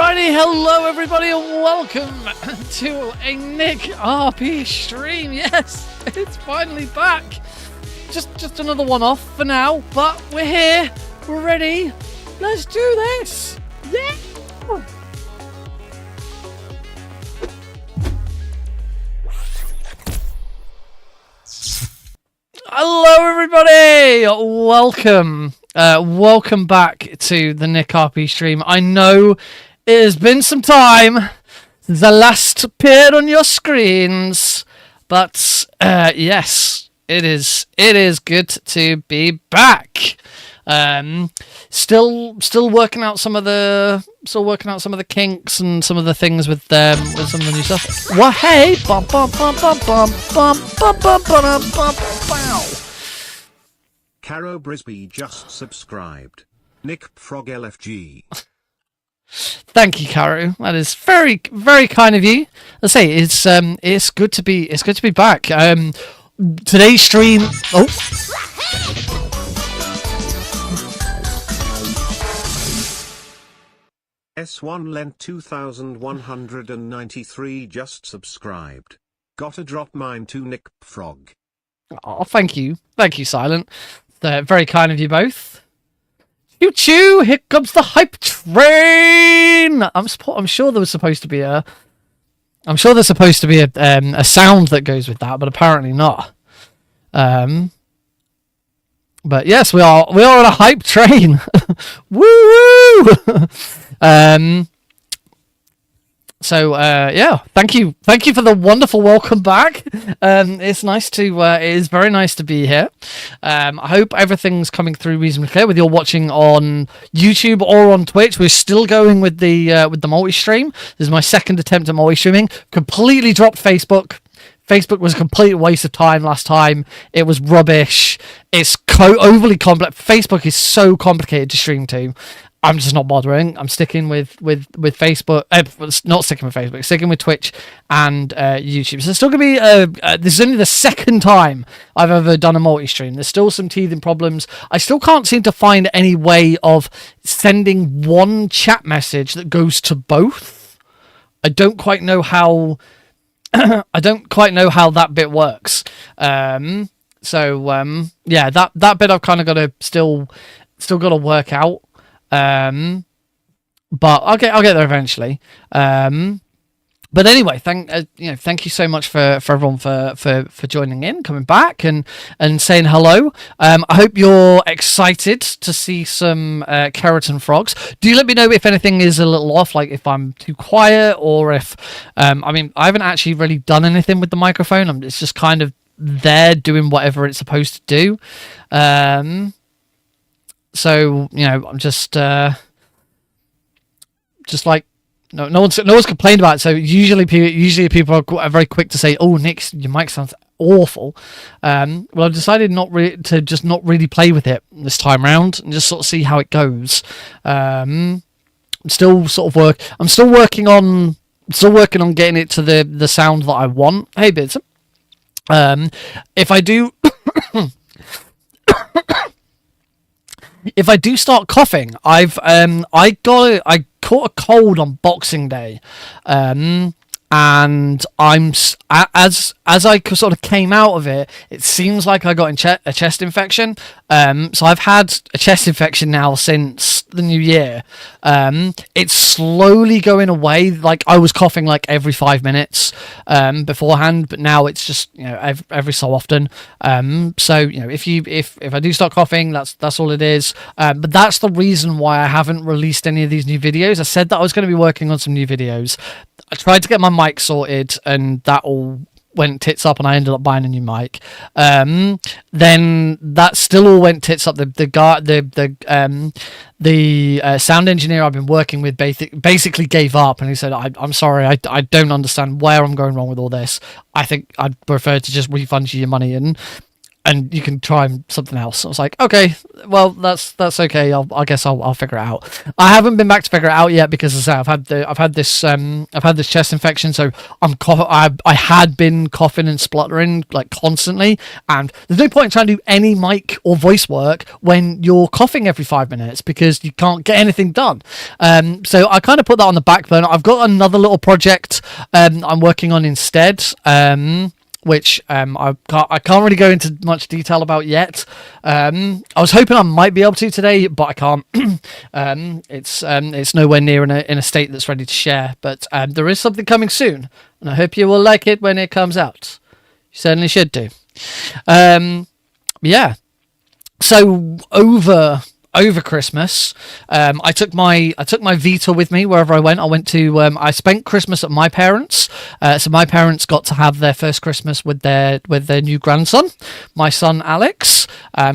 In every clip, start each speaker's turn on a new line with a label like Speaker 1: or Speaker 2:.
Speaker 1: Alrighty, hello everybody and welcome to a Nick RP stream. Yes, it's finally back. Just another one-off for now, but we're here, we're ready. Let's do this. Yeah. Hello everybody, welcome back to the Nick RP stream. I know it has been some time since I last appeared on your screens, but yes, it is good to be back. Still working out some of the kinks and some of the things with some of the new stuff. Well, hey, bum bum bum bum bum bum bum bum bum bum bow.
Speaker 2: Caro Brisby just subscribed. Nick Frog LFG.
Speaker 1: Thank you, Caro. That is very, very kind of you. I say it's good to be back. Today's stream. Oh.
Speaker 2: S1 Lent 2193 just subscribed. Gotta drop mine to Nick Frog.
Speaker 1: Oh, thank you, Silent. Very kind of you both. Choo choo! Here comes the hype train. I'm sure there was supposed to be a. I'm sure there's supposed to be a sound that goes with that, but apparently not. But yes, we are on a hype train. Woo! Yeah, thank you for the wonderful welcome back. It is very nice to be here. I hope everything's coming through reasonably clear, whether you're watching on YouTube or on Twitch. We're still going with the multi-stream. This is my second attempt at multi-streaming. Completely dropped Facebook. Facebook was a complete waste of time last time. It was rubbish. It's overly complex. Facebook is so complicated to stream to. I'm just not bothering. I'm sticking with Facebook. Not sticking with Facebook. Sticking with Twitch and YouTube. So it's still going to be. This is only the second time I've ever done a multi-stream. There's still some teething problems. I still can't seem to find any way of sending one chat message that goes to both. I don't quite know how. I don't quite know how that bit works. Yeah, that bit I've kind of got to still got to work out. But I'll get there eventually. But anyway, thank you so much for everyone for joining in, coming back and saying hello. I hope you're excited to see some Kerotan frogs. Do let me know if anything is a little off, like if I'm too quiet or if I haven't actually really done anything with the microphone. It's just kind of there doing whatever it's supposed to do. So I'm just like no one's complained about it. So usually people are very quick to say, "Oh, Nick, your mic sounds awful." Well, I've decided to just not really play with it this time round and just sort of see how it goes. I'm still working on getting it to the sound that I want. Hey, Bits. If I do. If I do start coughing, I caught a cold on Boxing Day, and as I sort of came out of it, it seems like I got a chest infection. So I've had a chest infection now since the new year. It's slowly going away. Like I was coughing like every 5 minutes beforehand, but now it's just every so often. So if I do start coughing, that's all it is. But that's the reason why I haven't released any of these new videos. I said that I was going to be working on some new videos. I tried to get my mic sorted, and that all went tits up, and I ended up buying a new mic. Then that still all went tits up. The sound engineer I've been working with basically gave up, and he said, "I'm sorry, I don't understand where I'm going wrong with all this. I think I'd prefer to just refund you your money." And and you can try something else. I was like, okay, well, that's okay. I guess I'll figure it out. I haven't been back to figure it out yet because, as I say, I've had this chest infection, so I had been coughing and spluttering like constantly, and there's no point in trying to do any mic or voice work when you're coughing every 5 minutes because you can't get anything done. So I kind of put that on the back burner. I've got another little project I'm working on instead. Which I can't really go into much detail about yet. I was hoping I might be able to today, but I can't. It's nowhere near in a state that's ready to share. But there is something coming soon, and I hope you will like it when it comes out. You certainly should do. Yeah. So over Christmas, I took my Vita with me wherever I went. I spent Christmas at my parents'. So my parents got to have their first Christmas with their new grandson, my son Alex.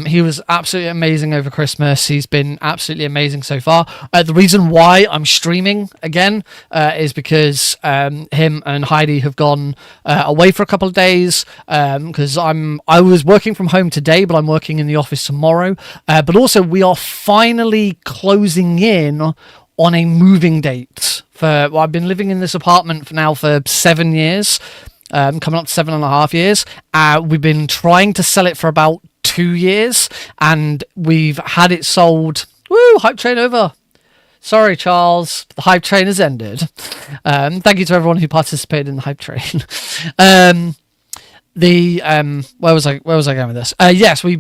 Speaker 1: He was absolutely amazing over Christmas. He's been absolutely amazing so far. The reason why I'm streaming again is because him and Heidi have gone away for a couple of days because I was working from home today, but I'm working in the office tomorrow. But also we are finally closing in on a moving date. I've been living in this apartment for 7 years, coming up to 7.5 years. We've been trying to sell it for about 2 years, and we've had it sold. Woo! Hype train over. Sorry, Charles. The hype train has ended. Thank you to everyone who participated in the hype train. Where was I going with this? Yes, we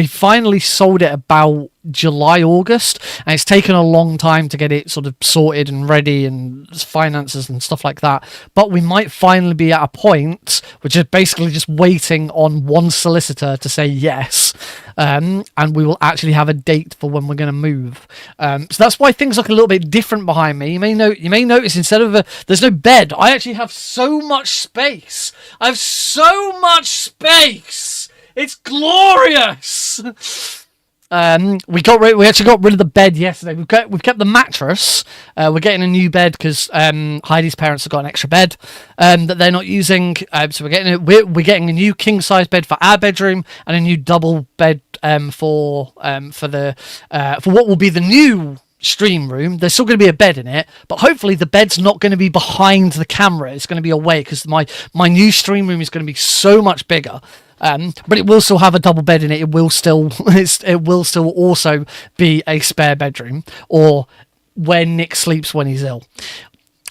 Speaker 1: finally sold it about July, August, and it's taken a long time to get it sort of sorted and ready and finances and stuff like that. But we might finally be at a point, which is basically just waiting on one solicitor to say yes. And we will actually have a date for when we're going to move. So that's why things look a little bit different behind me. You may notice instead of there's no bed, I actually have so much space. I have so much space. It's glorious. We actually got rid of the bed yesterday. We've kept the mattress. We're getting a new bed because Heidi's parents have got an extra bed that they're not using. So we're getting a new king size bed for our bedroom and a new double bed for what will be the new stream room. There's still going to be a bed in it, but hopefully the bed's not going to be behind the camera. It's going to be away because my new stream room is going to be so much bigger. But it will still have a double bed in it. It will still also be a spare bedroom, or where Nick sleeps when he's ill,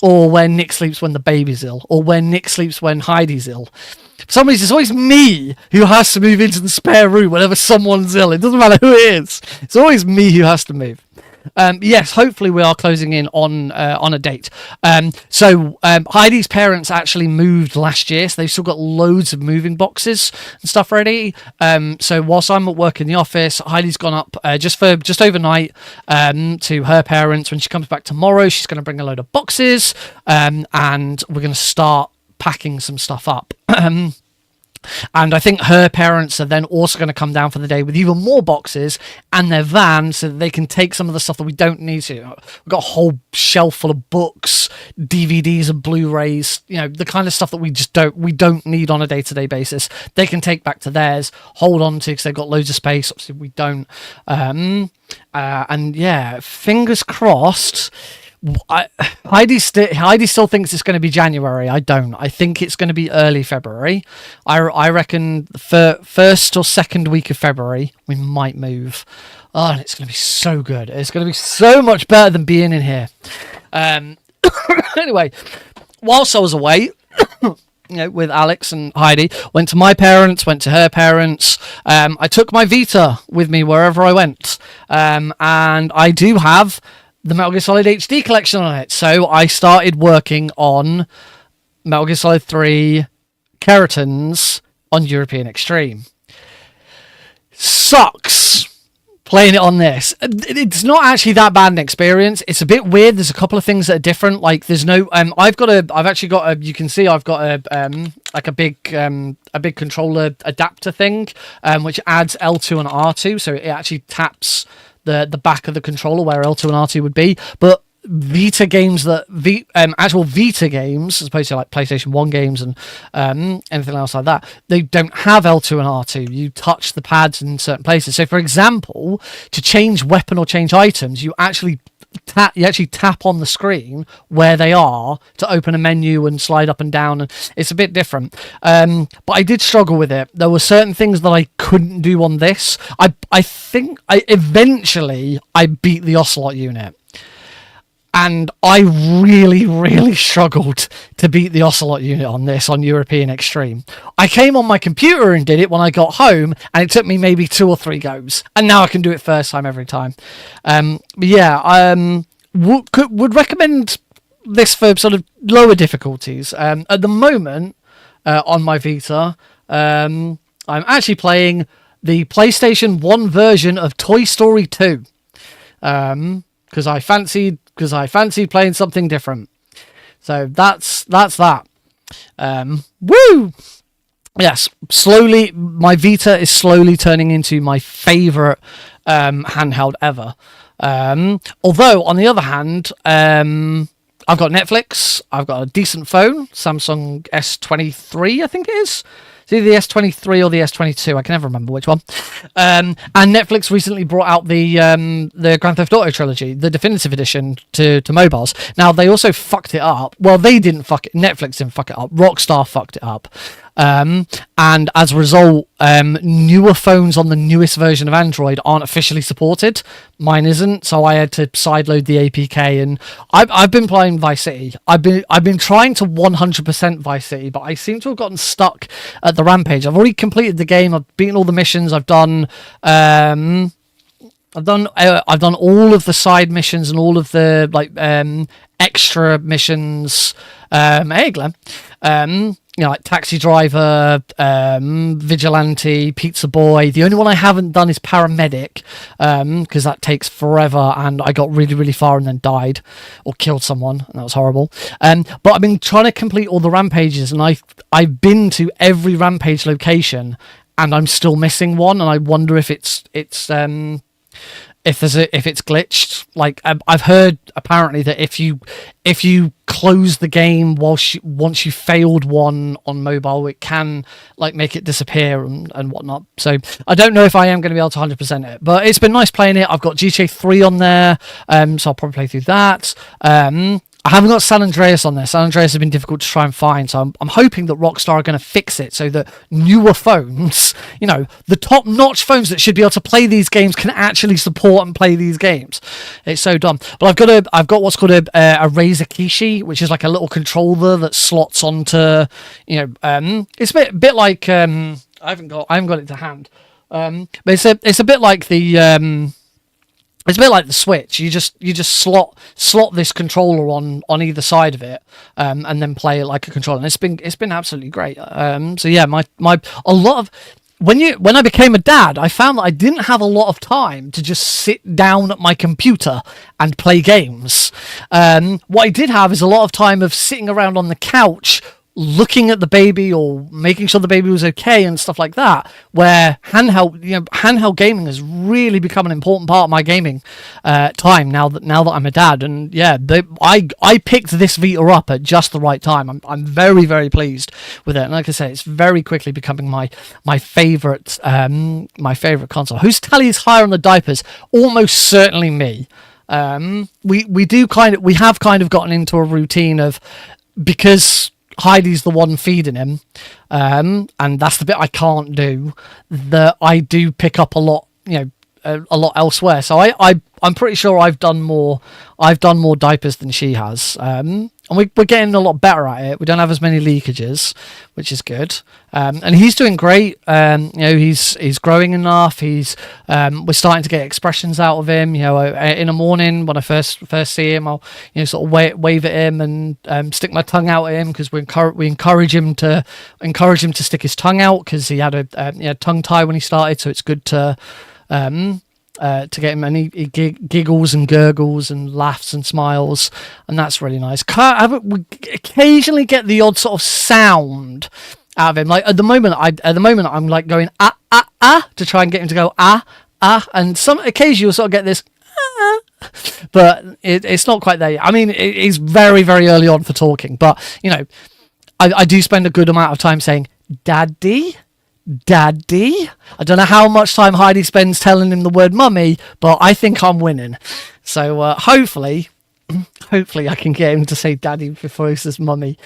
Speaker 1: or where Nick sleeps when the baby's ill, or where Nick sleeps when Heidi's ill. For some reason, it's always me who has to move into the spare room whenever someone's ill. It doesn't matter who it is. It's always me who has to move. Yes, hopefully we are closing in on a date. So Heidi's parents actually moved last year, so they've still got loads of moving boxes and stuff ready. So whilst I'm at work in the office, Heidi's gone up just overnight to her parents. When she comes back tomorrow, she's going to bring a load of boxes, and we're going to start packing some stuff up. And I think her parents are then also going to come down for the day with even more boxes and their van so that they can take some of the stuff that we don't need to. We've got a whole shelf full of books, DVDs and Blu-rays, the kind of stuff that we don't need on a day-to-day basis. They can take back to theirs, hold on to because they've got loads of space. Obviously we don't. And yeah, fingers crossed. Heidi still thinks it's going to be January. I don't. I think it's going to be early February. I reckon the first or second week of February we might move. Oh, and it's going to be so good. It's going to be so much better than being in here. Anyway, whilst I was away, with Alex and Heidi, went to my parents, went to her parents. I took my Vita with me wherever I went, and I do have the Metal Gear Solid HD collection on it. So I started working on Metal Gear Solid 3 Kerotans on European Extreme. Sucks playing it on this. It's not actually that bad an experience. It's a bit weird. There's a couple of things that are different. Like there's no you can see I've got a big controller adapter thing, which adds L2 and R2, so it actually taps the back of the controller where L2 and R2 would be. But Vita games actual Vita games, as opposed to like PlayStation 1 games and anything else like that, they don't have L2 and R2. You touch the pads in certain places. So, for example, to change weapon or change items, you actually tap on the screen where they are to open a menu and slide up and down, and it's a bit different. But I did struggle with it. There were certain things that I couldn't do on this. I think I eventually beat the Ocelot unit. And I really, really struggled to beat the Ocelot unit on this, on European Extreme. I came on my computer and did it when I got home, and it took me maybe 2 or 3 goes. And now I can do it first time every time. Would recommend this for sort of lower difficulties. At the moment, on my Vita, I'm actually playing the PlayStation 1 version of Toy Story 2. Because I fancied playing something different. So that's that. Woo! Yes, slowly, my Vita is slowly turning into my favourite handheld ever. Although, on the other hand, I've got Netflix, I've got a decent phone, Samsung S23, I think it is. It's either the S23 or the S22. I can never remember which one. And Netflix recently brought out the Grand Theft Auto trilogy, the definitive edition to mobiles. Now, they also fucked it up. Well, they didn't fuck it. Netflix didn't fuck it up. Rockstar fucked it up. And as a result, newer phones on the newest version of Android aren't officially supported. Mine isn't, so I had to sideload the APK, and I've been playing Vice City. I've been trying to 100% Vice City, but I seem to have gotten stuck at the Rampage. I've already completed the game. I've beaten all the missions. I've done all of the side missions and all of the extra missions. Hey, Glenn. Like taxi driver, vigilante, pizza boy. The only one I haven't done is paramedic, because that takes forever, and I got really, really far and then died or killed someone, and that was horrible. But I've been trying to complete all the rampages, and I've been to every rampage location, and I'm still missing one, and I wonder if it's glitched. Like, I've heard apparently that if you close the game once you failed one on mobile, it can like make it disappear and whatnot. So I don't know if I am going to be able to 100% it, but it's been nice playing it. I've got GTA 3 on there, so I'll probably play through that. I haven't got San Andreas on there. San Andreas has been difficult to try and find, so I'm hoping that Rockstar are going to fix it so that newer phones, the top-notch phones that should be able to play these games, can actually support and play these games. It's so dumb. But I've got what's called a Razer Kishi, which is like a little controller that slots onto, it's a bit like I haven't got it to hand, but it's a bit like the. It's a bit like the Switch. You just slot this controller on either side of it, and then play it like a controller. And it's been absolutely great. So yeah, a lot of when I became a dad, I found that I didn't have a lot of time to just sit down at my computer and play games. What I did have is a lot of time of sitting around on the couch, looking at the baby or making sure the baby was okay and stuff like that, where handheld gaming has really become an important part of my gaming time now that I'm a dad. And yeah, I picked this Vita up at just the right time. I'm very, very pleased with it, and like I say, it's very quickly becoming my favorite console. Whose tally is higher on the diapers? Almost certainly me. We have kind of gotten into a routine of, because Heidi's the one feeding him, and that's the bit I can't do, that I do pick up a lot elsewhere. So I'm pretty sure I've done more diapers than she has, and we're getting a lot better at it. We don't have as many leakages, which is good, and he's doing great. He's growing enough. We're starting to get expressions out of him. In the morning when I first see him, I'll sort of wave at him and stick my tongue out at him, because we encourage him to stick his tongue out, because he had a tongue tie when he started. So it's good to get him, and he giggles and gurgles and laughs and smiles, and that's really nice. We occasionally get the odd sort of sound out of him. Like at the moment I'm like going to try and get him to go and some occasionally you'll sort of get this but it's not quite there yet. I mean, it's very, very early on for talking, but, you know, I do spend a good amount of time saying, Daddy? Daddy? I don't know how much time Heidi spends telling him the word mummy, but I think I'm winning. So hopefully I can get him to say daddy before he says mummy.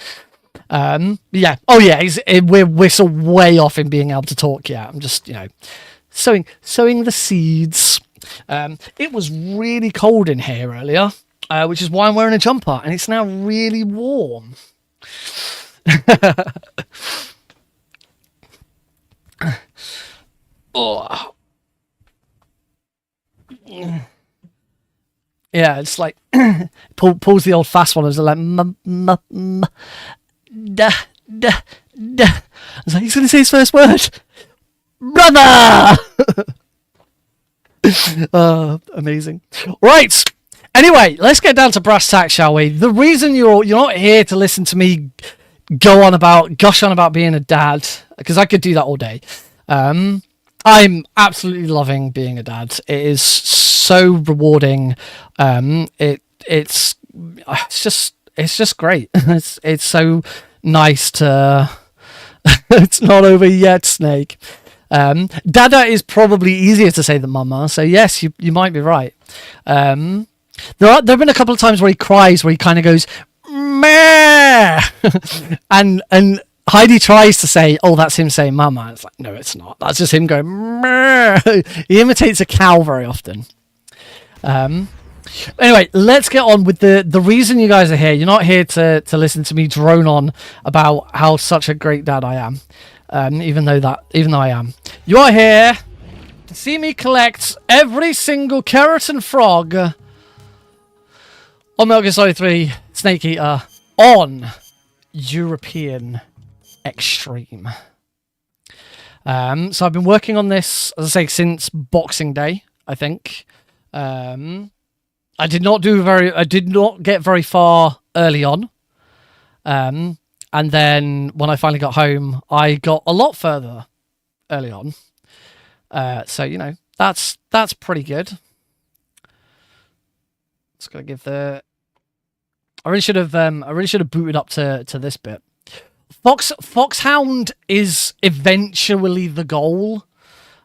Speaker 1: Yeah. Oh yeah, we're so way off in being able to talk. Yeah, I'm just, you know, sowing the seeds. It was really cold in here earlier, which is why I'm wearing a jumper, and it's now really warm. Oh. Yeah, it's like pulls the old fast one. It's like da. I was like, he's gonna say his first word, brother. Amazing. Right. Anyway, let's get down to brass tacks, shall we? The reason you're not here to listen to me gush on about being a dad, because I could do that all day. I'm absolutely loving being a dad. It is so rewarding. It's just great. It's so nice to. It's not over yet, Snake. Dada is probably easier to say than Mama. So yes, you might be right. There have been a couple of times where he cries, where he kind of goes meh, and Heidi tries to say, "Oh, that's him saying mama." It's like, no, it's not. That's just him going meh. He imitates a cow very often. Anyway, let's get on with the reason you guys are here. You're not here to listen to me drone on about how such a great dad I am. Even though I am. You are here to see me collect every single Kerotan frog on Metal Gear Solid 3 Snake Eater on European Extreme. So I've been working on this, as I say, since Boxing Day, I think. I did not get very far early on. And then when I finally got home, I got a lot further early on. So, you know, that's pretty good. Just gotta give the. I really should have booted up to this bit. Foxhound is eventually the goal,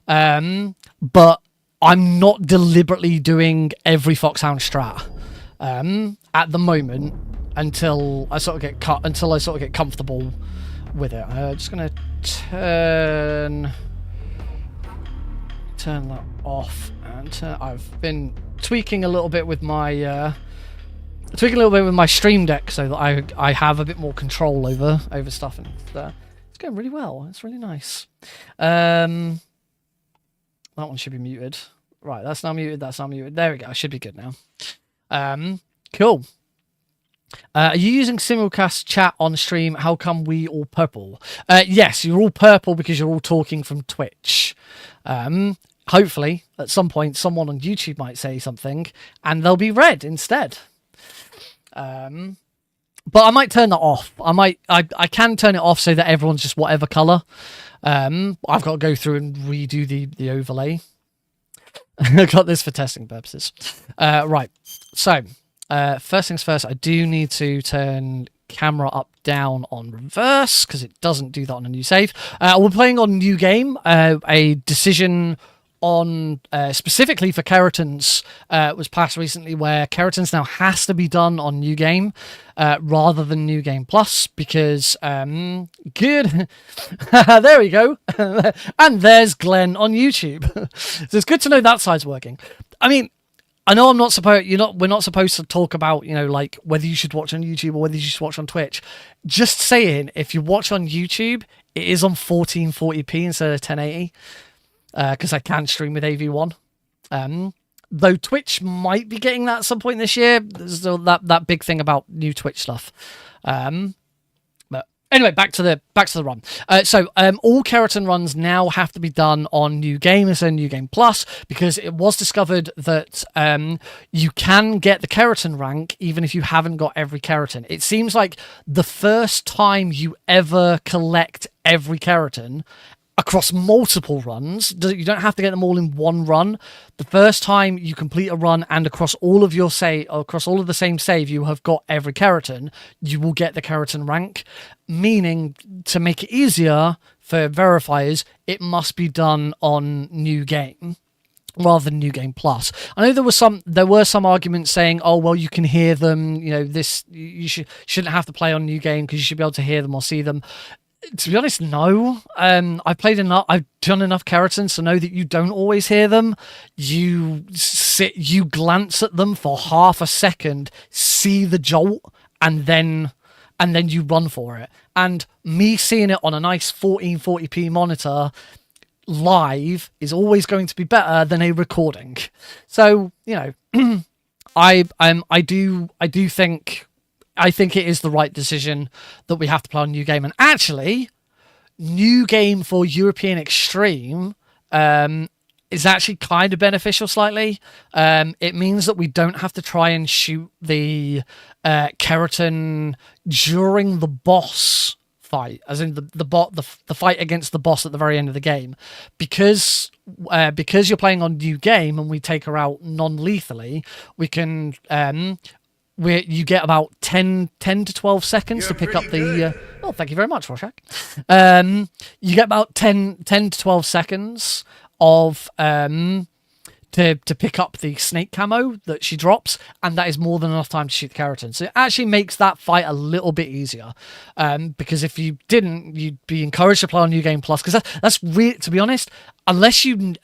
Speaker 1: but I'm not deliberately doing every Foxhound strat at the moment until I sort of get comfortable with it. Just gonna turn that off, and I've been tweaking a little bit with my Stream Deck so that I have a bit more control over stuff, and it's going really well. It's really nice. That one should be muted. Right, that's now muted. That's now muted. There we go. I should be good now. Cool. Are you using simulcast chat on stream? How come we all purple? Yes, you're all purple because you're all talking from Twitch. Hopefully, at some point, someone on YouTube might say something, and they'll be red instead. But I might turn that off. I can turn it off so that everyone's just whatever color. I've got to go through and redo the overlay. I got this for testing purposes. Right. So, first things first, I do need to turn camera up down on reverse because it doesn't do that on a new save. We're playing on new game. A decision on specifically for Kerotans was passed recently, where Kerotans now has to be done on new game rather than new game plus, because good. There we go. And there's Glenn on YouTube. So it's good to know that side's working. I mean, I know we're not supposed to talk about, you know, like whether you should watch on YouTube or whether you should watch on Twitch. Just saying, if you watch on YouTube, it is on 1440p instead of 1080. Because I can stream with AV1. Though Twitch might be getting that at some point this year. There's that big thing about new Twitch stuff. But anyway, back to the run. So all Kerotan runs now have to be done on new game instead of new game plus, because it was discovered that you can get the Kerotan rank even if you haven't got every Kerotan. It seems like the first time you ever collect every Kerotan, across multiple runs. You don't have to get them all in one run. The first time you complete a run and across all of the same save, you have got every keratin, you will get the keratin rank. Meaning, to make it easier for verifiers, it must be done on New Game rather than New Game Plus. I know there were some arguments saying, oh well, you can hear them, you shouldn't have to play on New Game because you should be able to hear them or see them. To be honest, no. I've done enough keratins to know that you don't always hear them. You glance at them for half a second, see the jolt, and then you run for it. And me seeing it on a nice 1440p monitor live is always going to be better than a recording. So, I think it is the right decision that we have to play on New Game. And actually, New Game for European Extreme is actually kind of beneficial slightly. It means that we don't have to try and shoot the keratin during the boss fight, as in the fight against the boss at the very end of the game, because you're playing on New Game and we take her out non-lethally. We can you get about 10 to 12 seconds to pick up the oh, thank you very much, Rorschach. You get about 10 to 12 seconds of to pick up the snake camo that she drops, and that is more than enough time to shoot the keratin. So it actually makes that fight a little bit easier, because if you didn't, you'd be encouraged to play on New Game Plus, because that's really, to be honest, unless you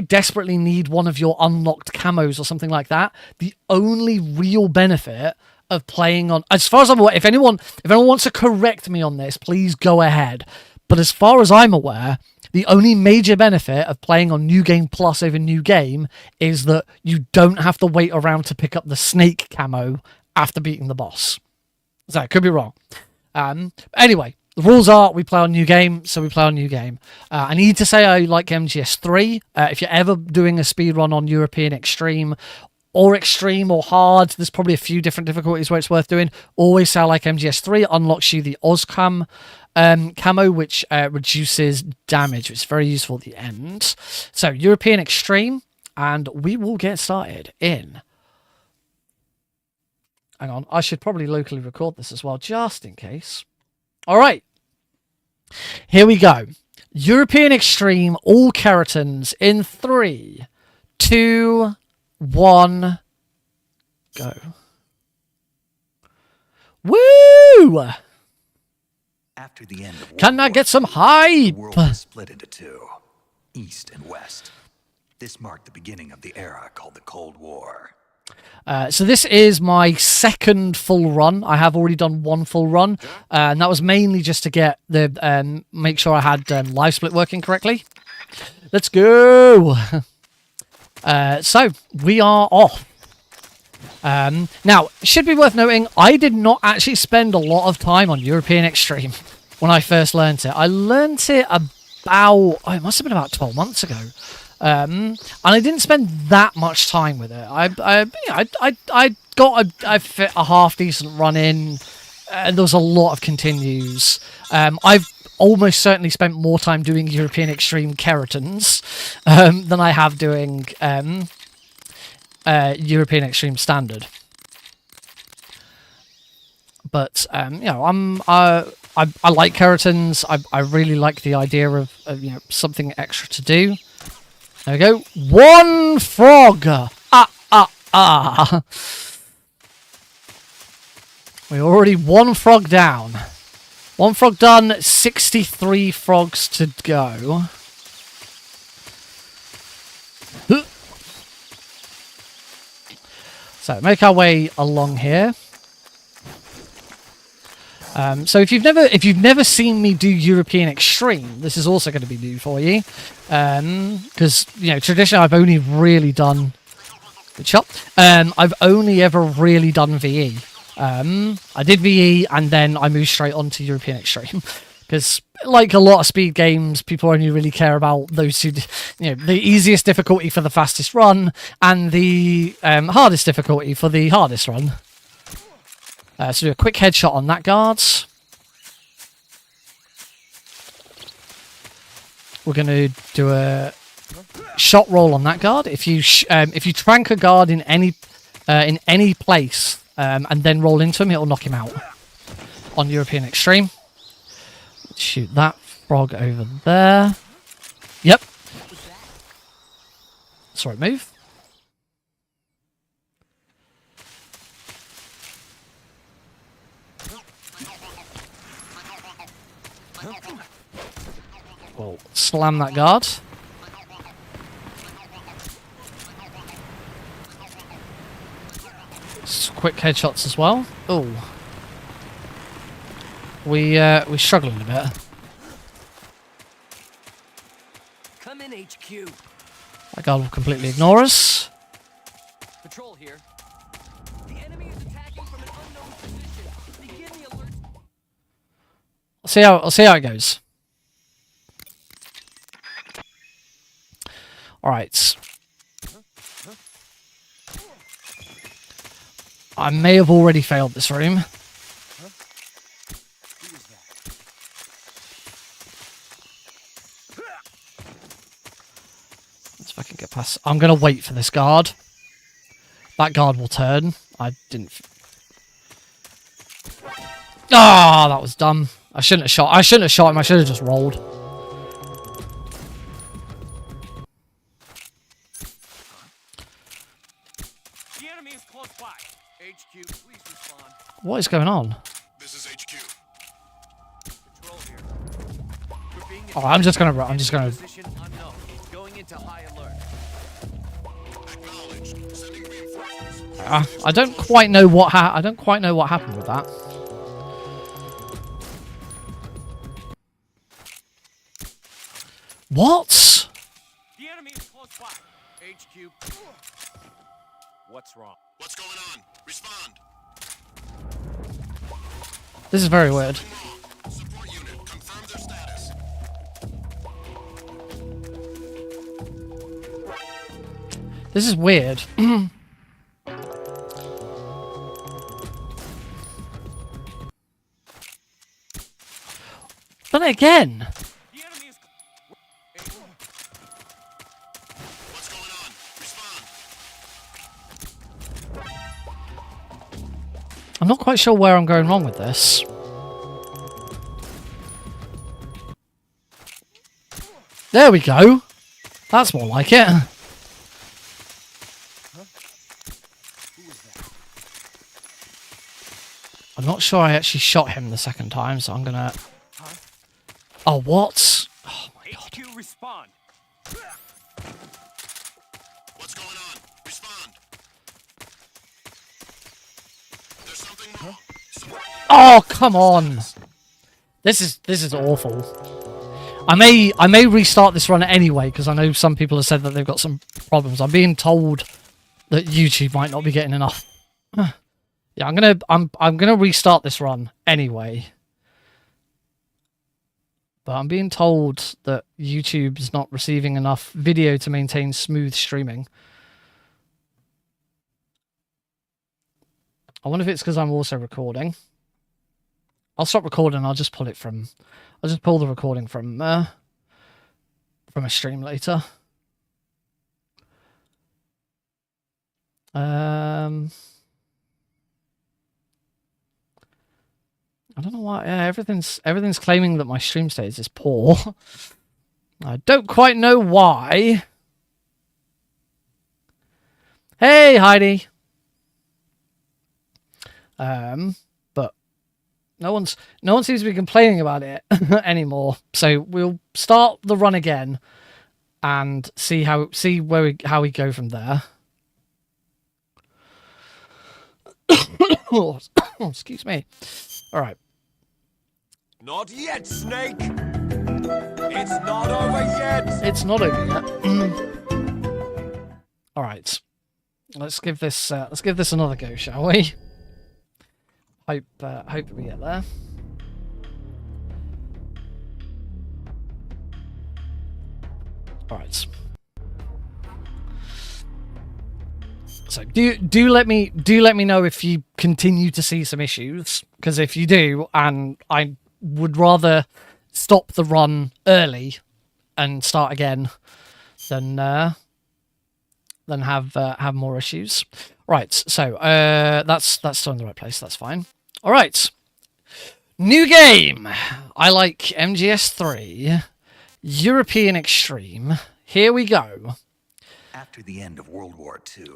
Speaker 1: desperately need one of your unlocked camos or something like that, the only real benefit of playing on, as far as I'm aware, if anyone wants to correct me on this, please go ahead, but as far as I'm aware, the only major benefit of playing on New Game Plus over New Game is that you don't have to wait around to pick up the snake camo after beating the boss. So, I could be wrong. Anyway, the rules are we play on New Game, so we play on New Game. I need to say I like MGS3. If you're ever doing a speedrun on European Extreme or Hard, there's probably a few different difficulties where it's worth doing. Always say I like MGS3. It unlocks you the Ozcam camo, which reduces damage, which is very useful at the end. So European Extreme, and we will get started in, hang on, I should probably locally record this as well, just in case. All right, here we go. European Extreme, All Kerotans, in 3, 2, 1, go. Woo!
Speaker 3: After the end of World
Speaker 1: Can I
Speaker 3: War
Speaker 1: get some
Speaker 3: II,
Speaker 1: hype?
Speaker 3: the world was split into two, East and West. This marked the beginning of the era called the Cold War.
Speaker 1: So this is my second full run. I have already done one full run, and that was mainly just to get the make sure I had live split working correctly. Let's go. So we are off. Now, it should be worth noting, I did not actually spend a lot of time on European Extreme when I first learnt it. I learnt it about, it must have been about 12 months ago. And I didn't spend that much time with it. I fit a half decent run in, and there was a lot of continues. I've almost certainly spent more time doing European Extreme Keratins than I have doing European Extreme Standard. But I like keratins. I really like the idea of something extra to do. There we go. One frog. We're already one frog down. One frog done. 63 frogs to go. So make our way along here. So if you've never seen me do European Extreme, this is also going to be new for you, because traditionally I've only really done good shot. I've only ever really done VE. I did VE and then I moved straight on to European Extreme because, like a lot of speed games, people only really care about those two, the easiest difficulty for the fastest run and the hardest difficulty for the hardest run. So do a quick headshot on that guard. we're gonna do a shot roll on that guard. If you trank a guard in any place and then roll into him, it'll knock him out. On European Extreme. Shoot that frog over there. Yep. Sorry, move. We'll slam that guard. Quick headshots as well. Oh. We're struggling a bit.
Speaker 4: Come in, HQ.
Speaker 1: That guard will completely ignore us.
Speaker 4: Patrol here. The enemy is attacking from an unknown position. Begin the alert.
Speaker 1: I'll see how it goes. All right. I may have already failed this room. Let's fucking get past. I'm gonna wait for this guard. That guard will turn. I didn't. Ah, that was dumb. I shouldn't have shot. I shouldn't have shot him. I should have just rolled.
Speaker 4: The enemy is close by. HQ, please respond.
Speaker 1: What is going on?
Speaker 5: This is HQ.
Speaker 4: Patrol here. We're being
Speaker 1: Oh, I'm just gonna.
Speaker 4: position unknown. Going into high alert.
Speaker 5: Acknowledged. Sending reinforcements.
Speaker 1: I don't quite know what I don't quite know what happened with that. What?
Speaker 4: The enemy is close by. HQ. What's wrong?
Speaker 5: What's going on? Respond.
Speaker 1: This is very weird.
Speaker 5: Wrong. Support unit. Confirm their status.
Speaker 1: This is weird. Done it again.
Speaker 4: The enemy is.
Speaker 5: What's going on? Respond.
Speaker 1: I'm not quite sure where I'm going wrong with this. There we go. That's more like it. I'm not sure I actually shot him the second time, so I'm gonna... Oh, what? Oh my god.
Speaker 4: HQ, respond.
Speaker 5: What's going on? Respond. There's something wrong. Support unit.
Speaker 1: Oh, come on. This is awful. I may restart this run anyway, because I know some people have said that they've got some problems. I'm being told that YouTube might not be getting enough. Yeah, I'm gonna restart this run anyway. But I'm being told that YouTube's not receiving enough video to maintain smooth streaming. I wonder if it's because I'm also recording. I'll stop recording. I'll just pull it from. I'll just pull the recording from a stream later. I don't know why. Yeah, everything's claiming that my stream status is poor. I don't quite know why. Hey, Heidi. But no one seems to be complaining about it anymore. So we'll start the run again and see how we go from there. Oh, excuse me. All right.
Speaker 6: Not yet, Snake! It's not over yet!
Speaker 1: It's not over yet. All right. Let's give this another go, shall we? Hope we get there. All right. So do let me know if you continue to see some issues, because if you do, and I would rather stop the run early and start again than have more issues. Right, so that's still in the right place. That's fine. All right, new game. I like MGS3, European Extreme. Here we go.
Speaker 3: After the end of World War II,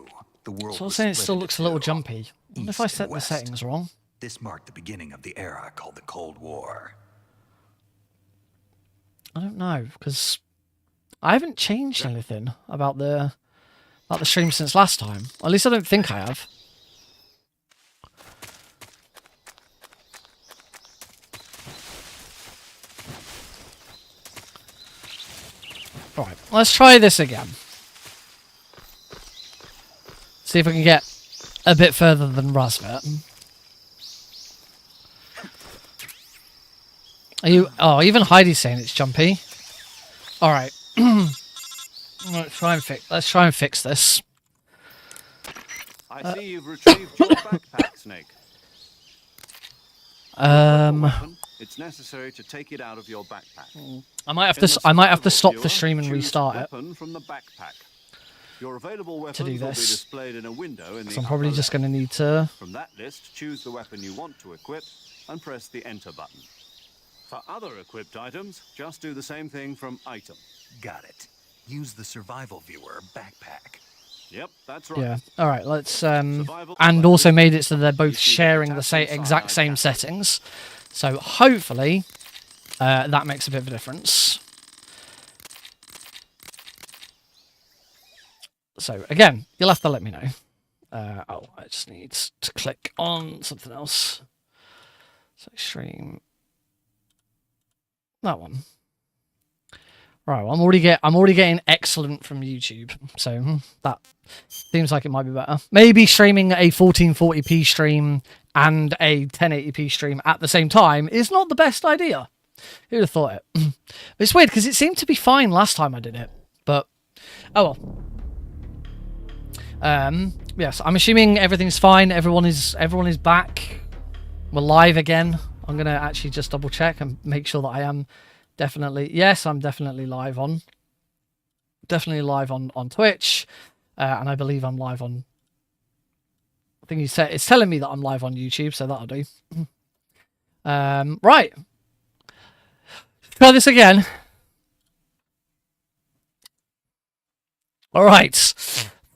Speaker 3: the world
Speaker 1: So I'm
Speaker 3: was
Speaker 1: saying it
Speaker 3: split
Speaker 1: still
Speaker 3: into
Speaker 1: looks a little
Speaker 3: two,
Speaker 1: jumpy. I wonder if I
Speaker 3: East
Speaker 1: set
Speaker 3: and
Speaker 1: the
Speaker 3: West.
Speaker 1: settings wrong.
Speaker 3: This marked the beginning of the era called the Cold War.
Speaker 1: I don't know, because I haven't changed anything about the stream since last time. At least I don't think I have. Alright, let's try this again. See if I can get a bit further than Razvet. Are you... Oh, even Heidi's saying it's jumpy. Alright. Let's try and fix this.
Speaker 7: I see you've retrieved your backpack, Snake. It's necessary to take it out of your backpack.
Speaker 1: I might have
Speaker 7: In
Speaker 1: to.
Speaker 7: the
Speaker 1: I might have to stop
Speaker 7: survival
Speaker 1: the stream and
Speaker 7: viewer, choose
Speaker 1: restart it.
Speaker 7: weapon from the backpack. Your available weapons
Speaker 1: do
Speaker 7: will be
Speaker 1: this.
Speaker 7: displayed in a window in the
Speaker 1: So I'm probably
Speaker 7: upper
Speaker 1: just
Speaker 7: left.
Speaker 1: going to need to.
Speaker 7: From that list, choose the weapon you want to equip and press the Enter button. For other equipped items, just do the same thing from Item.
Speaker 3: Got it. Use the survival viewer backpack.
Speaker 7: Yep, that's right.
Speaker 1: Yeah. All right. Let's.
Speaker 7: Survival
Speaker 1: And also
Speaker 7: weapons.
Speaker 1: made it so they're both
Speaker 7: You see the
Speaker 1: sharing the
Speaker 7: attachment
Speaker 1: exact
Speaker 7: side
Speaker 1: same
Speaker 7: down.
Speaker 1: settings. So hopefully, that makes a bit of a difference. So again, you'll have to let me know. Oh, I just need to click on something else. So stream. That one. Right, well, I'm already getting excellent from YouTube, so that seems like it might be better. Maybe streaming a 1440p stream and a 1080p stream at the same time is not the best idea. Who'd have thought it? But it's weird because it seemed to be fine last time I did it, but oh well. Yes, I'm assuming everything's fine. Everyone is back. We're live again. I'm gonna actually just double check and make sure that I am definitely. Yes, I'm definitely live on. Definitely live on Twitch, and I believe I'm live on. I think it's telling me that I'm live on YouTube, so that'll do. Right. Try this again. All right.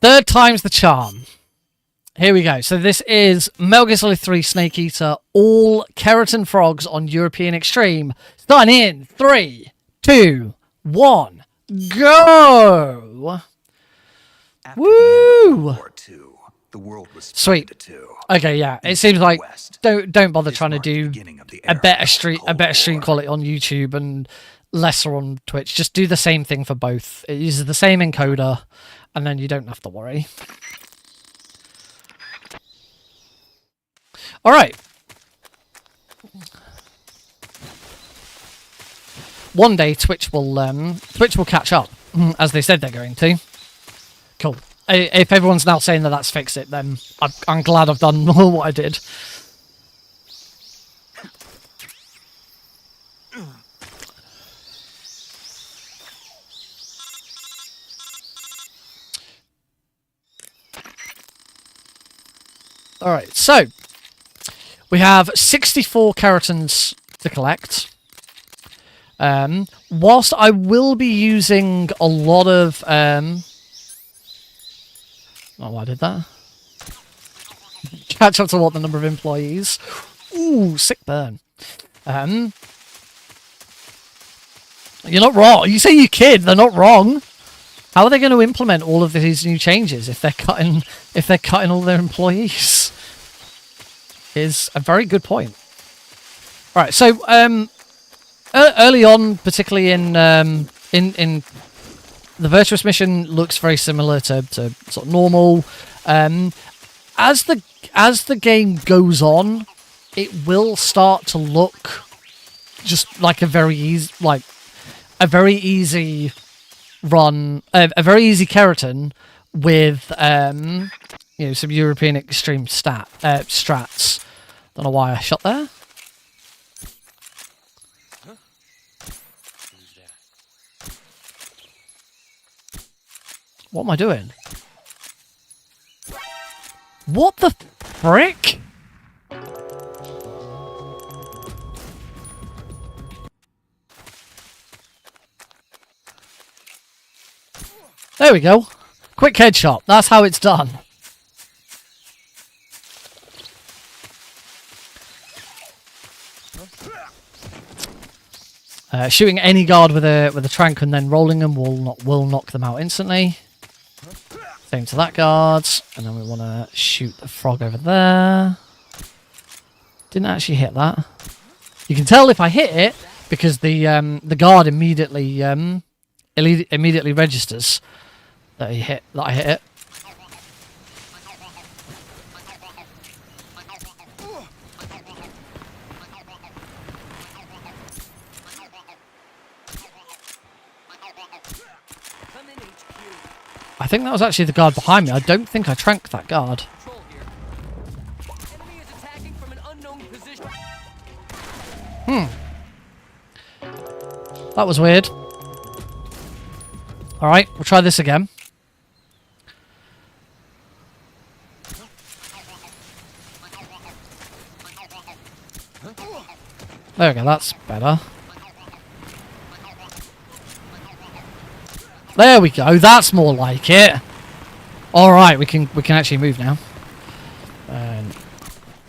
Speaker 1: Third time's the charm. Here we go. So this is Metal Gear Solid 3 Snake Eater, all Keratin frogs on European Extreme. Starting in 3, 2, 1, go!
Speaker 3: After
Speaker 1: Woo!
Speaker 3: the end of World War II, the world was split
Speaker 1: Sweet.
Speaker 3: into two.
Speaker 1: Okay, yeah. It
Speaker 3: East
Speaker 1: seems
Speaker 3: and
Speaker 1: like
Speaker 3: West.
Speaker 1: don't bother
Speaker 3: This
Speaker 1: trying to
Speaker 3: marked the
Speaker 1: do
Speaker 3: beginning of the
Speaker 1: a
Speaker 3: era
Speaker 1: better
Speaker 3: called
Speaker 1: stream
Speaker 3: Cold War.
Speaker 1: quality on YouTube and lesser on Twitch. Just do the same thing for both. It uses the same encoder, and then you don't have to worry. All right. One day Twitch will catch up, as they said they're going to. Cool. If everyone's now saying that that's fixed it, then I'm glad I've done what I did. All right, so we have 64 Kerotans to collect. Whilst I will be using a lot of... Oh, I did that. Catch up to what the number of employees. Ooh, sick burn. You're not wrong. You say you kid, they're not wrong. How are they going to implement all of these new changes if they're cutting all their employees? Is a very good point. All right, so early on, particularly in the Virtuous mission, looks very similar to sort of normal. As the game goes on, it will start to look just like a very easy run, a very easy Kerotin with some European Extreme strats. Don't know why I shot there. What am I doing? What the frick? There we go. Quick headshot. That's how it's done. Shooting any guard with a trank and then rolling them will knock them out instantly. Same to that guard, and then we want to shoot the frog over there. Didn't actually hit that. You can tell if I hit it because the guard immediately registers that I hit it. I think that was actually the guard behind me. I don't think I tranked that guard.
Speaker 4: Patrol here. Enemy is attacking from an unknown position.
Speaker 1: That was weird. Alright, we'll try this again. There we go, that's better. There we go, that's more like it. Alright, we can actually move now.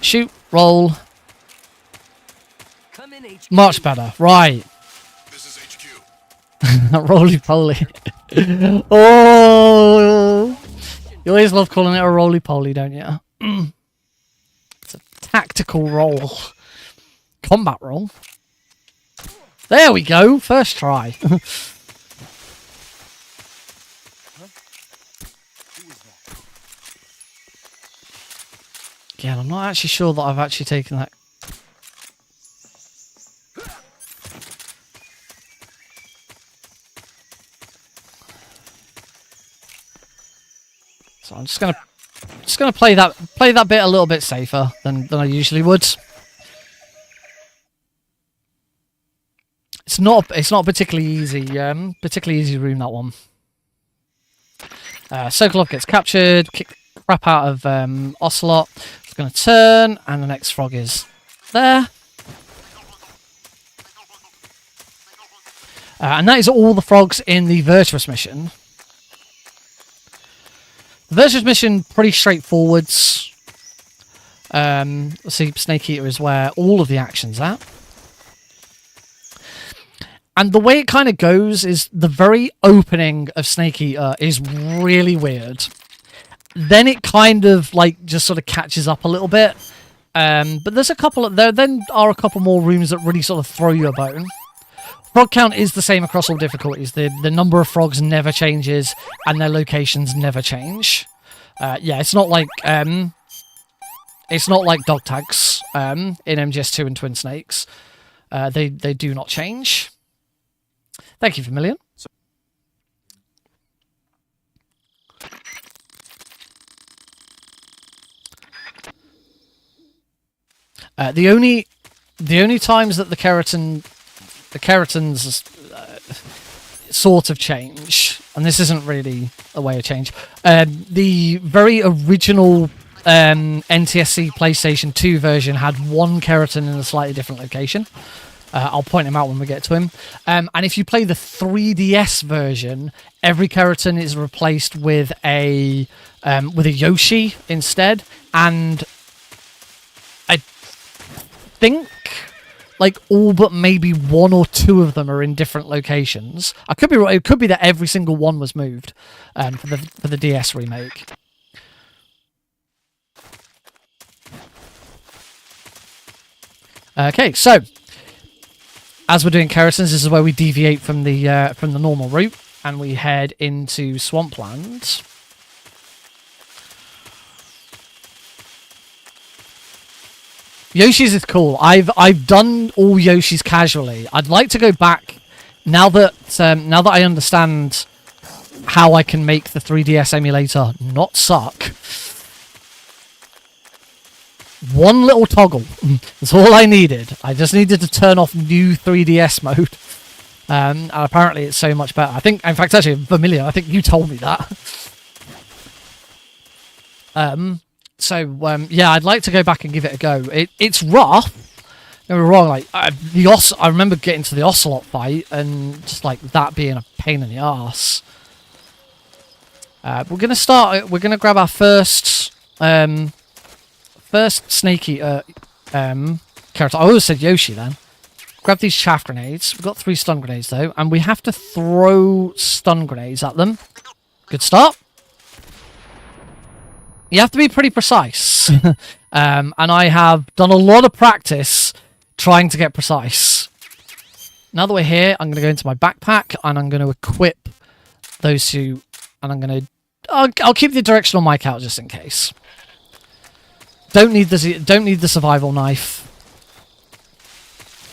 Speaker 1: Shoot, roll.
Speaker 4: Come in, HQ.
Speaker 1: Much better, right.
Speaker 5: This is HQ.
Speaker 1: Roly-poly. Oh! You always love calling it a roly-poly, don't you? It's a tactical roll. Combat roll. There we go, first try. Yeah, I'm not actually sure that I've actually taken that. So I'm just gonna play that bit a little bit safer than I usually would. It's not particularly easy room, that one. Sokolov gets captured, kick the crap out of Ocelot. It's going to turn, and the next frog is there. And that is all the frogs in the Virtuous mission. The Virtuous mission, pretty straightforwards. Let's see, Snake Eater is where all of the action's at. And the way it kind of goes is the very opening of Snake Eater is really weird. Then it kind of like just sort of catches up a little bit. But there's a couple of there then are a couple more rooms that really sort of throw you a bone. Frog count is the same across all difficulties. The number of frogs never changes and their locations never change. Yeah, it's not like dog tags in MGS2 and Twin Snakes. They do not change. Thank you, Vermilion. The only times that the Kerotans sort of change, and this isn't really a way of change. The very original NTSC PlayStation 2 version had one Kerotan in a slightly different location. I'll point him out when we get to him. And if you play the 3DS version, every Kerotan is replaced with a Yoshi instead. And I think like all but maybe one or two of them are in different locations. I could be right. It could be that every single one was moved for the DS remake. Okay, so as we're doing Kerotans, this is where we deviate from the normal route, and we head into Swampland. Yoshi's is cool. I've done all Yoshi's casually. I'd like to go back now that I understand how I can make the 3DS emulator not suck. One little toggle. That's all I needed. I just needed to turn off new 3DS mode. And apparently it's so much better. I think, in fact, actually, Vermilion, I think you told me that. Yeah, I'd like to go back and give it a go. It's rough. Don't get me wrong, like, I remember getting to the Ocelot fight and just, like, that being a pain in the arse. We're going to grab our first snake eater, Kerotan. I always said Yoshi then. Grab these chaff grenades. We've got 3 stun grenades, though, and we have to throw stun grenades at them. Good start. You have to be pretty precise. And I have done a lot of practice trying to get precise. Now that we're here, I'm going to go into my backpack, and I'm going to equip those 2, and I'm going to... I'll keep the directional mic out just in case. Don't need the survival knife.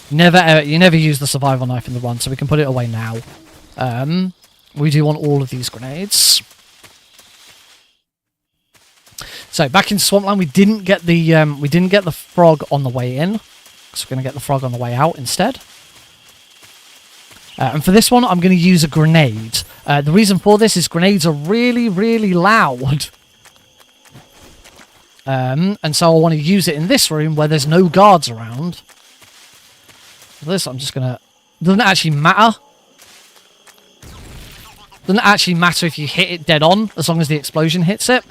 Speaker 1: You never use the survival knife in the run, so we can put it away now. We do want all of these grenades. So back in Swampland, we didn't get the frog on the way in, so we're going to get the frog on the way out instead. And for this one, I'm going to use a grenade. The reason for this is grenades are really, really loud. And so I want to use it in this room where there's no guards around. For this, I'm just going to... Doesn't actually matter. Doesn't actually matter if you hit it dead on, as long as the explosion hits it.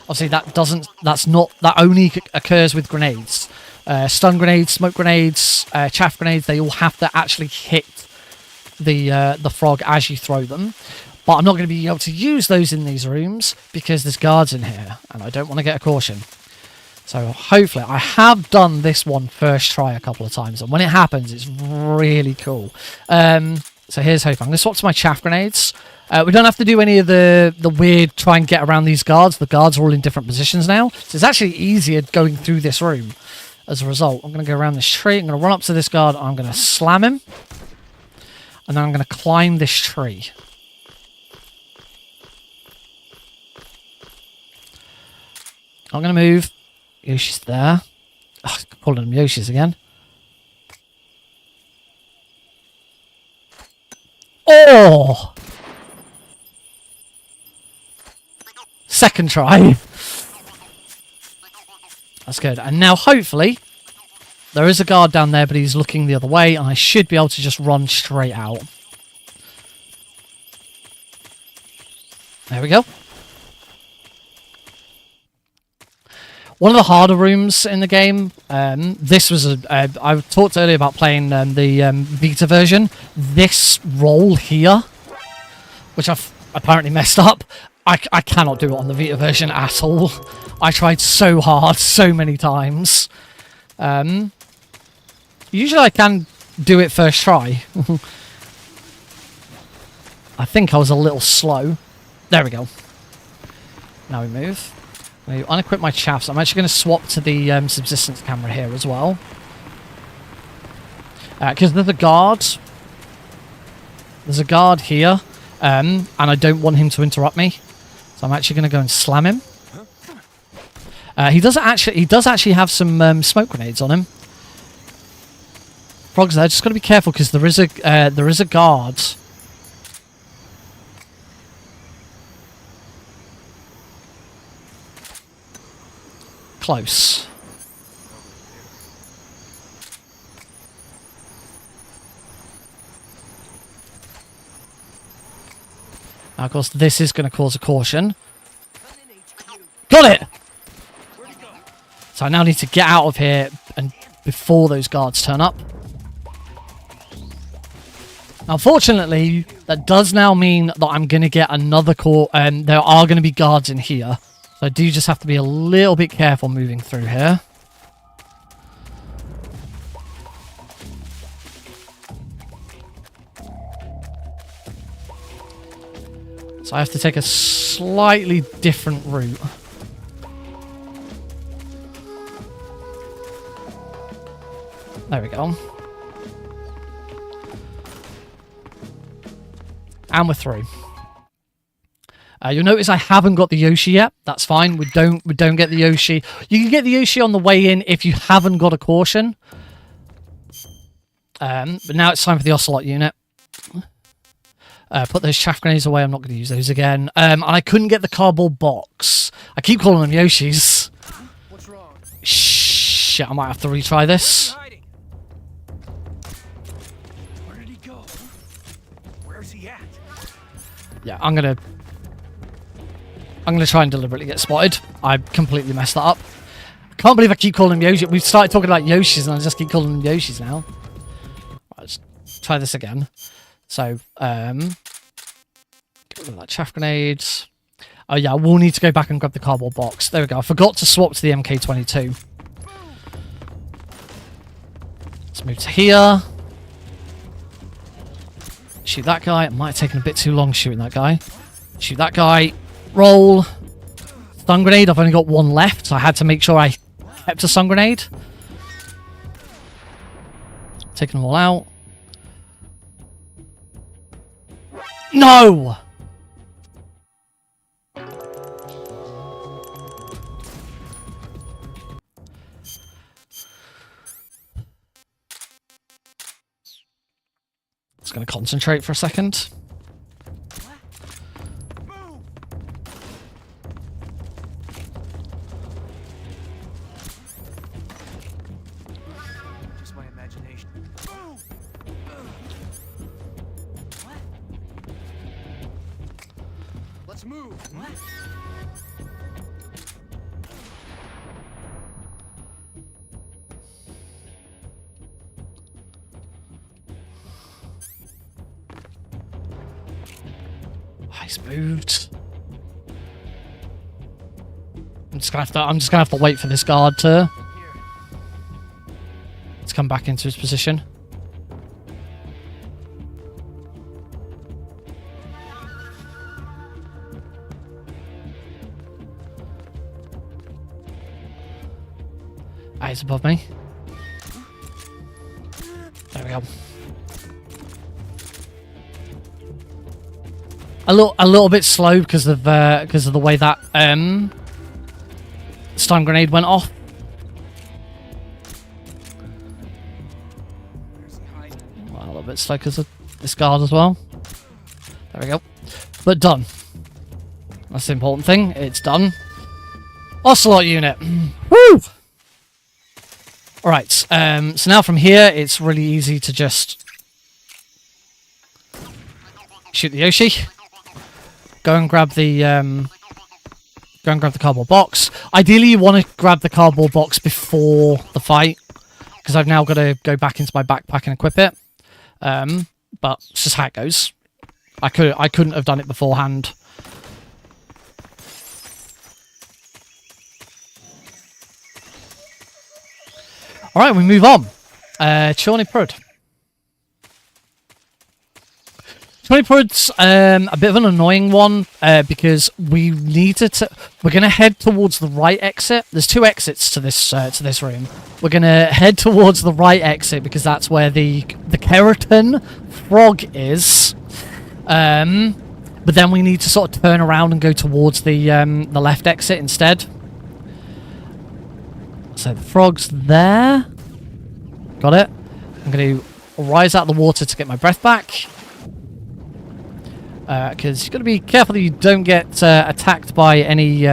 Speaker 1: Obviously, that only occurs with grenades. Stun grenades, smoke grenades, chaff grenades, they all have to actually hit the frog as you throw them. But I'm not going to be able to use those in these rooms because there's guards in here, and I don't want to get a caution. So hopefully, I have done this one first try a couple of times, and when it happens, it's really cool. So here's hoping. I'm going to swap to my chaff grenades. We don't have to do any of the weird try and get around these guards. The guards are all in different positions now, so it's actually easier going through this room. As a result, I'm going to go around this tree. I'm going to run up to this guard. I'm going to slam him, and then I'm going to climb this tree. I'm going to move. Yoshi's there. Oh, calling them Yoshis again. Oh! Second try. That's good. And now, hopefully, there is a guard down there, but he's looking the other way, and I should be able to just run straight out. There we go. One of the harder rooms in the game, this was I talked earlier about playing the Vita version. This roll here, which I've apparently messed up, I cannot do it on the Vita version at all. I tried so hard, so many times. Usually I can do it first try. I think I was a little slow. There we go. Now we move. I unequip my chaffs. I'm actually going to swap to the subsistence camera here as well. Because there's a guard. There's a guard here. And I don't want him to interrupt me. So I'm actually going to go and slam him. He does actually have some smoke grenades on him. Frog's there. Just got to be careful because there is a guard. Close. Now, of course, this is going to cause a caution. Got it! So I now need to get out of here and before those guards turn up. Unfortunately, that does now mean that I'm going to get another call, and there are going to be guards in here. So I do just have to be a little bit careful moving through here. So I have to take a slightly different route. There we go. And we're through. You'll notice I haven't got the Yoshi yet. That's fine. We don't get the Yoshi. You can get the Yoshi on the way in if you haven't got a caution. But now it's time for the Ocelot unit. Put those chaff grenades away. I'm not going to use those again. And I couldn't get the cardboard box. I keep calling them Yoshis.
Speaker 4: What's wrong?
Speaker 1: Shit, I might have to retry this.
Speaker 4: Hiding. Where did he go? Where's he at?
Speaker 1: Yeah, I'm gonna try and deliberately get spotted. I completely messed that up. I can't believe I keep calling them Yoshi. We've started talking about Yoshis and I just keep calling them Yoshis now. Right, let's try this again. So, get rid of that chaff grenades. Oh yeah, we'll need to go back and grab the cardboard box. There we go. I forgot to swap to the MK22. Let's move to here. Shoot that guy. It might have taken a bit too long shooting that guy. Shoot that guy. Roll. Stun grenade. I've only got one left, so I had to make sure I kept a stun grenade. Taking them all out. No! Just going to concentrate for a second.
Speaker 4: Just my imagination. Let's move. What?
Speaker 1: He's moved. I'm just gonna have to wait for this guard to come back into his position. Ah, he's above me. There we go. A little bit slow because of the way that stun grenade went off. Well, a little bit slow because of this guard as well. There we go. But done. That's the important thing. It's done. Ocelot unit. Woo! Alright, so now from here it's really easy to just shoot the Yoshi. Go and grab the cardboard box. Ideally, you want to grab the cardboard box before the fight, because I've now got to go back into my backpack and equip it. But it's just how it goes. I couldn't have done it beforehand. All right, we move on. Chorny Prud. Chorny Prud's a bit of an annoying one because we're going to head towards the right exit. There's two exits to this room. We're going to head towards the right exit because that's where the Kerotan frog is. But then we need to sort of turn around and go towards the left exit instead. So the frog's there. Got it. I'm going to rise out of the water to get my breath back. Because you've got to be careful that you don't get attacked by any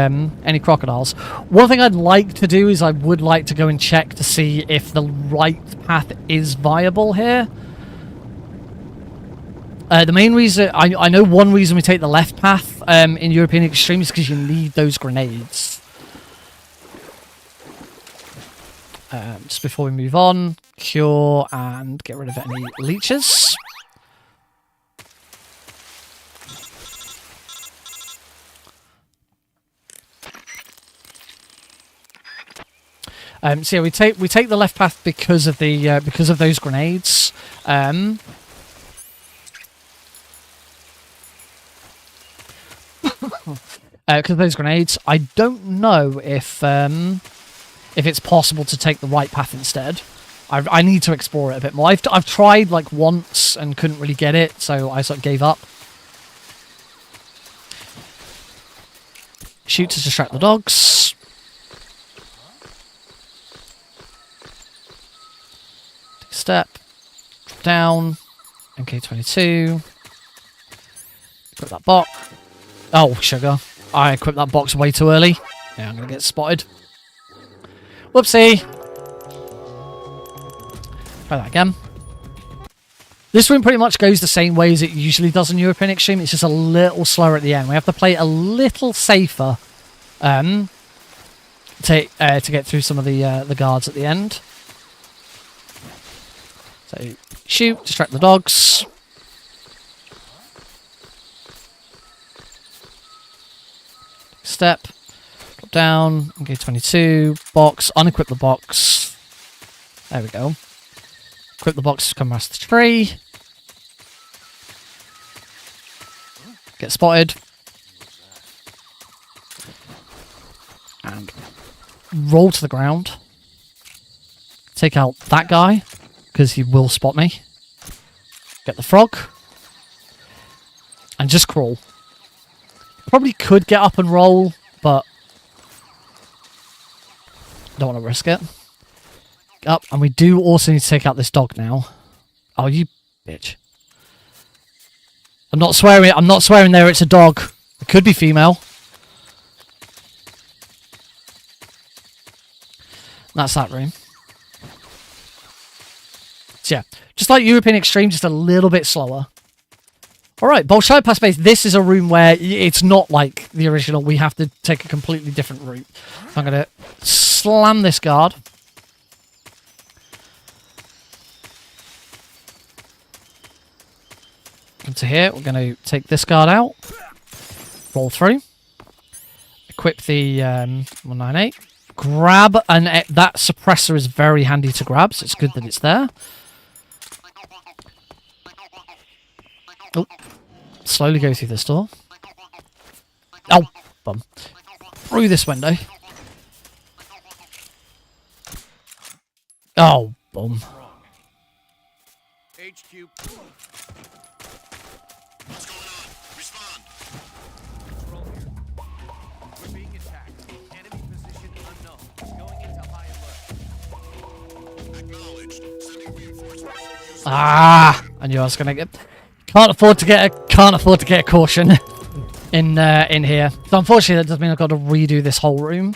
Speaker 1: crocodiles. One thing I'd like to do is I would like to go and check to see if the right path is viable here. The main reason, I know one reason we take the left path in European Extreme is because you need those grenades. Just before we move on, cure and get rid of any leeches. So yeah, we take the left path because of those grenades. Because of those grenades, I don't know if it's possible to take the right path instead. I need to explore it a bit more. I've tried like once and couldn't really get it, so I sort of gave up. Shoot to distract the dogs. Take a step, drop down, MK22. Equip that box. Oh, sugar. I equipped that box way too early. Yeah, I'm going to get spotted. Whoopsie. Try that again. This room pretty much goes the same way as it usually does in European Extreme. It's just a little slower at the end. We have to play a little safer to get through some of the guards at the end. So, shoot, distract the dogs. Step, drop down, MK22, box, unequip the box. There we go. Equip the box, come past the tree. Get spotted. And roll to the ground. Take out that guy, because he will spot me. Get the frog. And just crawl. Probably could get up and roll, but don't want to risk it. Up, and we do also need to take out this dog now. Oh, you bitch. I'm not swearing there, it's a dog. It could be female. That's that room. So yeah, just like European Extreme, just a little bit slower. Alright, Bolshoi Pass Base. This is a room where it's not like the original. We have to take a completely different route. So I'm going to slam this guard. Come to here. We're going to take this guard out. Roll through. Equip the 198. Grab, and that suppressor is very handy to grab, so it's good that it's there. Oh. Slowly go through this door. Oh, bum. Through this window. Oh, bum.
Speaker 6: HQ.
Speaker 5: What's going on? Respond.
Speaker 6: Control here. We're being attacked. Enemy position unknown. Going into high alert.
Speaker 5: Acknowledged. Sending reinforcements.
Speaker 1: Ah, I knew I was gonna get. Can't afford to get a caution in here. So unfortunately, that does mean I've got to redo this whole room.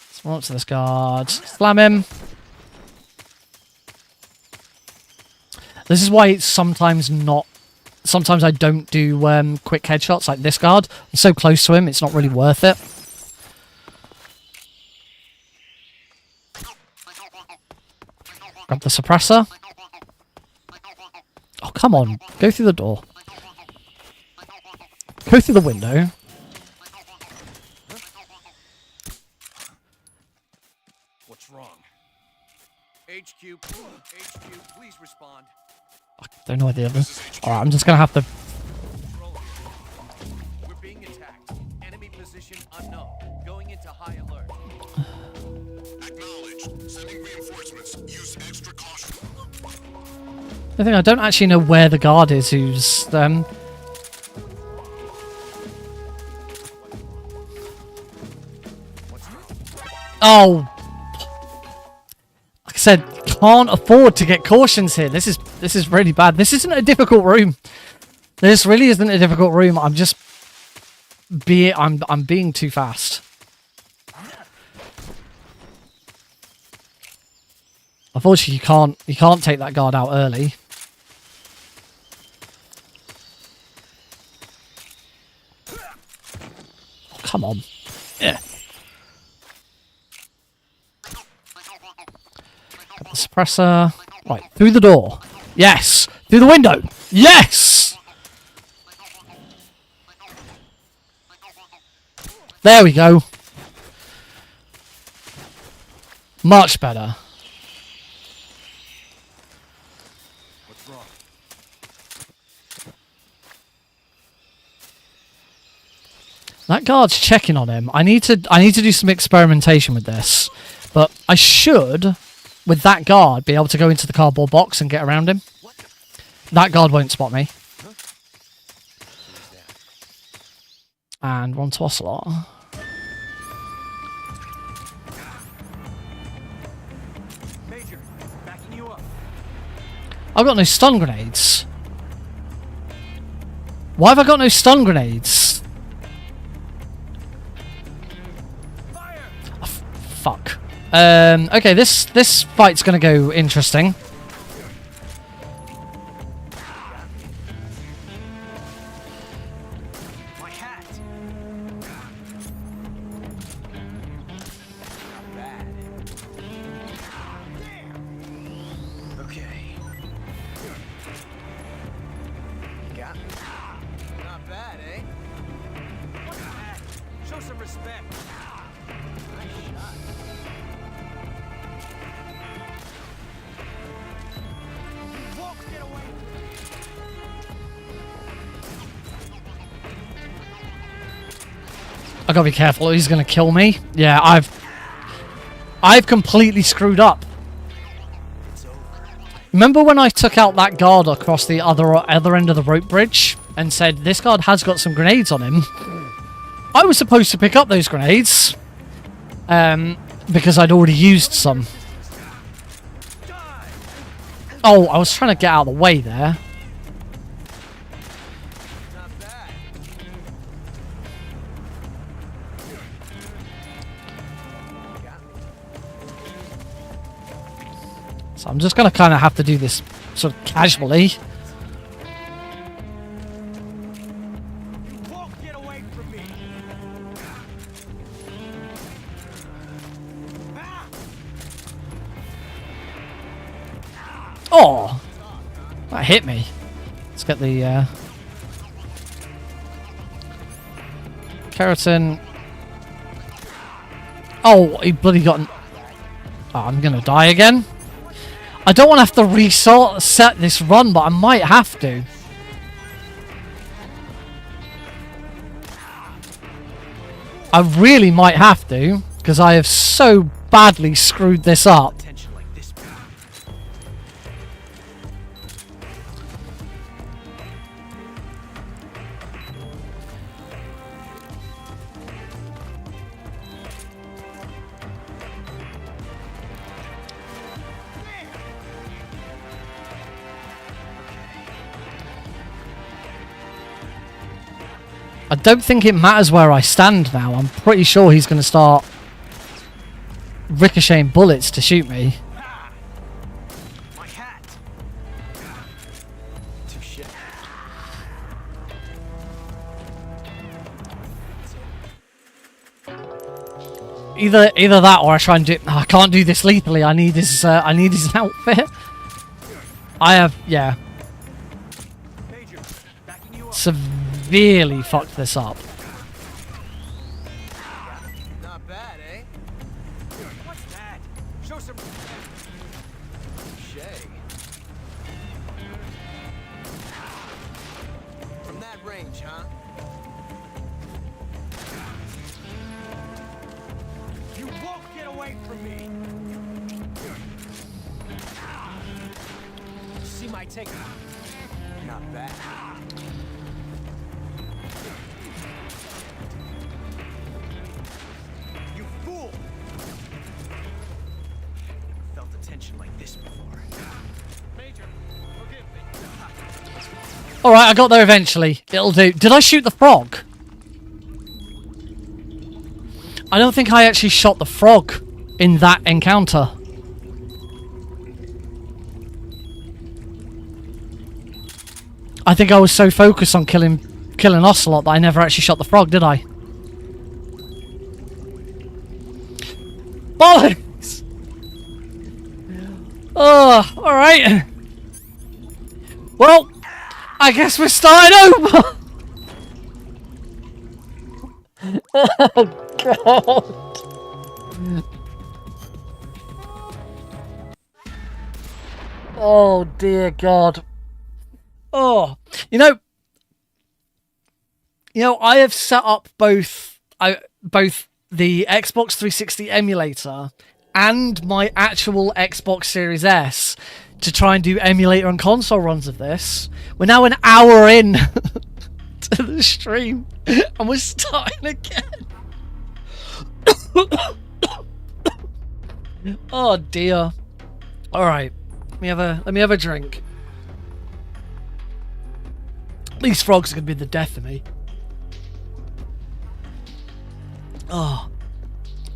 Speaker 1: Let's run up to this guard. Slam him. This is why it's sometimes not. Sometimes I don't do quick headshots like this guard. I'm so close to him, it's not really worth it. Grab the suppressor. Oh, come on. Go through the door. Go through the window.
Speaker 6: What's wrong? HQ, please respond.
Speaker 1: I don't know where the other. Alright, I'm just gonna have to.
Speaker 6: Control here. We're being attacked. Enemy position unknown. Going into high alert.
Speaker 5: Acknowledged. Sending reinforcements. Use extra caution.
Speaker 1: I think I don't actually know where the guard is who's Oh, like I said, can't afford to get cautions here. This is really bad. This isn't a difficult room. This really isn't a difficult room. I'm just I'm being too fast. Unfortunately, you can't take that guard out early. Oh, come on. Yeah. Got the suppressor. Right, through the door. Yes! Through the window! Yes! There we go. Much better.
Speaker 6: What's wrong?
Speaker 1: That guard's checking on him. I need to do some experimentation with this. But I should, with that guard, be able to go into the cardboard box and get around him. That guard won't spot me. And run to Ocelot.
Speaker 6: Major, back Backing you up.
Speaker 1: I've got no stun grenades. Why have I got no stun grenades?
Speaker 6: Fire!
Speaker 1: Oh, fuck. Okay, this fight's gonna go interesting.
Speaker 6: My hat. Not bad. Damn. Okay. Got me. Not bad, eh? What's that? Show some respect. Nice shot. You won't get away.
Speaker 1: I gotta be careful. He's gonna kill me. Yeah, I've completely screwed up. Remember when I took out that guard across the other end of the rope bridge and said this guard has got some grenades on him? I was supposed to pick up those grenades because I'd already used some. Oh, I was trying to get out of the way there.
Speaker 6: Not bad.
Speaker 1: So I'm just gonna kind of have to do this sort of casually.
Speaker 6: You won't get away from me. Ah!
Speaker 1: Oh, that hit me. Let's get the Kerotan. Oh, he bloody got. Oh, I'm gonna die again. I don't want to have to reset this run, but I might have to. I really might have to, because I have so badly screwed this up.
Speaker 6: Attention like this.
Speaker 1: I don't think it matters where I stand now. I'm pretty sure he's going to start ricocheting bullets to shoot me.
Speaker 6: My hat. Touche.
Speaker 1: Either that, or I try and do. Oh, I can't do this lethally. I need his outfit. I have, yeah,
Speaker 6: Major, backing you up.
Speaker 1: severely fucked this up.
Speaker 6: Not bad, eh? What's that? Show some respect. Touche. From that range, huh? You won't get away from me. See my take. Not bad. You fool! Felt a tension like this before. Major, forgive me.
Speaker 1: Alright, I got there eventually. It'll do. Did I shoot the frog? I don't think I actually shot the frog in that encounter. I think I was so focused on killing Ocelot that I never actually shot the frog, did I? Bollocks! Oh, alright. Well, I guess we're starting over. Oh, God. Oh, dear God. Oh, you know, I have set up both the Xbox 360 emulator and my actual Xbox Series S to try and do emulator and console runs of this. We're now an hour in to the stream, and we're starting again. Oh dear. All right. me have a drink. These frogs are gonna be the death of me. Oh,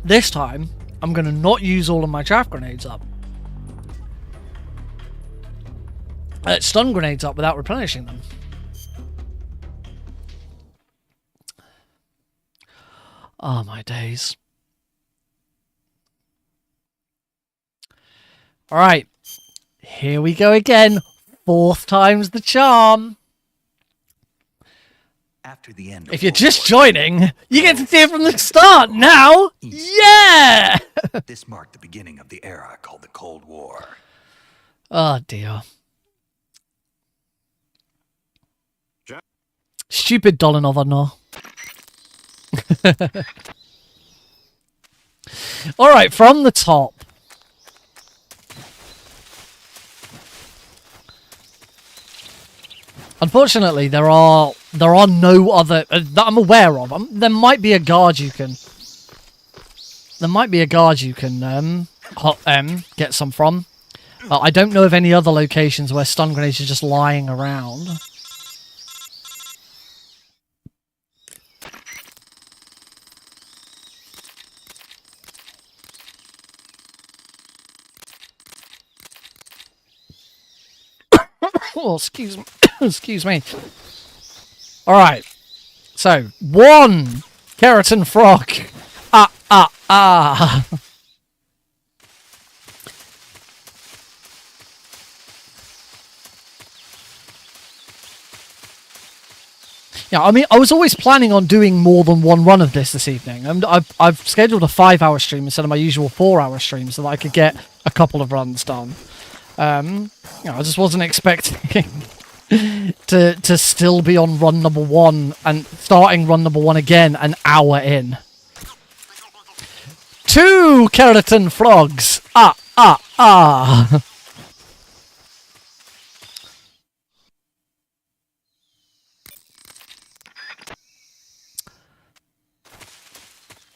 Speaker 1: this time I'm gonna not use all of my chaff grenades up. Stun grenades up without replenishing them. Oh my days. Alright. Here we go again. 4th time's the charm.
Speaker 3: After the end of
Speaker 1: If you're
Speaker 3: World
Speaker 1: just
Speaker 3: War
Speaker 1: joining, you get to see it from the start now. Yeah!
Speaker 3: II, this marked the beginning of the era called the Cold War.
Speaker 1: Oh dear.
Speaker 7: Jack?
Speaker 1: Stupid Dolanov, no. Alright, from the top. Unfortunately, there are no other that I'm aware of. There might be a guard you can. There might be a guard you can get some from. I don't know of any other locations where stun grenades are just lying around. Oh, excuse me. Excuse me. Alright. So, 1 Kerotan frog. Yeah, I mean, I was always planning on doing more than one run of this evening. I've scheduled a 5-hour stream instead of my usual 4-hour stream so that I could get a couple of runs done. I just wasn't expecting to still be on run number 1 and starting run number 1 again an hour in. 2 Keratan frogs.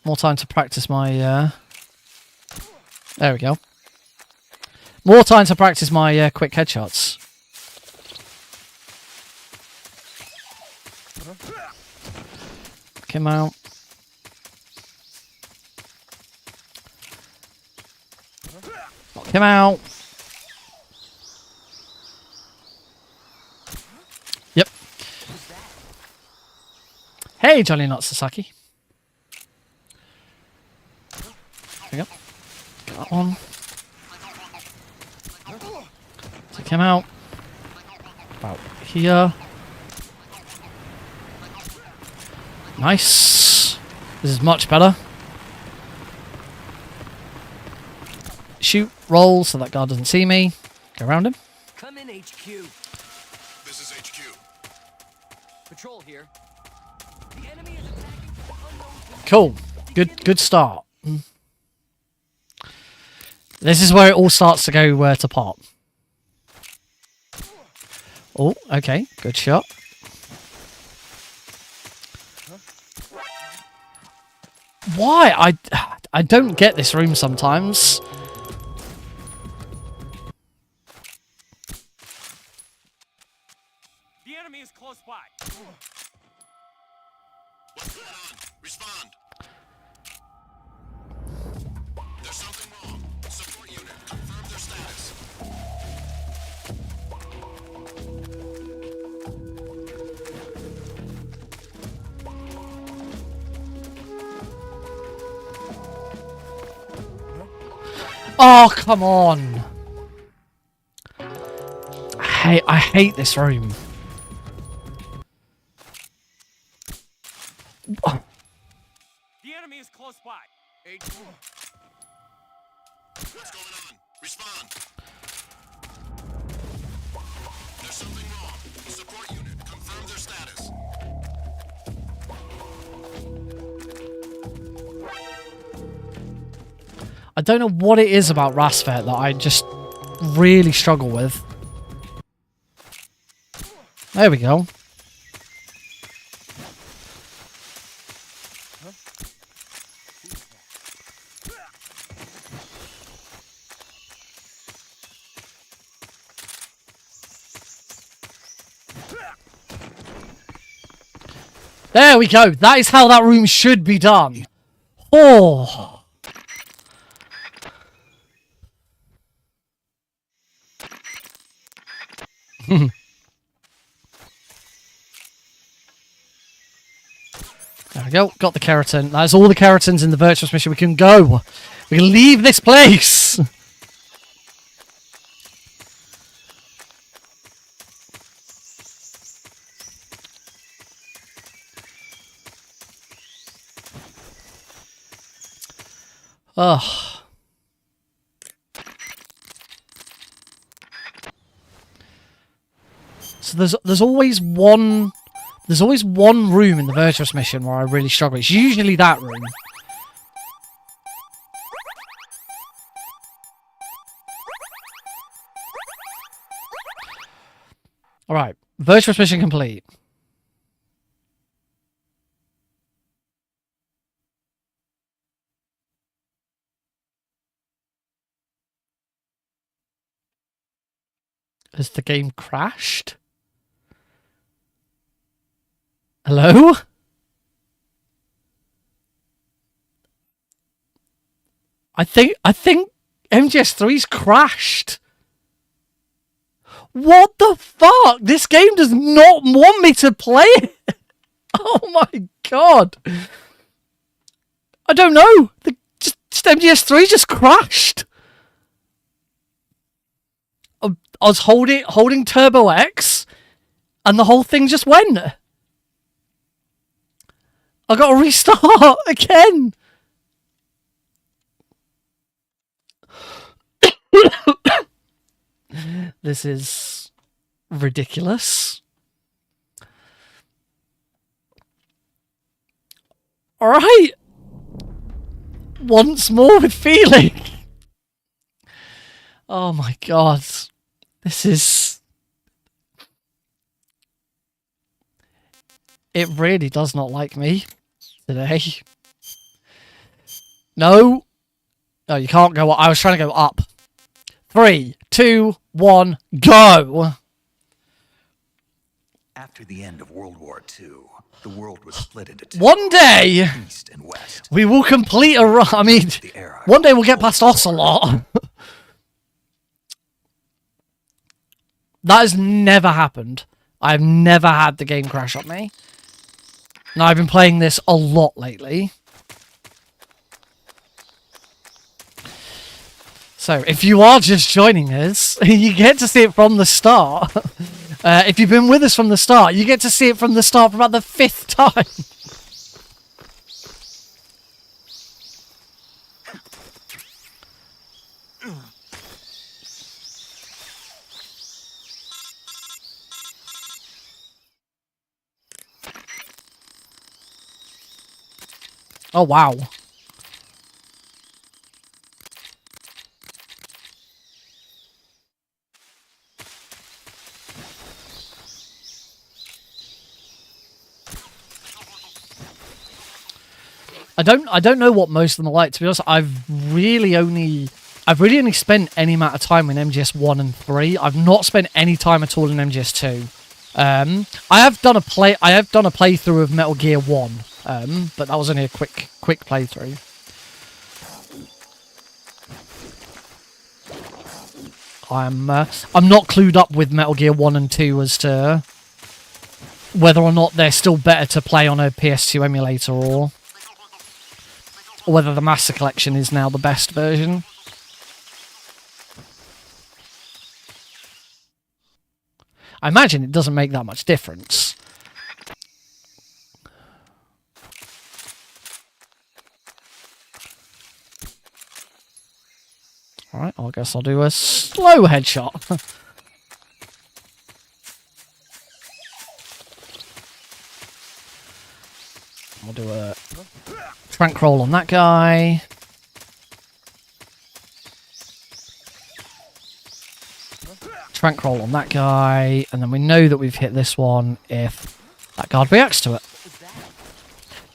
Speaker 1: More time to practice my, there we go. More time to practice my quick headshots. Come out. Come out. Yep. Hey, Johnny Not Sasaki. There we go. Get that one. Take him out. About here. Nice. This is much better. Shoot, roll, so that guard doesn't see me. Go around him.
Speaker 4: Come in, HQ.
Speaker 5: This is HQ.
Speaker 4: Patrol here. The enemy is attacking from an unknown position.
Speaker 1: Cool. Good start. This is where it all starts to go to pot. Oh, okay. Good shot. Why? I don't get this room sometimes.
Speaker 6: The enemy is close by.
Speaker 5: What's going on? Respond. There's something wrong. Support unit, confirm their status.
Speaker 1: Oh, come on. I hate this room.
Speaker 6: The enemy is close by.
Speaker 5: What's going on? Respond. There's something wrong. Support unit, confirm their status.
Speaker 1: I don't know what it is about Rasvet that I just really struggle with. There we go. There we go. That is how that room should be done. Oh. There we go. Got the keratin. That's all the keratins in the virtuous mission. We can go. We can leave this place. Ugh. So there's always one room in the virtuous mission where I really struggle. It's usually that room. All right, virtuous mission complete. Has the game crashed? Hello? I think MGS3's crashed. What the fuck? This game does not want me to play it. Oh my god. I don't know. Just MGS3 just crashed. I was holding Turbo X, and the whole thing just went. I got to restart again. This is ridiculous. All right. Once more with feeling. Oh my god. This is... It really does not like me today. No. No, you can't go up. I was trying to go up. 3, 2, 1, go!
Speaker 3: After the end of World War II, the world was split into two.
Speaker 1: One day,
Speaker 3: East and West.
Speaker 1: we will complete a run. I mean, one day we'll get past Ocelot. That has never happened. I've never had the game crash on me. Now, I've been playing this a lot lately. So, if you are just joining us, you get to see it from the start. If you've been with us from the start, you get to see it from the start for about the 5th time. Oh, wow. I don't know what most of them are like. To be honest, I've really only spent any amount of time in MGS 1 and 3. I've not spent any time at all in MGS 2. I have done a playthrough of Metal Gear 1, but that was only a quick playthrough. I'm not clued up with Metal Gear 1 and 2 as to whether or not they're still better to play on a PS2 emulator or whether the Master Collection is now the best version. I imagine it doesn't make that much difference. Alright, I guess I'll do a slow headshot. I'll do a trank roll on that guy. Trank roll on that guy. And then we know that we've hit this one if that guard reacts to it.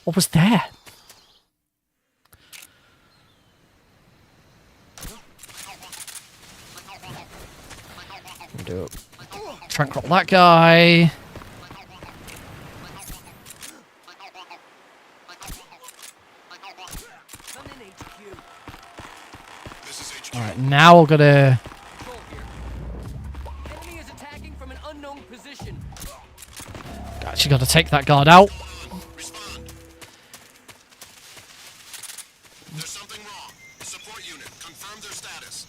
Speaker 1: What was there? We'll do a trank roll that guy. Alright, now we're gonna...
Speaker 4: Control here. Enemy is attacking from an unknown position.
Speaker 1: Actually got to take that guard out.
Speaker 5: Respond. There's something wrong. Support unit, confirm their status.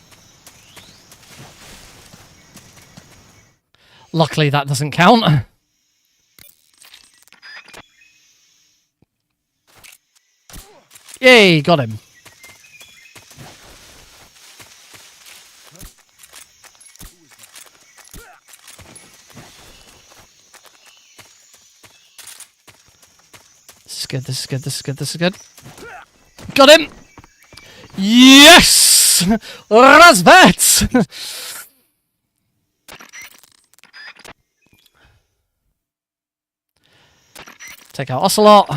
Speaker 1: Luckily that doesn't count. Yay, got him. This is good, this is good, this is good, this is good. Got him! Yes! Razvet! Take out Ocelot.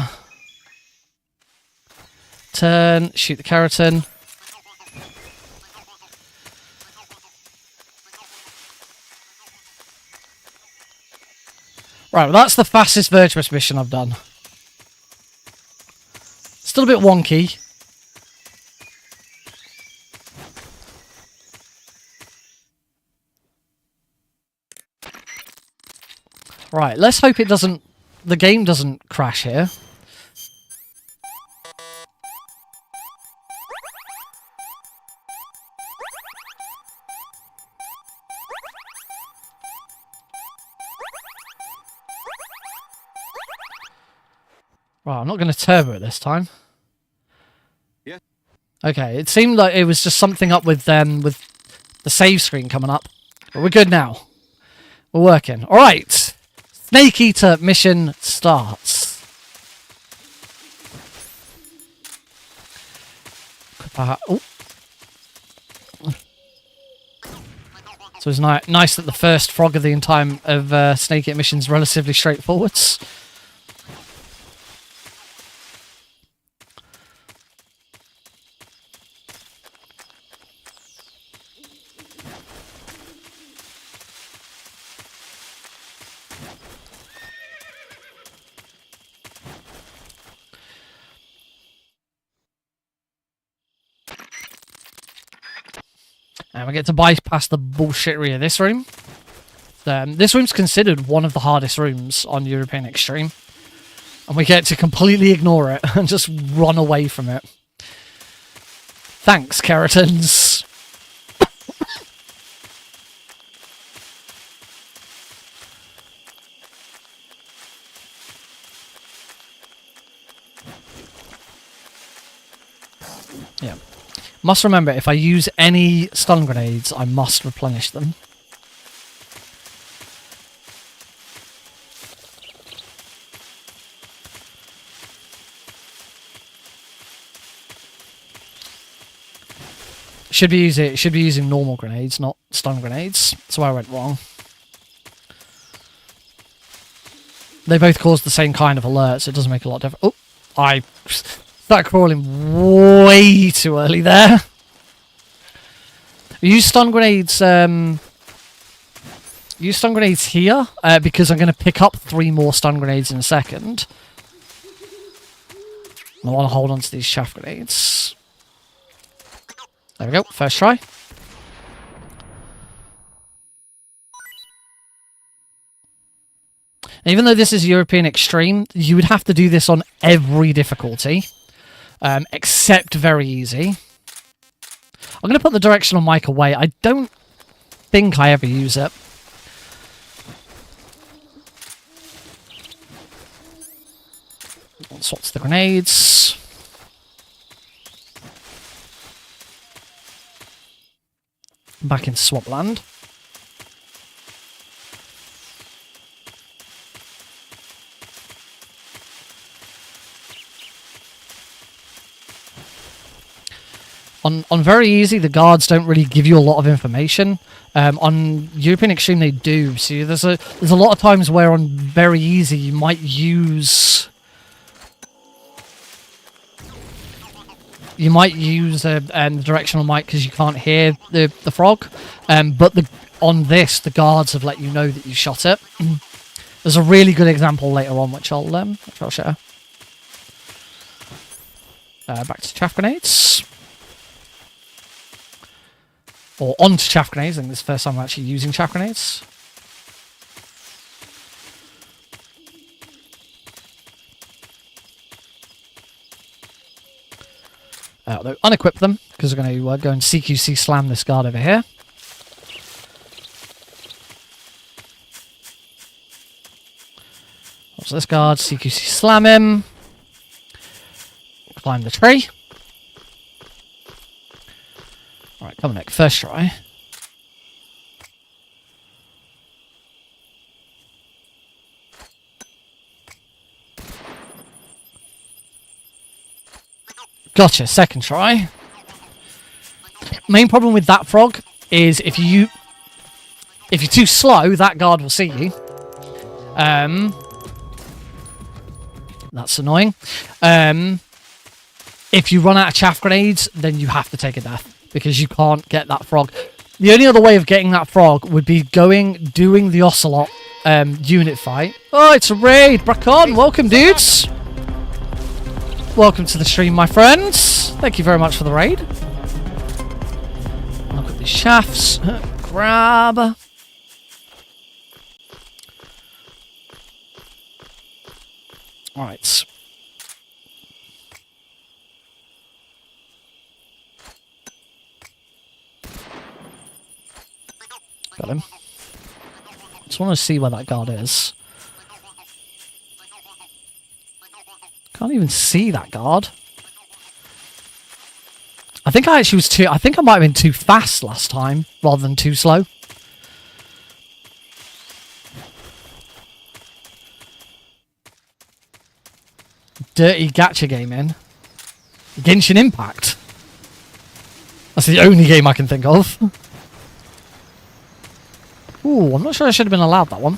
Speaker 1: Turn, shoot the Kerotan. Right, well that's the fastest Virtuous mission I've done. Still a bit wonky. Right, let's hope it doesn't... the game doesn't crash here. Right, I'm not going to turbo it this time.
Speaker 7: Yeah.
Speaker 1: Okay, it seemed like it was just something up with the save screen coming up. But we're good now. We're working. Alright. Snake Eater mission starts. Oh. So it's nice that the first frog of the entire of Snake Eater mission is relatively straightforward. And we get to bypass the bullshittery of this room. This room's considered one of the hardest rooms on European Extreme. And we get to completely ignore it and just run away from it. Thanks, Kerotans. Yeah. Must remember, if I use any stun grenades, I must replenish them. Should be using normal grenades, not stun grenades. That's why I went wrong. They both cause the same kind of alert, so it doesn't make a lot of difference. Oh, I started crawling way too early there. Use stun grenades. Use stun grenades here because I'm going to pick up 3 more stun grenades in a second. I want to hold on to these chaff grenades. There we go. First try. Even though this is European Extreme, you would have to do this on every difficulty, except very easy. I'm going to put the directional mic away. I don't think I ever use it. Swaps the grenades. Back in Swapland. On very easy, the guards don't really give you a lot of information. On European Extreme, they do. See, there's a lot of times where on very easy you might use the directional mic because you can't hear the frog. But on this, the guards have let you know that you shot it. There's a really good example later on, which I'll share. Back to chaff grenades. Or onto chaff grenades. I think this is the first time I'm actually using chaff grenades. Although unequip them, because we're going to go and CQC slam this guard over here. What's this guard? CQC slam him. Climb the tree. Alright, come on, Nick. First try. Gotcha, second try. Main problem with that frog is if you're too slow, that guard will see you. That's annoying. If you run out of chaff grenades, then you have to take a death because you can't get that frog. The only other way of getting that frog would be doing the Ocelot unit fight. Oh, it's a raid. Bracon, welcome, dudes. Welcome to the stream, my friends. Thank you very much for the raid. Look at these shafts. Grab. Alright. Got him. Just want to see where that guard is. Can't even see that guard. I think I actually was too... I think I might have been too fast last time, rather than too slow. Dirty gacha gaming. Genshin Impact. That's the only game I can think of. Ooh, I'm not sure I should have been allowed that one.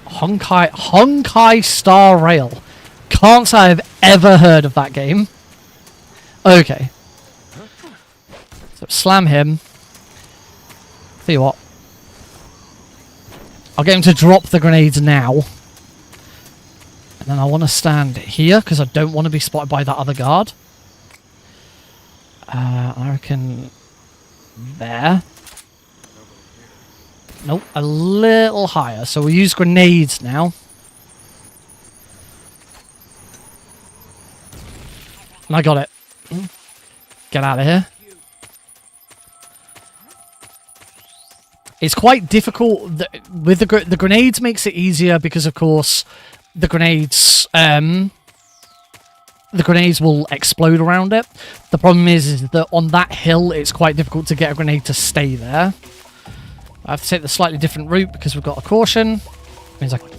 Speaker 1: Honkai Star Rail. Can't say I've ever heard of that game. Okay. So slam him. Tell you what. I'll get him to drop the grenades now. And then I want to stand here because I don't want to be spotted by that other guard. I reckon there. Nope, a little higher. So we'll use grenades now. And I got it. Get out of here. It's quite difficult with the grenades. Makes it easier because, of course, the grenades will explode around it. The problem is that on that hill, it's quite difficult to get a grenade to stay there. I have to take the slightly different route because we've got a caution. Means I got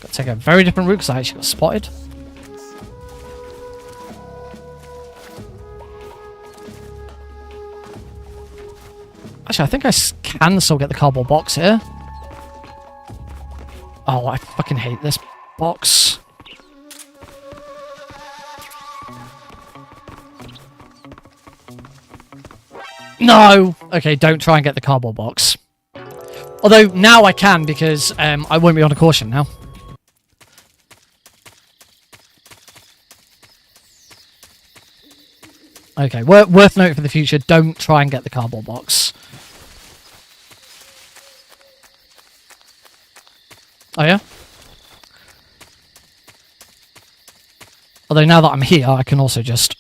Speaker 1: to take a very different route because I actually got spotted. Actually, I think I can still get the cardboard box here. Oh, I fucking hate this box. No! Okay, don't try and get the cardboard box. Although, now I can because I won't be on a caution now. Okay, worth note for the future, don't try and get the cardboard box. Oh yeah? Although now that I'm here, I can also just...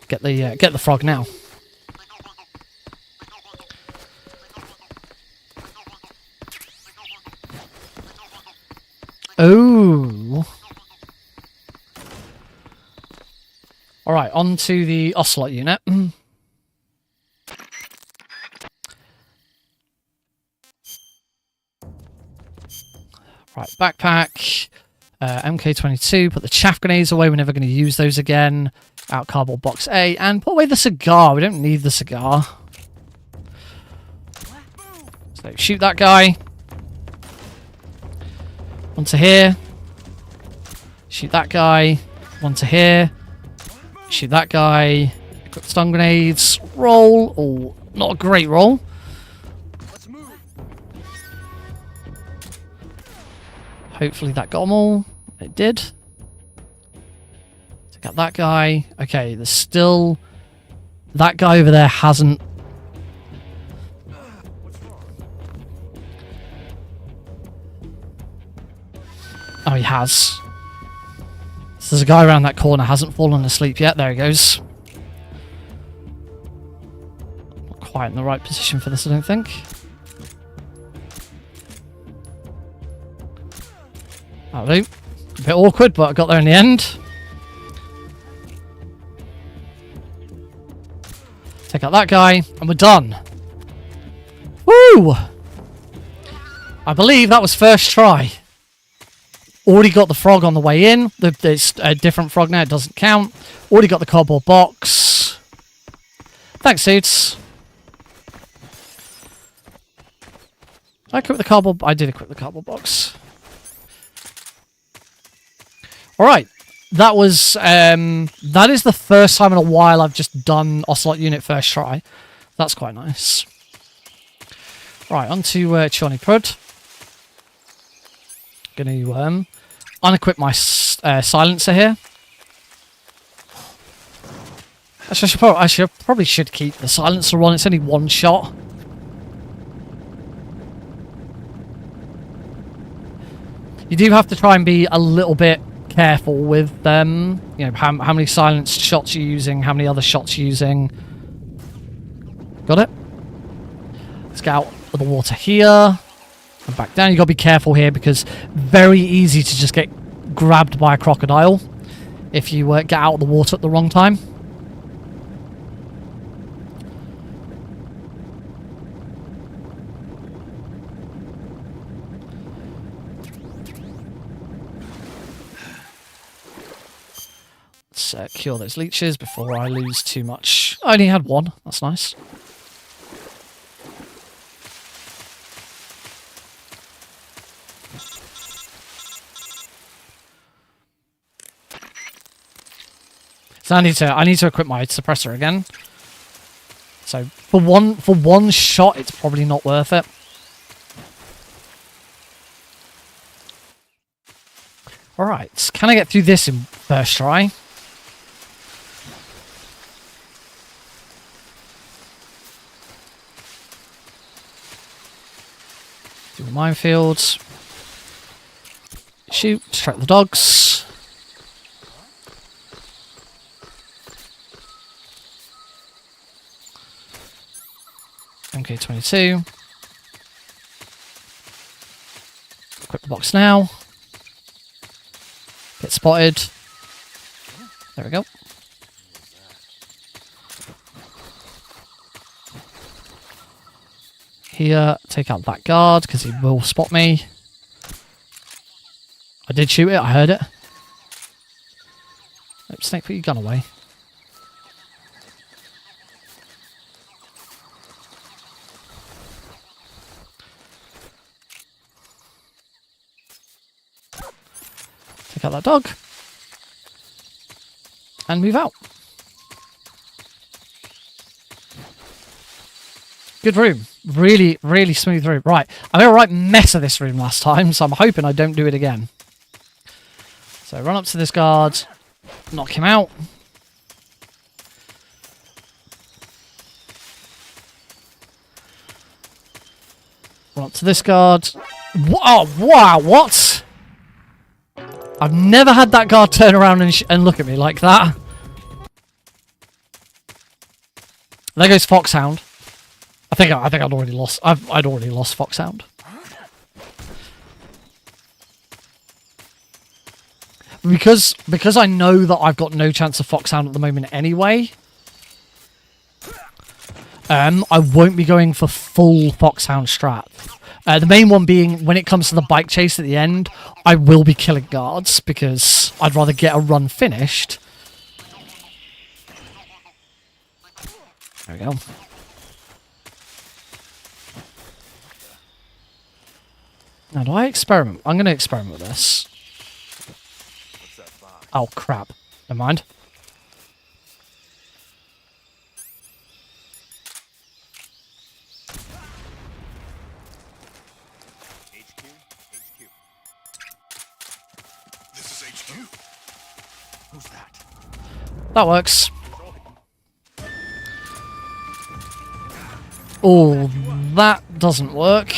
Speaker 1: Get the frog now. Oh. All right, on to the Ocelot unit. Right, backpack. MK22, put the chaff grenades away. We're never going to use those again. Out cardboard box A. And put away the cigar. We don't need the cigar. So shoot that guy. Onto here. Shoot that guy. Onto here. Shoot that guy. Got stun grenades. Roll. Oh, not a great roll.
Speaker 6: Let's move.
Speaker 1: Hopefully that got them all. It did. Take out that guy. Okay, there's still... That guy over there hasn't... Oh, he has. So there's a guy around that corner, hasn't fallen asleep yet. There he goes. Not quite in the right position for this, I don't think. That'll do. A bit awkward, but I got there in the end. Take out that guy, and we're done. Woo! I believe that was first try. Already got the frog on the way in. It's a different frog now, it doesn't count. Already got the cardboard box. Thanks, dudes. Did I equip the cardboard? I did equip the cardboard box. Alright. That was, that is the first time in a while I've just done Ocelot unit first try. That's quite nice. Right, on to Chorny Prud. Gonna unequip my silencer here. Actually, I probably should keep the silencer on. It's only one shot. You do have to try and be a little bit careful with you know, how many silenced shots you're using, how many other shots you're using. Got it? Let's get out of the water here. And back down. You got to be careful here because very easy to just get grabbed by a crocodile if you get out of the water at the wrong time. Let's cure those leeches before I lose too much. I only had one. That's nice. So I need to equip my suppressor again. So for one shot, it's probably not worth it. All right, can I get through this in first try? Do the minefields. Shoot, distract the dogs. MK22. Equip the box now. Get spotted. There we go. Here, take out that guard because he will spot me. I did shoot it, I heard it. Nope, Snake, put your gun away. Take out that dog. And move out. Good room. Really, really smooth room. Right. I made a right mess of this room last time, so I'm hoping I don't do it again. So run up to this guard. Knock him out. Run up to this guard. Oh, wow, what? I've never had that guard turn around and look at me like that. There goes Foxhound. I think I'd already lost. I'd already lost Foxhound. Because I know that I've got no chance of Foxhound at the moment anyway. I won't be going for full Foxhound strat. The main one being when it comes to the bike chase at the end, I will be killing guards because I'd rather get a run finished. There we go. Now, do I experiment? I'm going to experiment with this. Oh, crap. Never mind.
Speaker 3: Who's that?
Speaker 1: That works. Oh, that doesn't work.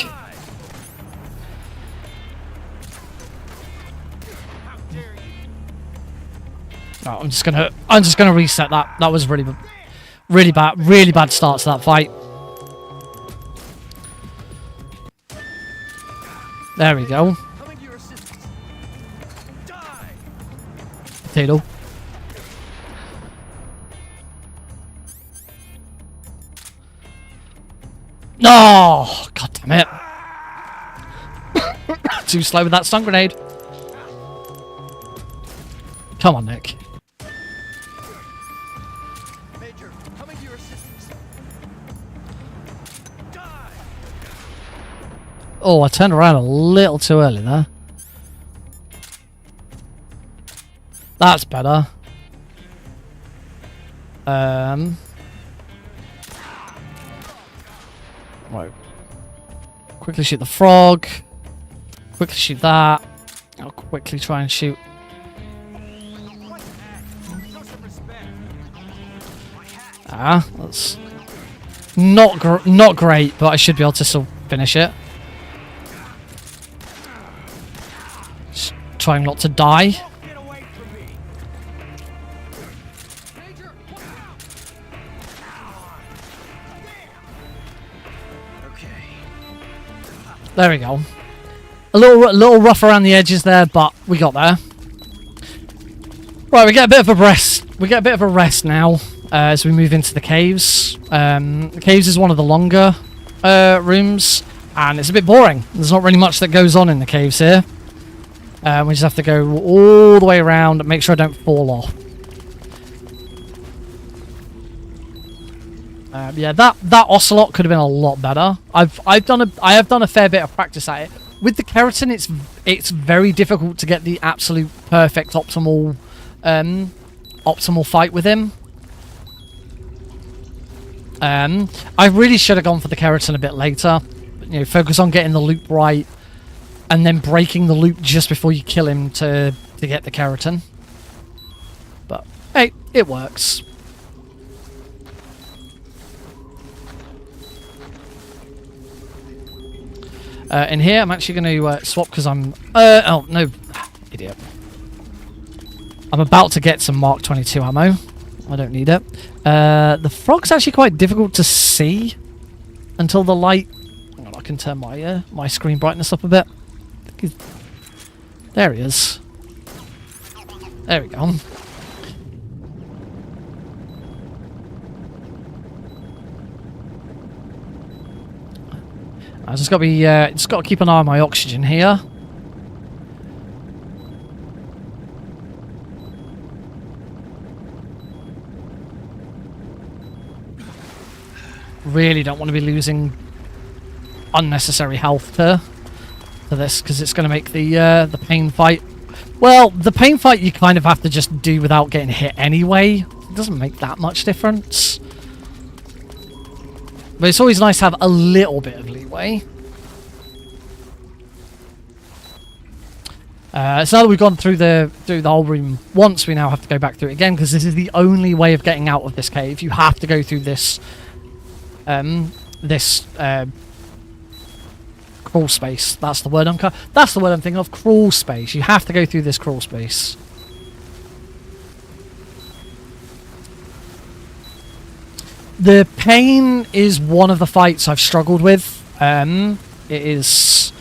Speaker 1: Oh, I'm just gonna reset that. That was really bad start to that fight. There we go.
Speaker 6: Coming to your assistance. Die!
Speaker 1: Potato. No! Oh, God damn it. Too slow with that stun grenade. Come on, Nick.
Speaker 6: Major, coming to your assistance. Die!
Speaker 1: Oh, I turned around a little too early there. That's better. Right. Quickly shoot the frog. Quickly shoot that. I'll quickly try and shoot. Ah, that's not great, but I should be able to still finish it. Just trying not to die.
Speaker 6: Get away from me! Major, watch out!
Speaker 3: Okay.
Speaker 1: There we go. A little rough around the edges there, but we got there. Right, we get a bit of a rest. We get a bit of a rest now as we move into the caves. The caves is one of the longer rooms, and it's a bit boring. There's not really much that goes on in the caves here. We just have to go all the way around and make sure I don't fall off. Yeah, that ocelot could have been a lot better. I have done a fair bit of practice at it. With the keratin, it's very difficult to get the absolute perfect optimal fight with him. I really should have gone for the keratin a bit later. You know, focus on getting the loop right, and then breaking the loop just before you kill him to get the keratin. But hey, it works. In here, I'm actually going to swap because I'm... oh, no. Idiot. I'm about to get some Mark 22 ammo. I don't need it. The frog's actually quite difficult to see until the light... Hang on, I can turn my screen brightness up a bit. There he is. There we go. I just got to keep an eye on my oxygen here. Really don't want to be losing unnecessary health to this, because it's going to make the pain fight. Well, the pain fight you kind of have to just do without getting hit anyway. It doesn't make that much difference. But it's always nice to have a little bit of leeway. So now that we've gone through the whole room once, we now have to go back through it again, because this is the only way of getting out of this cave. You have to go through this crawl space. That's the word I'm thinking of. Crawl space. You have to go through this crawl space. The pain is one of the fights I've struggled with. It's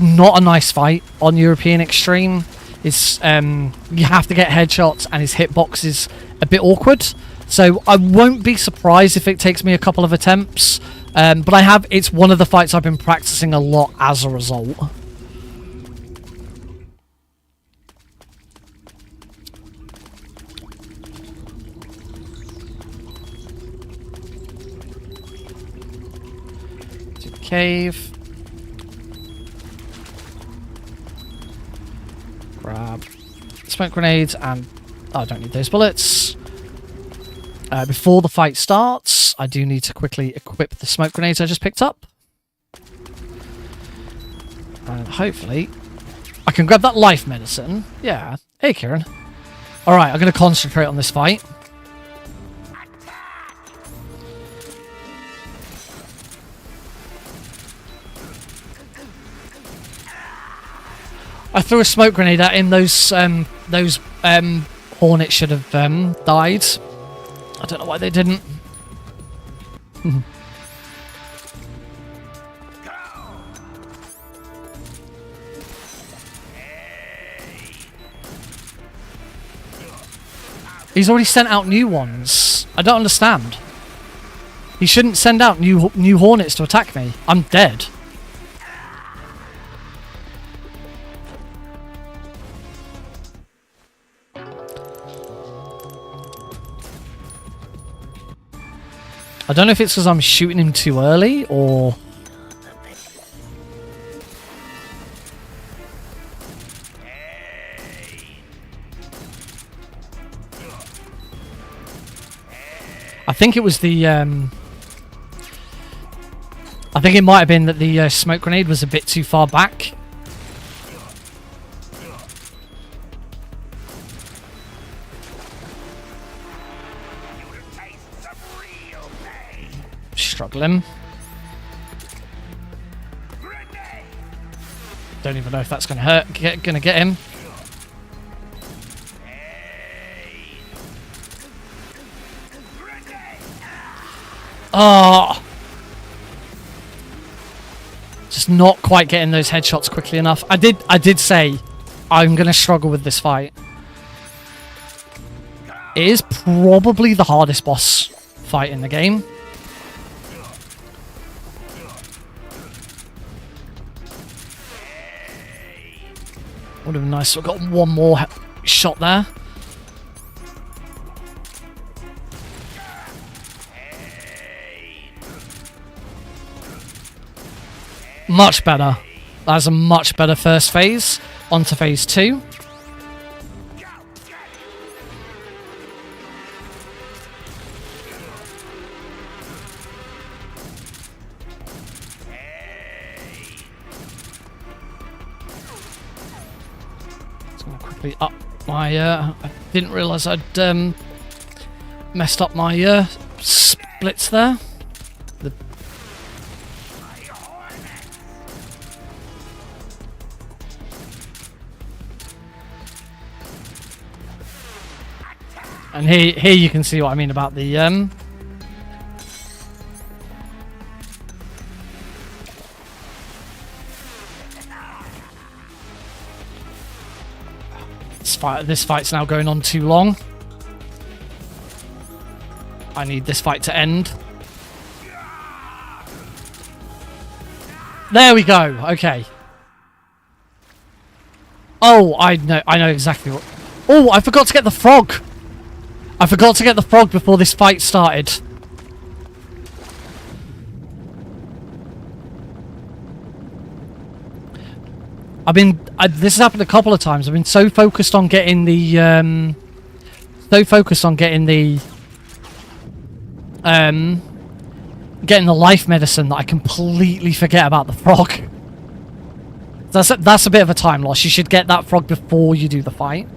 Speaker 1: not a nice fight on European Extreme. It's you have to get headshots, and his hitbox is a bit awkward. So I won't be surprised if it takes me a couple of attempts. But it's one of the fights I've been practicing a lot as a result. To the cave. Grab smoke grenades and... Oh, I don't need those bullets. Before the fight starts, I do need to quickly equip the smoke grenades I just picked up. And hopefully I can grab that life medicine. Yeah, Hey, Kieran. Alright, I'm going to concentrate on this fight. I threw a smoke grenade at him. Those hornets should have died. I don't know why they didn't. He's already sent out new ones. I don't understand. He shouldn't send out new hornets to attack me. I'm dead. I don't know if it's because I'm shooting him too early or... I think it was the, I think it might have been that the smoke grenade was a bit too far back. Struggling. Don't even know if that's going to hurt. Gonna get him. Oh, just not quite getting those headshots quickly enough. I did say I'm gonna struggle with this fight. It is probably the hardest boss fight in the game. Would have been nice to have got one more shot there. Much better. That's a much better first phase. On to phase 2. Just gonna quickly up my I didn't realise I'd messed up my splits there. And here you can see what I mean about the this fight's now going on too long. I need this fight to end. There we go. Okay. Oh, I know exactly what. Oh, I forgot to get the frog. I forgot to get the frog before this fight started. This has happened a couple of times. I've been so focused on getting the, getting the life medicine that I completely forget about the frog. That's a bit of a time loss. You should get that frog before you do the fight.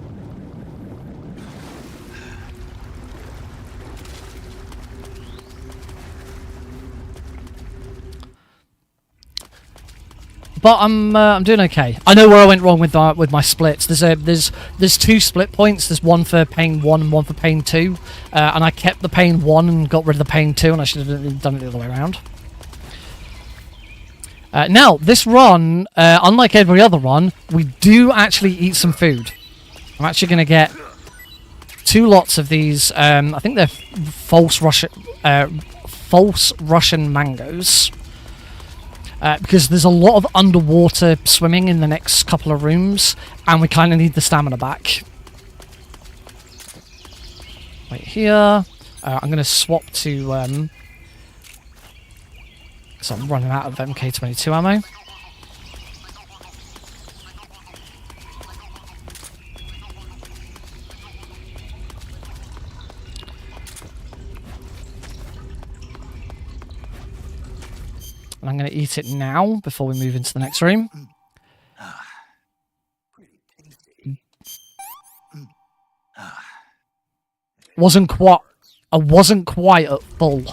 Speaker 1: But I'm doing okay. I know where I went wrong with my splits. There's 2 split points. There's one for pain 1 and one for pain 2, and I kept the pain 1 and got rid of the pain 2, and I should have done it the other way around. Now this run, unlike every other run, we do actually eat some food. I'm actually going to get 2 lots of these. I think they're false Russian mangoes. Because there's a lot of underwater swimming in the next couple of rooms, and we kind of need the stamina back. Wait here. I'm going to swap to... so I'm running out of MK22 ammo. And I'm going to eat it now before we move into the next room. Wasn't quite. I wasn't quite at full.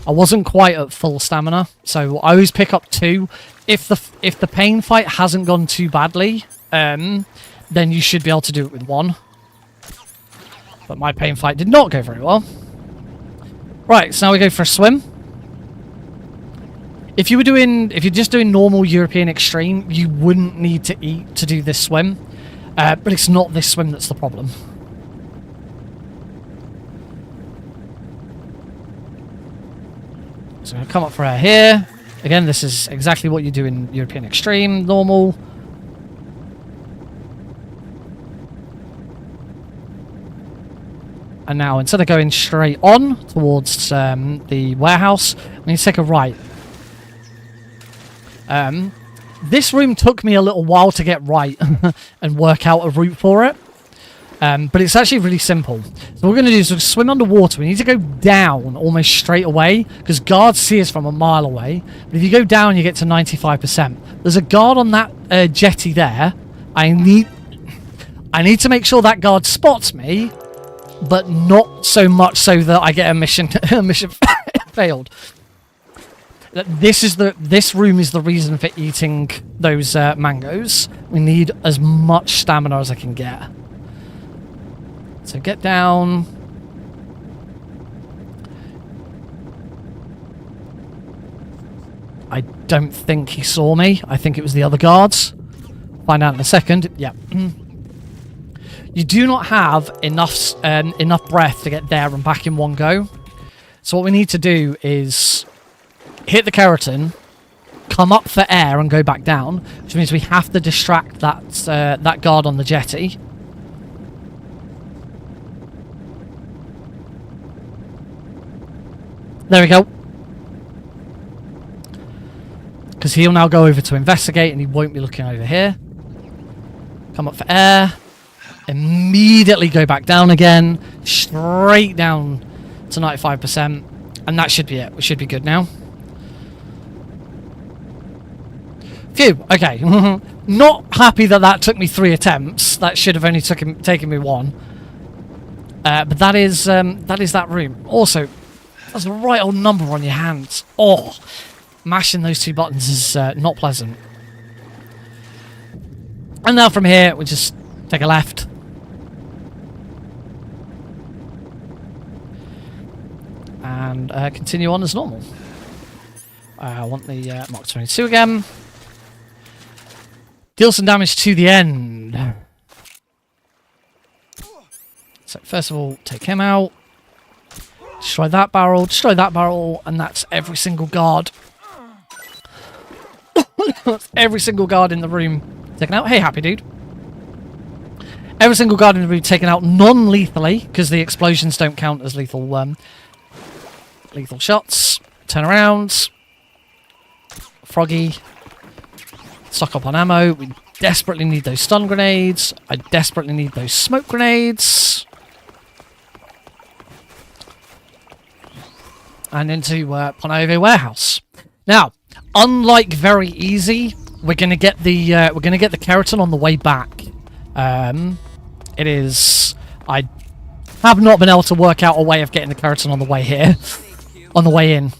Speaker 1: I wasn't quite at full stamina, so I always pick up 2. If the pain fight hasn't gone too badly, then you should be able to do it with 1. But my pain fight did not go very well. Right, so now we go for a swim. If you're just doing normal European Extreme, you wouldn't need to eat to do this swim. But it's not this swim that's the problem. So I'm going to come up for air here. Again, this is exactly what you do in European Extreme, normal. And now, instead of going straight on towards the warehouse, we need to take a right. This room took me a little while to get right and work out a route for it. But it's actually really simple. So what we're going to do is we'll swim underwater. We need to go down almost straight away because guards see us from a mile away. But if you go down, you get to 95%. There's a guard on that jetty there. I need to make sure that guard spots me, but not so much so that I get a mission failed. This room is the reason for eating those mangoes. We need as much stamina as I can get. So get down. I don't think he saw me. I think it was the other guards. Find out in a second. Yeah. You do not have enough breath to get there and back in one go. So what we need to do is hit the keratin, come up for air and go back down, which means we have to distract that guard on the jetty. There we go. Because he'll now go over to investigate and he won't be looking over here. Come up for air. Immediately go back down again. Straight down to 95%. And that should be it. We should be good now. Phew. Okay. Not happy that took me 3 attempts. That should have only taken me 1. But that is that room. Also, that's the right old number on your hands. Oh, mashing those 2 buttons is not pleasant. And now from here, we just take a left. And continue on as normal. I want the Mark 22 again. Deal some damage to the end. So first of all, take him out. Destroy that barrel, and that's every single guard. That's every single guard in the room taken out. Hey, happy dude. Every single guard in the room taken out non-lethally, because the explosions don't count as lethal shots. Turn around. Froggy. Stock up on ammo. We desperately need those stun grenades. I desperately need those smoke grenades. And into Ponove warehouse. Now, unlike very easy, we're gonna get the keratin on the way back. It is. I have not been able to work out a way of getting the keratin on the way here, on the way in.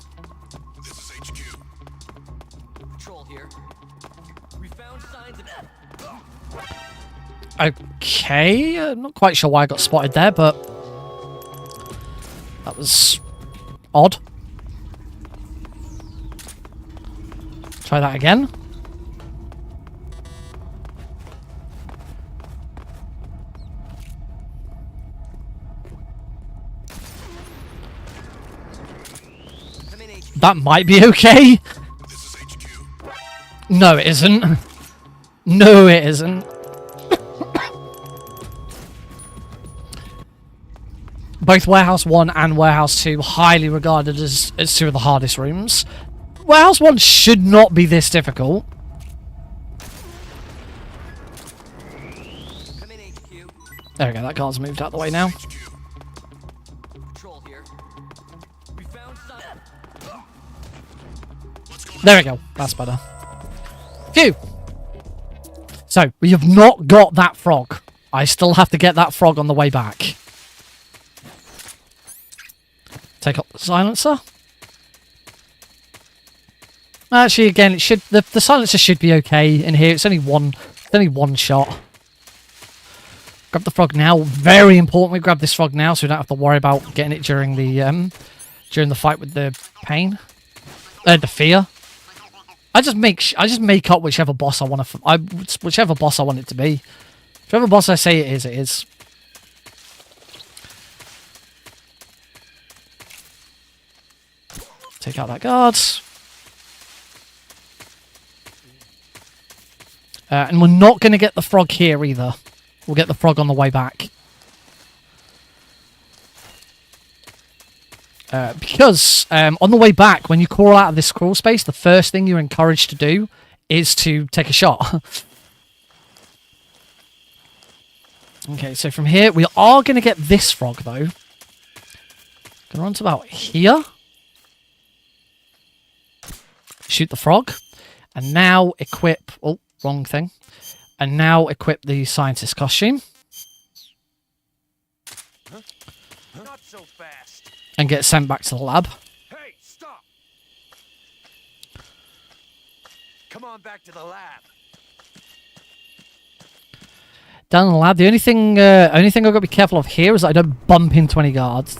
Speaker 5: This is HQ.
Speaker 4: Patrol here. We found signs of.
Speaker 1: Okay, I'm not quite sure why I got spotted there, but that was odd. Try that again. That might be okay.
Speaker 5: This is HQ.
Speaker 1: No, it isn't. No, it isn't. Both Warehouse 1 and Warehouse 2 highly regarded as 2 of the hardest rooms. Warehouse 1 should not be this difficult.
Speaker 4: Come in, HQ.
Speaker 1: There we go, that guard's moved out of the way now.
Speaker 4: Patrol here. We found signs.
Speaker 1: There we go, that's better. Phew! So, we have not got that frog. I still have to get that frog on the way back. Take up the silencer. Actually, again, it should the silencer should be okay in here. It's only one shot. Grab the frog now. Very important we grab this frog now, so we don't have to worry about getting it during the fight with the pain, the fear. I just make up whichever boss I want to. Whichever boss I want it to be. Whichever boss I say it is, it is. Take out that guard. And we're not going to get the frog here either. We'll get the frog on the way back. Because on the way back, when you crawl out of this crawl space, the first thing you're encouraged to do is to take a shot. Okay, so from here, we are going to get this frog, though. Gonna run to about here. Shoot the frog. And now equip... Oh, wrong thing. And now equip the scientist costume.
Speaker 6: Not so fast.
Speaker 1: And get sent back to the lab.
Speaker 6: Hey, stop. Come on back to the lab.
Speaker 1: Down in the lab, the only thing I've got to be careful of here is that I don't bump into any guards.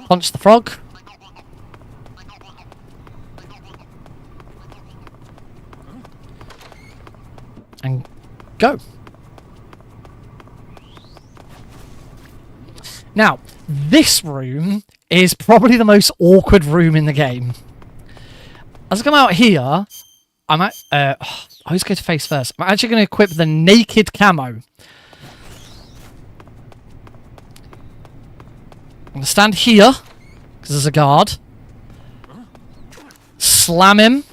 Speaker 1: Punch the frog. And go. Now, this room is probably the most awkward room in the game. As I come out here, I'm at... I always go to face first. I'm actually going to equip the naked camo. I'm going to stand here, because there's a guard. Slam him.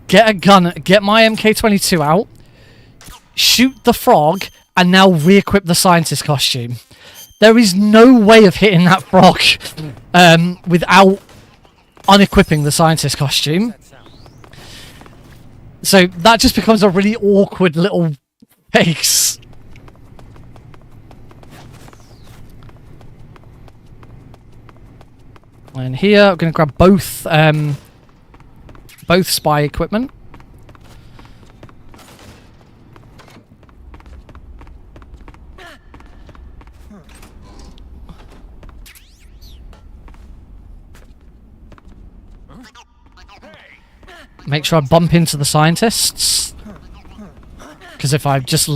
Speaker 1: Get a gun. Get my MK22 out. Shoot the frog, and now re-equip the scientist costume. There is no way of hitting that frog without unequipping the scientist costume. So that just becomes a really awkward little pace. And here, I'm going to grab both spy equipment. Make sure I bump into the scientists. Because if I just...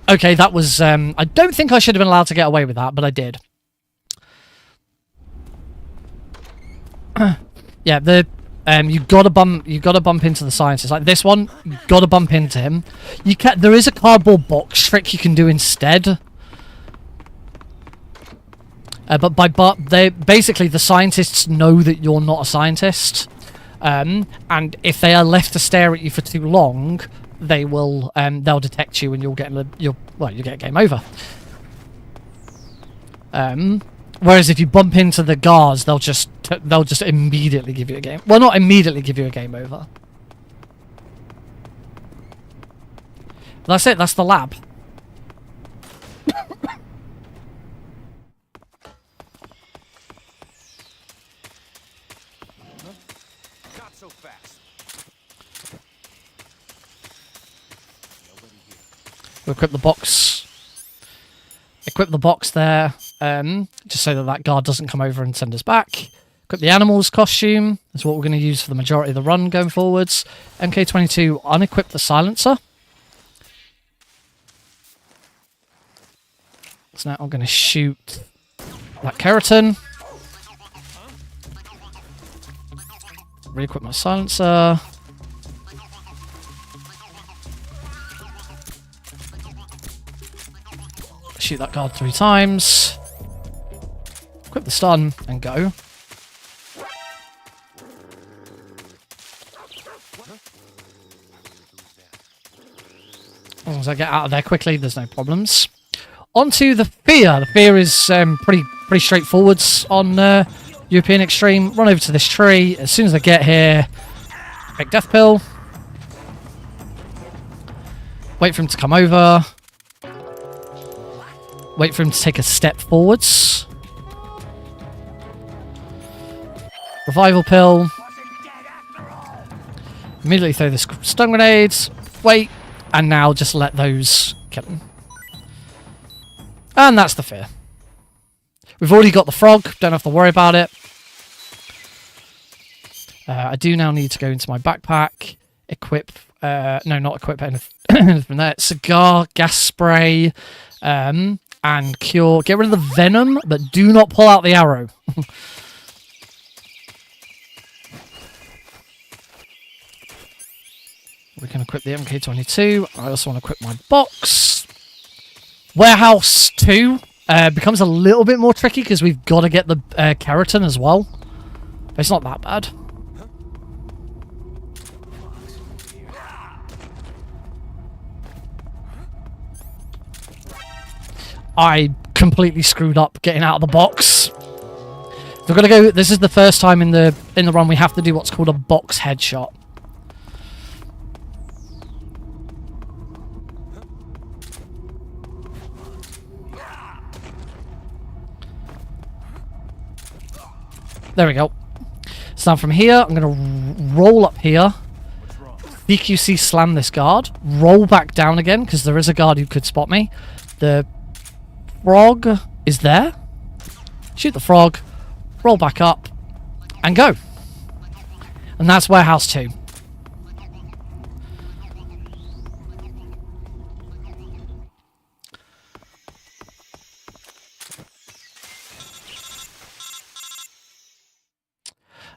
Speaker 1: Okay, that was... I don't think I should have been allowed to get away with that, but I did. Yeah, the... you gotta bump into the scientist. Like this one, you gotta bump into him. You can... There is a cardboard box trick you can do instead. But they basically the scientists know that you're not a scientist, and if they are left to stare at you for too long, they will they'll detect you and you'll get a game over. Whereas if you bump into the guards, they'll just immediately give you a game. Well, not immediately give you a game over. That's it. That's the lab. We'll equip the box. Equip the box there, just so that guard doesn't come over and send us back. Equip the animal's costume. That's what we're going to use for the majority of the run going forwards. MK22, unequip the silencer. So now I'm going to shoot that Kerotan. Re-equip my silencer. Shoot that guard 3 times. Equip the stun and go. As long as I get out of there quickly, there's no problems. Onto the fear. The fear is pretty straightforward on European Extreme. Run over to this tree. As soon as I get here, take death pill. Wait for him to come over. Wait for him to take a step forwards. Revival pill. Immediately throw the stun grenades. Wait. And now just let those kill him. And that's the fear. We've already got the frog. Don't have to worry about it. I do now need to go into my backpack. Equip. No, not equip anything there. Cigar, gas spray, and cure. Get rid of the venom, but do not pull out the arrow. We can equip the MK22. I also want to equip my box. Warehouse 2 becomes a little bit more tricky because we've got to get the Kerotan as well. But it's not that bad. I completely screwed up getting out of the box. We're gonna go. This is the first time in the run we have to do what's called a box headshot. There we go. So now from here, I'm going to roll up here. BQC slam this guard. Roll back down again, because there is a guard who could spot me. The frog is there. Shoot the frog. Roll back up. And go. And that's warehouse 2.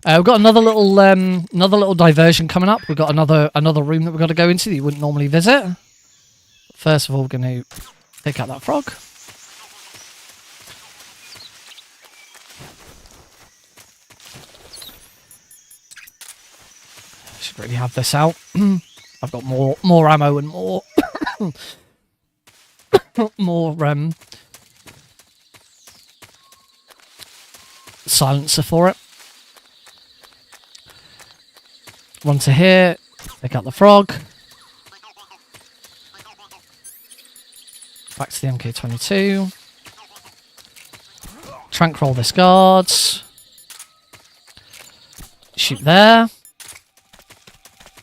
Speaker 1: We've got another little diversion coming up. We've got another room that we've got to go into that you wouldn't normally visit. First of all, we're going to take out that frog. Should really have this out. I've got more ammo and more more silencer for it. One to here. Take out the frog. Back to the MK22. Trank roll this guard. Shoot there.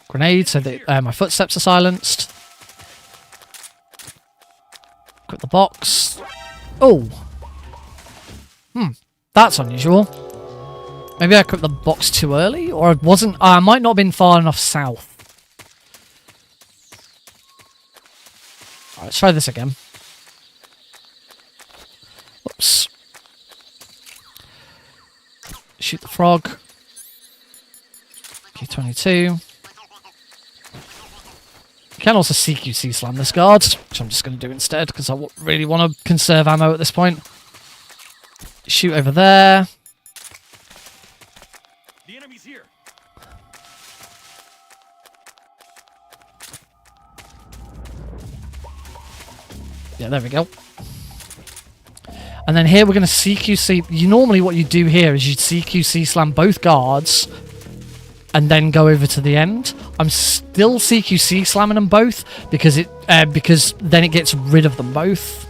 Speaker 1: Grenade so that my footsteps are silenced. Equip the box. Oh. That's unusual. Maybe I equipped the box too early, or I wasn't. I might not have been far enough south. Alright, let's try this again. Oops. Shoot the frog. K22. You can also CQC slam this guard, which I'm just going to do instead, because I really want to conserve ammo at this point. Shoot over there.
Speaker 6: The enemy's here.
Speaker 1: Yeah, there we go. And then here we're going to CQC. Normally what you do here is you CQC slam both guards and then go over to the end. I'm still CQC slamming them both because then it gets rid of them both.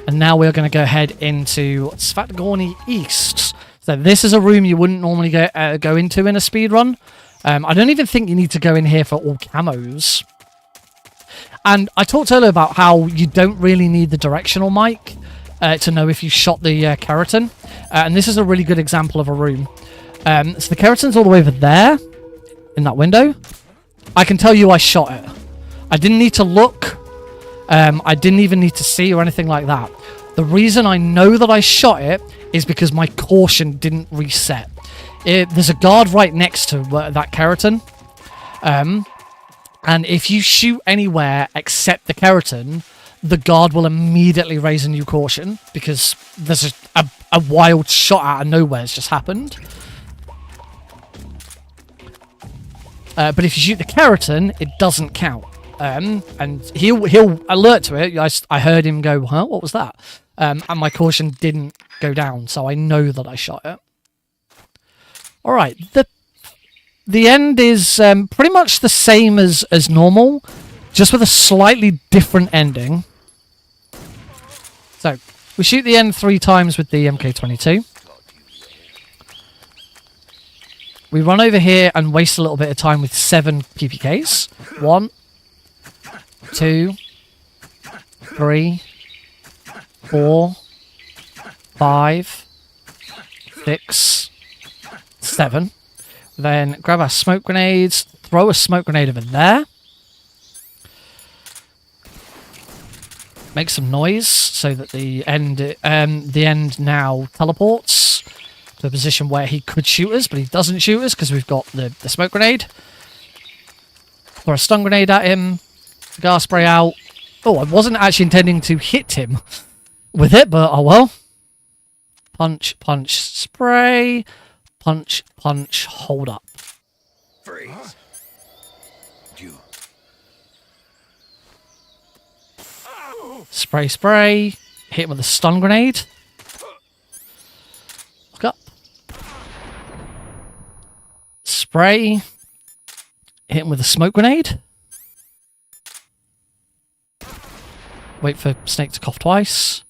Speaker 1: And now we're going to go ahead into Svatgorny East. So this is a room you wouldn't normally go into in a speedrun. I don't even think you need to go in here for all camos. And I talked earlier about how you don't really need the directional mic to know if you shot the Kerotan. And this is a really good example of a room. So the Kerotan's all the way over there, in that window. I can tell you I shot it. I didn't need to look. I didn't even need to see or anything like that. The reason I know that I shot it is because my caution didn't reset. There's a guard right next to that Kerotan. And if you shoot anywhere except the Kerotan, the guard will immediately raise a new caution because there's a wild shot out of nowhere has just happened. But if you shoot the Kerotan, it doesn't count. And he'll alert to it. I heard him go, huh? What was that? And my caution didn't go down, so I know that I shot it. Alright, the end is pretty much the same as normal, just with a slightly different ending. So, we shoot the end 3 times with the MK22. We run over here and waste a little bit of time with 7 PPKs. 1, 2, 3, 4, 5, 6, 7. Then grab our smoke grenades, throw a smoke grenade over there. Make some noise so that the end now teleports to a position where he could shoot us, but he doesn't shoot us because we've got the smoke grenade. Throw a stun grenade at him. Cigar spray out. Oh, I wasn't actually intending to hit him with it, but oh well. Punch, punch, spray. Punch, punch, hold up.
Speaker 3: Freeze. You.
Speaker 1: Spray, spray. Hit him with a stun grenade. Look up. Spray. Hit him with a smoke grenade. Wait for Snake to cough twice.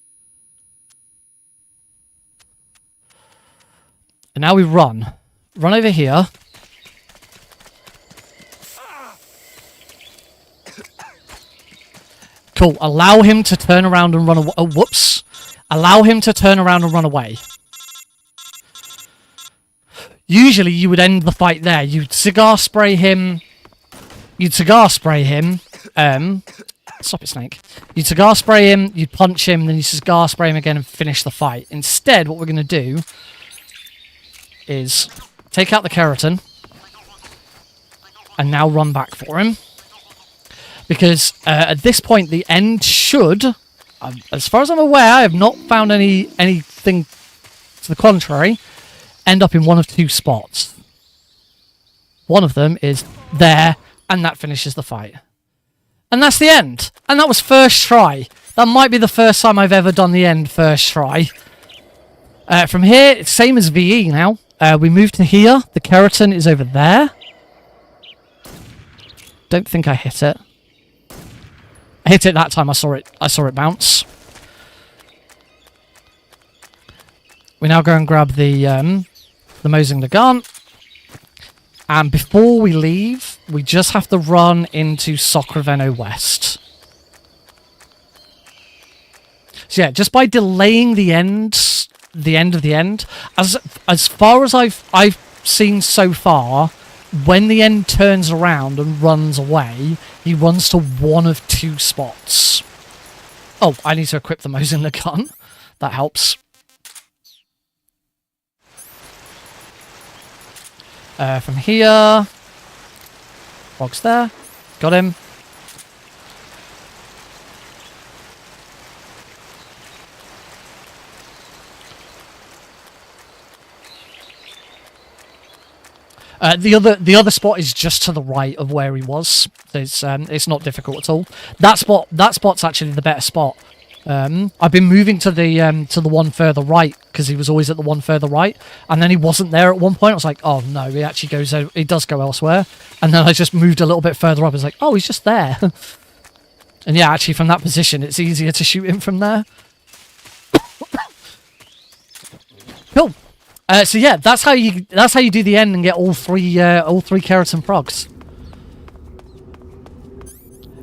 Speaker 1: And now we run. Run over here. Cool. Allow him to turn around and run away. Oh, whoops. Allow him to turn around and run away. Usually you would end the fight there. You'd cigar spray him. You'd cigar spray him. Stop it, Snake. You'd cigar spray him, you'd punch him, then you cigar spray him again and finish the fight. Instead, what we're going to do is take out the Kerotan and now run back for him. Because at this point, the end should, as far as I'm aware, I have not found anything to the contrary, end up in one of 2 spots. One of them is there, and that finishes the fight. And that's the end. And that was first try. That might be the first time I've ever done the end first try. From here, it's same as VE now. We move to here. The Kerotan is over there. Don't think I hit it. I hit it that time. I saw it bounce. We now go and grab the Mosing Nagant. And before we leave, we just have to run into Sacramento West. So yeah, just by delaying the end of the end, as far as I've seen so far, when the end turns around and runs away, he runs to one of 2 spots. Oh, I need to equip the Mosing Nagant. That helps. From here, Frog's there. Got him. The other spot is just to the right of where he was. It's not difficult at all. That spot's actually the better spot. I've been moving to the one further right because he was always at the one further right, and then he wasn't there at one point. I was like, oh no, he actually goes. He does go elsewhere, and then I just moved a little bit further up. I was like, oh, he's just there. And yeah, actually, from that position, it's easier to shoot him from there. Cool. So yeah, that's how you do the end and get all three Kerotan frogs.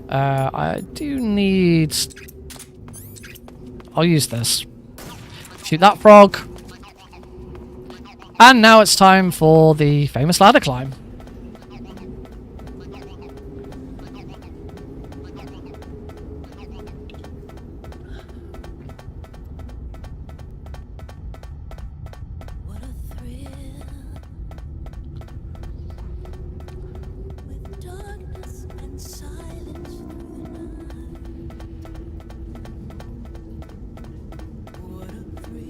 Speaker 1: I do need. I'll use this. Shoot that frog. And now it's time for the famous ladder climb.
Speaker 8: What a thrill, with darkness and silence through the night. What a thrill.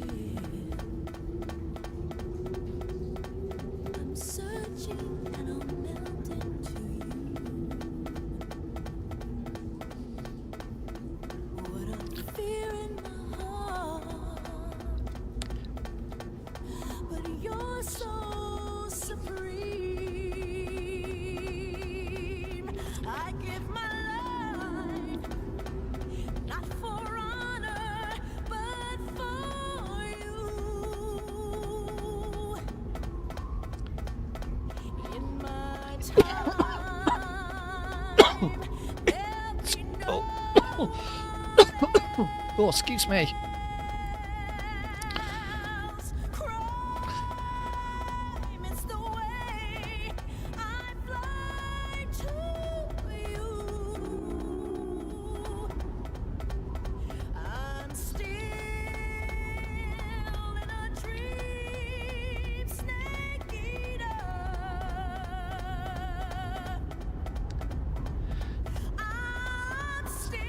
Speaker 8: I'm searching and I'm melting to you. What a fear in my heart. But you're so supreme. I give my
Speaker 1: Oh, excuse me.
Speaker 8: Crime is the way I fly to you. I'm still in a dream, snake eater. I'm still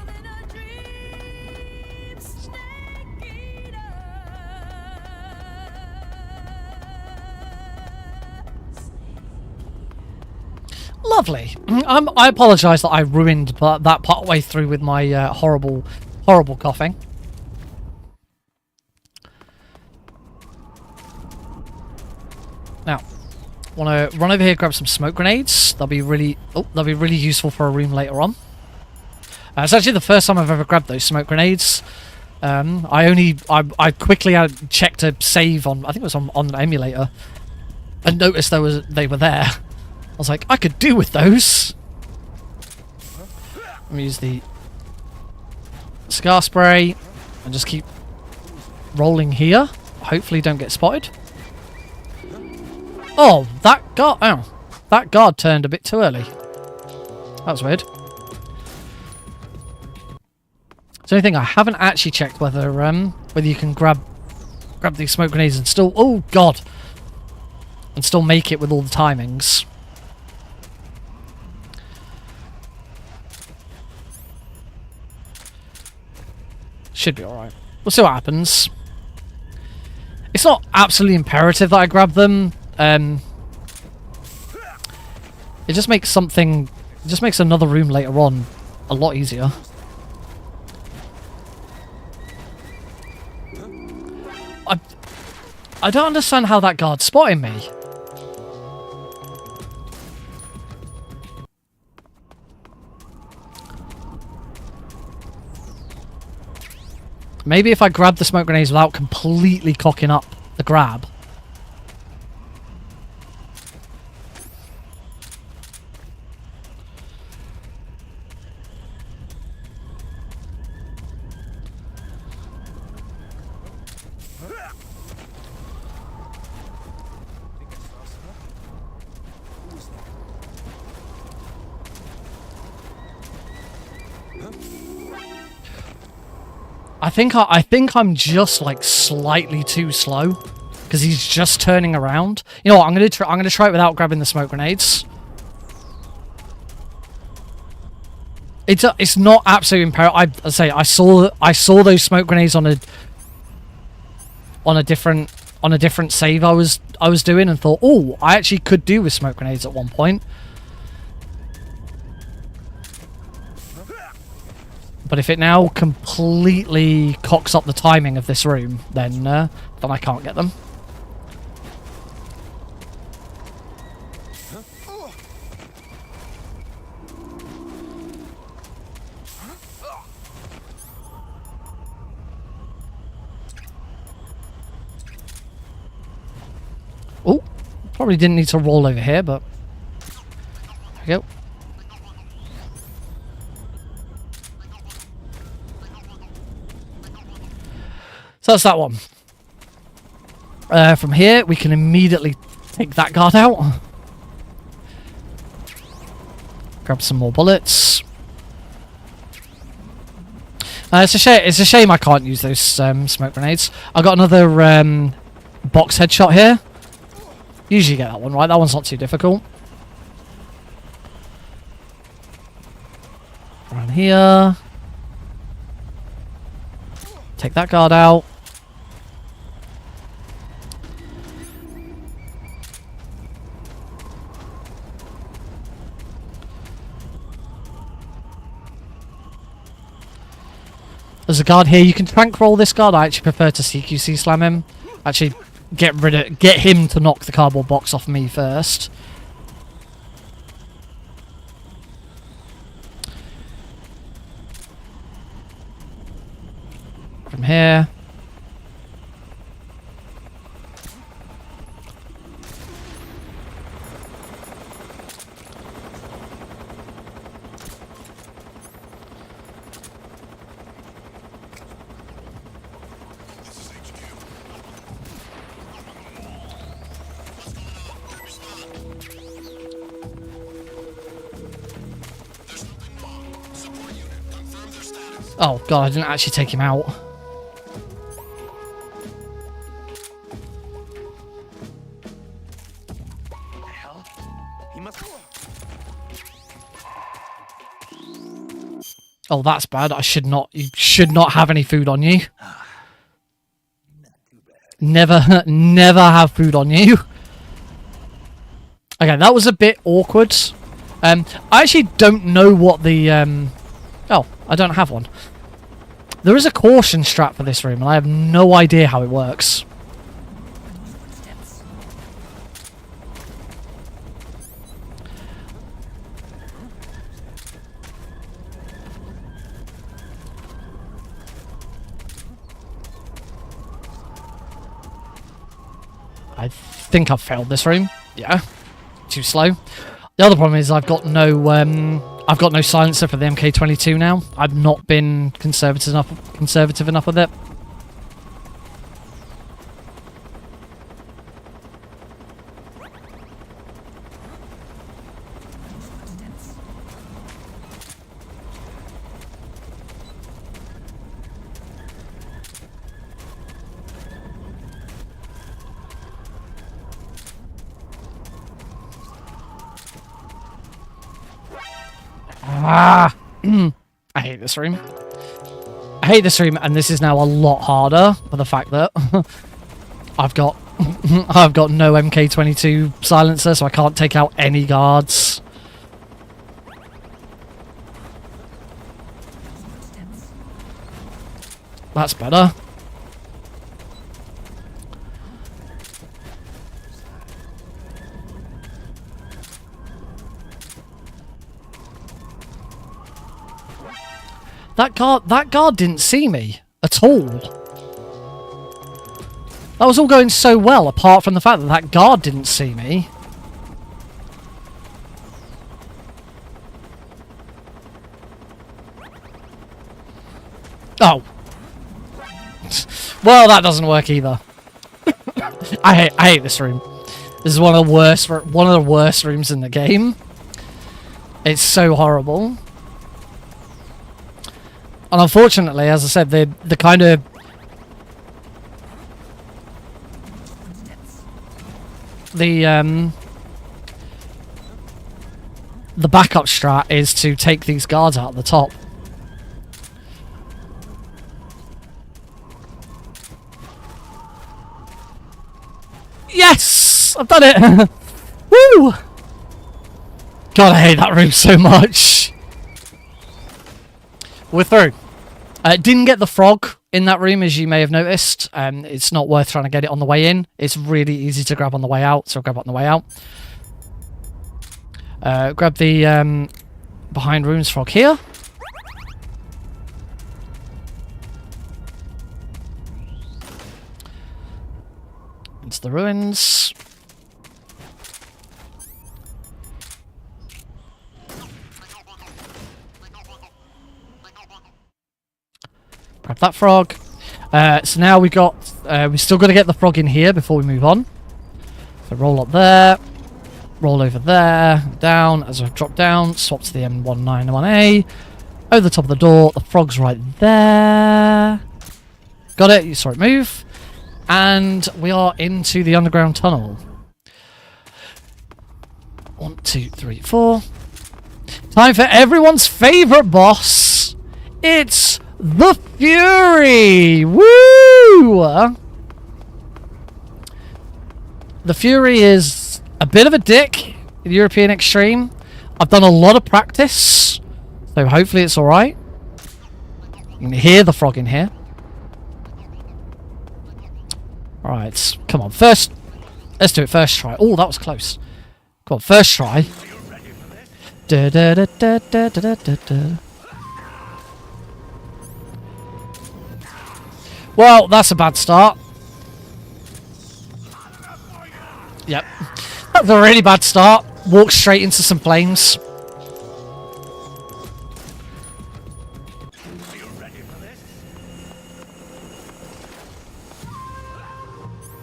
Speaker 8: in a dream, snake eater.
Speaker 1: Lovely. I apologise that I ruined that part way through with my horrible coughing. Now, want to run over here, grab some smoke grenades. They'll be really useful for a room later on. It's actually the first time I've ever grabbed those smoke grenades. I quickly checked to save on, I think it was on an emulator, and noticed they were there. I was like, I could do with those. Let me use the cigar spray and just keep rolling here. Hopefully don't get spotted. Oh, that guard turned a bit too early. That was weird. So only thing I haven't actually checked whether you can grab these smoke grenades and still, oh god, and still make it with all the timings. Should be alright. We'll see what happens. It's not absolutely imperative that I grab them. It just makes another room later on a lot easier. I don't understand how that guard's spotting me. Maybe if I grab the smoke grenades without completely cocking up the grab. I think I'm just like slightly too slow because he's just turning around. You know what? I'm gonna try it without grabbing the smoke grenades. It's not absolutely imperative. I saw those smoke grenades on a different save I was doing and thought, oh, I actually could do with smoke grenades at one point. But if it now completely cocks up the timing of this room, then I can't get them. Oh, probably didn't need to roll over here, but there we go. So that's that one. From here, we can immediately take that guard out. Grab some more bullets. It's a shame I can't use those smoke grenades. I got another box headshot here. Usually get that one right. That one's not too difficult. Around here. Take that guard out. There's a guard here. You can trank roll this guard. I actually prefer to CQC slam him. Actually, get him to knock the cardboard box off me first. From here. Oh god, I didn't actually take him out.
Speaker 6: The hell? He must.
Speaker 1: Oh, that's bad. I should not. You should not have any food on you. Never, never have food on you. Okay, that was a bit awkward. I actually don't know what the oh, I don't have one. There is a caution strap for this room, and I have no idea how it works. I think I've failed this room. Yeah, too slow. The other problem is I've got no silencer for the MK22 now. I've not been conservative enough with it. Ah! I hate this room. I hate this room, and this is now a lot harder for the fact that I've got I've got no MK22 silencer, so I can't take out any guards. That's better. That guard didn't see me at all. That was all going so well, apart from the fact that that guard didn't see me. Oh. Well, that doesn't work either. I hate this room. This is one of the worst rooms in the game. It's so horrible. And unfortunately, as I said, the kind of the backup strat is to take these guards out at the top. Yes! I've done it! Woo! God, I hate that room so much. We're through. Didn't get the frog in that room, as you may have noticed. It's not worth trying to get it on the way in. It's really easy to grab on the way out, so grab it on the way out. Grab the behind rooms frog here. Into the ruins. Grab that frog. So now we got we still got to get the frog in here before we move on. So roll up there, roll over there, down. As I drop down, swap to the M191A. Over the top of the door, the frog's right there. Got it. You saw it move, and we are into the underground tunnel. 1, 2, 3, 4. Time for everyone's favourite boss. It's the Fury! Woo! The Fury is a bit of a dick in European Extreme. I've done a lot of practice, so hopefully it's alright. You can hear the frog in here. Alright, come on, first. Let's do it first try. Oh, that was close. Come on, first try. Da, da, da, da, da, da, da, da. Well, that's a bad start. Yep. That was a really bad start. Walked straight into some flames.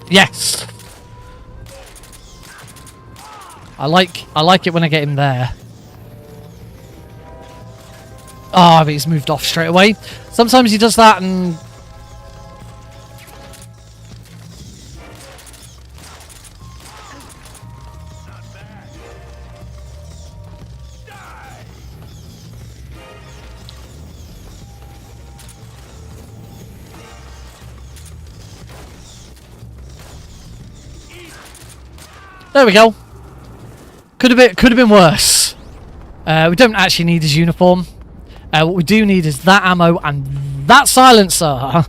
Speaker 1: Yes. I like it when I get him there. Oh, but he's moved off straight away. Sometimes he does that and... There we go. Could have been worse. We don't actually need his uniform. What we do need is that ammo and that silencer.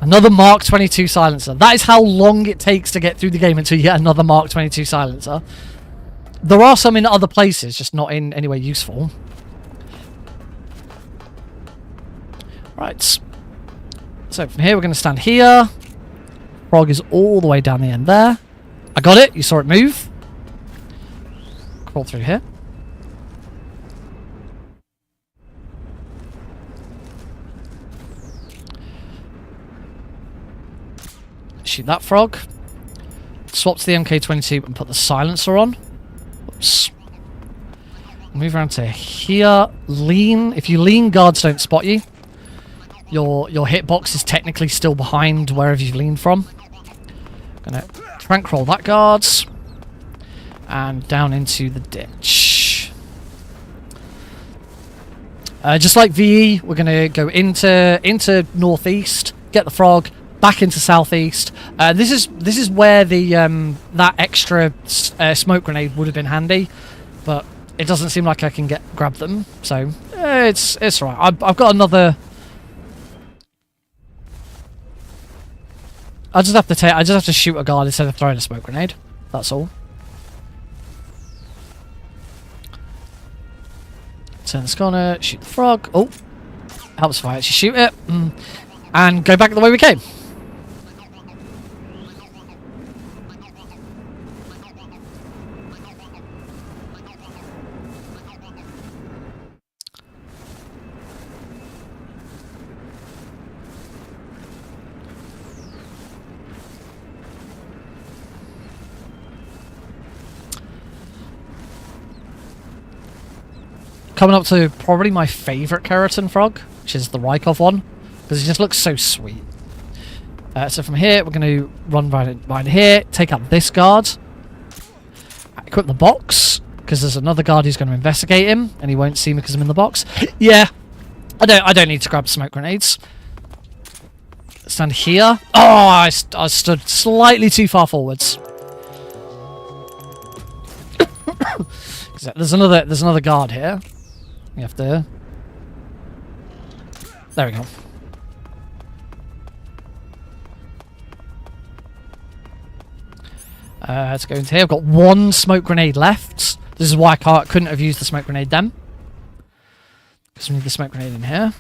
Speaker 1: Another Mark 22 silencer. That is how long it takes to get through the game until you get another Mark 22 silencer. There are some in other places, just not in any way useful. Right. So from here we're going to stand here. Frog is all the way down the end there. I got it. You saw it move. Crawl through here. Shoot that frog. Swap to the MK22 and put the silencer on. Oops. Move around to here. Lean. If you lean, guards don't spot you. Your hitbox is technically still behind wherever you've leaned from. Gonna crank roll that guards. And down into the ditch. Just like VE, we're gonna go into northeast, get the frog, back into southeast. This is where the that extra smoke grenade would have been handy, but it doesn't seem like I can grab them. So it's all right. I've got another. I just have to shoot a guard instead of throwing a smoke grenade. That's all. Turn this corner, shoot the frog. Oh, helps if I actually shoot it, and go back the way we came. Coming up to probably my favourite Kerotan frog, which is the Rykov one, because it just looks so sweet. So from here, we're going to run right here, take out this guard, equip the box, because there's another guard who's going to investigate him, and he won't see me because I'm in the box. Yeah, I don't need to grab smoke grenades. Stand here. Oh, I stood slightly too far forwards. There's another guard here. You have to... There we go. Let's go into here. I've got one smoke grenade left. This is why I couldn't have used the smoke grenade then. Because we need the smoke grenade in here.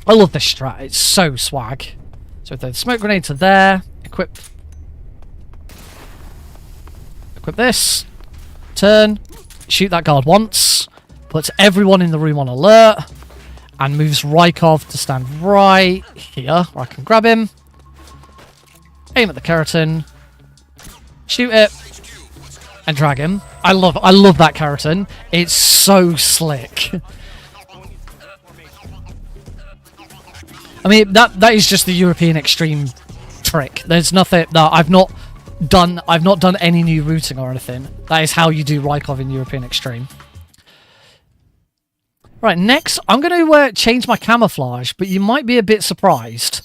Speaker 1: I love this strat. It's so swag. So throw the smoke grenade to there. Equip this. Turn. Shoot that guard once. Puts everyone in the room on alert. And moves Rykov to stand right here, where I can grab him. Aim at the Kerotan. Shoot it. And drag him. I love that Kerotan. It's so slick. I mean, that is just the European extreme trick. There's nothing that I've not done any new routing or anything. That is how you do Rykov in European extreme. Right, next, I'm going to change my camouflage, but you might be a bit surprised.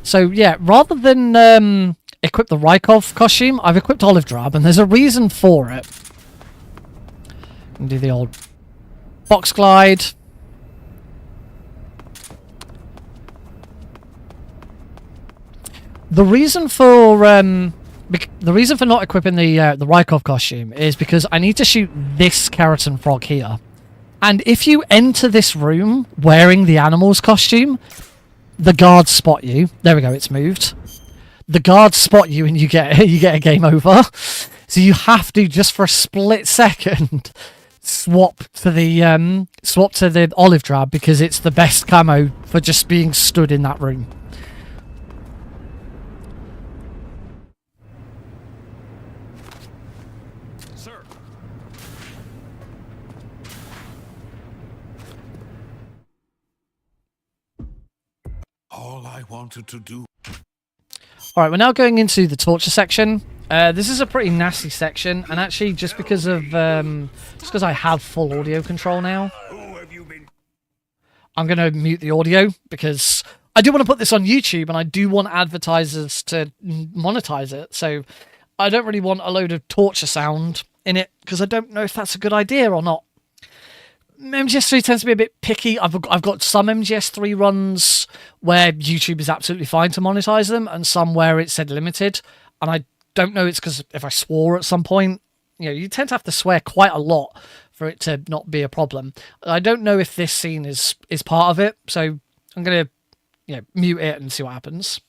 Speaker 1: So, yeah, rather than equip the Rykov costume, I've equipped Olive Drab, and there's a reason for it. And do the old box glide. The reason for not equipping the Rykov costume is because I need to shoot this Kerotan frog here. And if you enter this room wearing the animal's costume, the guards spot you. There we go, it's moved. The guards spot you and you get a game over. So you have to, just for a split second, swap to the Olive Drab, because it's the best camo for just being stood in that room.
Speaker 5: wanted to do.
Speaker 1: All right, we're now going into the torture section. This is a pretty nasty section, and actually, just because I have full audio control now, I'm going to mute the audio because I do want to put this on YouTube, and I do want advertisers to monetize it. So I don't really want a load of torture sound in it because I don't know if that's a good idea or not. MGS3 tends to be a bit picky. I've got some MGS3 runs where YouTube is absolutely fine to monetize them, and some where it's said limited. And I don't know, it's because if I swore at some point, you tend to have to swear quite a lot for it to not be a problem. I don't know if this scene is part of it, so I'm gonna mute it and see what happens.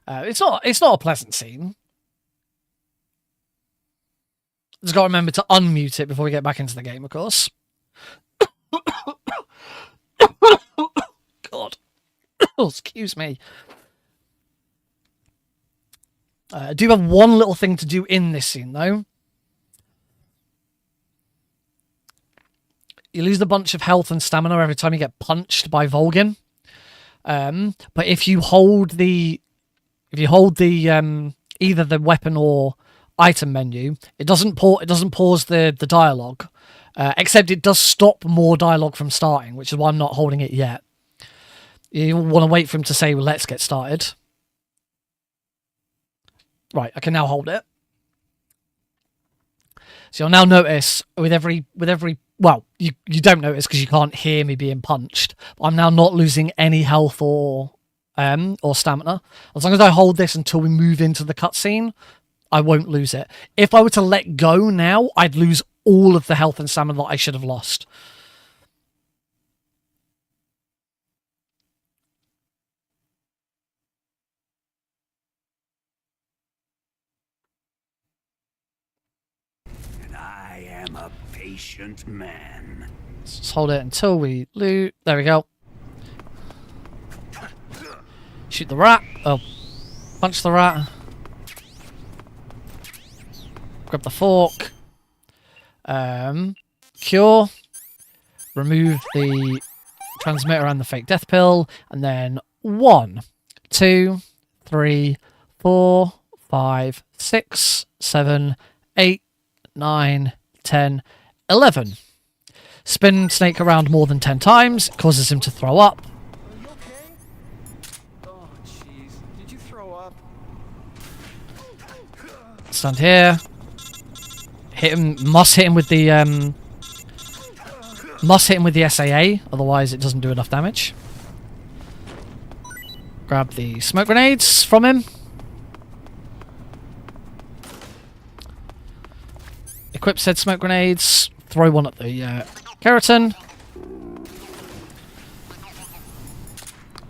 Speaker 1: It's not a pleasant scene. Just got to remember to unmute it before we get back into the game, of course. God. Oh, excuse me. I do have one little thing to do in this scene, though. You lose a bunch of health and stamina every time you get punched by Volgin. But if you hold the either the weapon or item menu, it doesn't pause the dialogue, except it does stop more dialogue from starting, which is why I'm not holding it yet. You want to wait for him to say, well, let's get started. Right, I can now hold it. So you'll now notice with every well, you don't notice because you can't hear me being punched. I'm now not losing any health or stamina. As long as I hold this until we move into the cutscene, I won't lose it. If I were to let go now, I'd lose all of the health and stamina that I should have lost.
Speaker 3: And I am a patient man.
Speaker 1: Let's just hold it until we loot. There we go. Shoot the rat. Oh, punch the rat. Grab the fork. Cure. Remove the transmitter and the fake death pill. And then 1, 2, 3, 4, 5, 6, 7, 8, 9, 10, 11. Spin Snake around more than 10 times. It causes him to throw up.
Speaker 6: Are you okay? Oh, jeez. Did you throw up?
Speaker 1: Stand here. Hit him. Must hit him with the SAA. Otherwise, it doesn't do enough damage. Grab the smoke grenades from him. Equip said smoke grenades. Throw one at the Kerotan.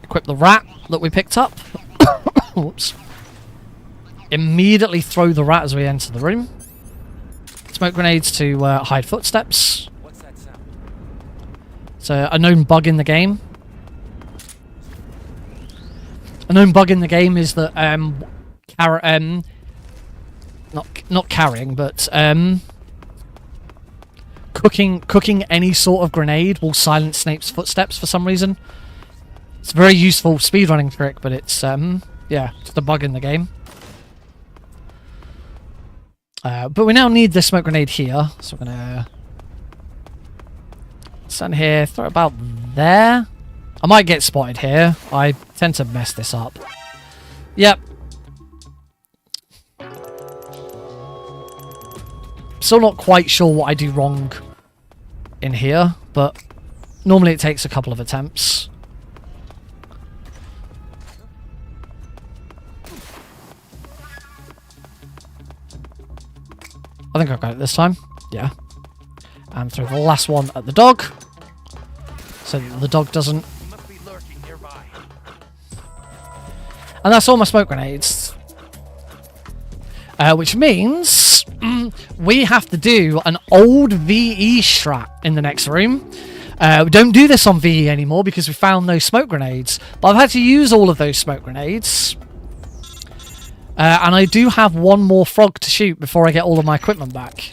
Speaker 1: Equip the rat that we picked up. Whoops. Immediately throw the rat as we enter the room. Smoke grenades to hide footsteps.
Speaker 6: What's that sound?
Speaker 1: It's a known bug in the game. A known bug in the game is that not carrying, but cooking any sort of grenade will silence Snape's footsteps for some reason. It's a very useful speedrunning trick, but it's yeah, it's the bug in the game. But we now need the smoke grenade here, so we're gonna stand here, throw it about there. I might get spotted here. I tend to mess this up. Yep. Still not quite sure what I do wrong in here, but normally it takes a couple of attempts. I think I've got it this time. Yeah. And throw the last one at the dog, so that the dog doesn't.
Speaker 6: He must be lurking nearby.
Speaker 1: And that's all my smoke grenades. Which means we have to do an old VE strat in the next room. We don't do this on VE anymore because we found those smoke grenades. But I've had to use all of those smoke grenades. And I do have one more frog to shoot before I get all of my equipment back.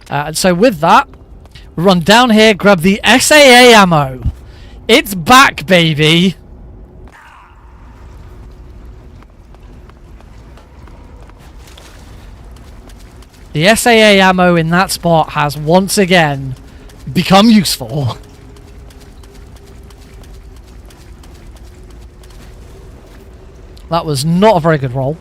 Speaker 1: And so with that, Run down here, grab the SAA ammo. It's back, baby. The SAA ammo in that spot has once again become useful. That was not a very good roll.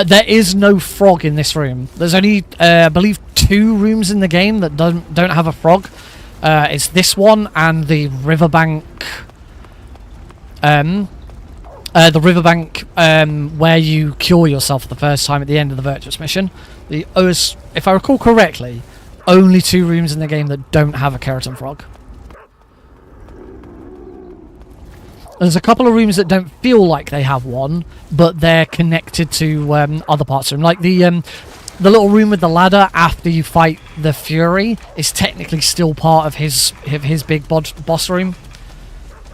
Speaker 1: There is no frog in this room. There's only, I believe, 2 rooms in the game that don't have a frog. It's this one and the riverbank. The riverbank where you cure yourself for the first time at the end of the Virtuous mission. If I recall correctly, only 2 rooms in the game that don't have a Kerotan frog. There's a couple of rooms that don't feel like they have one, but they're connected to other parts of them. Like the little room with the ladder after you fight the Fury is technically still part of his big boss room.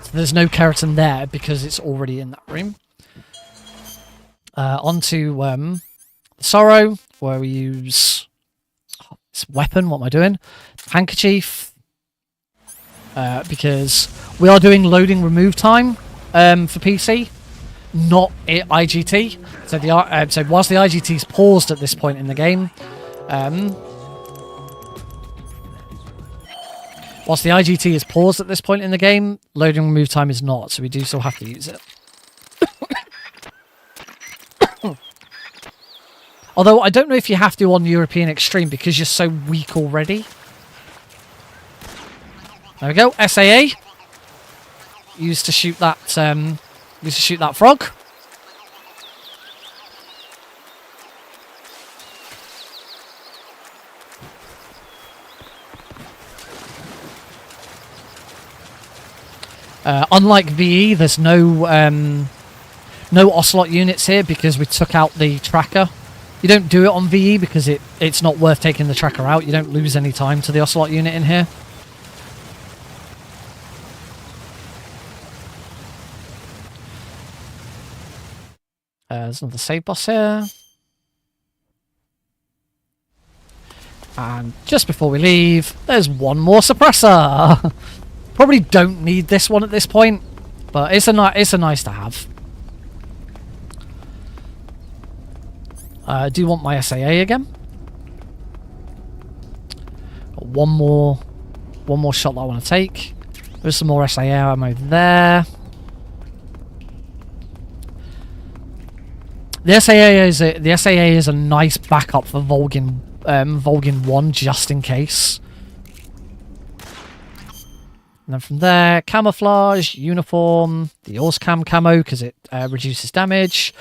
Speaker 1: So there's no Kerotan there because it's already in that room. Onto Sorrow, where we use this weapon. What am I doing? Handkerchief. Because we are doing loading remove time for PC, not IGT. So so whilst the IGT is paused at this point in the game, loading remove time is not. So we do still have to use it. Although I don't know if you have to on European Extreme because you're so weak already. There we go. SAA. Used to shoot that. Frog. Unlike VE, there's no Ocelot units here because we took out the tracker. You don't do it on VE because it's not worth taking the tracker out. You don't lose any time to the Ocelot unit in here. There's another save boss here. And just before we leave, there's one more suppressor. Probably don't need this one at this point, but it's a nice to have. I do want my SAA again. Got one more shot that I want to take. There's some more SAA ammo there. The SAA is a nice backup for Volgin 1 just in case. And then from there, camouflage, uniform, the Orscam camo because it reduces damage.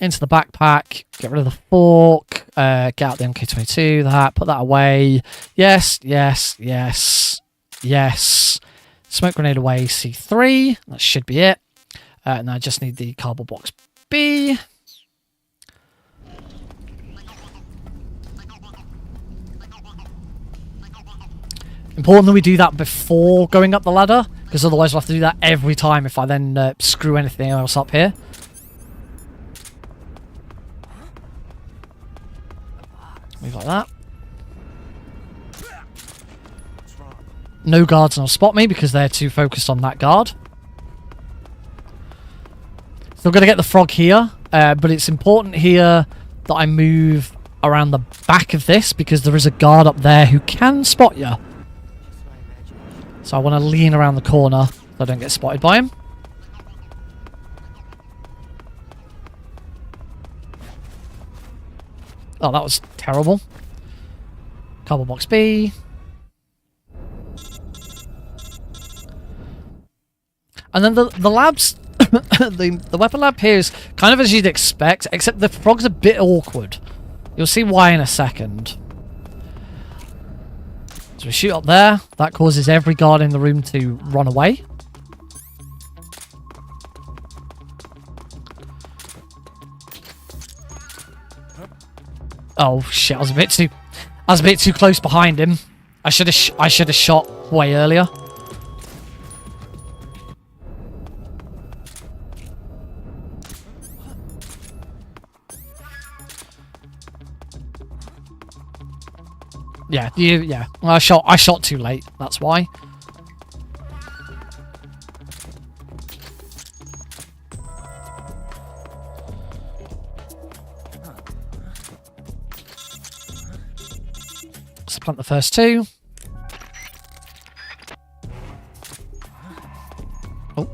Speaker 1: Into the backpack, get rid of the fork, get out the MK22, that, put that away. Yes. Smoke grenade away, C3. That should be it. And I just need the cardboard box B. Important that we do that before going up the ladder, because otherwise we'll have to do that every time if I then screw anything else up here. Move like that. No guards will spot me because they're too focused on that guard. Still going to get the frog here, but it's important here that I move around the back of this because there is a guard up there who can spot you. So I want to lean around the corner so I don't get spotted by him. Oh, that was terrible. Cardboard box B. And then the labs, the weapon lab here is kind of as you'd expect, except the frog's a bit awkward. You'll see why in a second. So we shoot up there. That causes every guard in the room to run away. Oh shit! I was a bit too close behind him. I should have shot way earlier. Yeah, yeah. Well, I shot too late. That's why. Let's plant the first two. Oh.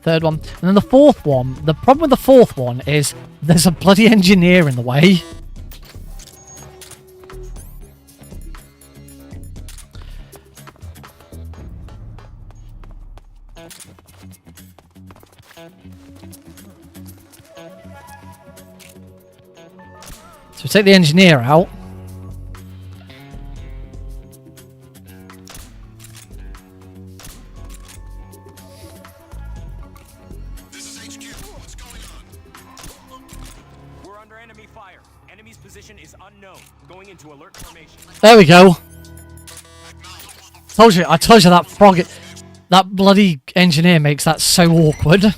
Speaker 1: Third one. And then the fourth one. The problem with the fourth one is there's a bloody engineer in the way. So we take the engineer out.
Speaker 5: This is HQ. What's going on?
Speaker 6: We're under enemy fire. Enemy's position is unknown. Going into alert formation.
Speaker 1: There we go. I told you that frog, that bloody engineer makes that so awkward.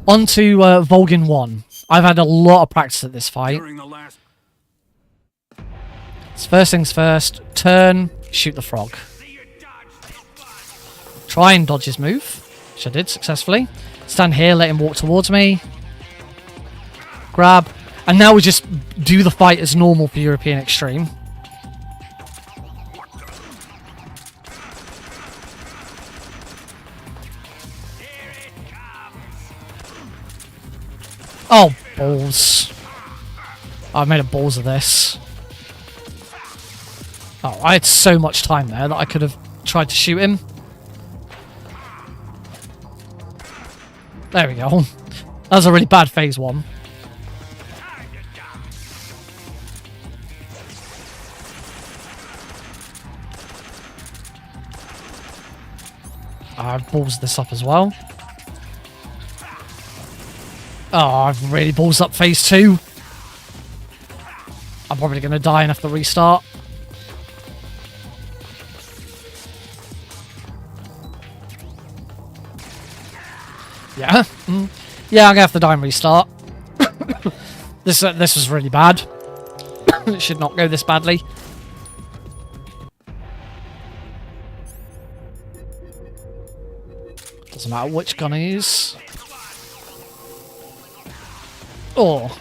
Speaker 1: On to Volgin 1. I've had a lot of practice at this fight.
Speaker 5: During the last
Speaker 1: So first things first, turn, shoot the frog. Try and dodge his move, which I did successfully. Stand here, let him walk towards me. Grab. And now we just do the fight as normal for European Extreme. Oh, balls. I made a balls of this. Oh, I had so much time there that I could have tried to shoot him. There we go. That was a really bad phase one. I've balls this up as well. Oh, I've really balls up phase 2. I'm probably going to die and have to restart. Yeah. Yeah, I'm going to have to die and restart. This was really bad. It should not go this badly. Doesn't matter which gun I use. Oh.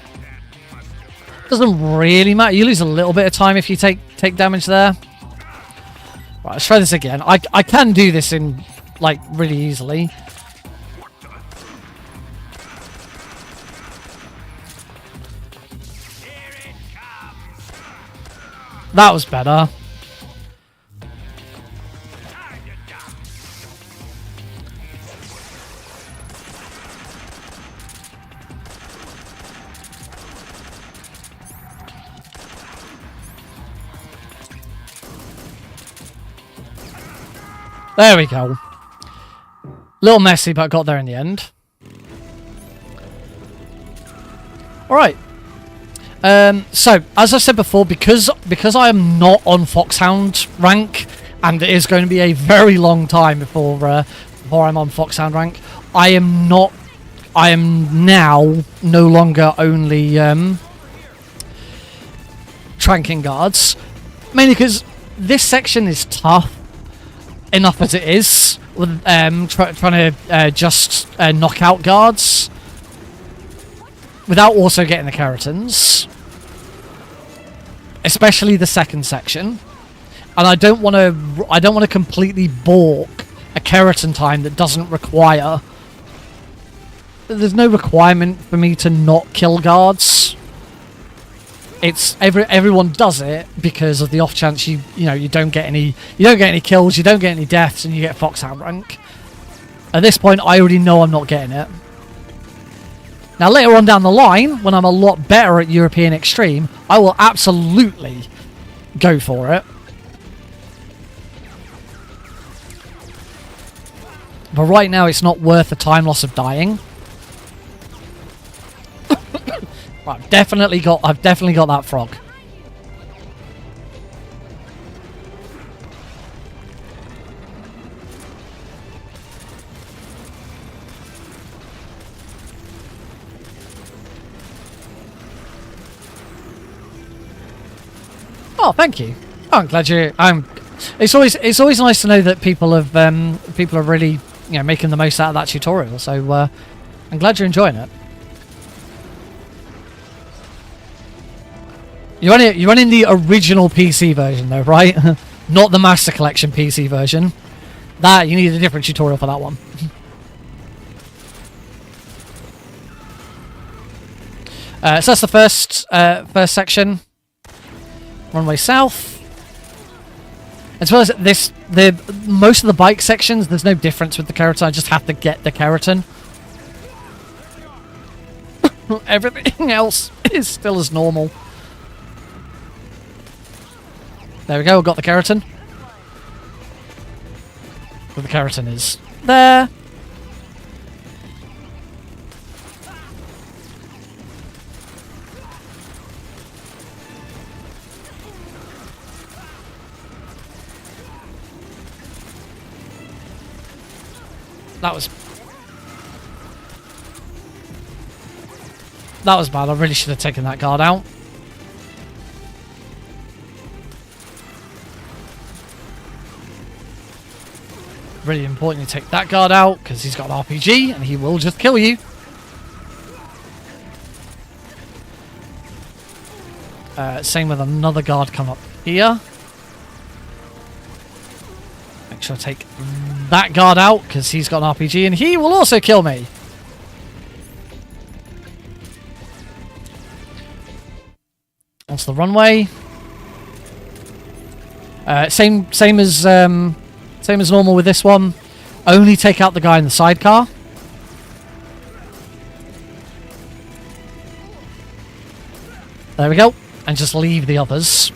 Speaker 1: Doesn't really matter. You lose a little bit of time if you take damage there. Right, let's try this again. I can do this in, like, really easily. That was better. There we go. Little messy, but got there in the end. Alright. So, as I said before, because I am not on Foxhound rank, and it is going to be a very long time before I'm on Foxhound rank, I am now no longer only tranking guards. Mainly because this section is tough enough as it is, with trying to just knock out guards without also getting the Kerotans, especially the second section. And I don't want to completely balk a Kerotan time that doesn't require. There's no requirement for me to not kill guards. It's everyone does it because of the off chance you don't get any kills, you don't get any deaths, and you get Foxhound rank. At this point, I already know I'm not getting it. Now later on down the line, when I'm a lot better at European Extreme, I will absolutely go for it. But right now, it's not worth the time loss of dying. I've definitely got that frog. Oh, thank you. Oh, I'm glad you. It's always nice to know that people are really making the most out of that tutorial. So I'm glad you're enjoying it. You're running the original PC version though, right? Not the Master Collection PC version. That you need a different tutorial for that one. So that's the first section. Runway south. As well as this, most of the bike sections, there's no difference with the Kerotan. I just have to get the Kerotan. Everything else is still as normal. There we go, we've got the Kerotan. Where the Kerotan is. There. That was bad. I really should have taken that guard out. Really important you take that guard out because he's got an RPG and he will just kill you. Same with another guard come up here. Make sure I take that guard out because he's got an RPG and he will also kill me. Onto the runway. Same as normal with this one. Only take out the guy in the sidecar. There we go. And just leave the others.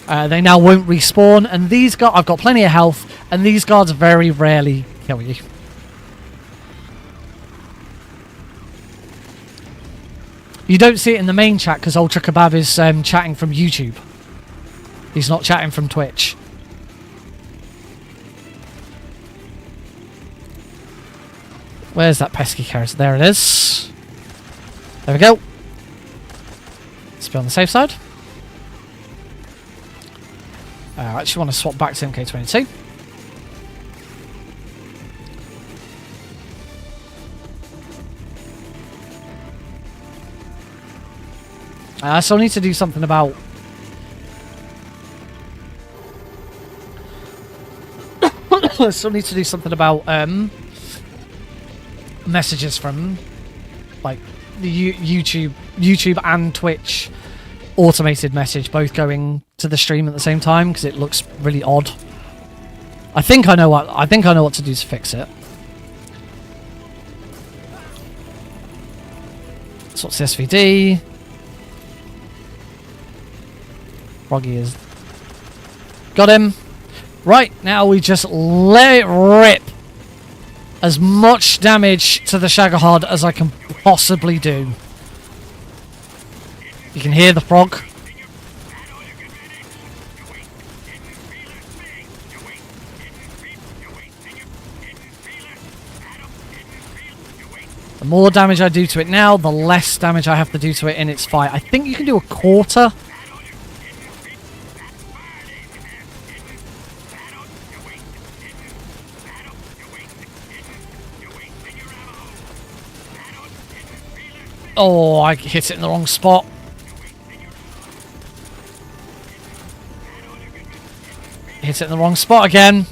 Speaker 1: They now won't respawn, and these guards, I've got plenty of health, and these guards very rarely kill you. You don't see it in the main chat because Ultra Kebab is chatting from YouTube. He's not chatting from Twitch. Where's that pesky carrot? There it is. There we go. Let's be on the safe side. I actually want to swap back to MK22. I still need to do something about... I still need to do something about messages from like the YouTube and Twitch automated message both going to the stream at the same time because it looks really odd. I think I know what to do to fix it. So what's SVD? Froggy is got him. Right, now we just let it rip as much damage to the Shagahod as I can possibly do. You can hear the frog. The more damage I do to it now, the less damage I have to do to it in its fight. I think you can do a quarter. Oh, I hit it in the wrong spot. Hit it in the wrong spot again.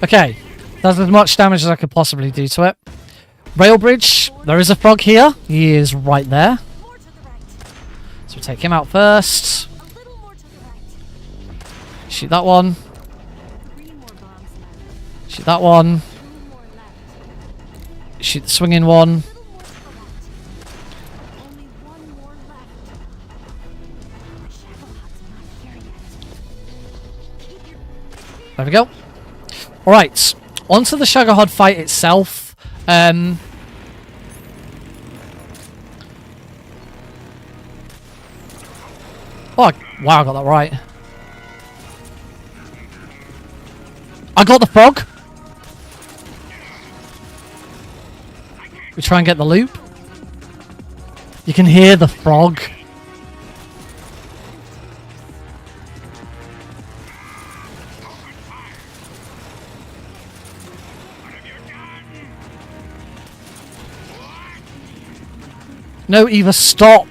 Speaker 1: Okay, that's as much damage as I could possibly do to it. Rail bridge, there is a frog here. He is right there. So we'll take him out first. Shoot that one. Shoot that one. Shoot the swinging one. There we go. Alright, onto the Shagahod fight itself. Oh, wow, I got that right. I got the frog. We try and get the loop. You can hear the frog. No, Eva, stop!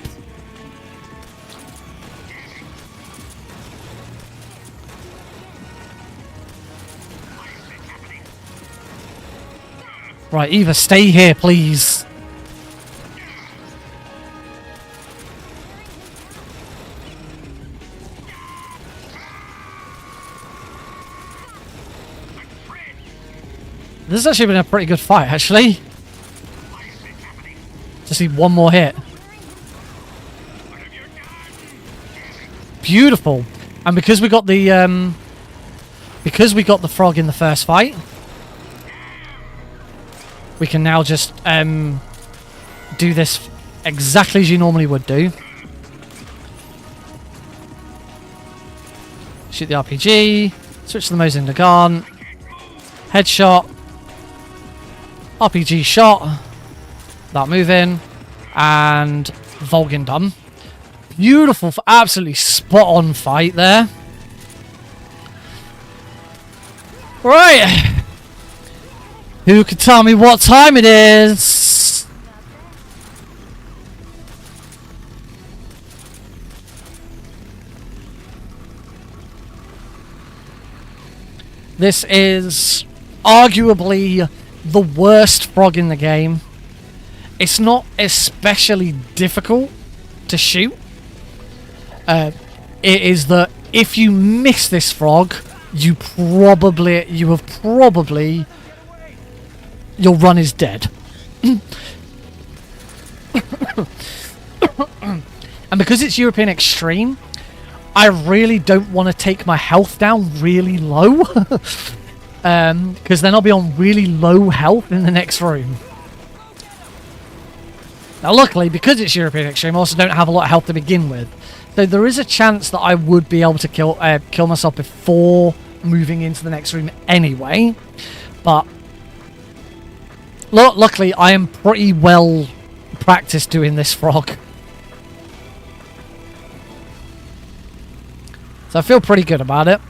Speaker 1: Right, Eva, stay here, please. This has actually been a pretty good fight, actually. Just need one more hit. Beautiful. And because we got the frog in the first fight, we can now just do this exactly as you normally would do. Shoot the RPG, switch to the Mosin Nagant, headshot, RPG shot, that move in, and Volgin done. Beautiful, absolutely spot on fight there. Right. Who can tell me what time it is? This is arguably the worst frog in the game. It's not especially difficult to shoot. It is that if you miss this frog, your run is dead. And because it's European Extreme, I really don't want to take my health down really low. Because then I'll be on really low health in the next room. Now luckily, because it's European Extreme, I also don't have a lot of health to begin with. So there is a chance that I would be able to kill myself before moving into the next room anyway. But luckily, I am pretty well practiced doing this frog. So I feel pretty good about it.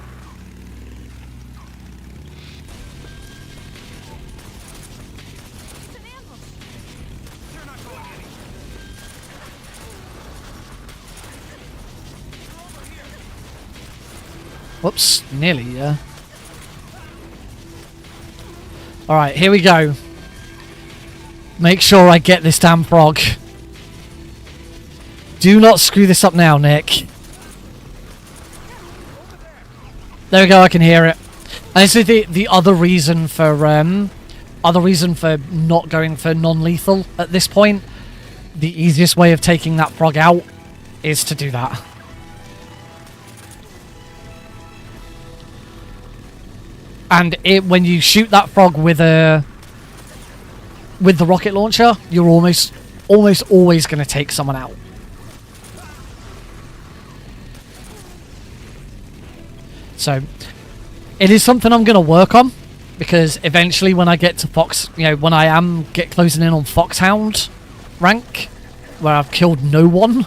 Speaker 1: Whoops, nearly, yeah. Alright, here we go. Make sure I get this damn frog. Do not screw this up now, Nick. There we go, I can hear it. And this is the other reason for not going for non-lethal at this point. The easiest way of taking that frog out is to do that. And when you shoot that frog with the rocket launcher, you're almost always going to take someone out. So it is something I'm going to work on, because eventually when I get to when I get closing in on Foxhound rank, where I've killed no one,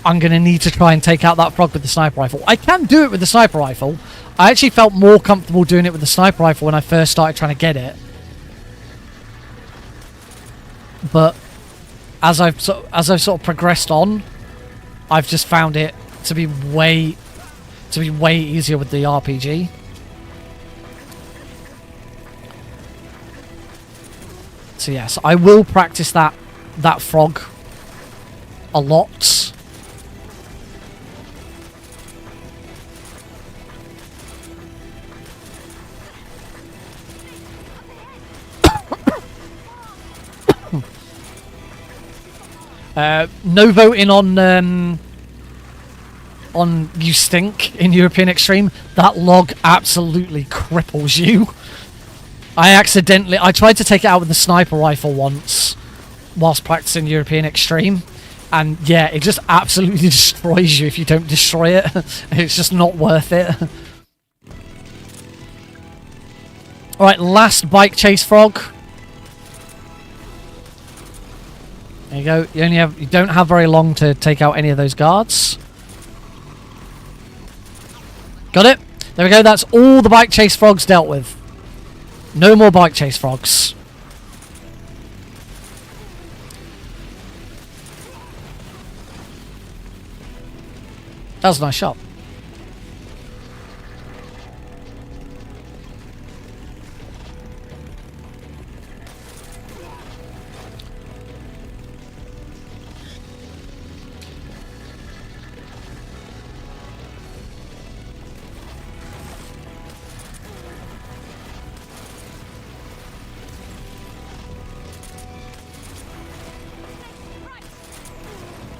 Speaker 1: I'm going to need to try and take out that frog with the sniper rifle. I can do it with the sniper rifle. I actually felt more comfortable doing it with the sniper rifle when I first started trying to get it. But as I've sort of progressed on, I've just found it to be way easier with the RPG. So yes, I will practice that frog a lot. No voting on You Stink in European Extreme. That log absolutely cripples you. I tried to take it out with the sniper rifle once whilst practicing European Extreme, and yeah, it just absolutely destroys you if you don't destroy it. It's just not worth it. Alright, last bike chase frog. There you go. You don't have very long to take out any of those guards. Got it? There we go. That's all the bike chase frogs dealt with. No more bike chase frogs. That was a nice shot.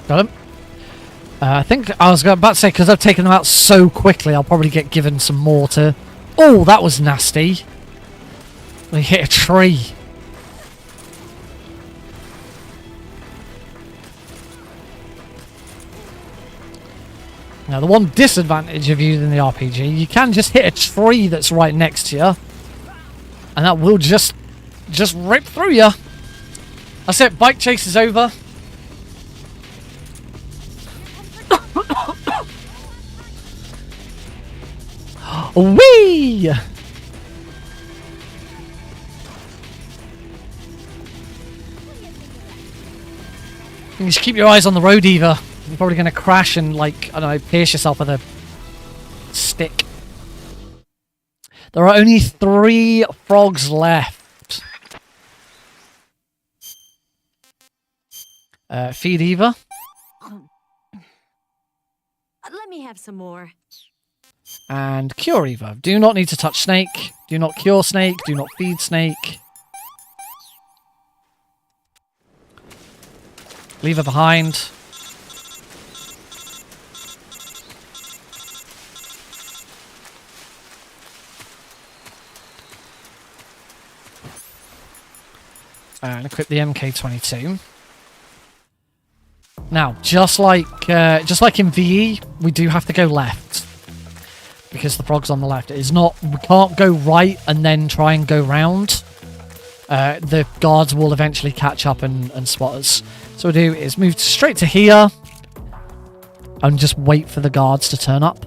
Speaker 1: Got him. I think I was about to say, because I've taken them out so quickly, I'll probably get given some more to... Oh, that was nasty. They hit a tree. Now, the one disadvantage of using the RPG, you can just hit a tree that's right next to you. And that will just rip through you. That's it, bike chase is over. Whee! You just keep your eyes on the road, Eva. You're probably going to crash and, like, I don't know, pierce yourself with a stick. There are only 3 frogs left. Feed Eva.
Speaker 8: Let me have some more.
Speaker 1: And cure Eva. Do not need to touch Snake. Do not cure Snake. Do not feed Snake. Leave her behind. And equip the MK22. Now, just like in VE, we do have to go left. Because the frog's on the left. It is not... We can't go right and then try and go round. The guards will eventually catch up and spot us. So what we do is move straight to here. And just wait for the guards to turn up.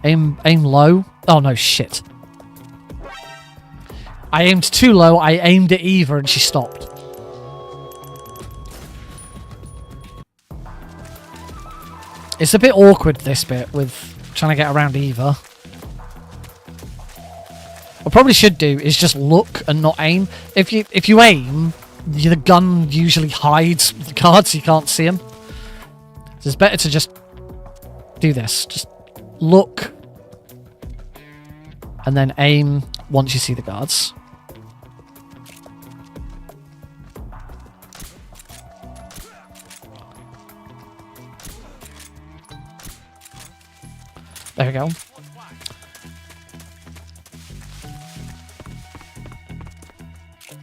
Speaker 1: Aim low. Oh no, shit. I aimed too low. I aimed at Eva and she stopped. It's a bit awkward, this bit, with trying to get around Eva. What I probably should do is just look and not aim. If you aim, the gun usually hides the guards, so you can't see them. So it's better to just do this. Just look and then aim once you see the guards. There we go.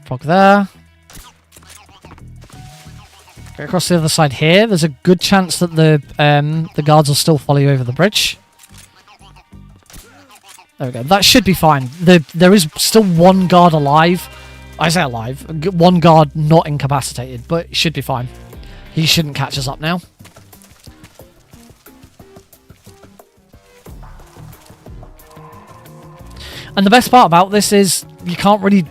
Speaker 1: Frog there. Go across the other side here. There's a good chance that the guards will still follow you over the bridge. There we go. That should be fine. There is still one guard alive. I say alive. One guard not incapacitated, but it should be fine. He shouldn't catch us up now. And the best part about this is you can't really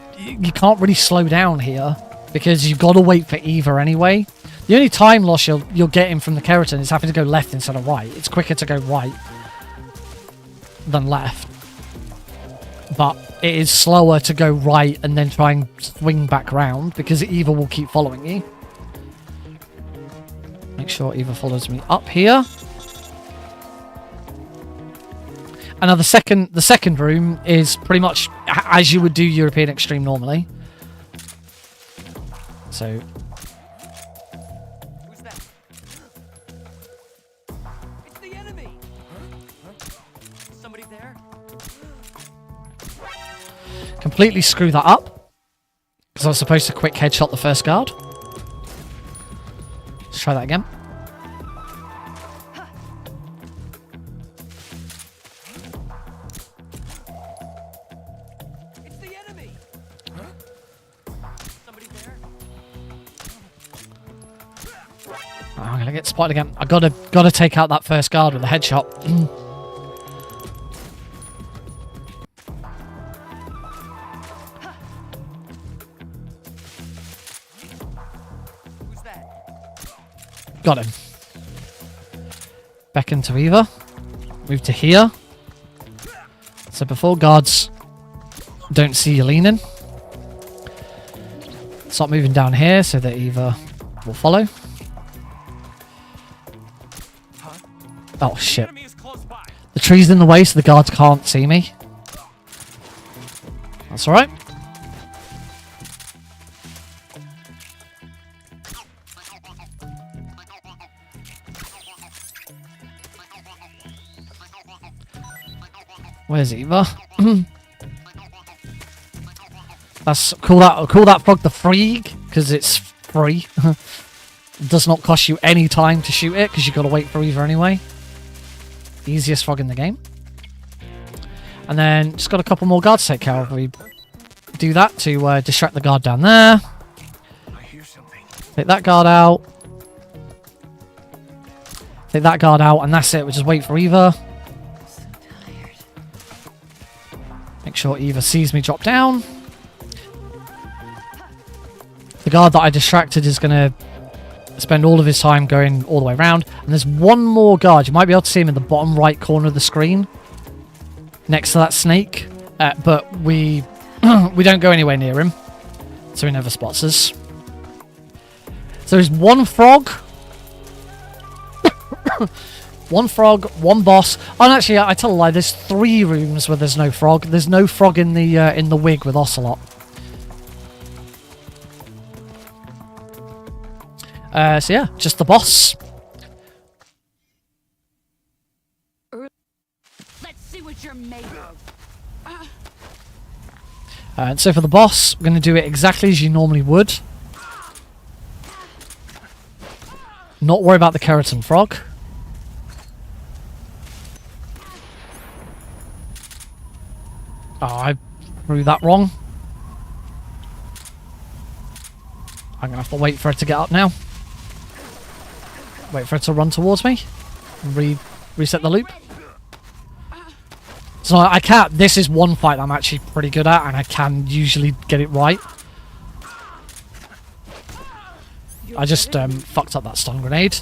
Speaker 1: slow down here because you've got to wait for Eva anyway. The only time loss you're getting from the Kerotan is having to go left instead of right. It's quicker to go right than left. But it is slower to go right and then try and swing back round because Eva will keep following you. Make sure Eva follows me up here. And now the second room is pretty much as you would do European Extreme normally. So
Speaker 4: Who's that? It's the enemy! Somebody there?
Speaker 1: completely screw that up because I was supposed to quick headshot the first guard. Let's try that again. gonna get spotted again. I gotta take out that first guard with a headshot.
Speaker 4: Who's that?
Speaker 1: Got him. Back into Eva. Move to here. So before guards don't see you leaning. Start moving down here so that Eva will follow. Oh shit.
Speaker 6: Enemy is close by.
Speaker 1: The tree's in the way so the guards can't see me. That's alright. Where's Eva? That's call that frog the freak because it's free. It does not cost you any time to shoot it because you've got to wait for Eva anyway. Easiest frog in the game. And then just got a couple more guards to take care of. We do that to distract the guard down there.
Speaker 3: I hear something.
Speaker 1: Take that guard out. Take that guard out, and that's it. We just wait for Eva.
Speaker 8: So tired.
Speaker 1: Make sure Eva sees me drop down. The guard that I distracted is going to spend all of his time going all the way around. And there's one more guard. You might be able to see him in the bottom right corner of the screen. Next to that snake. But we we don't go anywhere near him. So he never spots us. So there's one frog. One frog, one boss. Oh, and actually, I tell a lie. There's 3 rooms where there's no frog. There's no frog in the wig with Ocelot. So yeah, just the boss.
Speaker 8: Let's see what you're made of.
Speaker 1: And so for the boss, we're going to do it exactly as you normally would. Not worry about the Kerotan frog. Oh, I threw that wrong. I'm going to have to wait for it to get up now. Wait for it to run towards me. Reset the loop. So I can't... This is one fight I'm actually pretty good at, and I can usually get it right. I just fucked up that stun grenade.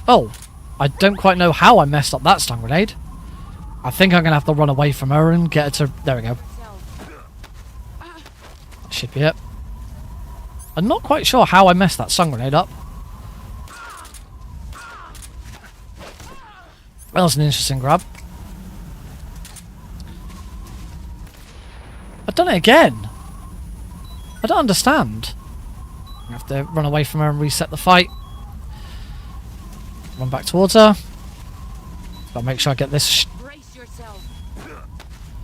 Speaker 1: Oh, I don't quite know how I messed up that stun grenade. I think I'm going to have to run away from her and get her to... There we go. That should be it. I'm not quite sure how I messed that stun grenade up. That was an interesting grab. I've done it again. I don't understand. I have to run away from her and reset the fight. Run back towards her. Gotta make sure I get this.
Speaker 8: Brace yourself.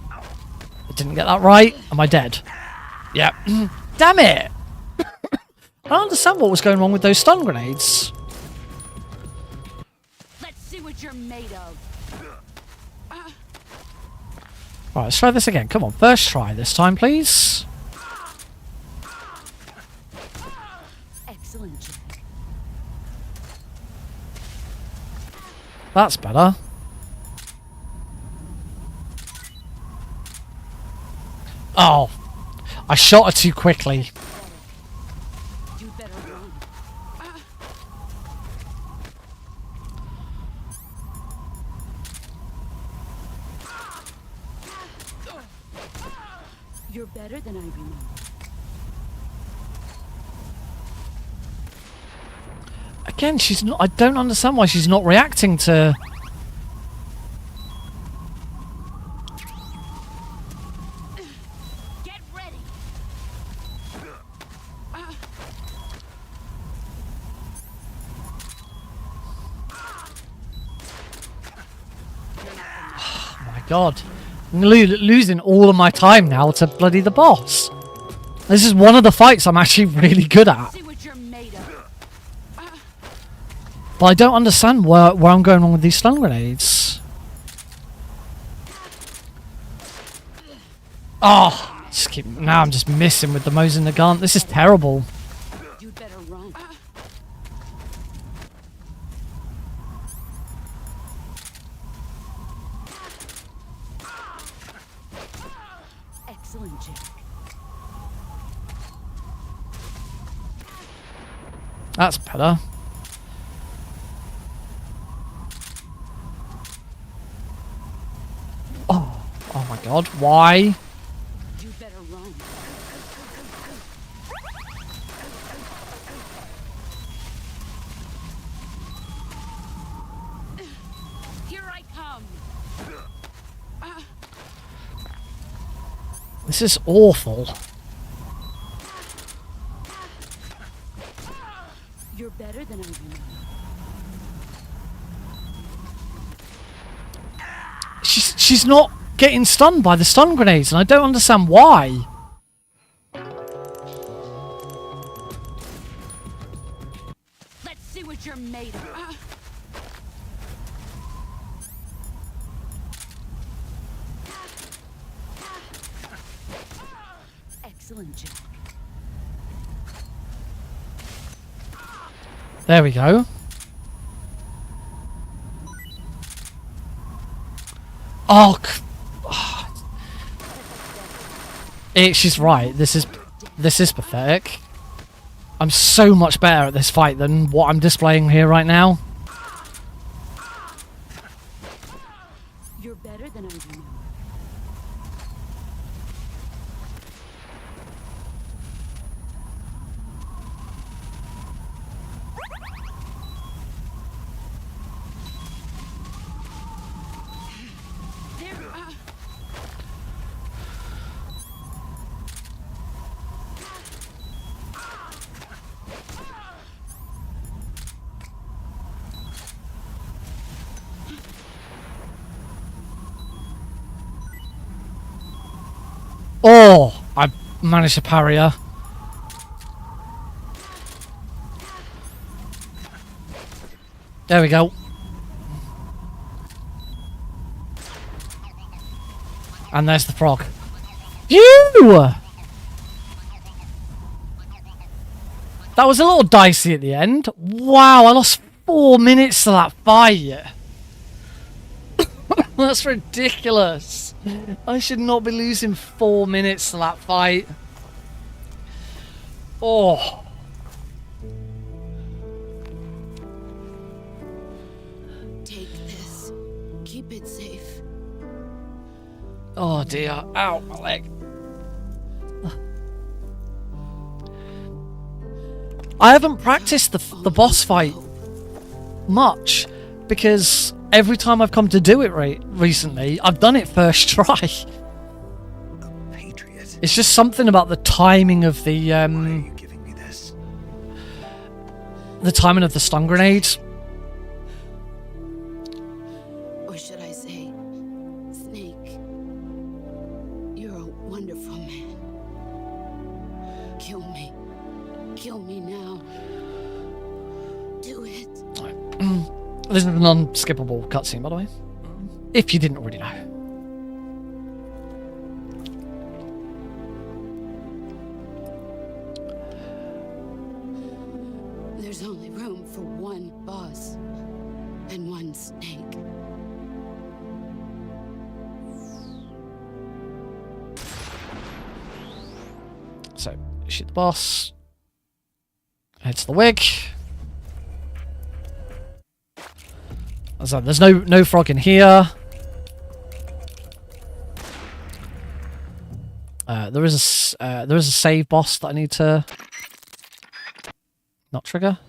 Speaker 1: I didn't get that right. Am I dead? Yeah. Damn it! I don't understand what was going wrong with those stun grenades.
Speaker 8: Let's see what you're made of.
Speaker 1: Right, let's try this again. Come on, first try this time, please.
Speaker 8: Excellent job.
Speaker 1: That's better. Oh, I shot her too quickly.
Speaker 8: You better run. You're better than I remember.
Speaker 1: Again, she's not... I don't understand why she's not reacting to...
Speaker 8: Get ready.
Speaker 1: Oh my god. I'm losing all of my time now to bloody the boss. This is one of the fights I'm actually really good at.
Speaker 8: See what you're made of.
Speaker 1: But I don't understand where I'm going wrong with these stun grenades. Oh, Now I'm just missing with the Mosin Nagant. This is terrible.
Speaker 8: You'd better run. Excellent, Jack.
Speaker 1: That's better. Oh my god, why?
Speaker 8: You better run. Here I come.
Speaker 1: This is awful.
Speaker 8: You're better than I remember.
Speaker 1: She's not getting stunned by the stun grenades, and I don't understand why.
Speaker 8: Let's see what you're made of. Excellent, Jack.
Speaker 1: There we go. Oh, she's right. This is pathetic. I'm so much better at this fight than what I'm displaying here right now.
Speaker 8: You're better than I remember.
Speaker 1: Oh, I managed to parry her. There we go. And there's the frog. Phew! That was a little dicey at the end. Wow, I lost 4 minutes to that fight. That's ridiculous. I should not be losing 4 minutes to that fight. Oh.
Speaker 8: Take this. Keep it safe.
Speaker 1: Oh dear. Ow, my leg. I haven't practiced the boss fight much because every time I've come to do it recently, I've done it first try.
Speaker 3: Patriot.
Speaker 1: It's just something about the timing of the
Speaker 3: Why are you giving me this?
Speaker 1: the timing of the stun grenades.
Speaker 8: Or should I say, Snake? You're a wonderful man. Kill me. Kill me now. Do it.
Speaker 1: This is an unskippable cutscene, by the way, if you didn't already know.
Speaker 8: There's only room for one boss and one snake.
Speaker 1: So, shoot the boss. Head to the wig. So there's no frog in here. There is a save boss that I need to not trigger.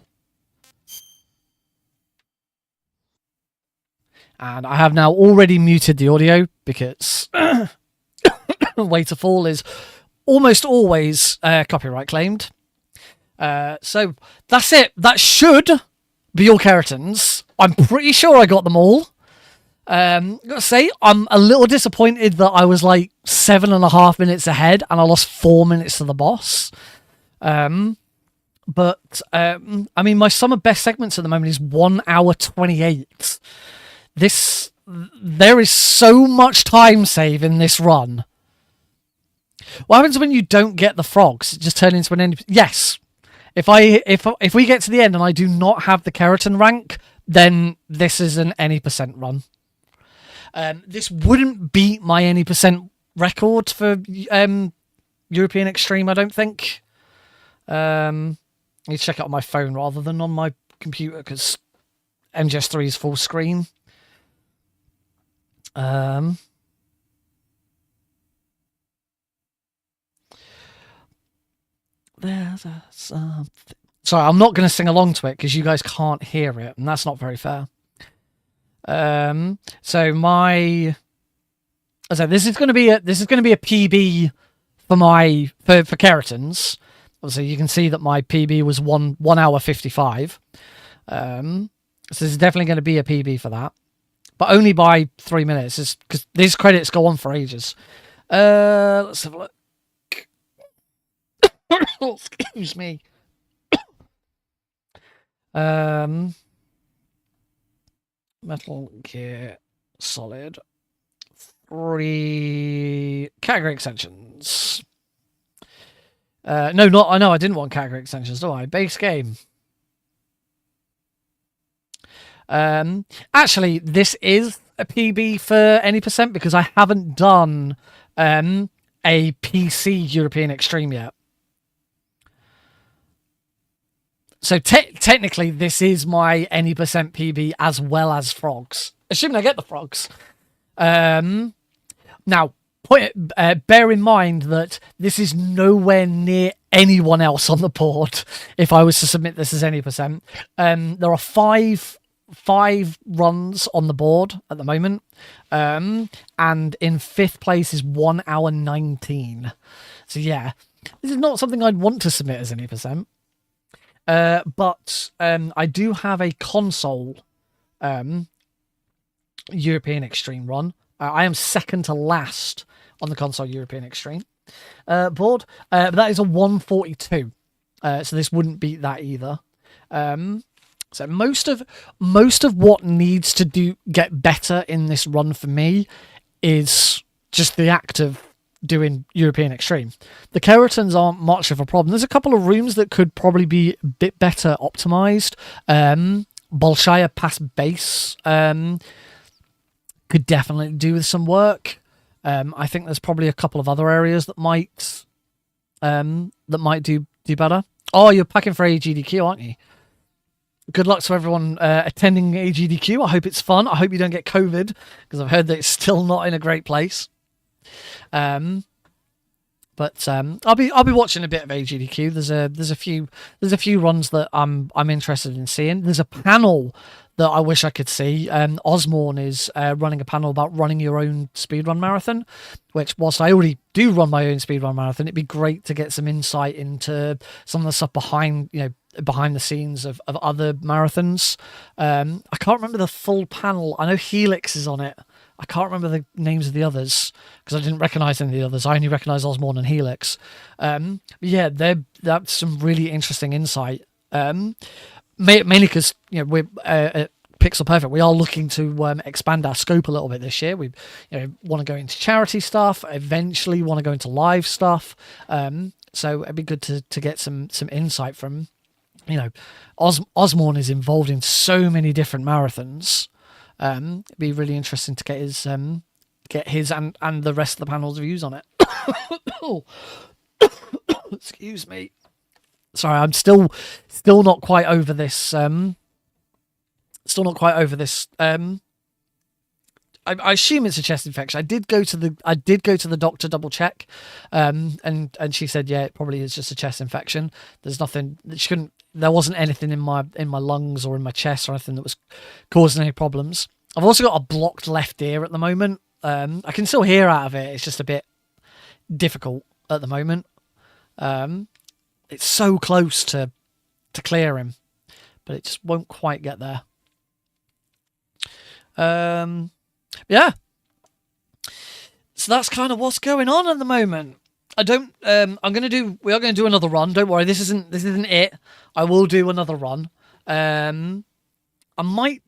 Speaker 1: And I have now already muted the audio because Way to Fall is almost always copyright claimed. So that's it. That should be All Kerotans. I'm pretty sure I got them all. Gotta say, I'm a little disappointed that I was like 7.5 minutes ahead and I lost 4 minutes to the boss. But I mean, my sum of best segments at the moment is 1 hour 28. There is so much time save in this run. What happens when you don't get the frogs? It just turn into an NPC. Yes. If we get to the end and I do not have the Kerotan rank, then this is an any percent run. This wouldn't beat my any percent record for European Extreme, I don't think. I need to check it on my phone rather than on my computer because MGS3 is full screen. There's a something. Sorry, I'm not going to sing along to it because you guys can't hear it, and that's not very fair. So my, as I said, this is going to be a PB for for Kerotans. Obviously, you can see that my PB was 1 hour 55. So this is definitely going to be a PB for that, but only by 3 minutes, because these credits go on for ages. Let's have a look. Excuse me. Metal Gear Solid 3 category extensions. No, not. I know I didn't want category extensions, do I? Base game. Actually, this is a PB for any percent because I haven't done a PC European Extreme yet. So technically, this is my any percent PB as well as frogs, assuming I get the frogs. Now, bear in mind that this is nowhere near anyone else on the board. If I was to submit this as any percent, there are five runs on the board at the moment, and in 5th place is 1 hour 19. So yeah, this is not something I'd want to submit as any percent. But I do have a console European Extreme run. I am second to last on the console European Extreme board. But that is a 142. So this wouldn't beat that either. So most of what needs to get better in this run for me is just the act of doing European Extreme. The Kerotans aren't much of a problem. There's a couple of rooms that could probably be a bit better optimized. Bolshaya Pass Base could definitely do with some work. I think there's probably a couple of other areas that might do better. Oh, you're packing for AGDQ, aren't you? Good luck to everyone attending AGDQ. I hope it's fun. I hope you don't get COVID because I've heard that it's still not in a great place. But I'll be watching a bit of AGDQ. There's a few runs that I'm interested in seeing. There's a panel that I wish I could see. Osborne is running a panel about running your own speedrun marathon, which whilst I already do run my own speedrun marathon, it'd be great to get some insight into some of the stuff behind the scenes of other marathons. I can't remember the full panel. I know Helix is on it. I can't remember the names of the others because I didn't recognize any of the others. I only recognize Osborne and Helix. Yeah, that's some really interesting insight. Mainly because we're at Pixel Perfect. We are looking to expand our scope a little bit this year. We want to go into charity stuff. Eventually, want to go into live stuff. So it'd be good to get some insight from. Osborne is involved in so many different marathons. It'd be really interesting to get his and the rest of the panel's views on it. Oh. Excuse me. Sorry, I'm still not quite over this. Still not quite over this. I assume it's a chest infection. I did go to the doctor double check, and she said yeah, it probably is just a chest infection. There's nothing. There wasn't anything in my lungs or in my chest or anything that was causing any problems. I've also got a blocked left ear at the moment. I can still hear out of it. It's just a bit difficult at the moment. It's so close to clearing, but it just won't quite get there. Yeah. So that's kind of what's going on at the moment. We are going to do another run. Don't worry. This isn't it. I will do another run. I might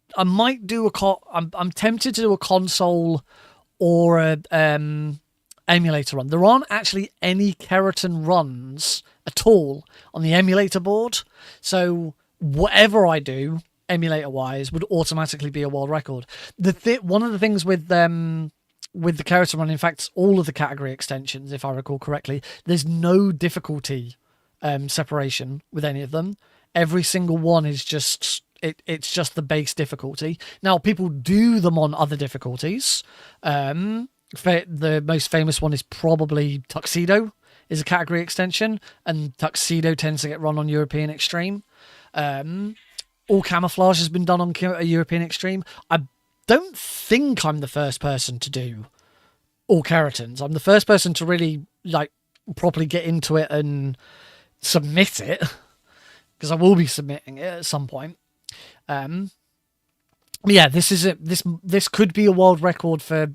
Speaker 1: do I'm tempted to do a console or a emulator run. There aren't actually any Kerotan runs at all on the emulator board. So whatever I do, emulator-wise, would automatically be a world record. One of the things with the Kerotan run, in fact, all of the category extensions, if I recall correctly, there's no difficulty separation with any of them. Every single one is just it's just the base difficulty. Now, people do them on other difficulties. The most famous one is probably Tuxedo, is a category extension, and Tuxedo tends to get run on European Extreme. All Camouflage has been done on European Extreme. I don't think I'm the first person to do All Kerotans. I'm the first person to really properly get into it and submit it, because I will be submitting it at some point. Yeah, this could be a world record for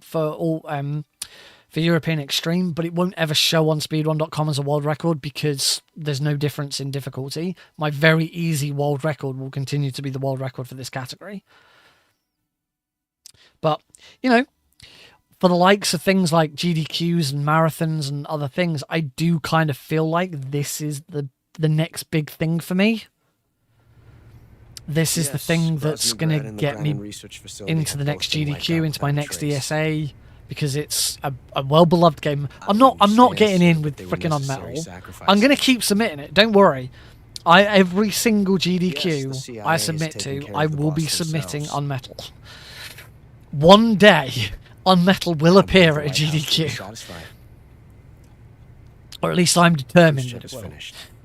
Speaker 1: European Extreme, but it won't ever show on speedrun.com as a world record because there's no difference in difficulty. My very easy world record will continue to be the world record for this category. But, for the likes of things like GDQs and marathons and other things, I do kind of feel like this is the next big thing for me. This is the thing that's going to get me into the next GDQ, into my next ESA, because it's a well-beloved game. I'm not getting in with freaking Unmetal. I'm going to keep submitting it. Don't worry. Every single GDQ I submit to, I will be submitting Unmetal. One day, Unmetal will appear at a GDQ. Or at least I'm determined that it will.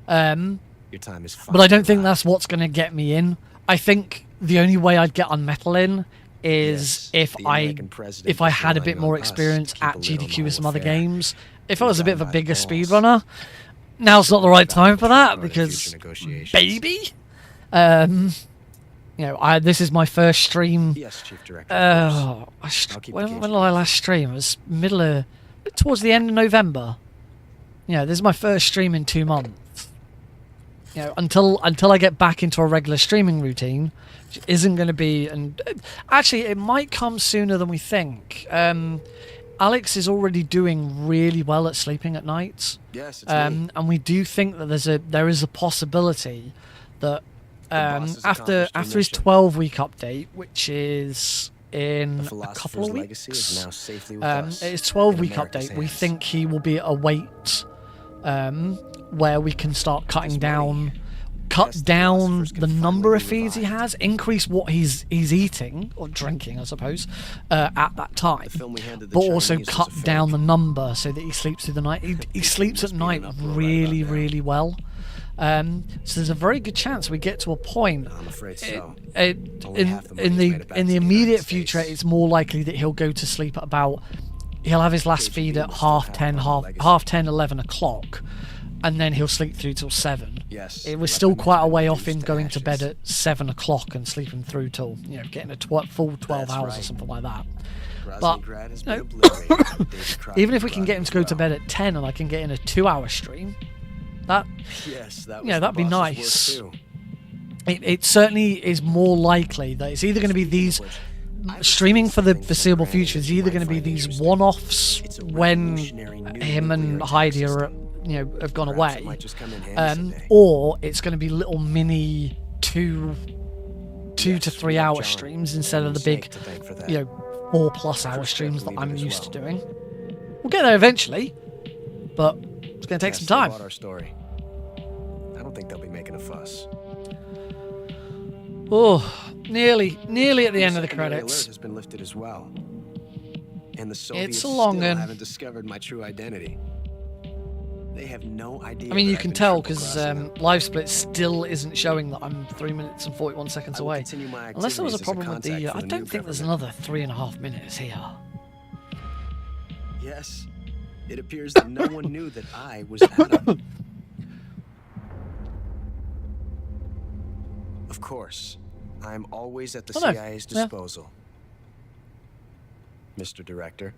Speaker 1: But I don't think that's what's going to get me in. I think the only way I'd get Unmetal in is if I had a bit more experience at GDQ with some other games. If I was a bit of a bigger speedrunner, now's not the right time for that, because baby, this is my first stream.
Speaker 9: Yes, Chief Director.
Speaker 1: When did I last stream? It was towards the end of November. This is my first stream in 2 months. Until I get back into a regular streaming routine, which isn't going to be, and actually it might come sooner than we think. Alex is already doing really well at sleeping at night.
Speaker 9: Yes, it's me.
Speaker 1: And we do think that there is a possibility that after his 12-week update, which is in a couple of weeks, it is 12-week update. We think he will be at a weight where we can start cut down the number of feeds he has, increase what he's eating or drinking, I suppose, at that time, but also cut down the number so that he sleeps through the night. He sleeps at night really, really well. So there's a very good chance we get to a point.
Speaker 9: I'm afraid so.
Speaker 1: In the immediate future, it's more likely that he'll go to sleep at about. He'll have his last feed at half 10, 11 o'clock, and then he'll sleep through till 7.
Speaker 9: Yes.
Speaker 1: It was still quite a way off in going to bed at 7 o'clock and sleeping through till, getting a full 12 hours or something like that. But even if we can get him to go to bed at 10 and I can get in a 2-hour stream, that'd be nice. It certainly is more likely that it's either going to be these streaming for the foreseeable future. Is either going to be these one-offs when him and Heidi are have gone away, or it's going to be little mini 2 to 3 hour streams instead of the big 4+ hour streams that I'm used to doing. We'll get there eventually, but it's going to take some time.
Speaker 9: Our story. I don't think they'll be making a fuss.
Speaker 1: Oh, nearly at the end of the credits.
Speaker 9: Has been lifted as well, and the Soviets
Speaker 1: It's a long
Speaker 9: still
Speaker 1: one.
Speaker 9: haven't discovered my true identity. They have no idea.
Speaker 1: I mean, you
Speaker 9: that
Speaker 1: can
Speaker 9: I've been
Speaker 1: tell because
Speaker 9: triple-crossing them.
Speaker 1: live split still isn't showing that I'm 3 minutes and 41 seconds
Speaker 9: I will
Speaker 1: away.
Speaker 9: continue my
Speaker 1: Unless there was a
Speaker 9: activities as
Speaker 1: problem with the.
Speaker 9: contact for
Speaker 1: I
Speaker 9: the
Speaker 1: don't
Speaker 9: new
Speaker 1: think there's
Speaker 9: government.
Speaker 1: another 3.5 minutes here.
Speaker 9: Yes, it appears that no one knew that I was Adam. Of course, I am always at the
Speaker 1: Oh, no.
Speaker 9: CIA's
Speaker 1: Yeah.
Speaker 9: disposal, Mr. Director.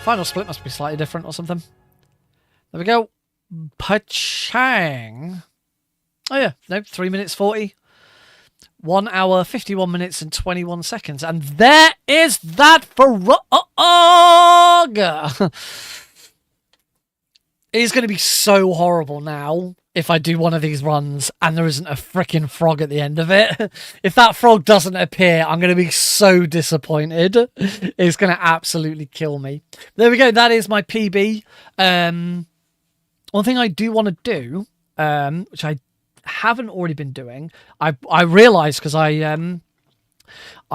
Speaker 1: Final split must be slightly different or something. There we go. Pachang. Oh yeah, no, 3 minutes 40. 1 hour, 51 minutes, and 21 seconds. And there is that frog! It's going to be so horrible now if I do one of these runs and there isn't a freaking frog at the end of it. If that frog doesn't appear, I'm going to be so disappointed. It's going to absolutely kill me. There we go. That is my PB. One thing I do want to do, which I haven't already been doing, I realized because I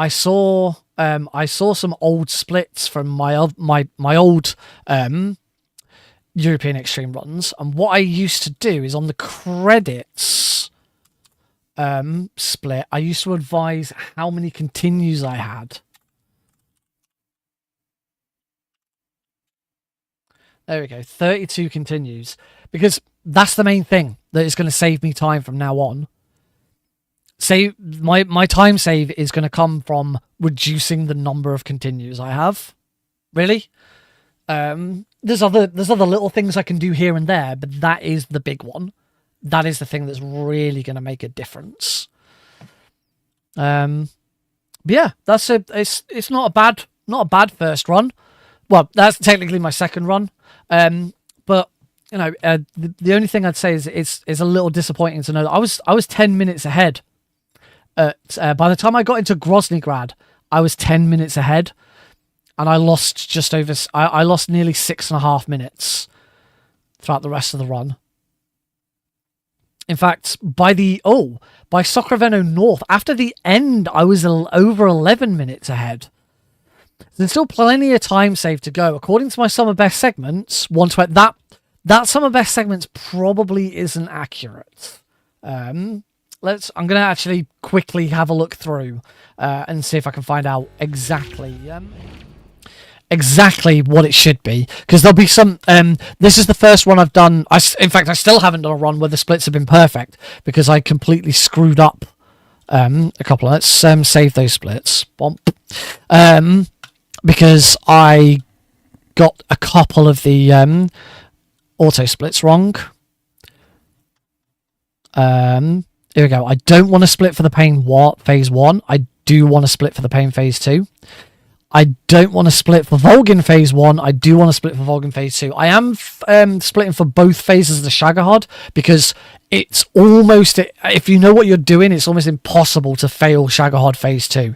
Speaker 1: saw some old splits from my old European Extreme runs, and what I used to do is on the credits split, I used to advise how many continues I had. There we go, 32 continues, because that's the main thing that is going to save me time from now on. Say my time save is going to come from reducing the number of continues I have. Really? There's other little things I can do here and there, but that is the big one. That is the thing that's really going to make a difference. But yeah, that's it. It's not a bad first run. Well, that's technically my second run. But you know, the only thing I'd say is it's a little disappointing to know that I was 10 minutes ahead. By the time I got into Groznygrad, I was 10 minutes ahead. And I lost I lost nearly 6.5 minutes throughout the rest of the run. In fact, by Sokraveno North, after the end, I was over 11 minutes ahead. There's still plenty of time saved to go. According to my summer best segments, that summer best segments probably isn't accurate. I'm going to actually quickly have a look through and see if I can find out exactly what it should be, because there'll be some this is the first one I've done. In fact, I still haven't done a run where the splits have been perfect because I completely screwed up a couple. Let's save those splits. Because I got a couple of the auto splits wrong. Here we go. I don't want to split for the pain phase 1. I do want to split for the pain phase 2. I don't want to split for Volgin phase 1. I do want to split for Volgin phase 2. I am splitting for both phases of the Shagohod because it's almost, if you know what you're doing, it's almost impossible to fail Shagohod phase 2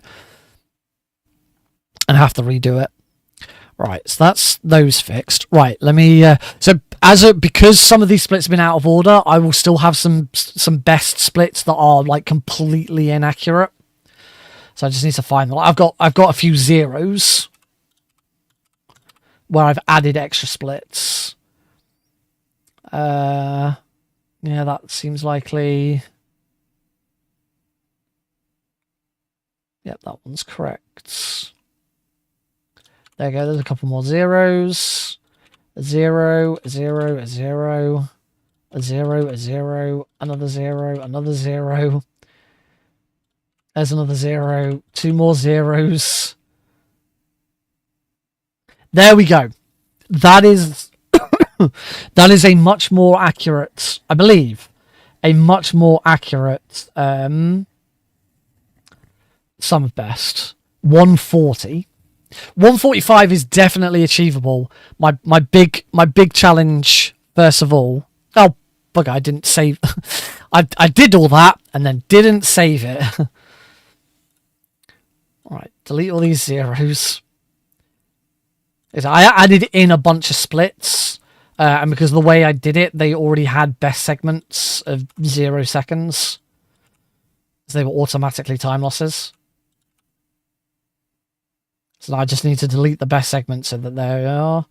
Speaker 1: and have to redo it. Right, so that's those fixed. Right, let me. Because some of these splits have been out of order, I will still have some best splits that are like completely inaccurate. So I just need to find them. I've got a few zeros where I've added extra splits. Yeah, that seems likely. Yep, that one's correct. There you go. There's a couple more zeros. A 0, a 0, a 0, a 0, a 0, another 0, another 0. There's another 0. 2 more zeros. There we go. That is that is a much more accurate, I believe, a much more accurate sum of best. 140. 145 is definitely achievable. My big challenge, first of all. Oh, bugger, I didn't save. I did all that and then didn't save it. Alright, delete all these zeros. I added in a bunch of splits, and because of the way I did it, they already had best segments of 0 seconds. So they were automatically time losses. So now I just need to delete the best segments so that they are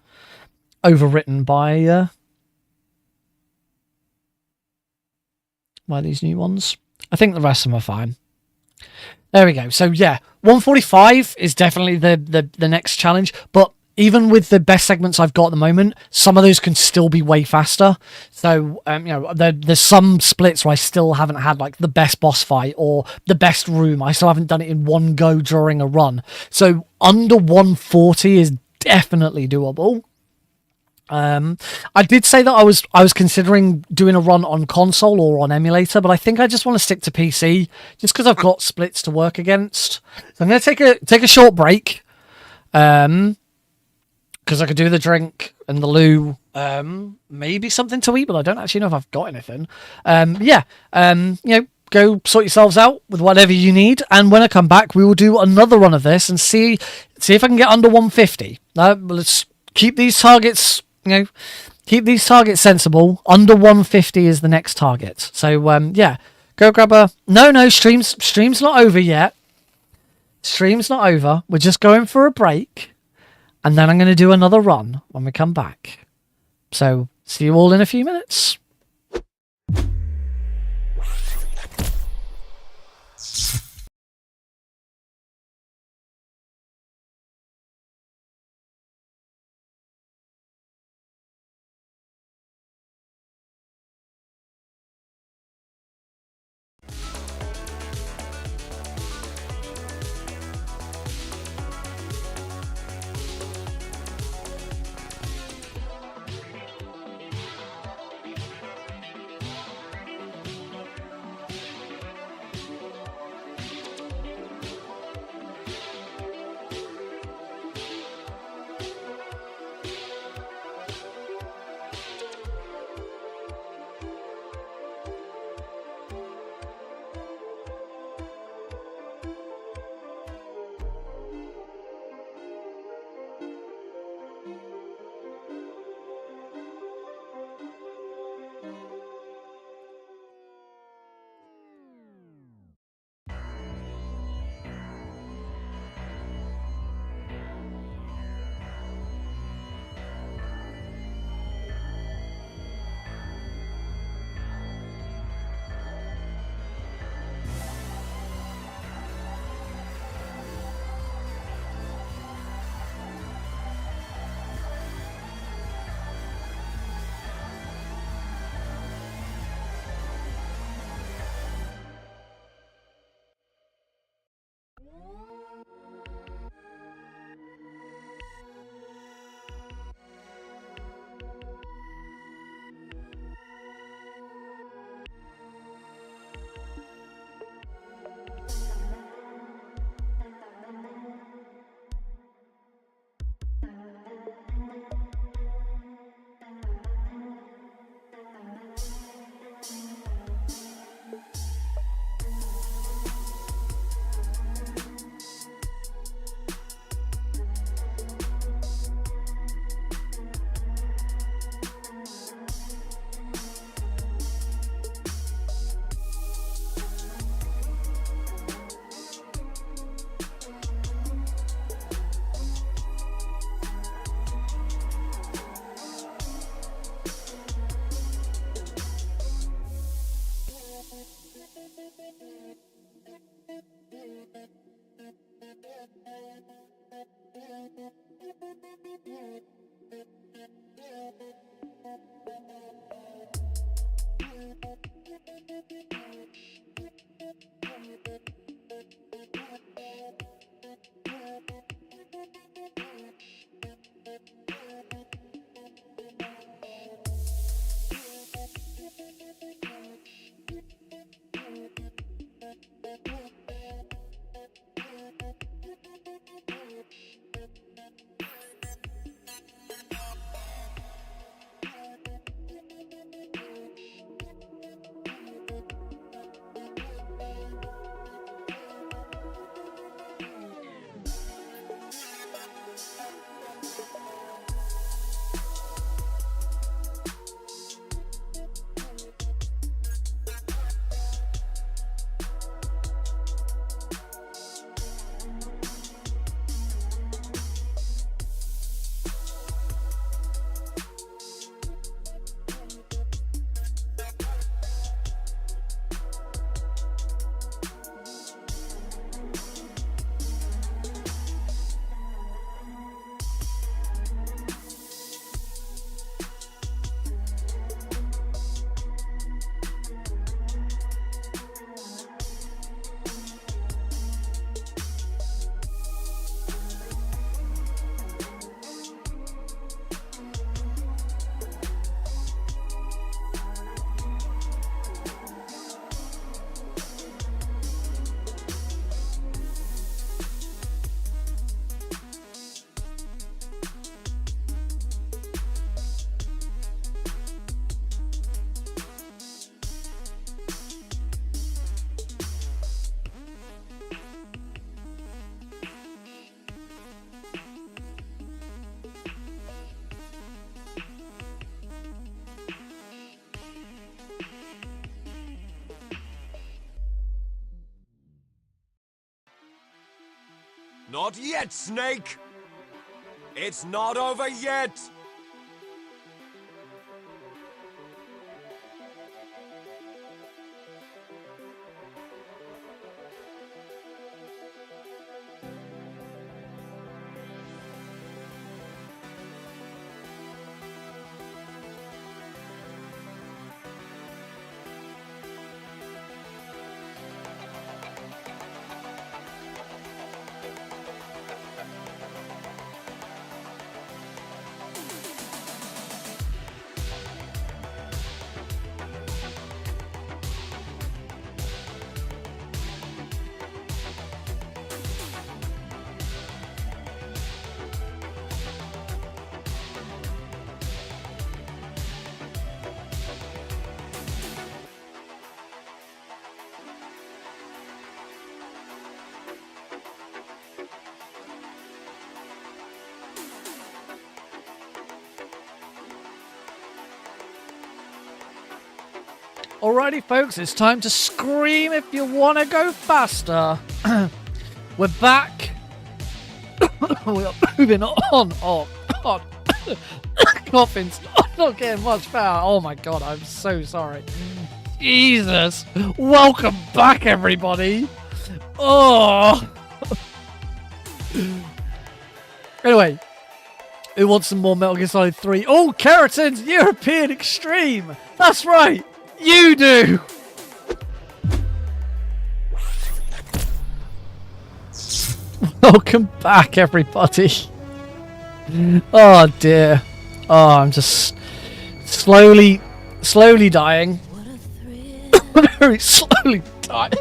Speaker 1: overwritten by these new ones. I think the rest of them are fine. There we go. So yeah, 145 is definitely the next challenge. But even with the best segments I've got at the moment, some of those can still be way faster. So there's some splits where I still haven't had like the best boss fight or the best room. I still haven't done it in one go during a run. So under 140 is definitely doable. I did say that I was considering doing a run on console or on emulator, but I think I just want to stick to PC just because I've got splits to work against. So I'm going to take a short break, because I could do the drink and the loo, maybe something to eat, but I don't actually know if I've got anything. Go sort yourselves out with whatever you need, and when I come back, we will do another run of this and see if I can get under 150. Let's keep these targets. Keep these targets sensible. Under 150 is the next target. So go grab a. No, stream's not over yet. Stream's not over. We're just going for a break, and then I'm going to do another run when we come back. So see you all in a few minutes.
Speaker 5: Not yet, Snake! It's not over yet!
Speaker 1: Alrighty, folks, it's time to scream if you want to go faster. We're back. We are moving on. Oh, God. Coughing's not getting much better. Oh, my God, I'm so sorry. Jesus. Welcome back, everybody. Oh. Anyway, who wants some more Metal Gear Solid 3? All Kerotans European Extreme. That's right. You do! Welcome back, everybody. Oh dear. Oh, I'm just slowly dying. Very slowly dying.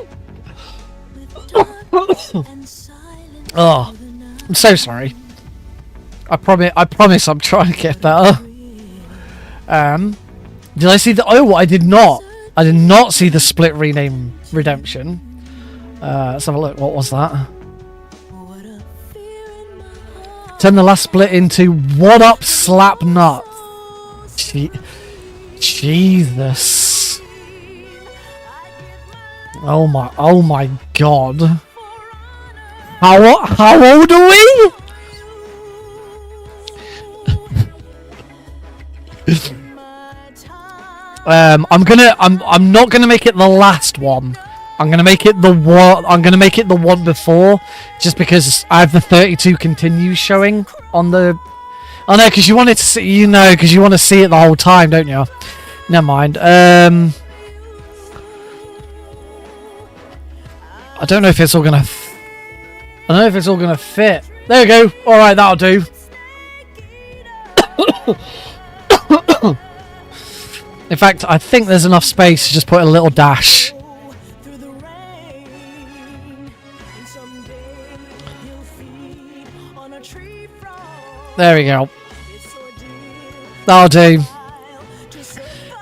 Speaker 1: Oh, I'm so sorry. I promise I'm trying to get better. Did I see the... Oh, I did not. I did not see the split rename redemption. Let's have a look. What was that? Turn the last split into What Up Slap Nut. Jesus. Oh my God. How old are we? I'm not gonna make it the last one. I'm gonna make it the one before, just because I have the 32 continues showing on the. Oh no, because you wanted to see, because you want to see it the whole time, don't you? Never mind. I don't know if it's all gonna. I don't know if it's all gonna fit. There we go. All right, that'll do. In fact, I think there's enough space to just put a little dash. There we go. That'll do.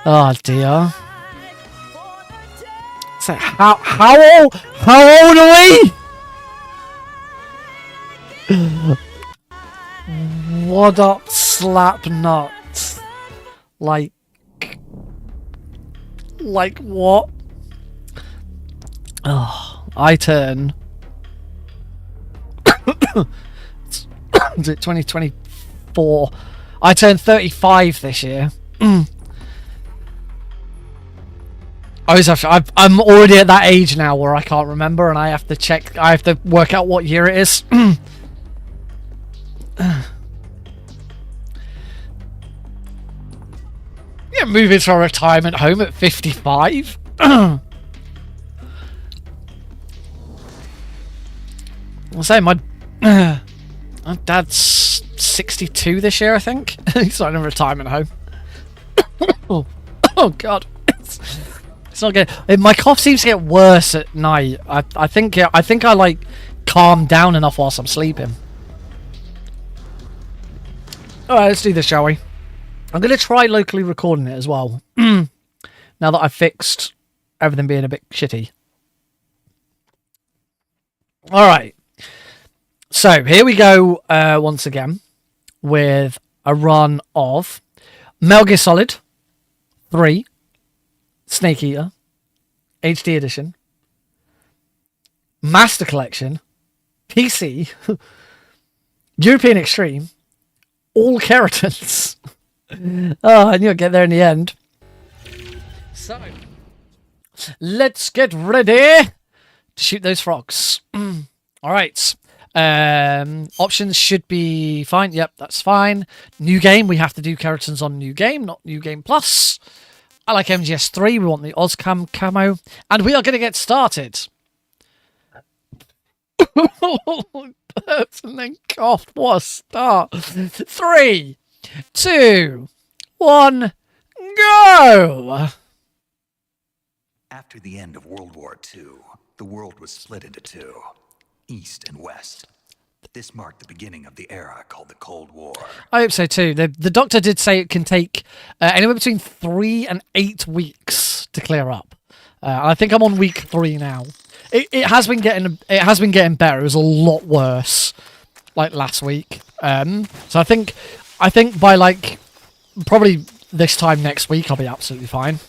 Speaker 1: Oh dear. So how old are we? What up, slap nuts? Like what? Oh, I turn. Is it 2024? I turn 35 this year. I always have to, I'm already at that age now where I can't remember, and I have to check. I have to work out what year it is. Yeah, moving to a retirement home at 55. I'll say my dad's 62 this year, I think. He's not in a retirement home. Oh God, it's not good. My cough seems to get worse at night. I think I like calm down enough whilst I'm sleeping. All right, let's do this, shall we? I'm going to try locally recording it as well. Now that I've fixed everything being a bit shitty. Alright. So, here we go once again with a run of Metal Gear Solid 3 Snake Eater HD Edition Master Collection PC, European Extreme, All Kerotans. Oh, I knew I'd get there in the end. So, let's get ready to shoot those frogs. All right. Options should be fine. Yep, that's fine. New game. We have to do Kerotans on new game, not new game plus. I like MGS3. We want the Ozcam camo. And we are going to get started. Burps and then cough. What a start. 3, 2, 1, go!
Speaker 3: After the end of World War II, the world was split into two, East and West. This marked the beginning of the era called the Cold War.
Speaker 1: I hope so too. The doctor did say it can take anywhere between 3 and 8 weeks to clear up. I think I'm on week 3 now. It has been getting better. It was a lot worse like last week. So I think by like probably this time next week I'll be absolutely fine.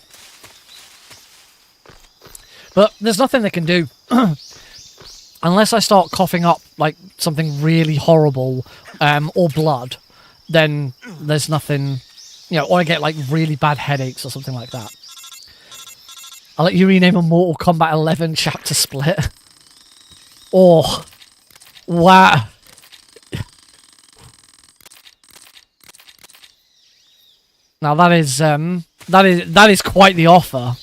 Speaker 1: But there's nothing they can do. Unless I start coughing up like something really horrible or blood, then there's nothing, you know, or I get like really bad headaches or something like that. I'll let you rename a Mortal Kombat 11 chapter split. Oh, wow. Now that is quite the offer.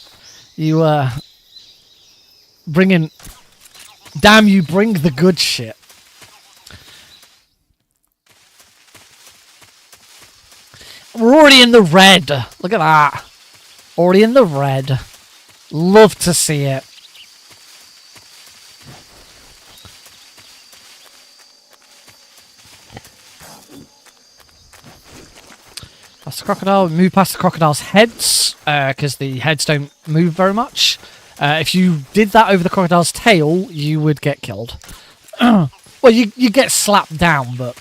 Speaker 1: You bring in. Damn, you bring the good shit. We're already in the red. Look at that. Already in the red. Love to see it. Past the crocodile. Move past the crocodile's heads, because the heads don't move very much. If you did that over the crocodile's tail, you would get killed. Well, you get slapped down, but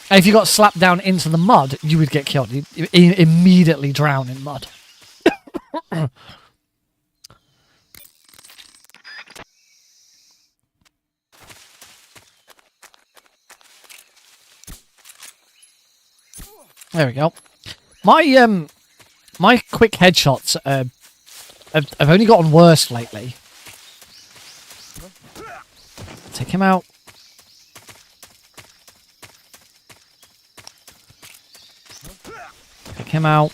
Speaker 1: if you got slapped down into the mud, you would get killed. You immediately drown in mud. There we go. My quick headshots I've only gotten worse lately. Take him out. Take him out.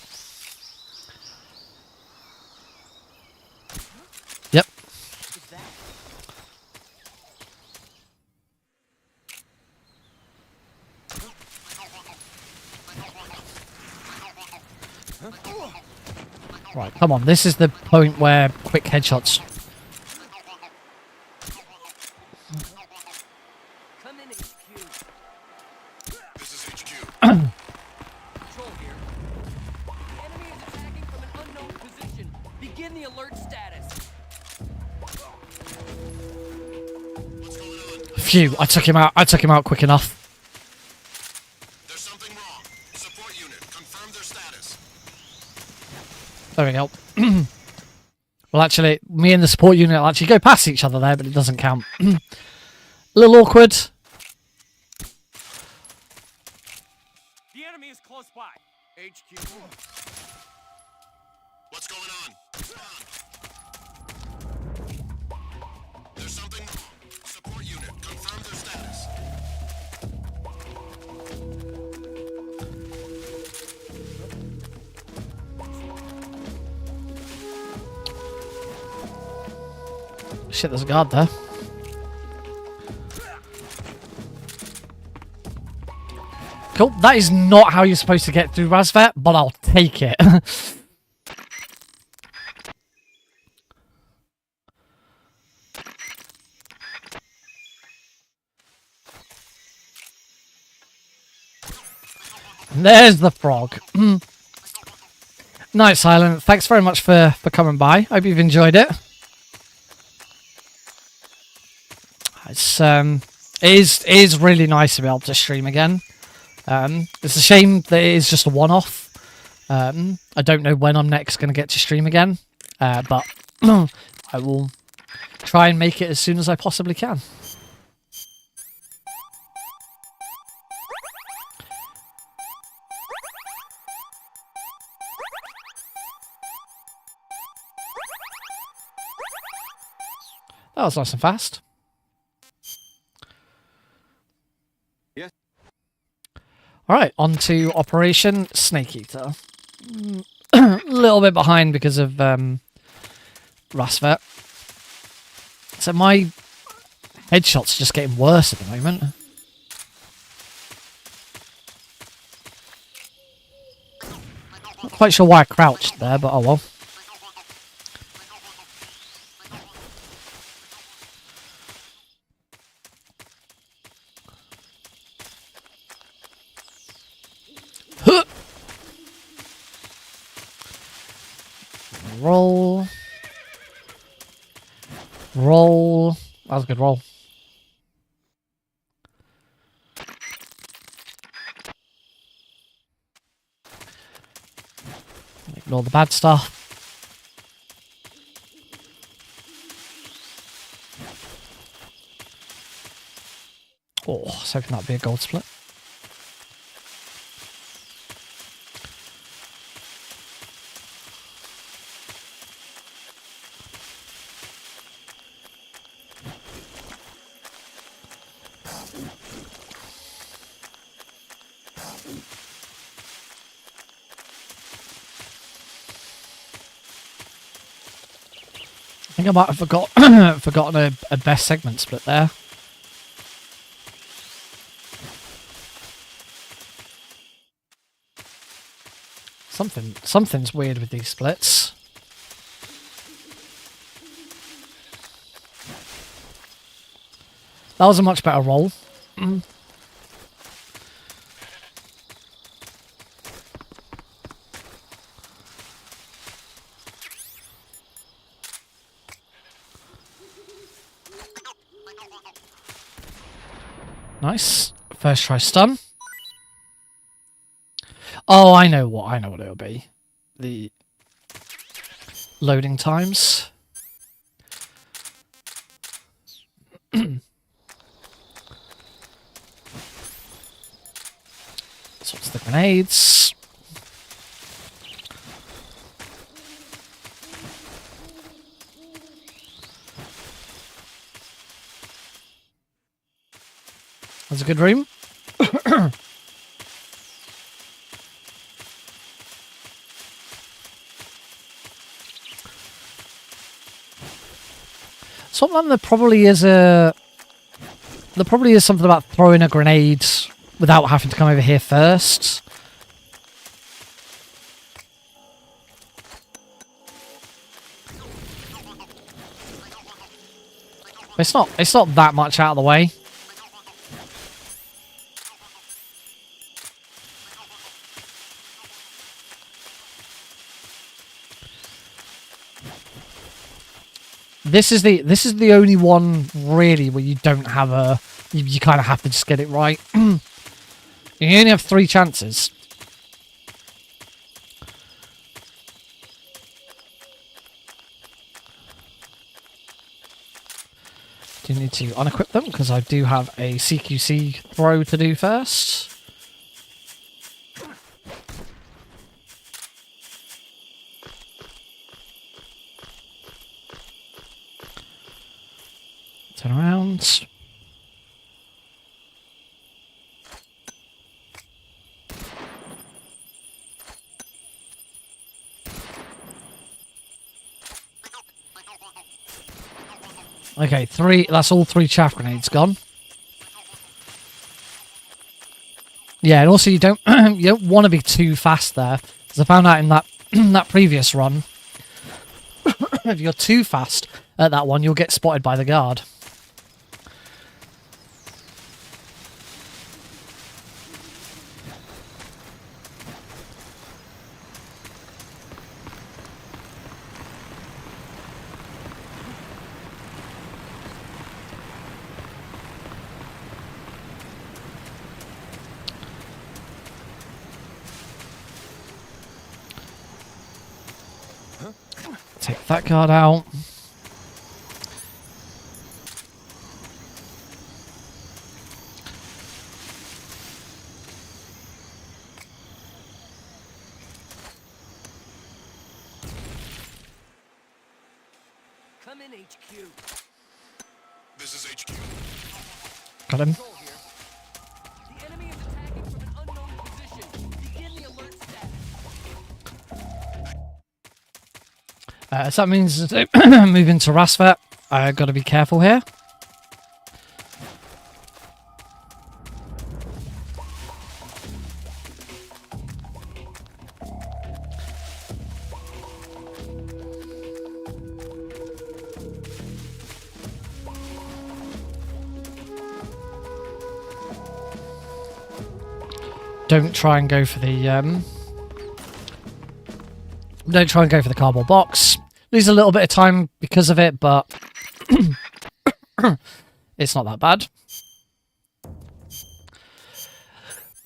Speaker 1: Yep. Right, come on. This is the point where quick headshots.
Speaker 4: Come in, HQ.
Speaker 5: This is HQ.
Speaker 4: Patrol here. The enemy is attacking from an unknown position. Begin the alert status.
Speaker 5: What's going on?
Speaker 1: Phew, I took him out. I took him out quick enough.
Speaker 5: There's something wrong. Support unit, confirm their status.
Speaker 1: There we go. Well, actually, me and the support unit will actually go past each other there, but it doesn't count. A little awkward.
Speaker 6: The enemy is close by. HQ.
Speaker 5: What's going on? There's something wrong. Support unit, confirm their status.
Speaker 1: Shit, there's a guard there. Cool. That is not how you're supposed to get through Razvet, but I'll take it. There's the frog. Night Silent. Thanks very much for coming by. Hope you've enjoyed it. It is really nice to be able to stream again. It's a shame that it is just a one-off. I don't know when I'm next going to get to stream again, but I will try and make it as soon as I possibly can. was nice and fast.
Speaker 7: Yes.
Speaker 1: All right, on to Operation Snake Eater. A little bit behind because of Rasvet. So my headshots are just getting worse at the moment. Not quite sure why I crouched there, but oh well. Roll. Roll. That was a good roll. Ignore the bad stuff. Oh, so can that be a gold split? I think I might have forgotten a best segment split there. Something's weird with these splits. That was a much better roll. Nice. First try stun. Oh, I know what it'll be. The loading times. So it's the grenades. That's a good room. Something there probably is something about throwing a grenade without having to come over here first. It's not that much out of the way. This is the only one really where you don't have a you kind of have to just get it right. You only have 3 chances. Do need to unequip them because I do have a CQC throw to do first. Turn around. Okay, 3. That's all 3 chaff grenades gone. Yeah, and also you don't want to be too fast there, because I found out in that previous run, if you're too fast at that one, you'll get spotted by the guard. Take that guard out.
Speaker 4: Come in, HQ.
Speaker 5: This is HQ.
Speaker 1: Got him.
Speaker 4: Control here. The enemy is attacking from an unknown position. Begin the alert status.
Speaker 1: So that means moving to Rasvet. I got to be careful here. Don't try and go for the don't try and go for the cardboard box. Lose a little bit of time because of it, but it's not that bad.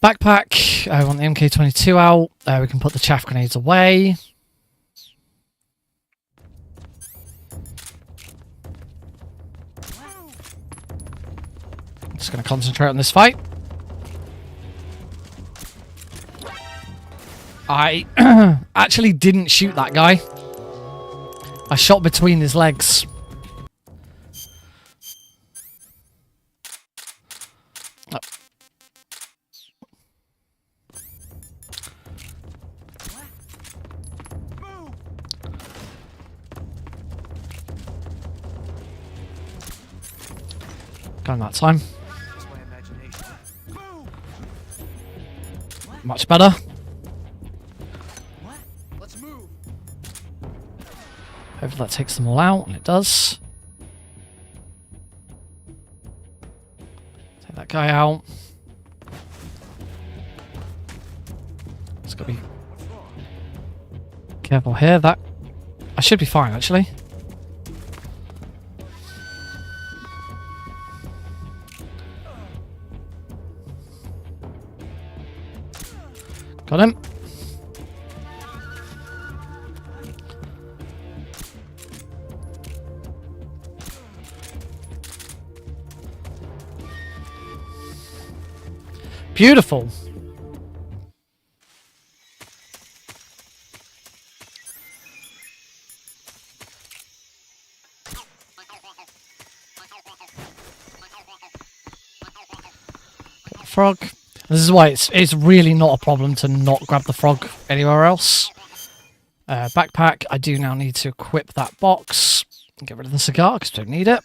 Speaker 1: Backpack. I want the MK22 out. We can put the chaff grenades away. Just going to concentrate on this fight. I actually didn't shoot that guy. I shot between his legs. Oh. Got him that time.
Speaker 6: Just my imagination.
Speaker 1: Much better.
Speaker 6: Let's move.
Speaker 1: Hopefully that takes them all out, and it does. Take that guy out. Just gotta be careful here. That I should be fine, actually. Got him. Beautiful. Frog. This is why it's really not a problem to not grab the frog anywhere else. Backpack. I do now need to equip that box. Get rid of the cigar because I don't need it.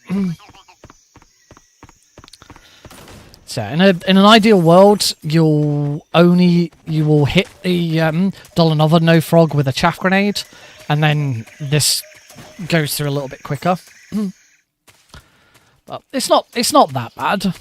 Speaker 1: So in an ideal world, you will hit the Dolanova no frog with a chaff grenade, and then this goes through a little bit quicker. But it's not that bad.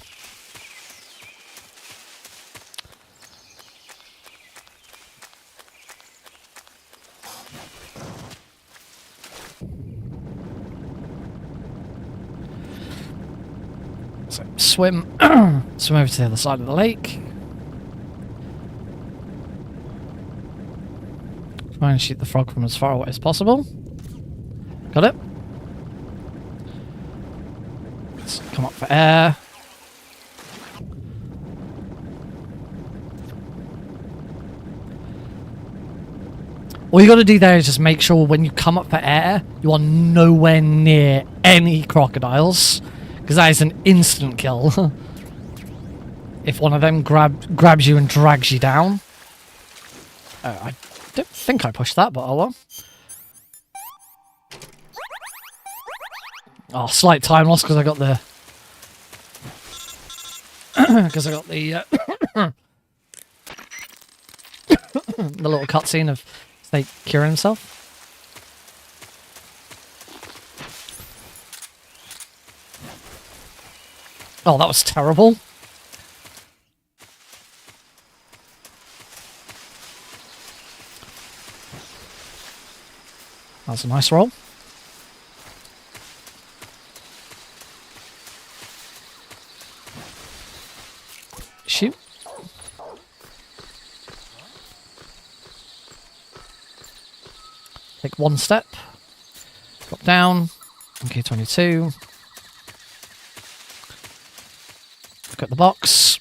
Speaker 1: So swim over to the other side of the lake. Try and shoot the frog from as far away as possible. Got it. Let's come up for air. All you got to do there is just make sure when you come up for air, you are nowhere near any crocodiles. Because that is an instant kill. If one of them grabs you and drags you down. I don't think I pushed that, but oh well. Oh, slight time loss because I got the... Because I got the... the little cutscene of Snake curing himself. Oh, that was terrible. That's a nice roll. Shoot. Take one step. Drop down. MK22. Look at the box.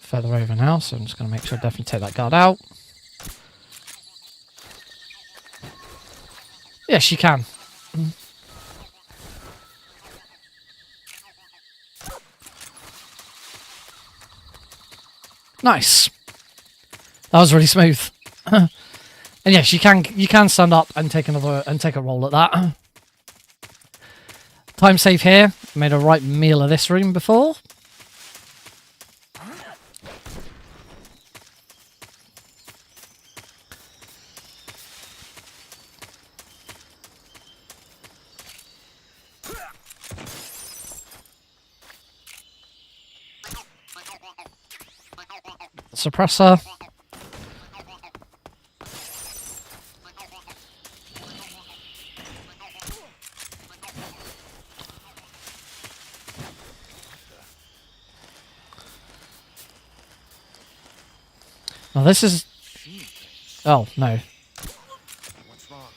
Speaker 1: Further her over now, so I'm just going to make sure I definitely take that guard out. Yes, you can. Nice. That was really smooth. And yes, you can stand up and take a roll at that. Time save here. Made a right meal of this room before. Suppressor. Now this is... Oh, no.
Speaker 6: What's wrong?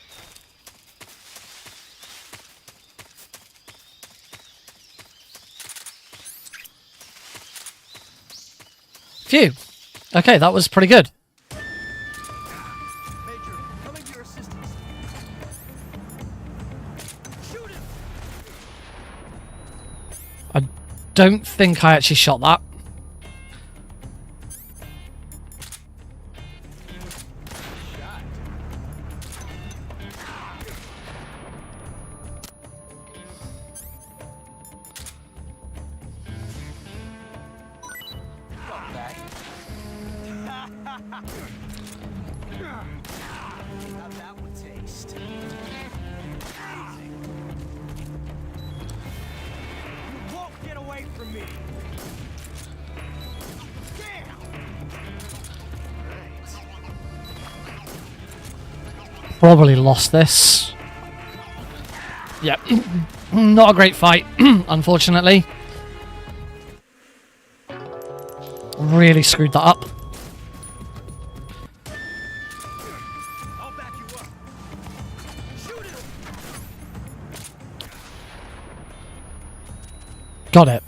Speaker 1: Phew. Okay, that was pretty good.
Speaker 6: Major, coming to your assistance. Shoot him!
Speaker 1: I don't think I actually shot that.
Speaker 6: How that would taste. You won't get away from me. Damn.
Speaker 1: Probably lost this. Yep. Not a great fight, unfortunately. Really screwed that up.
Speaker 6: I'll back you up. Shoot him.
Speaker 1: Got it.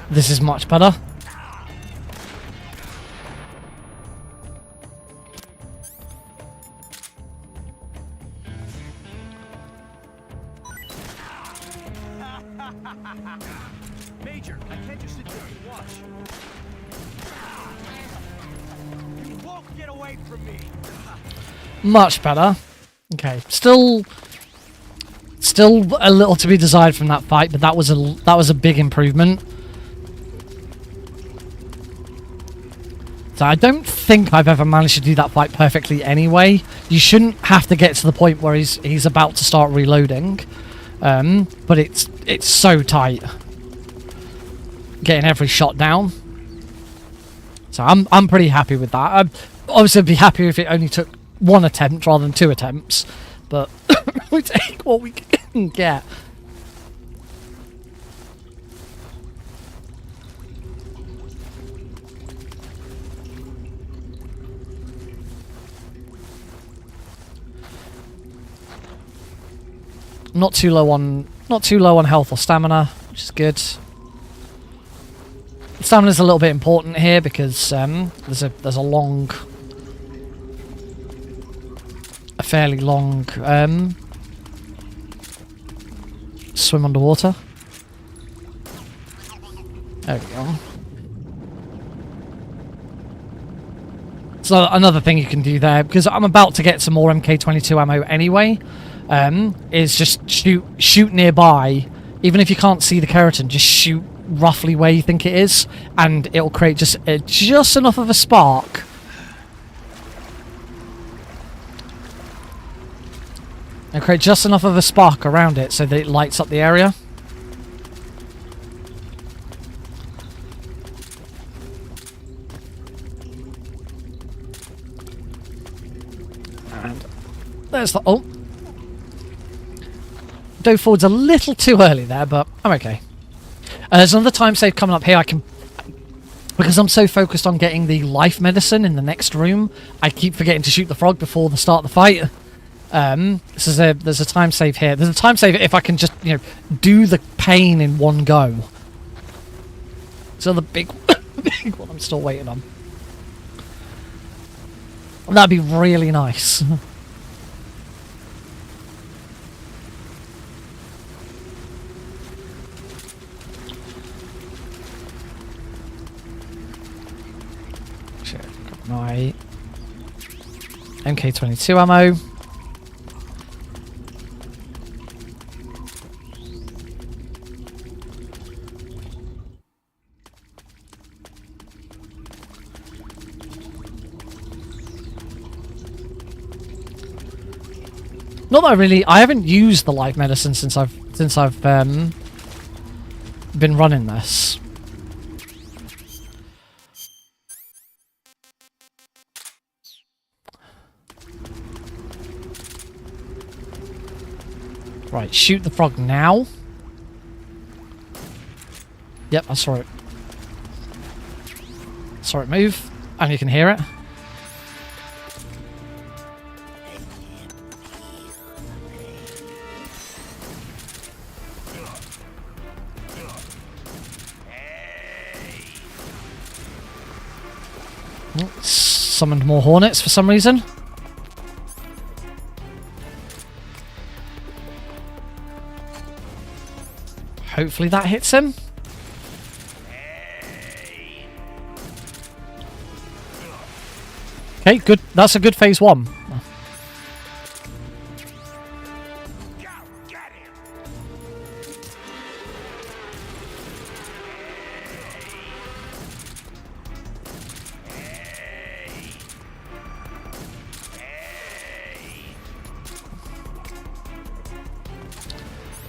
Speaker 1: This is much better.
Speaker 6: Major, I can't just sit there and watch. You won't get away from me.
Speaker 1: Much better. Okay, still a little to be desired from that fight, but that was a big improvement. So I don't think I've ever managed to do that fight perfectly anyway. You shouldn't have to get to the point where he's about to start reloading. But it's so tight. Getting every shot down. So I'm pretty happy with that. I'd obviously be happier if it only took one attempt rather than 2 attempts. But we take what we can get. Not too low on health or stamina, which is good. Stamina's a little bit important here because there's a fairly long swim underwater. There we go. So another thing you can do there, because I'm about to get some more MK22 ammo anyway. Is just shoot nearby. Even if you can't see the Kerotan, just shoot roughly where you think it is, and it'll create just enough of a spark. It'll create just enough of a spark around it so that it lights up the area. And there's the... Oh! Dove forward's a little too early there, but I'm okay. There's another time save coming up here. I can... Because I'm so focused on getting the life medicine in the next room, I keep forgetting to shoot the frog before the start of the fight. There's a time save here. There's a time save if I can just, you know, do the pain in one go. So the big, big one I'm still waiting on. That'd be really nice. Shit, got my MK22 ammo. Not that I haven't used the life medicine since I've been running this. Right, shoot the frog now. Yep, I saw it. Saw it move, and you can hear it. Summoned more hornets for some reason. Hopefully that hits him. Okay, good. That's a good phase 1.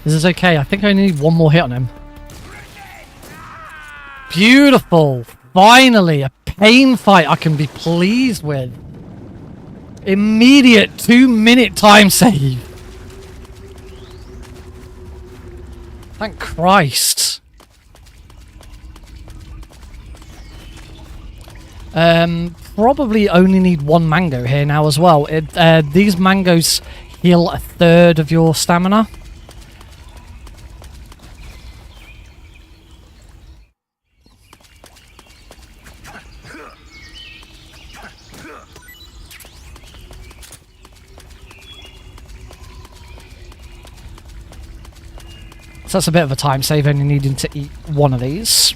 Speaker 1: This is okay. I think I need one more hit on him. Beautiful. Finally, a pain fight I can be pleased with. Immediate 2-minute time save. Thank Christ. Probably only need one mango here now as well. These mangoes heal 1/3 of your stamina. So that's a bit of a time save, only needing to eat one of these.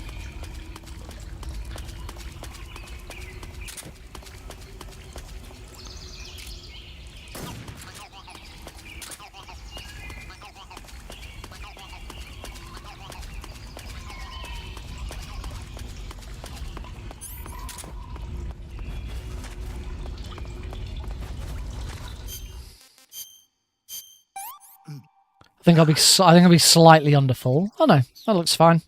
Speaker 1: I think I'll be slightly under full. Oh no, that looks fine.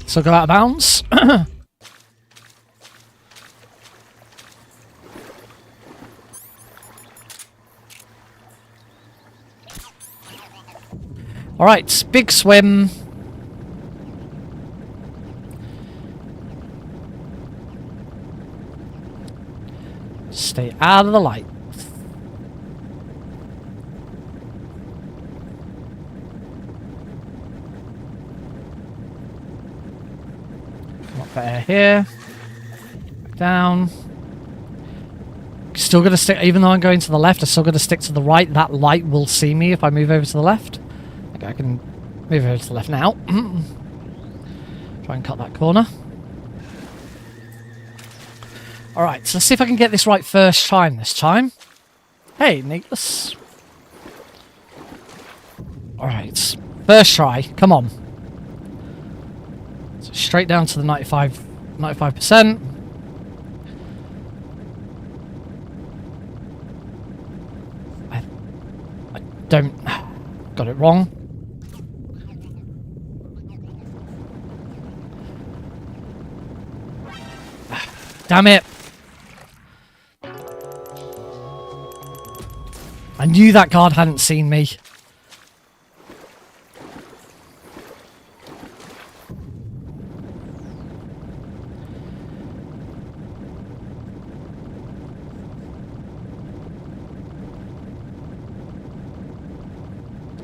Speaker 1: So go out of bounds. All right, big swim. Stay out of the light. Better here. Down. Still gonna stick, even though I'm going to the left, I'm still gonna stick to the right. That light will see me if I move over to the left. Okay, I can move over to the left now. Try and cut that corner. Alright, so let's see if I can get this right first time this time. Hey, Needless. Alright, first try. Come on. So straight down to the 95%. I don't... Got it wrong. Damn it. I knew that guard hadn't seen me.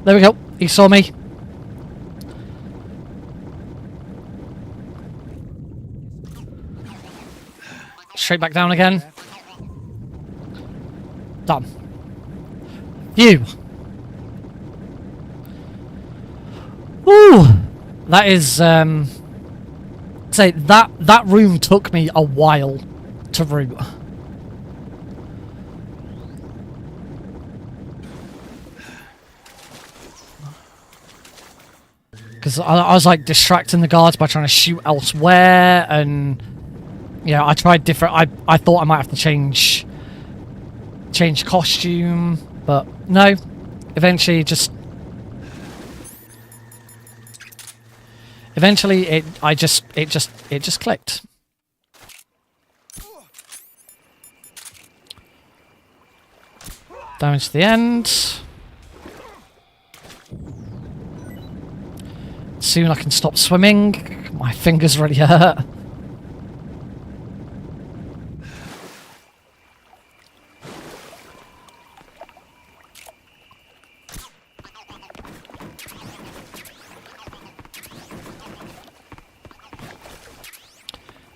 Speaker 1: There we go. He saw me. Straight back down again. Done. Phew. Woo! That is, say, that room took me a while to root. Because I was like distracting the guards by trying to shoot elsewhere, and yeah, I tried different. I thought I might have to change costume, but no. Eventually, it just clicked. Damage to the end. Soon I can stop swimming. My fingers really hurt.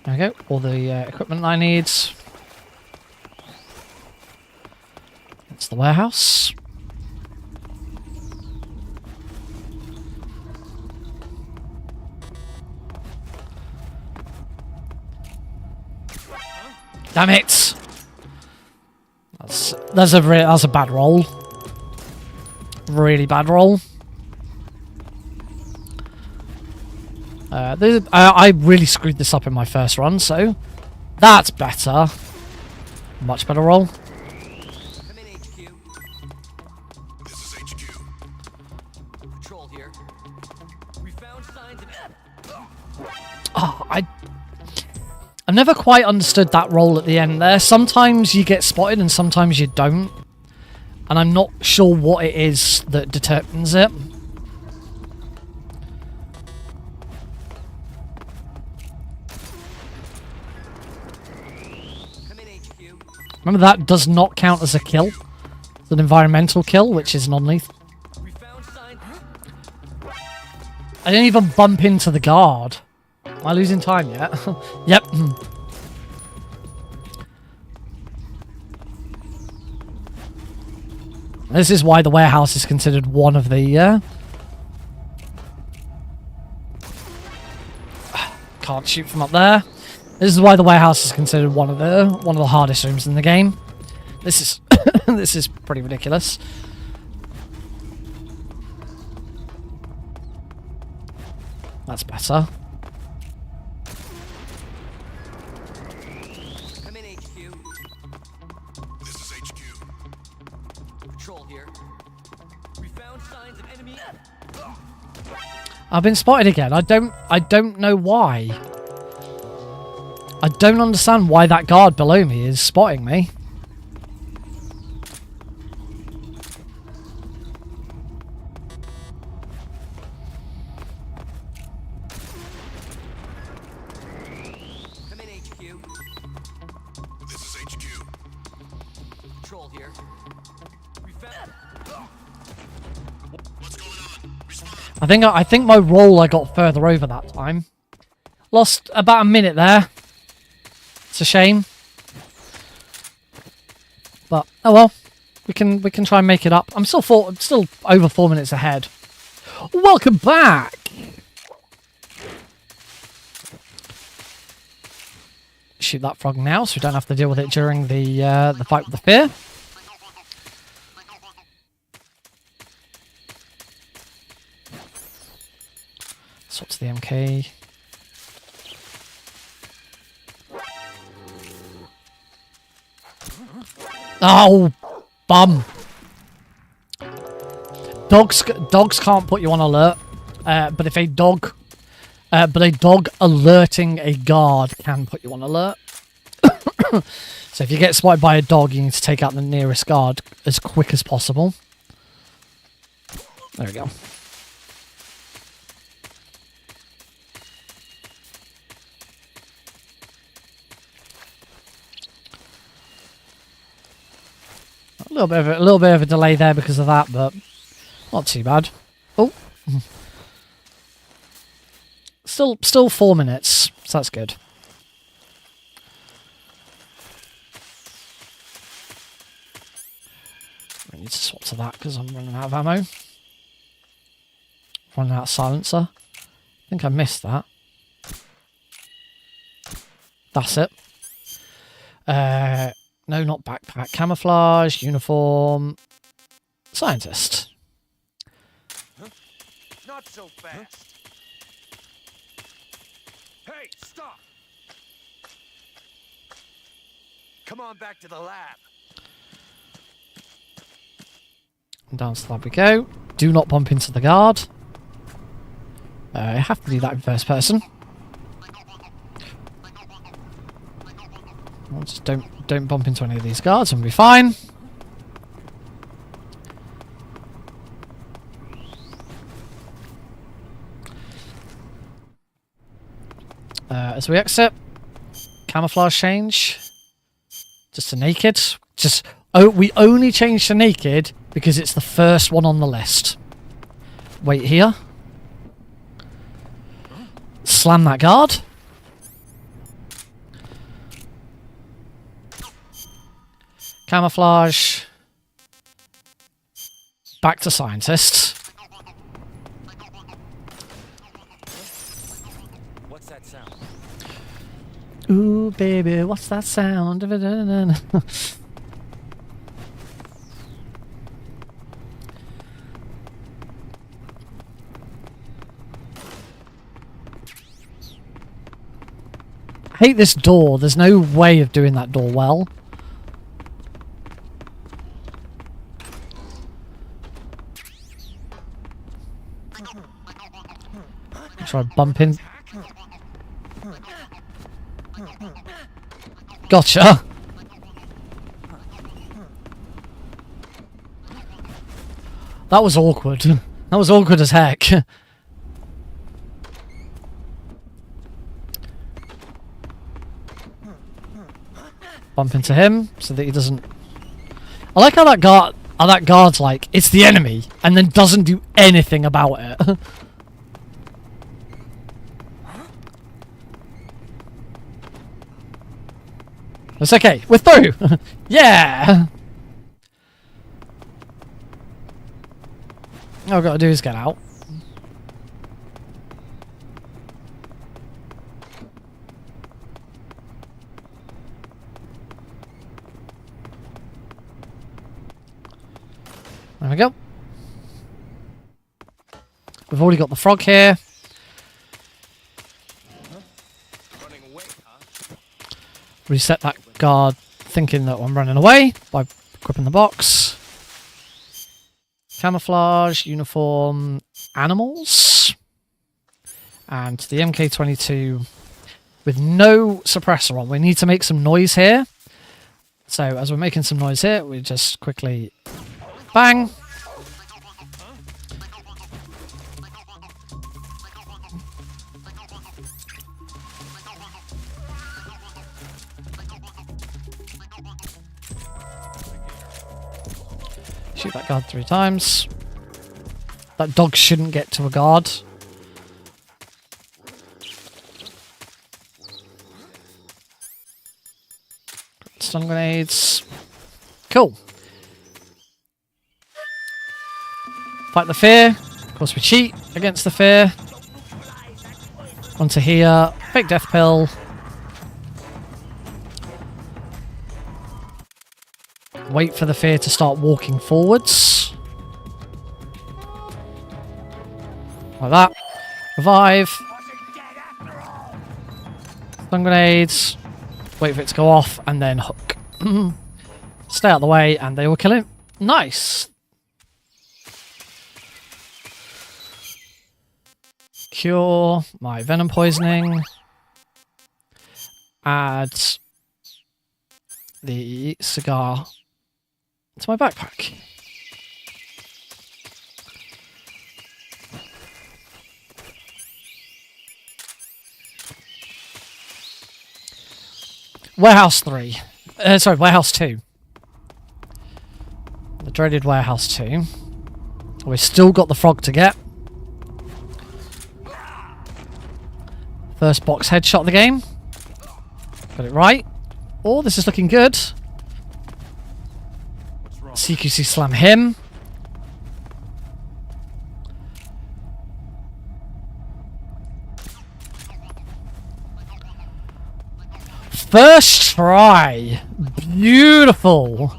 Speaker 1: There we go. All the equipment I need. It's the warehouse. Damn it! That's a bad roll. Really bad roll. I really screwed this up in my first run, so that's better. Much better roll.
Speaker 4: Come in, HQ.
Speaker 5: This is HQ.
Speaker 4: Patrol here. We found signs of...
Speaker 1: Oh, I've never quite understood that roll at the end there. Sometimes you get spotted and sometimes you don't. And I'm not sure what it is that determines it.
Speaker 4: Come in, HQ.
Speaker 1: Remember, that does not count as a kill. It's an environmental kill, which is non-lethal.
Speaker 4: We found signs...
Speaker 1: I didn't even bump into the guard. Am I losing time yet? Yep. This is why the warehouse is considered one of the... Can't shoot from up there. This is why the warehouse is considered one of the hardest rooms in the game. This is this is pretty ridiculous. That's better.
Speaker 4: Come in, HQ.
Speaker 5: This is HQ.
Speaker 4: Patrol here. We found signs of enemy...
Speaker 1: I've been spotted again. I don't know why. I don't understand why that guard below me is spotting me.
Speaker 4: Come in, HQ.
Speaker 5: This is HQ.
Speaker 4: Patrol here. We found...
Speaker 5: What's going on? Respond.
Speaker 1: I think my roll I got further over that time. Lost about a minute there. It's a shame. But oh well. We can try and make it up. I'm still over 4 minutes ahead. Welcome back. Shoot that frog now so we don't have to deal with it during the fight with the fear. So what's the MK? Oh, bum! Dogs can't put you on alert, but a dog alerting a guard can put you on alert. So if you get spotted by a dog, you need to take out the nearest guard as quick as possible. There we go. A little bit of a delay there because of that, but Not too bad. Oh. Still 4 minutes, so that's good. I need to swap to that because I'm running out of ammo. Running out of silencer. I think I missed that. That's it. No, not backpack. Camouflage, uniform, scientist.
Speaker 6: Not so fast. Hey, stop! Come on back to the lab.
Speaker 1: And down to the lab we go. Do not bump into the guard. I have to do that in first person. Well, just don't bump into any of these guards and we'll be fine. As we exit, camouflage change. Just to naked. We only change to naked because it's the first one on the list. Wait here. Slam that guard. Camouflage. Back to scientist.
Speaker 6: What's that sound?
Speaker 1: Ooh, baby, what's that sound? I hate this door. There's no way of doing that door well. Try bumping. Gotcha. That was awkward. That was awkward as heck. Bump into him so that he doesn't. I like how that guard's like, it's the enemy, and then doesn't do anything about it. It's okay, we're through! Yeah! All I've got to do is get out. There we go. We've already got the frog here.
Speaker 6: Running away, huh?
Speaker 1: Reset that guard thinking that I'm running away by equipping the box. Camouflage, uniform, animals. And the MK22 with no suppressor on. We need to make some noise here. So as we're making some noise here, we just quickly bang. Shoot that guard 3 times. That dog shouldn't get to a guard. Stun grenades. Cool. Fight the fear. Of course we cheat against the fear. Onto here. Fake death pill. Wait for the fear to start walking forwards. Like that. Revive. Stun grenades. Wait for it to go off and then hook. Stay out of the way and they will kill him. Nice. Cure my venom poisoning. Add the cigar to my backpack. Warehouse 3. Sorry, Warehouse 2. The dreaded Warehouse 2. We've still got the frog to get. First box headshot of the game. Got it right. Oh, this is looking good. CQC slam him. First try. Beautiful.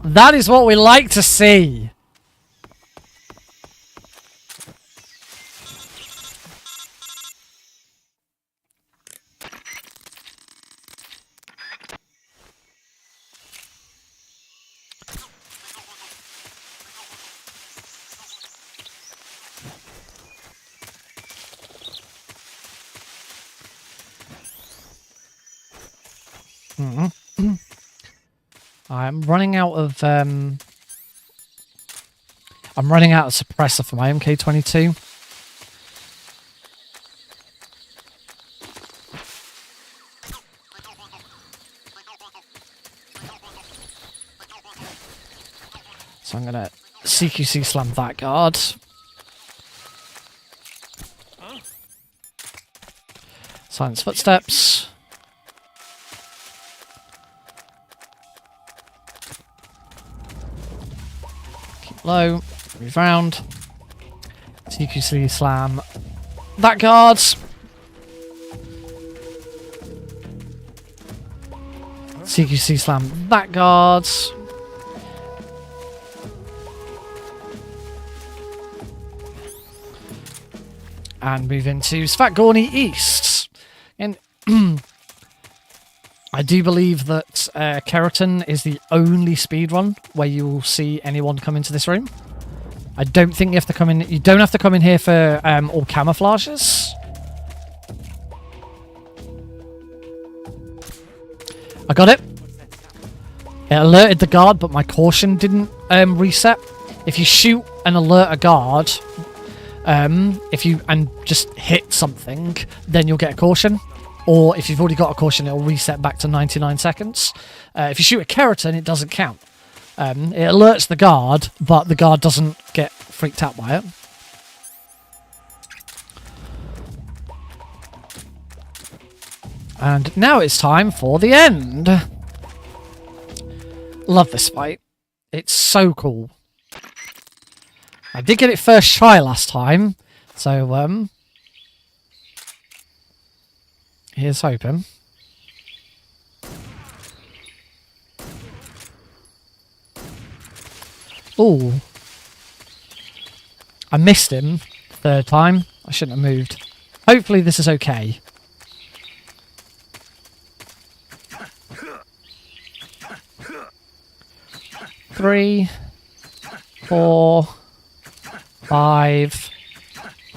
Speaker 1: That is what we like to see. I'm running out of suppressor for my MK22. So I'm gonna CQC slam that guard. Silence footsteps. Low, move round, CQC slam that guard. CQC slam that guard. And move into Svatgorny East. And I do believe that Kerotan is the only speedrun where you will see anyone come into this room. I don't think you have to come in. You don't have to come in here for all camouflages. I got it. It alerted the guard, but my caution didn't reset. If you shoot and alert a guard, if you just hit something, then you'll get a caution. Or if you've already got a caution, it'll reset back to 99 seconds. If you shoot a Kerotan, it doesn't count. It alerts the guard, but the guard doesn't get freaked out by it. And now it's time for the end. Love this fight. It's so cool. I did get it first try last time, so here's hoping. Ooh. I missed him third time. I shouldn't have moved. Hopefully this is okay. Three, 4, 5,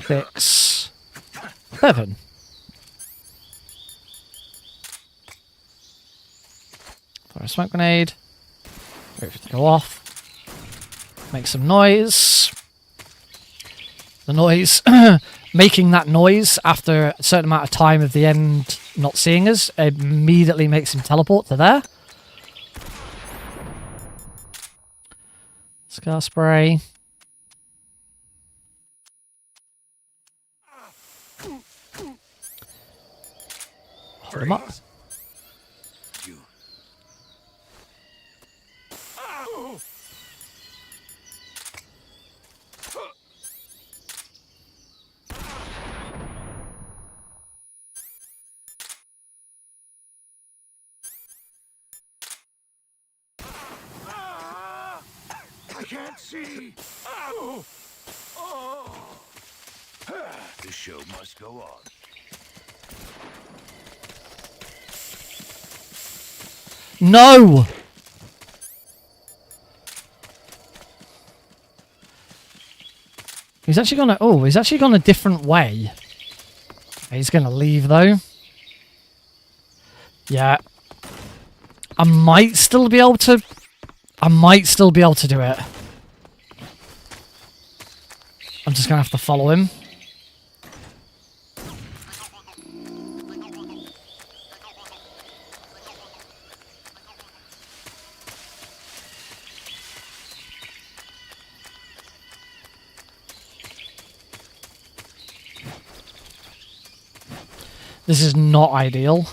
Speaker 1: 6, 7. Throw a smoke grenade. Wait for it to go off. Make some noise. The noise, making that noise after a certain amount of time of the end not seeing us, immediately makes him teleport to there. Scar spray. Hold him up.
Speaker 5: I can't see. Oh. Oh. The show must go on.
Speaker 1: No! He's actually gonna... Oh, he's actually gone a different way. He's gonna leave, though. Yeah. I might still be able to... I might still be able to do it. I'm just gonna have to follow him. This is not ideal.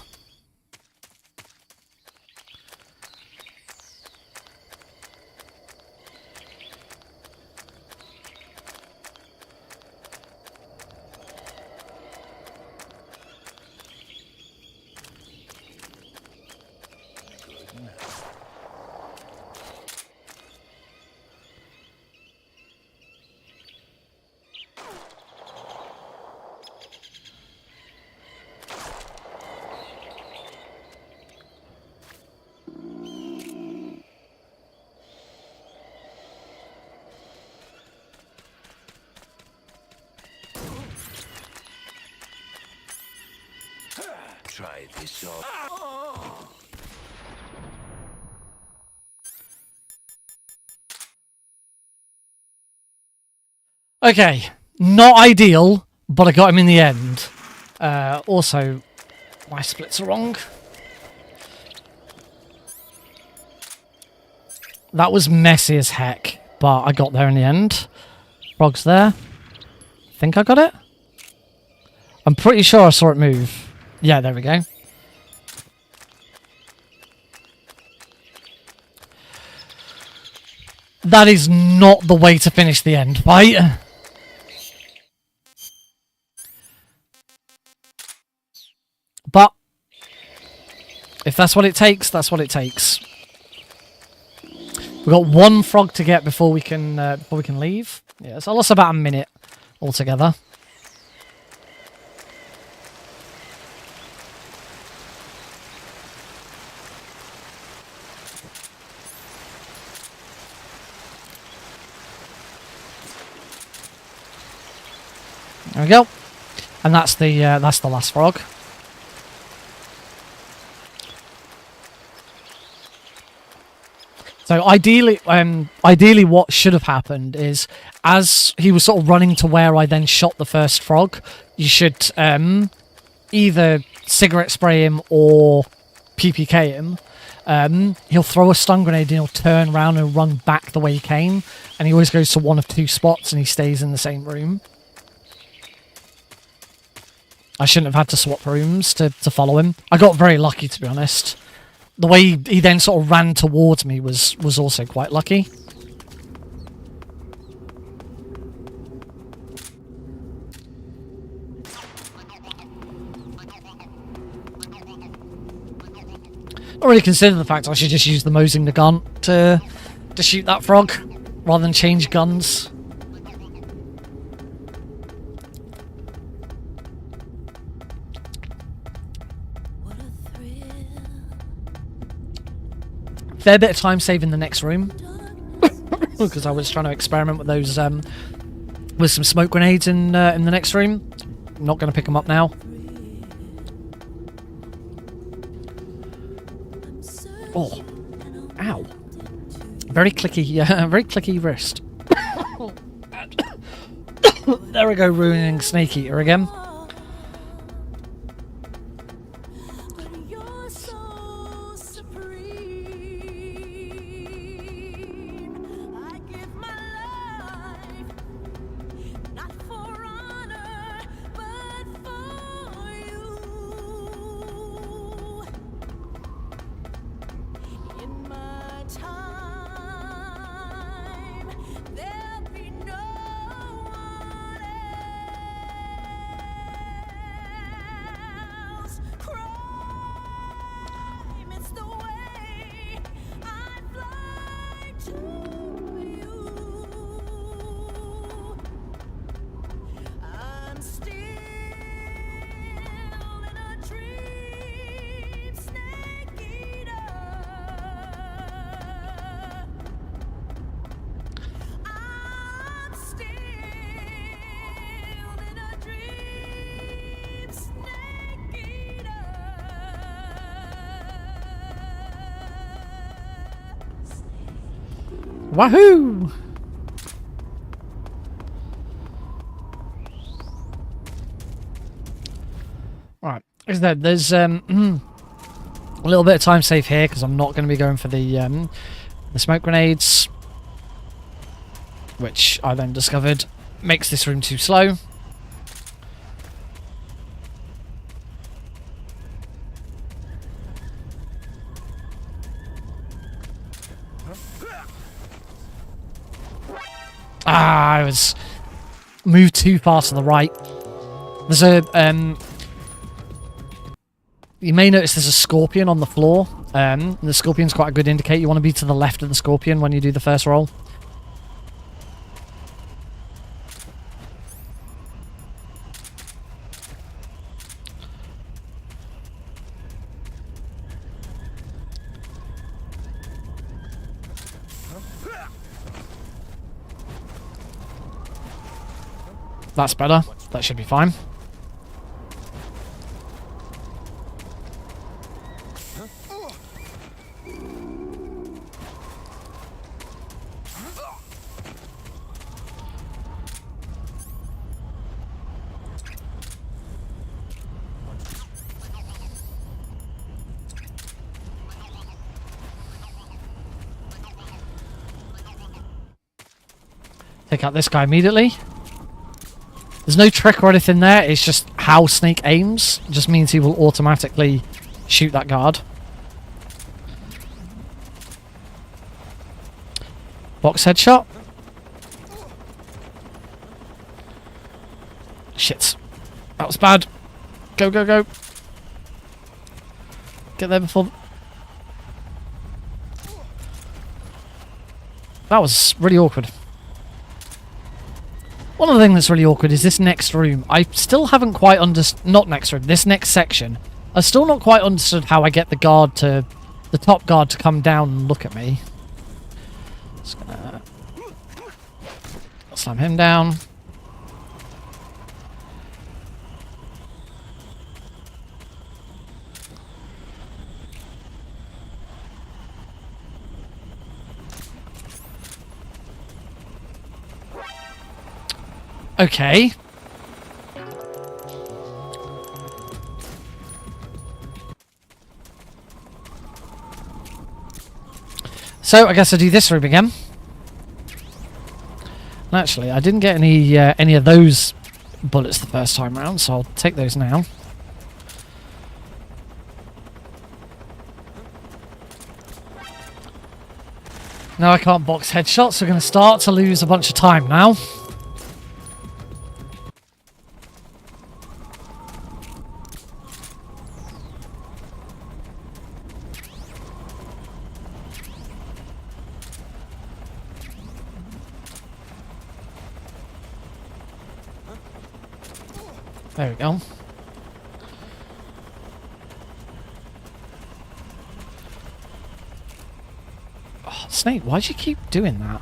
Speaker 9: Try this on.
Speaker 1: Okay, not ideal, but I got him in the end. Also, my splits are wrong. That was messy as heck, but I got there in the end. Frog's there. Think I got it? I'm pretty sure I saw it move. Yeah, there we go. That is not the way to finish the end fight. But if that's what it takes, that's what it takes. We've got one frog to get before we can leave. Yeah, so I lost about a minute altogether. There we go, and that's the last frog. So ideally, what should have happened is, as he was sort of running to where I then shot the first frog, you should either cigarette spray him or PPK him. He'll throw a stun grenade and he'll turn around and run back the way he came, and he always goes to one of two spots and he stays in the same room. I shouldn't have had to swap rooms to follow him. I got very lucky, to be honest. The way he then sort of ran towards me was also quite lucky. Not really considered the fact I should just use the Mosing the gun to shoot that frog rather than change guns. Fair bit of time saving the next room because I was trying to experiment with those with some smoke grenades in the next room. I'm not going to pick them up now. Oh, ow! Very clicky, very clicky wrist. There we go, ruining Snake Eater again. Wahoo! Right, there's a little bit of time save here because I'm not going to be going for the smoke grenades, which I then discovered makes this room too slow. I was moved too far to the right. There's a you may notice there's a scorpion on the floor. The scorpion's quite a good indicator. You want to be to the left of the scorpion when you do the first roll. That's better. That should be fine. Take out this guy immediately. There's no trick or anything there, it's just how Snake aims. It just means he will automatically shoot that guard. Box headshot. Shit. That was bad. Go, go, go. Get there before... That was really awkward. One of the things that's really awkward is this next room. I still haven't quite understood... Not next room, this next section. I've still not quite understood how I get the guard to... The top guard to come down and look at me. Just gonna... Slam him down. Okay. So I guess I do this room again. Actually, I didn't get any of those bullets the first time round, so I'll take those now. Now I can't box headshots, so we're going to start to lose a bunch of time now. There we go. Oh, Snake, why'd you keep doing that?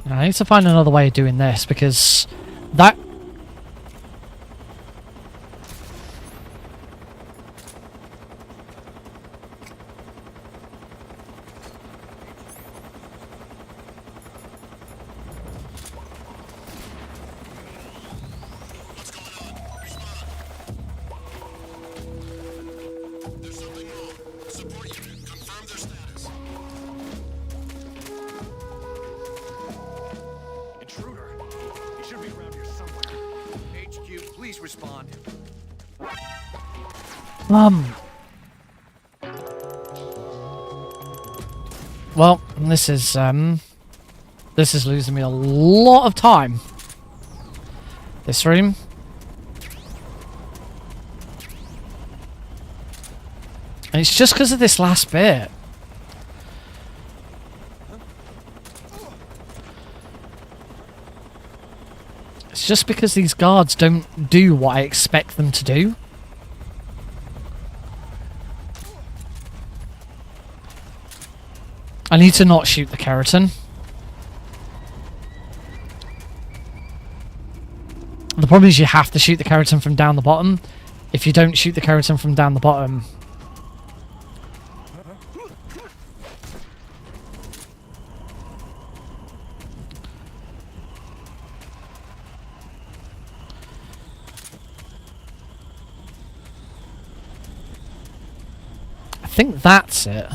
Speaker 1: I need to find another way of doing this because that...
Speaker 5: There's something wrong. Support unit, confirm their status.
Speaker 6: Intruder. He should be around here somewhere. HQ, please respond.
Speaker 1: Well, this is losing me a lot of time. This room. And it's just because of this last bit. It's just because these guards don't do what I expect them to do. I need to not shoot the Kerotan. The problem is you have to shoot the Kerotan from down the bottom. If you don't shoot the Kerotan from down the bottom... I think that's it.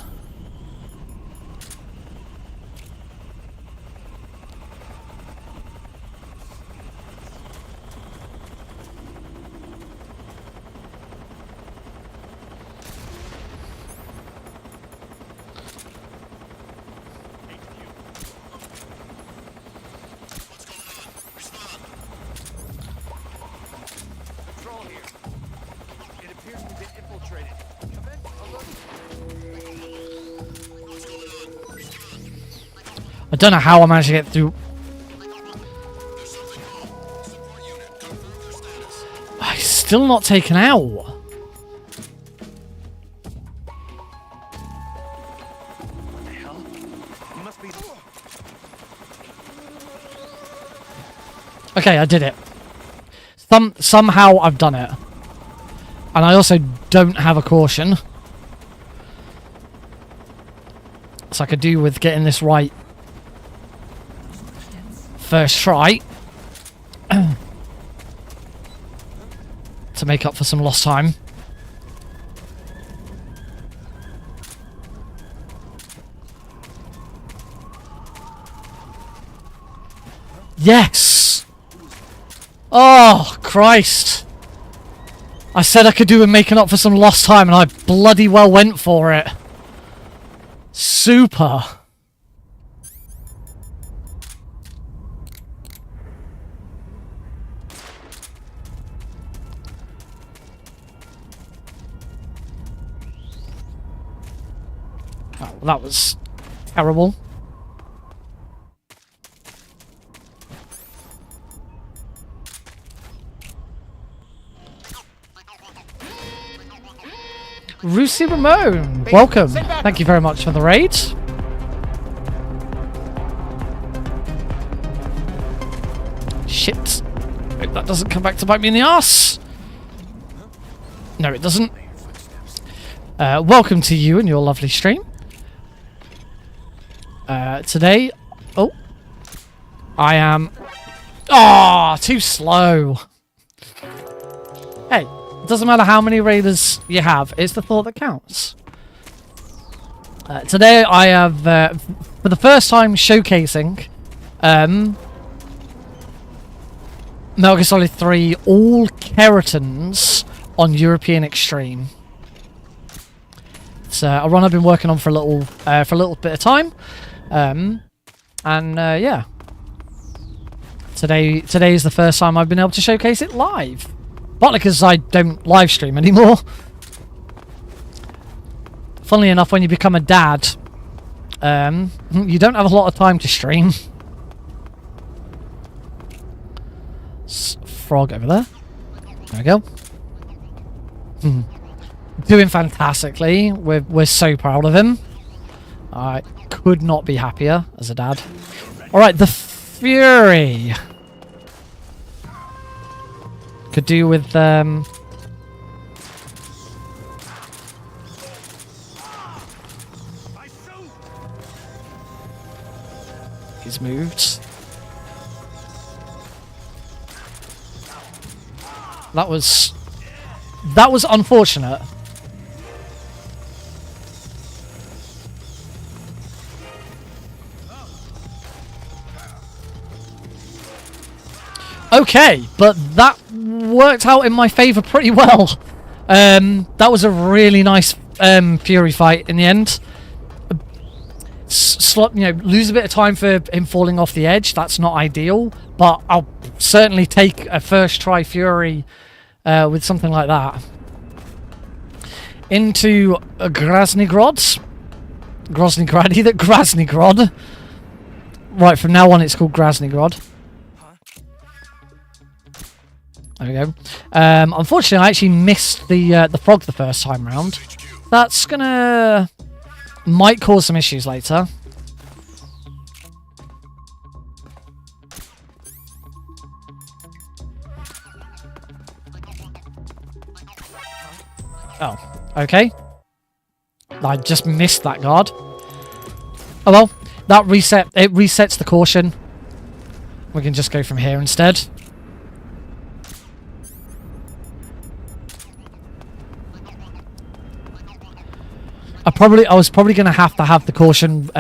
Speaker 6: Patrol here. It appears we've been infiltrated. Event alert.
Speaker 1: I don't know how I managed to get through.
Speaker 5: There's something wrong. Support unit, confirm their status.
Speaker 1: He's still not taken out.
Speaker 6: What the hell? He must be.
Speaker 1: Okay, I did it. Somehow I've done it. And I also don't have a caution. So I could do with getting this right first try. To make up for some lost time. Yes! Oh, Christ. I said I could do with making up for some lost time, and I bloody well went for it. Super. Oh, that was terrible. Rusi Ramon, welcome. Thank you very much for the raid. Shit. Hope that doesn't come back to bite me in the ass. No, it doesn't. Welcome to you and your lovely stream. Today... Oh. I am... Ah, too slow. Hey, it doesn't matter how many raiders you have, it's the thought that counts. Today I have, for the first time, showcasing Metal Gear Solid 3 All Kerotans on European Extreme. It's a run I've been working on for a little bit of time, yeah. Today is the first time I've been able to showcase it live. Partly because I don't live stream anymore. Funnily enough, when you become a dad, you don't have a lot of time to stream. Frog over there. There we go. Doing fantastically. We're so proud of him. I could not be happier as a dad. Alright, the Fury. Could do with he's moved. That was unfortunate. Okay, but that worked out in my favour pretty well. That was a really nice Fury fight in the end. Lose a bit of time for him falling off the edge. That's not ideal, but I'll certainly take a first try Fury with something like that. Into Groznygrod. Groznygrod. Right, from now on it's called Groznygrod. There we go. Unfortunately, I actually missed the frog the first time round. That's gonna... might cause some issues later. Oh, okay. I just missed that guard. Oh well, that it resets the caution. We can just go from here instead. I was probably going to have the caution.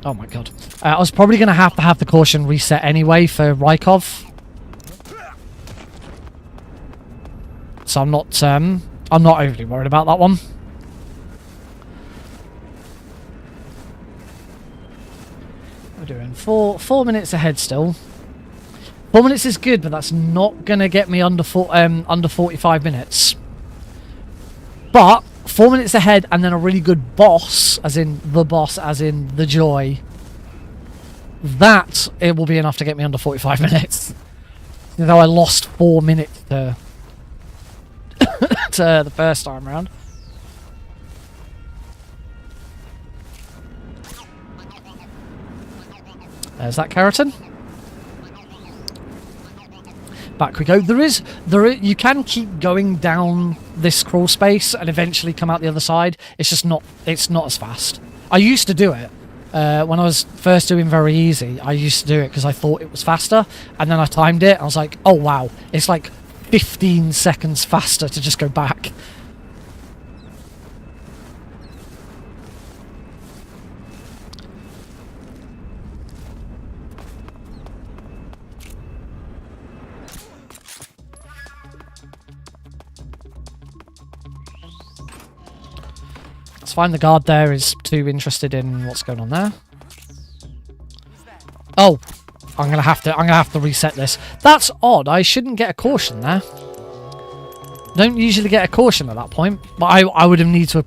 Speaker 1: Oh my god. I was probably going to have the caution reset anyway for Rykov. So I'm not overly worried about that one. We're doing 4 minutes ahead still. 4 minutes is good, but that's not going to get me under 45 minutes. But 4 minutes ahead and then a really good boss, as in the joy. That it will be enough to get me under 45 minutes. Though I lost 4 minutes to the first time round. There's that Kerotan. Back we go. You can keep going down this crawl space and eventually come out the other side. It's not as fast. I used to do it when I was first doing very easy. I used to do it because I thought it was faster, and then I timed it. I was like, oh wow, it's like 15 seconds faster to just go back. It's fine, the guard there is too interested in what's going on there. Oh, I'm gonna have to reset this. That's odd. I shouldn't get a caution there. Don't usually get a caution at that point, but I would have needed to.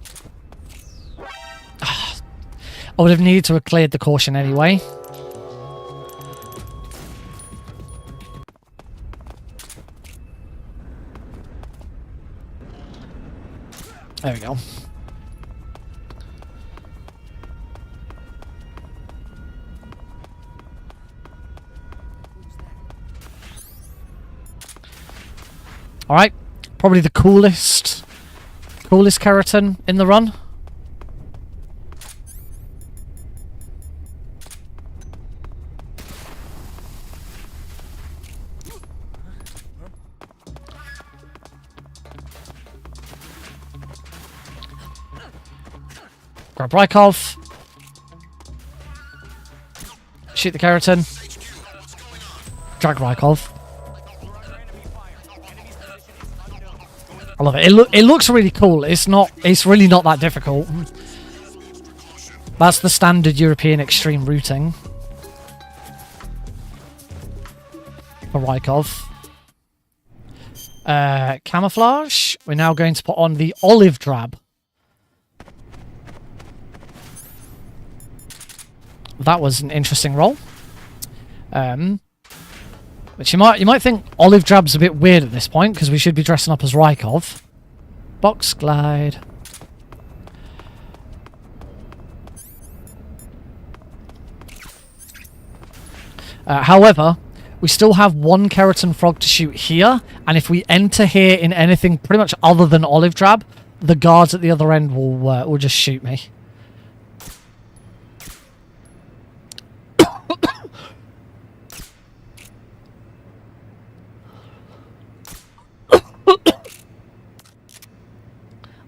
Speaker 1: I would have needed to have cleared the caution anyway. There we go. Alright, probably the coolest Kerotan in the run. Grab Rykov. Shoot the Kerotan. Drag Rykov. I love it. It looks really cool. It's really not that difficult. That's the standard European extreme routing for Rykov. Camouflage. We're now going to put on the olive drab. That was an interesting roll. Which you might think olive drab's a bit weird at this point because we should be dressing up as Rykov. Box glide. However, we still have one Kerotan frog to shoot here, and if we enter here in anything pretty much other than olive drab, the guards at the other end will just shoot me.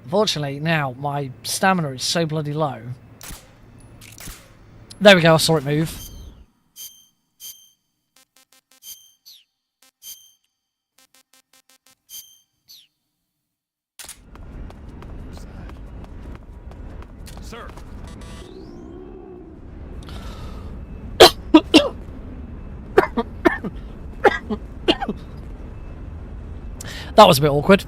Speaker 1: Unfortunately, now my stamina is so bloody low. There we go, I saw it move.
Speaker 6: Sir.
Speaker 1: That was a bit awkward.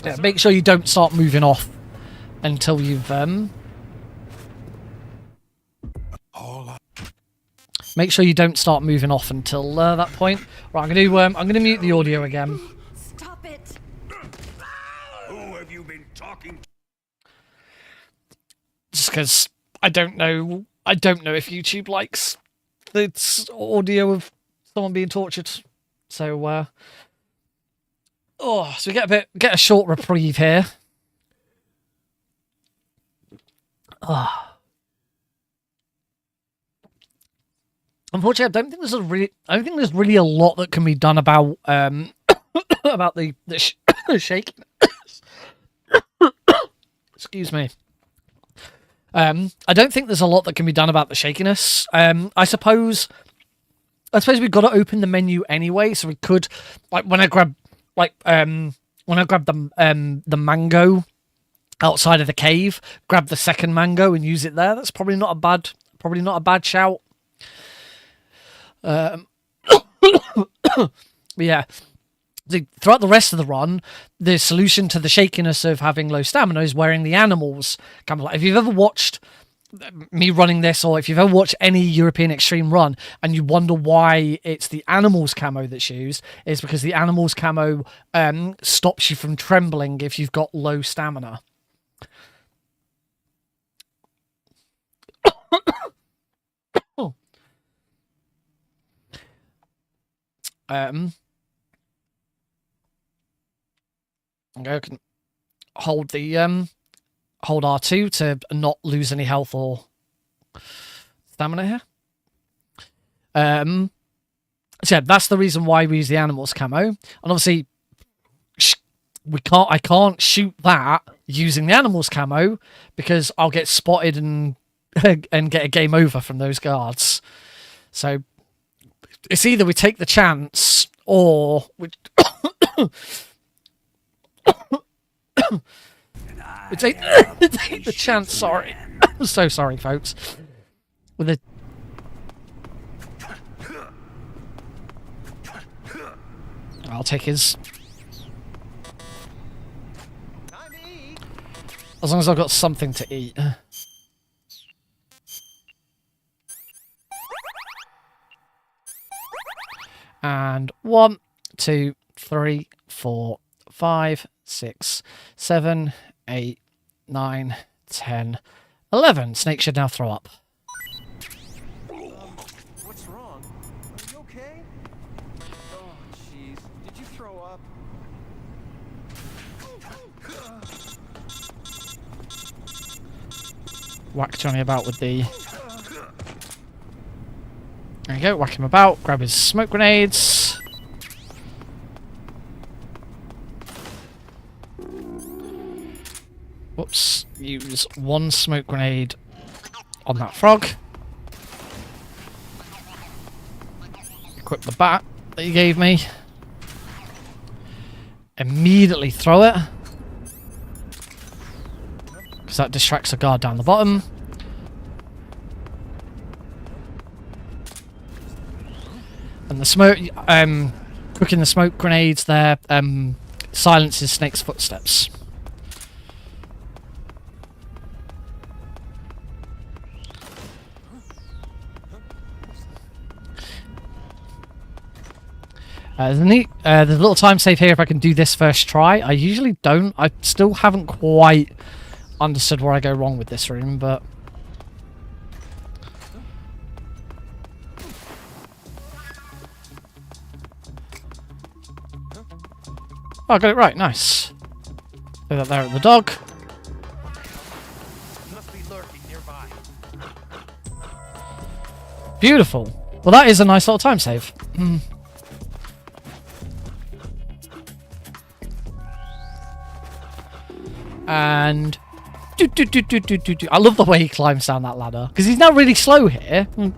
Speaker 1: Yeah, make sure you don't start moving off until you've make sure you don't start moving off until that point. Right, I'm gonna mute the audio again.
Speaker 8: Stop it!
Speaker 5: Who have you been talking to?
Speaker 1: Just because I don't know if YouTube likes its audio of someone being tortured. So Oh, so we get a short reprieve here. Oh. Unfortunately, I don't think there's really a lot that can be done about about the shake. Excuse me. I don't think there's a lot that can be done about the shakiness. I suppose we've got to open the menu anyway, so we could, like, when I grab the mango outside of the cave, grab the second mango and use it there. That's probably not a bad shout. Yeah. Throughout the rest of the run, the solution to the shakiness of having low stamina is wearing the animals camo. If you've ever watched me running this, or if you've ever watched any European Extreme run and you wonder why it's the animals camo that's used, it's because the animals camo stops you from trembling if you've got low stamina. I can hold the hold R2 to not lose any health or stamina here. So yeah, that's the reason why we use the animals camo. And obviously I can't shoot that using the animals camo because I'll get spotted and get a game over from those guards. So it's either we take the chance or we we take the chance. Sorry. I'm so sorry, folks. With the I'll take his. As long as I've got something to eat. And 1, 2, 3, 4, 5, 6, 7, 8, 9, 10, 11. Snake should now throw up.
Speaker 6: What's wrong? Are you okay? Oh, jeez. Did you throw up?
Speaker 1: Whack Johnny about with the... There you go, whack him about, grab his smoke grenades. Whoops, use 1 smoke grenade on that frog. Equip the bat that you gave me. Immediately throw it, because that distracts a guard down the bottom. And the smoke, cooking the smoke grenades there, silences Snake's footsteps. There's a little time save here if I can do this first try. I usually don't. I still haven't quite understood where I go wrong with this room, but... Oh, I got it right. Nice. Throw that there at the dog.
Speaker 6: Must be lurking nearby.
Speaker 1: Beautiful. Well, that is a nice little time save. And I love the way he climbs down that ladder because he's now really slow here. When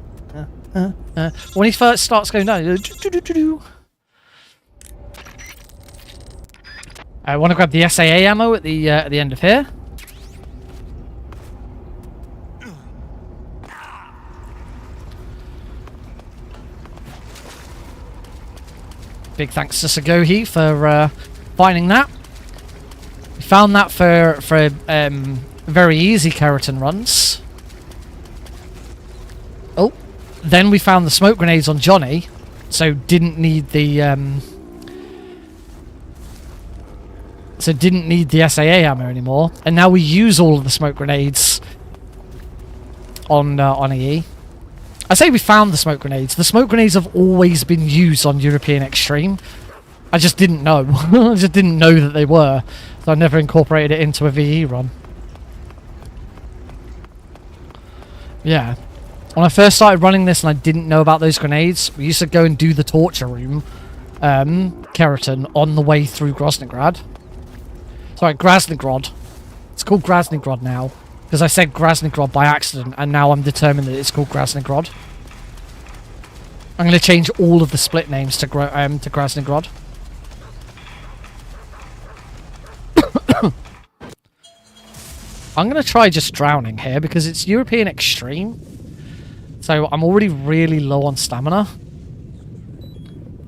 Speaker 1: he first starts going down, I want to grab the SAA ammo at the end of here. Big thanks to Sagohi for finding that. We found that for very easy Kerotan runs. Oh, then we found the smoke grenades on Johnny, so didn't need the SAA ammo anymore. And now we use all of the smoke grenades on EE. I say we found the smoke grenades. The smoke grenades have always been used on European Extreme. I just didn't know. I just didn't know that they were. So I never incorporated it into a VE run. Yeah. When I first started running this and I didn't know about those grenades, we used to go and do the torture room, Kerotan, on the way through Groznygrad. Sorry, Groznygrad. It's called Groznygrad now. Because I said Groznygrad by accident, and now I'm determined that it's called Groznygrad. I'm going to change all of the split names to Groznygrad. I'm going to try just drowning here because it's European Extreme. So I'm already really low on stamina.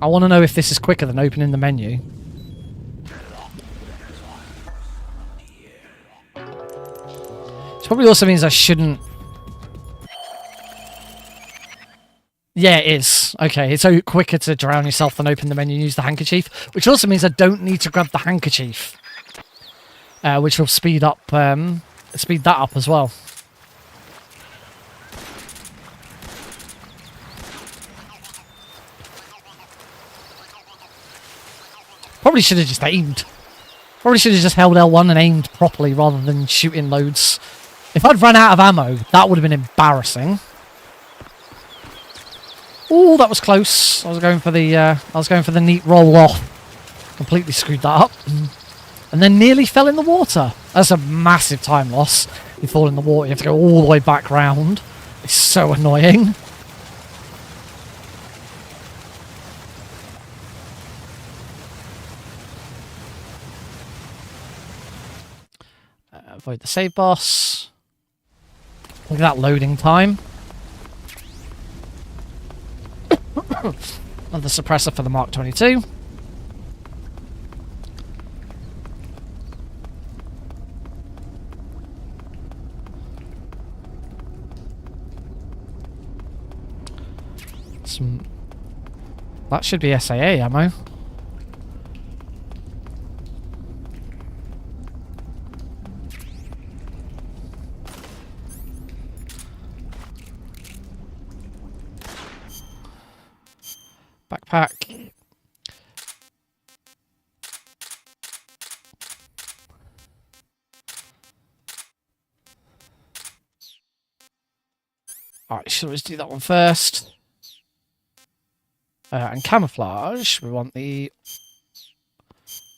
Speaker 1: I want to know if this is quicker than opening the menu. Which probably also means I shouldn't... Yeah, it is. Okay, it's so quicker to drown yourself than open the menu and use the handkerchief. Which also means I don't need to grab the handkerchief. Which will speed up... speed that up as well. Probably should have just aimed. Probably should have just held L1 and aimed properly rather than shooting loads. If I'd run out of ammo, that would have been embarrassing. Oh, that was close. I was going for the neat roll off. Completely screwed that up. And then nearly fell in the water. That's a massive time loss. You fall in the water, you have to go all the way back round. It's so annoying. Avoid the save boss. Look at that loading time. Another suppressor for the Mark 22. That should be SAA ammo. Backpack. Alright, should always do that one first. And camouflage, we want the...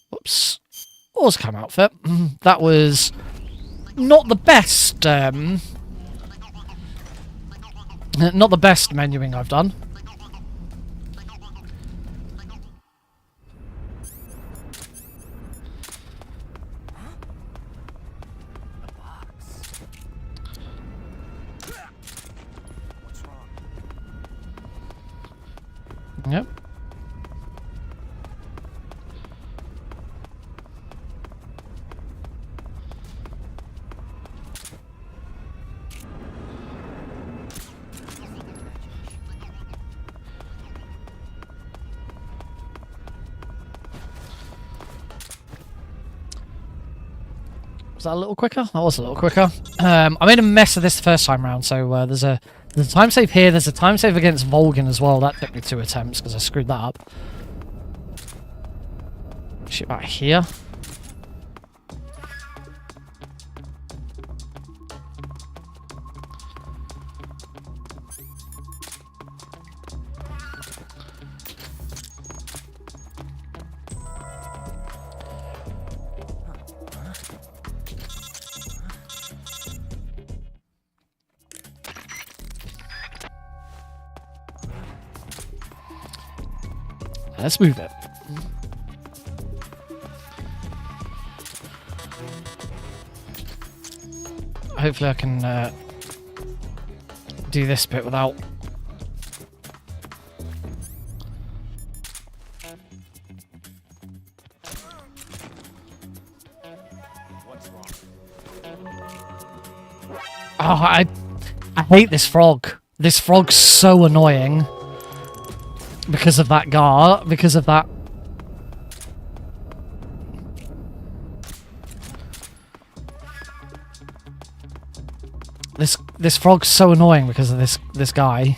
Speaker 1: Whoops. Ores cam outfit. That was not the best... not the best menuing I've done. Yep. Was that a little quicker? That was a little quicker. I made a mess of this the first time round, so there's a time save here, there's a time save against Volgin as well. That took me 2 attempts because I screwed that up. Shit back here. Let's move it. Hopefully I can do this bit without... Oh, I hate this frog. This frog's so annoying. Because of that guard, because of that. This frog's so annoying because of this guy.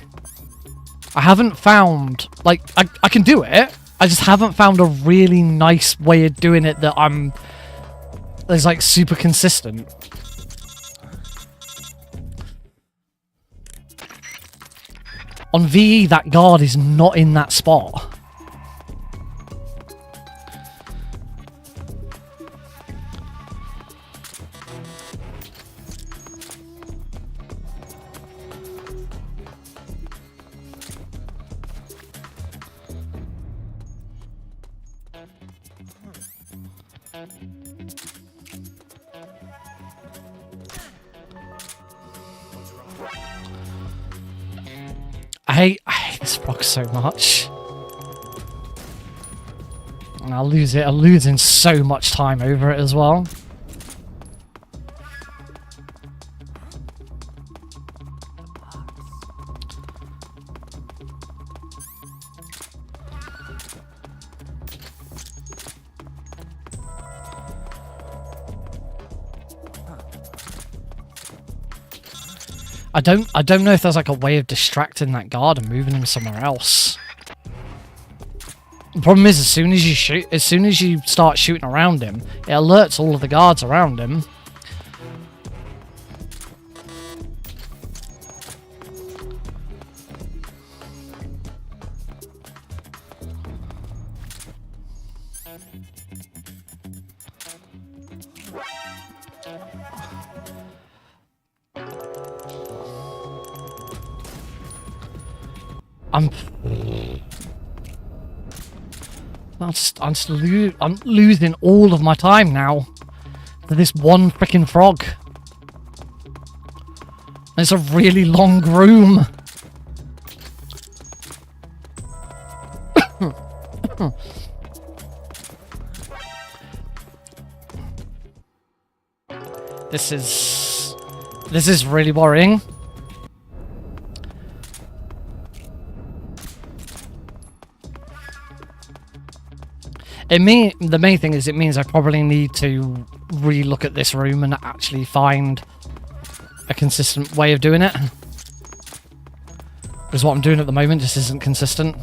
Speaker 1: I haven't found, like, I can do it. I just haven't found a really nice way of doing it that is like super consistent. On VE, that guard is not in that spot. I hate this frog so much. And I'll lose it. I'm losing so much time over it as well. I don't know if there's like a way of distracting that guard and moving him somewhere else. The problem is, as soon as you start shooting around him, it alerts all of the guards around him. I'm losing all of my time now to this one freaking frog. It's a really long room. This is really worrying. The main thing is it means I probably need to re-look at this room and actually find a consistent way of doing it. Because what I'm doing at the moment just isn't consistent.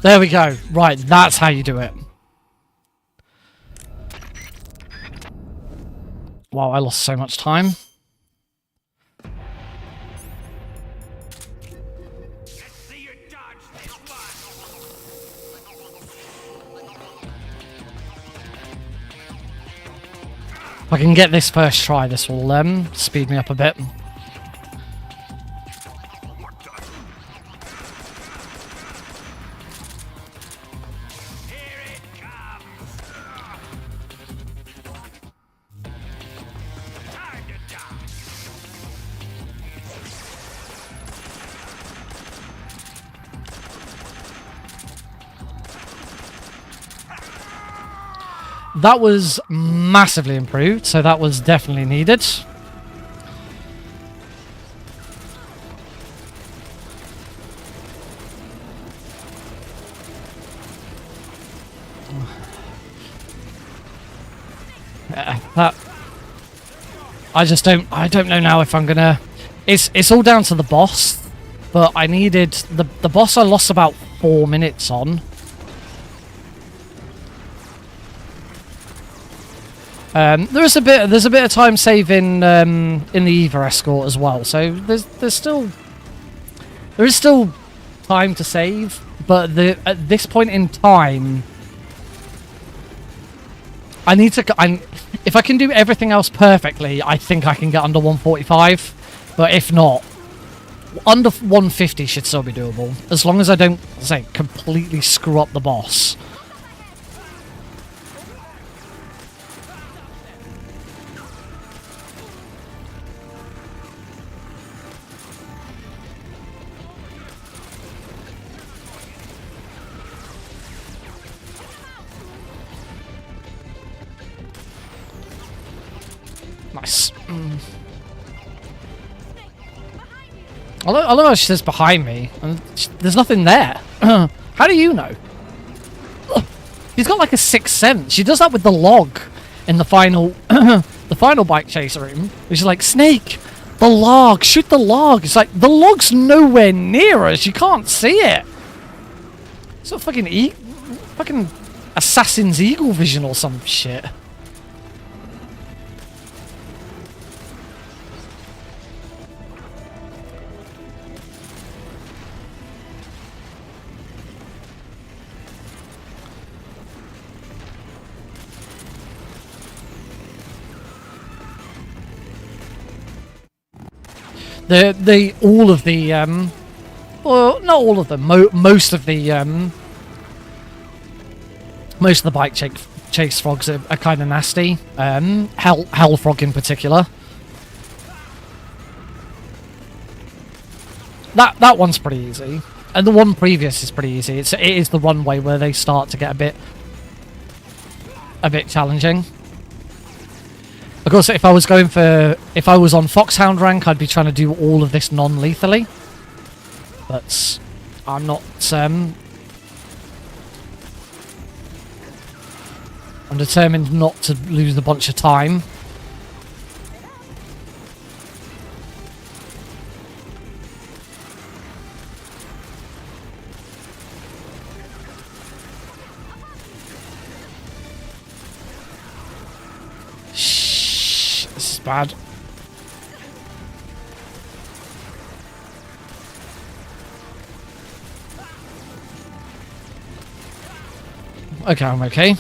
Speaker 1: There we go. Right, that's how you do it. Wow, I lost so much time. If I can get this first try, this will speed me up a bit. That was massively improved, so that was definitely needed. I don't know now if I'm gonna... It's all down to the boss, but I needed... The boss I lost about 4 minutes on. There's a bit of time saving in the Eva escort as well, so there is still time to save, but at this point in time, I need to. If I can do everything else perfectly, I think I can get under 145. But if not, under 150 should still be doable, as long as I don't completely screw up the boss. Nice. I love how she says behind me, and there's nothing there. How do you know? She's got like a sixth sense. She does that with the log in the final, the final bike chase room. She's like, Snake, the log, shoot the log. It's like, the log's nowhere near her. She can't see it. It's a fucking fucking assassin's eagle vision or some shit. All of the well, not all of them, most of the bike chase frogs are kind of nasty. Hell frog in particular. That one's pretty easy, and the one previous is pretty easy. It is the runway where they start to get a bit challenging. Of course, if I was on Foxhound rank, I'd be trying to do all of this non-lethally. But I'm not. I'm determined not to lose a bunch of time. This is bad. Okay, I'm okay.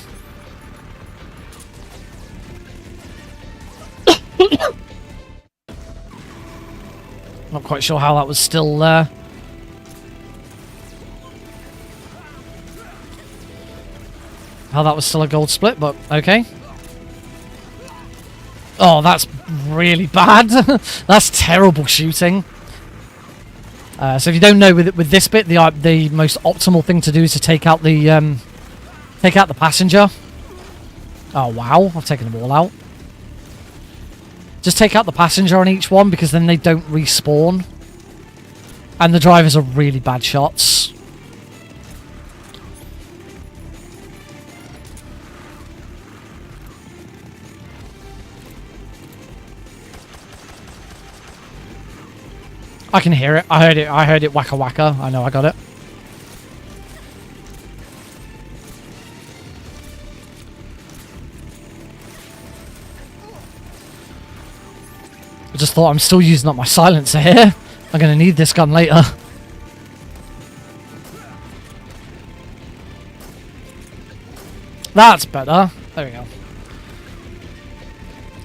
Speaker 1: Not quite sure how that was still how that was still a gold split, but okay. Oh, that's really bad. That's terrible shooting. So if you don't know, with this bit, the most optimal thing to do is to take out the passenger. Oh wow, I've taken them all out. Just take out the passenger on each one, because then they don't respawn. And the drivers are really bad shots. I can hear it. I heard it. I heard it. Wacka wacka. I know. I got it. I just thought I'm still using up my silencer here. I'm going to need this gun later. That's better. There we go.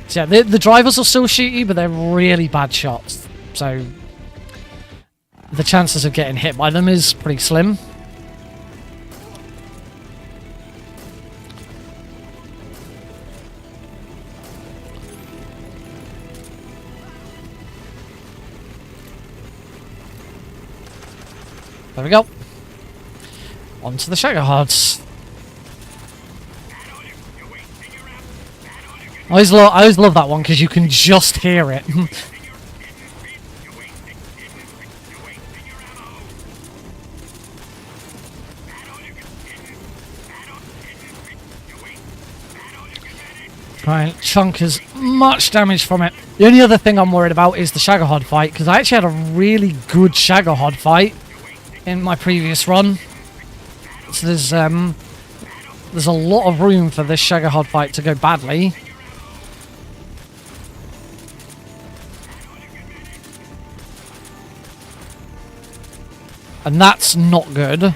Speaker 1: So yeah, the drivers will still shoot you, but they're really bad shots. So the chances of getting hit by them is pretty slim. There we go. On to the Shaggerhards. I always love that one because you can just hear it. Right, chunk as much damage from it. The only other thing I'm worried about is the Shaggerhod fight, because I actually had a really good Shaggerhod fight in my previous run. So there's a lot of room for this Shaggerhod fight to go badly. And that's not good.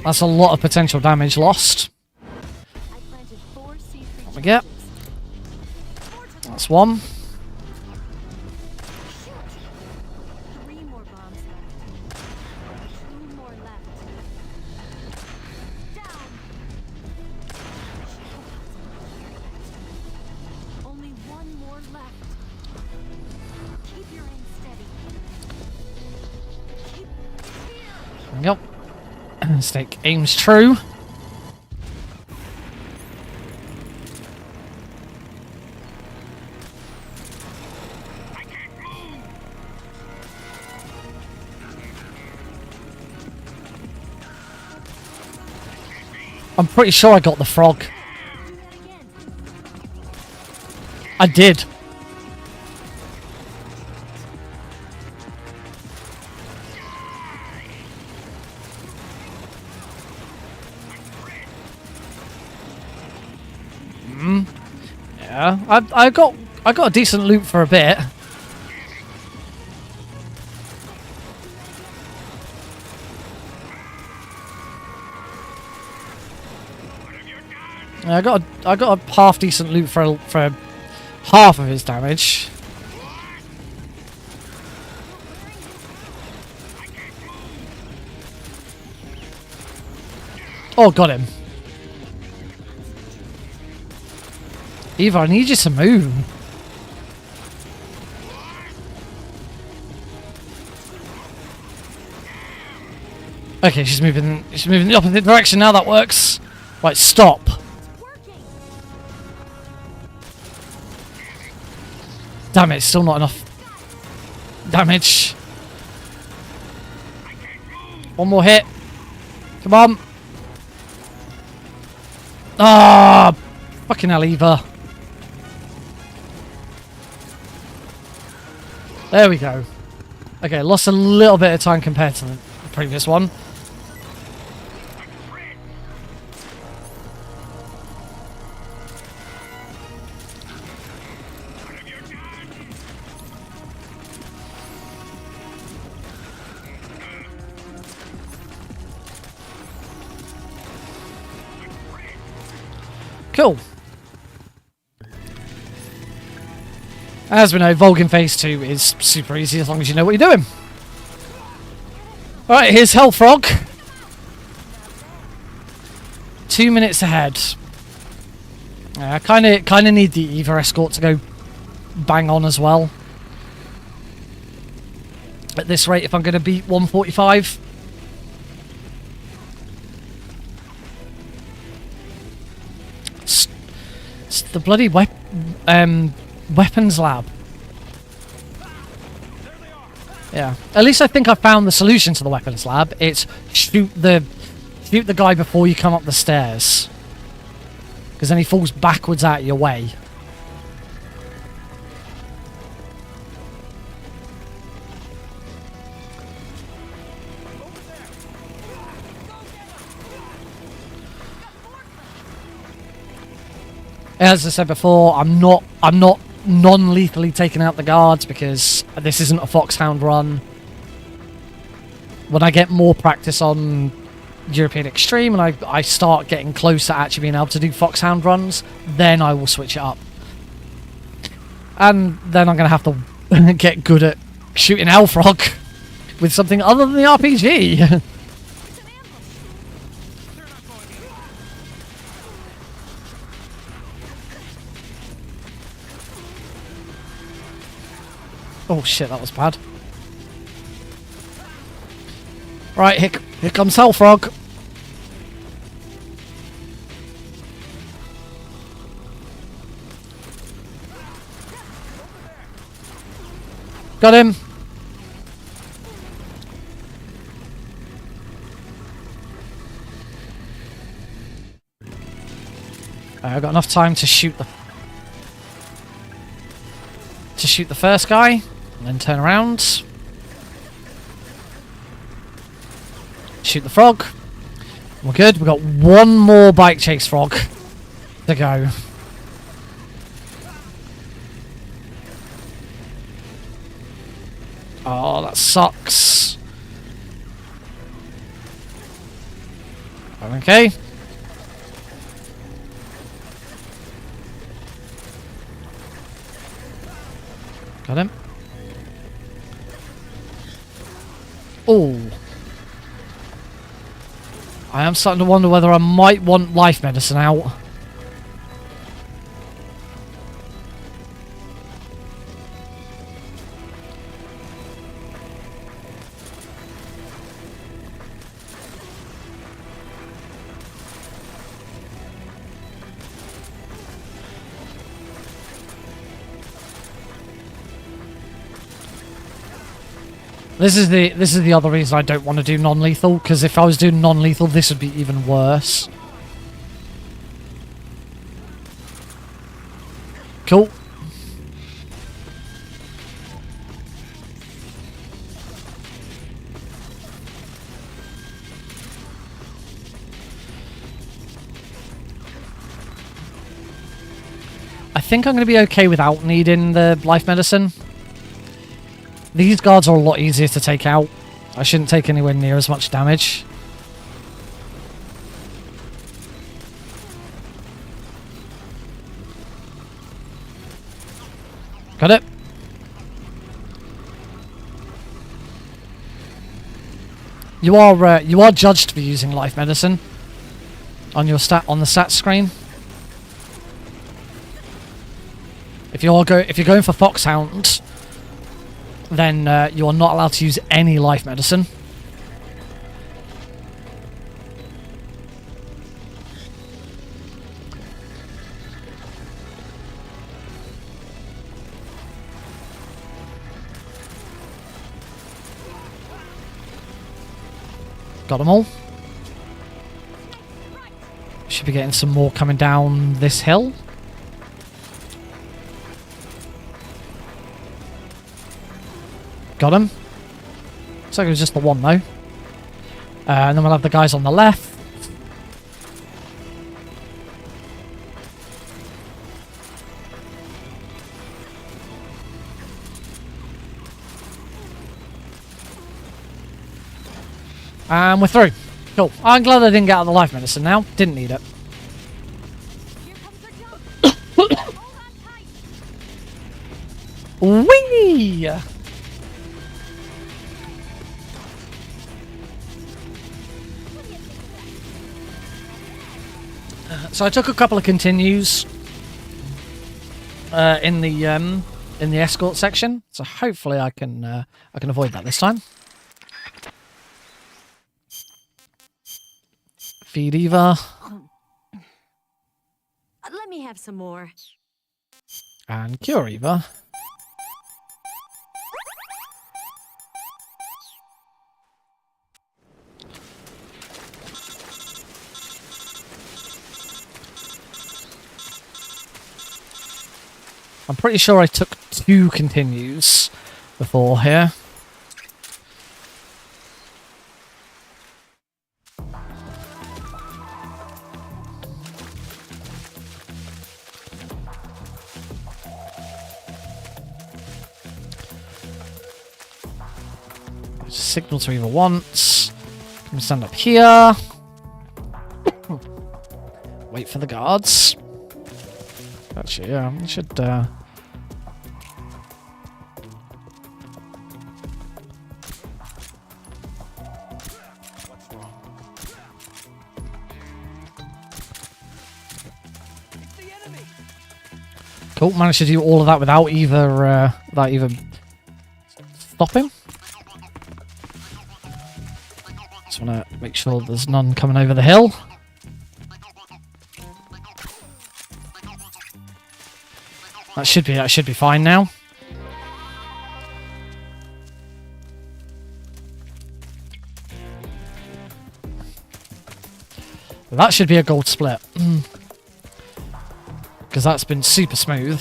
Speaker 1: That's a lot of potential damage lost. What we get? That's one. There we go. Snake aims true. I'm pretty sure I got the frog. I did. Yeah, I got a decent loot for a bit. I got a half decent loot for half of his damage. Oh, got him. Eva, I need you to move. Okay, she's moving in the opposite direction now. That works. Right, stop. Damn it, still not enough damage. One more hit. Come on. Ah, fucking hell, Eva. There we go. Okay, lost a little bit of time compared to the previous one. Cool. As we know, Vulcan Phase 2 is super easy as long as you know what you're doing. Alright, here's Hellfrog. 2 minutes ahead. I kind of need the Eva escort to go bang on as well. At this rate, if I'm going to beat 145. It's the bloody weapons lab. Yeah. At least I think I found the solution to the weapons lab. It's shoot the guy before you come up the stairs. Because then he falls backwards out of your way. As I said before, I'm not non-lethally taking out the guards because this isn't a Foxhound run. When I get more practice on European Extreme and I start getting close to actually being able to do Foxhound runs, then I will switch it up. And then I'm going to have to get good at shooting Hellfrog with something other than the RPG. Oh shit, that was bad. Right, here comes Hellfrog. Got him. I've got enough time to shoot the first guy, and then turn around. Shoot the frog. We're good. We've got one more bike chase frog to go. Oh, that sucks. Okay. Got him. Oh. I am starting to wonder whether I might want life medicine out. This is the other reason I don't want to do non-lethal, because if I was doing non-lethal, this would be even worse. Cool. I think I'm going to be okay without needing the life medicine. These guards are a lot easier to take out. I shouldn't take anywhere near as much damage. Got it. You are judged for using life medicine on your on the stat screen. If you're going for Foxhound, then you are not allowed to use any life medicine. Got them all. Should be getting some more coming down this hill. Got him. Looks like it was just the one though. And then we'll have the guys on the left. And we're through. Cool. I'm glad I didn't get out of the life medicine now. Didn't need it. Whee! So I took a couple of continues in the escort section. So hopefully I can avoid that this time. Feed Eva.
Speaker 8: Let me have some more.
Speaker 1: And cure Eva. I'm pretty sure I took 2 continues before here. Signal to Eva once. Can we stand up here? Wait for the guards. Actually, yeah, I should. Cool, managed to do all of that without either stopping. Just want to make sure there's none coming over the hill. That should be fine now. That should be a gold split. Because that's been super smooth.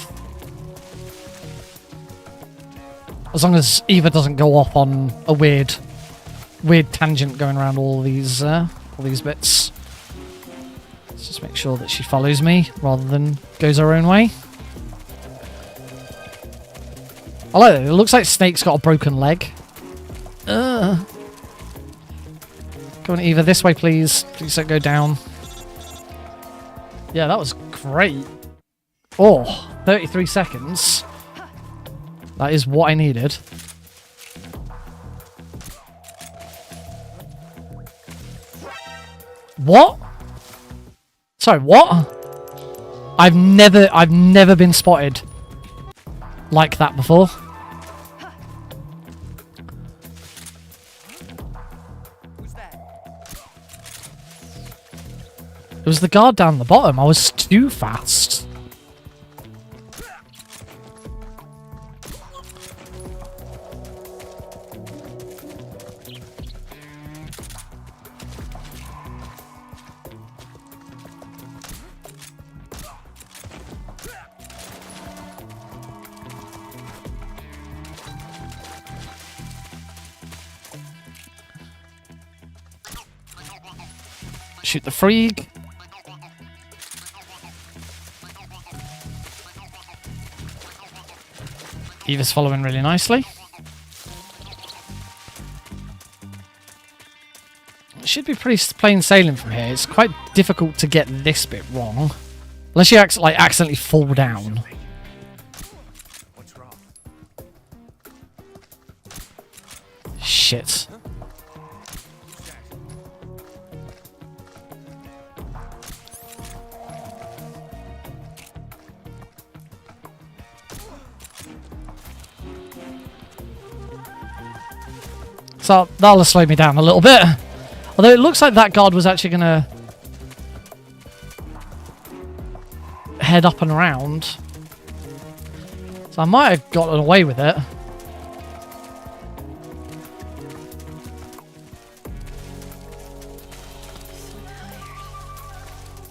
Speaker 1: As long as Eva doesn't go off on a weird tangent going around all these bits. Let's just make sure that she follows me rather than goes her own way. I like it. It looks like Snake's got a broken leg. Come on, Eva, this way, please. Please don't go down. Yeah, that was great. Oh, 33 seconds. That is what I needed. What? Sorry, what? I've never been spotted like that before.
Speaker 6: Who's that?
Speaker 1: It was the guard down the bottom. I was too fast. Shoot the Freak. Eva's following really nicely. It should be pretty plain sailing from here. It's quite difficult to get this bit wrong. Unless you accidentally fall down.
Speaker 6: What's wrong?
Speaker 1: Shit. So that'll slow me down a little bit. Although it looks like that guard was actually going to head up and around. So I might have gotten away with it.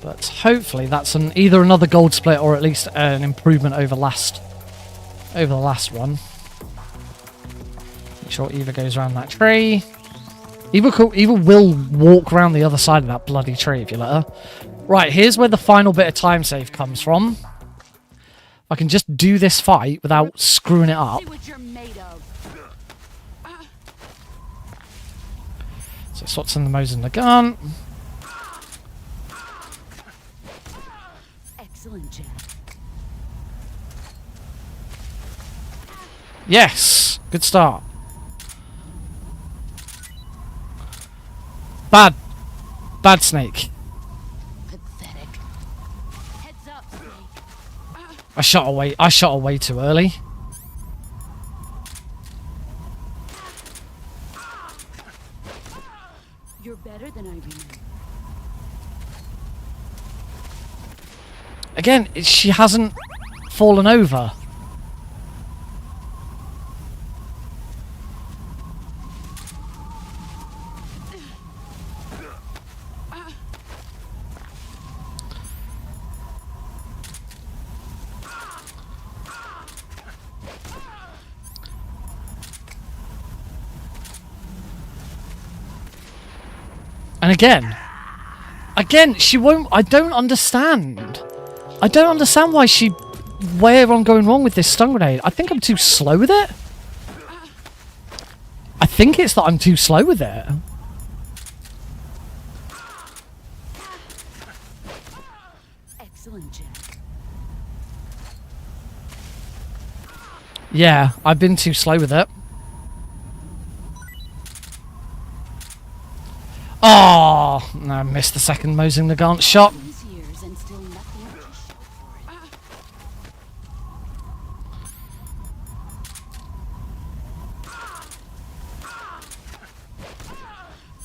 Speaker 1: But hopefully that's either another gold split or at least an improvement over the last one. Make sure Eva goes around that tree. Eva will walk around the other side of that bloody tree if you let her. Right, here's where the final bit of time save comes from. I can just do this fight without screwing it up.
Speaker 8: See what you're made of.
Speaker 1: So Swat's in the Mose in the gun.
Speaker 8: Excellent, Jack.
Speaker 1: Yes! Good start. Bad Snake.
Speaker 8: Pathetic. Heads up, Snake.
Speaker 1: I shot away too early.
Speaker 8: You're better than I remember.
Speaker 1: Again, she hasn't fallen over. And again, she won't. I don't understand. I don't understand where I'm going wrong with this stun grenade. I think I'm too slow with it. I think it's that I'm too slow with it.
Speaker 8: Excellent, Jack.
Speaker 1: Yeah, I've been too slow with it. Oh, no, I missed the second Mosing the Gaunt shot.
Speaker 8: These years and still nothing to show for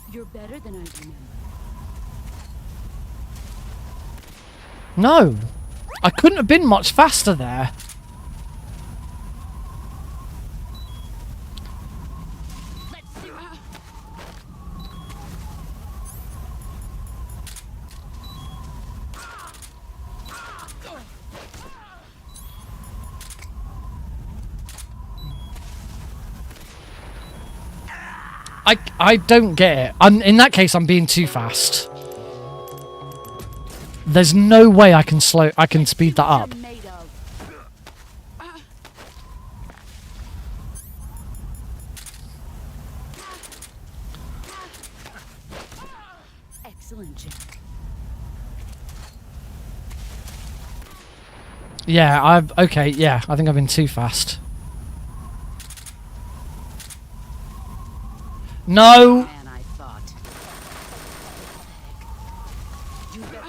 Speaker 8: it. You're better than I remember.
Speaker 1: No, I couldn't have been much faster there.
Speaker 8: Let's see what...
Speaker 1: I don't get it. In that case, I'm being too fast. There's no way I can speed that up.
Speaker 8: You're made of. Excellent, Jack.
Speaker 1: Yeah, okay, yeah, I think I've been too fast. No!
Speaker 8: Man, I thought. You better...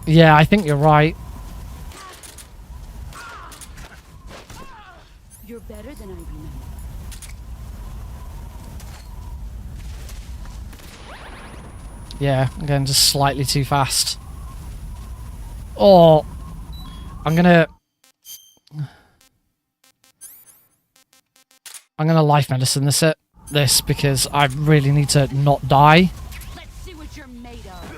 Speaker 1: Yeah, I think you're right.
Speaker 8: You're better than I remember.
Speaker 1: Yeah, again, just slightly too fast. Oh, I'm gonna life medicine this because I really need to not die.
Speaker 8: Let's see what you're made of.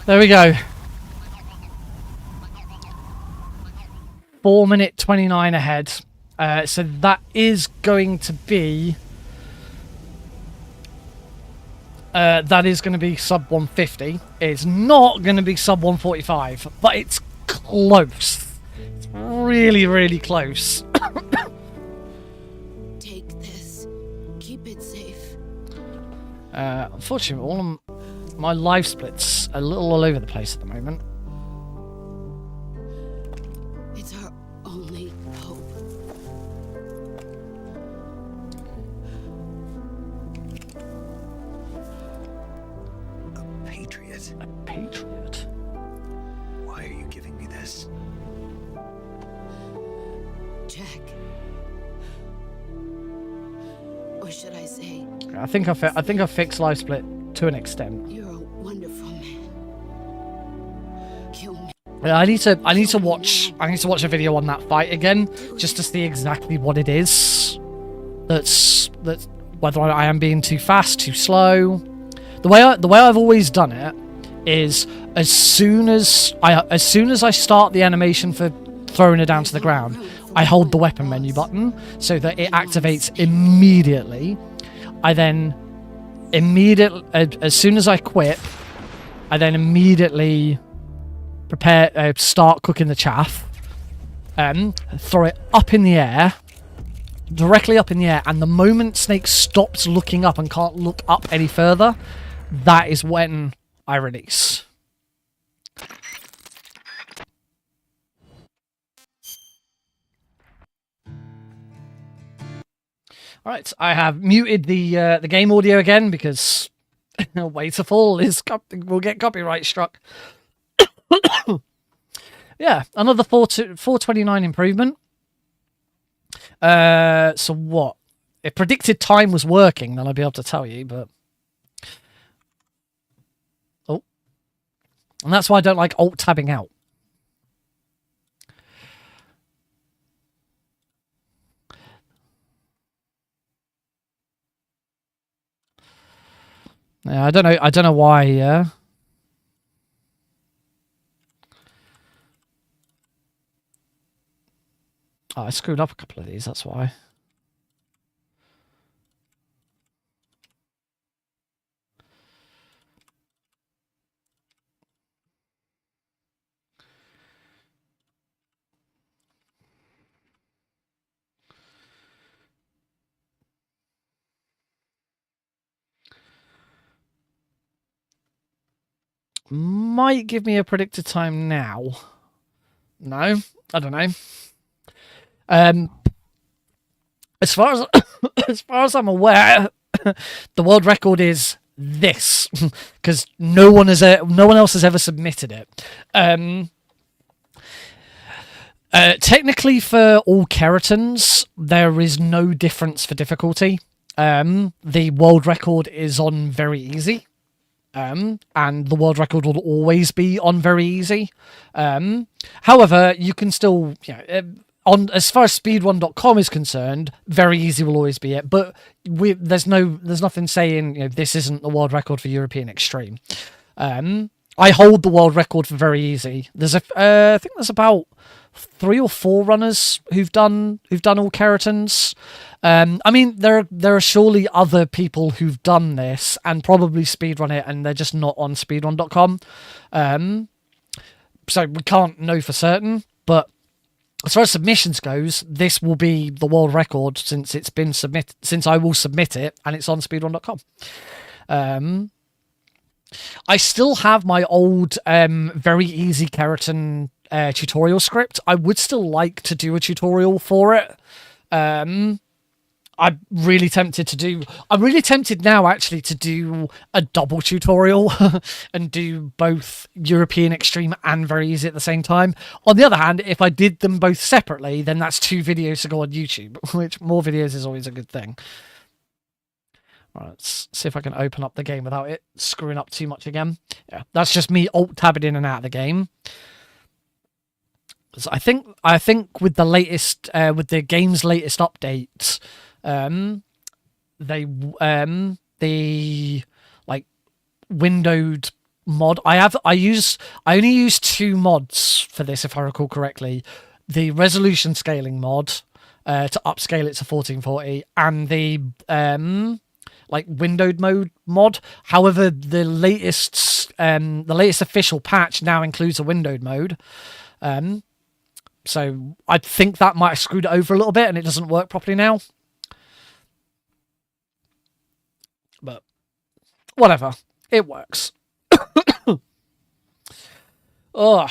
Speaker 1: There we go. 4:29 ahead. So that is going to be... sub 150. It's not going to be sub 145, but it's close. It's really, really close.
Speaker 8: Take this. Keep it safe.
Speaker 1: Unfortunately, all of my live splits are a little all over the place at the moment.
Speaker 8: It's our only hope.
Speaker 3: Patriot.
Speaker 1: A patriot?
Speaker 3: Why are you giving me this?
Speaker 8: Jack. Or should I say,
Speaker 1: I think I fixed live split to an extent.
Speaker 8: you're a wonderful man. Kill me.
Speaker 1: I need to watch a video on that fight again just to see exactly what it is. That's whether I am being too fast, too slow. The way I've always done it is as soon as I start the animation for throwing her down to the ground, I hold the weapon menu button so that it activates immediately. I then as soon as I quit, I then immediately start cooking the chaff, throw it up in the air, directly up in the air, and the moment Snake stops looking up and can't look up any further, that is when I release. Alright, I have muted the game audio again because way to fall will get copyright struck. Yeah, another 429 improvement. So what? If predicted time was working, then I'd be able to tell you, but... Oh. And that's why I don't like alt-tabbing out. Yeah, I don't know why, Oh, I screwed up a couple of these, that's why. Might give me a predicted time now. No, I don't know. As far as as far as I'm aware, the world record is this because no one else has ever submitted it. Technically, for all Kerotans, there is no difference for difficulty. The world record is on very easy. And the world record will always be on very easy. However, you can still, on as far as speedrun.com is concerned, very easy will always be it. But there's nothing saying this isn't the world record for European Extreme. I hold the world record for very easy. I think there's about 3 or 4 runners who've done all Kerotans. I mean, there are surely other people who've done this and probably speedrun it, and they're just not on speedrun.com. So we can't know for certain, but as far as submissions goes, this will be the world record since it's been since I will submit it and it's on speedrun.com. I still have my old very easy Kerotan tutorial script. I would still like to do a tutorial for it. I'm really tempted now actually to do a double tutorial and do both European Extreme and very easy at the same time. On the other hand, if I did them both separately, then that's 2 videos to go on YouTube, which more videos is always a good thing. Right, let's see if I can open up the game without it screwing up too much again. Yeah, that's just me alt-tabbing in and out of the game. So I think with the latest with the game's latest updates, the like windowed mod. I only use 2 mods for this, if I recall correctly. The resolution scaling mod to upscale it to 1440, and the like windowed mode mod. However, the latest official patch now includes a windowed mode. So I think that might have screwed it over a little bit, and it doesn't work properly now. But whatever, it works. Oh,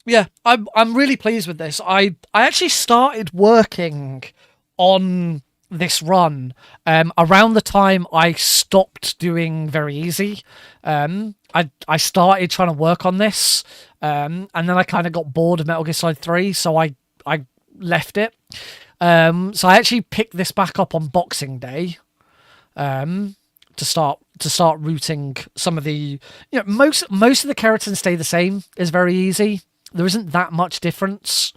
Speaker 1: yeah, I'm really pleased with this. I actually started working on this run around the time I stopped doing very easy. I started trying to work on this, and then I kind of got bored of Metal Gear Solid 3, so I left it. So I actually picked this back up on Boxing Day to start routing some of the, you know, most of the Kerotans stay the same. It's very easy. There isn't that much difference.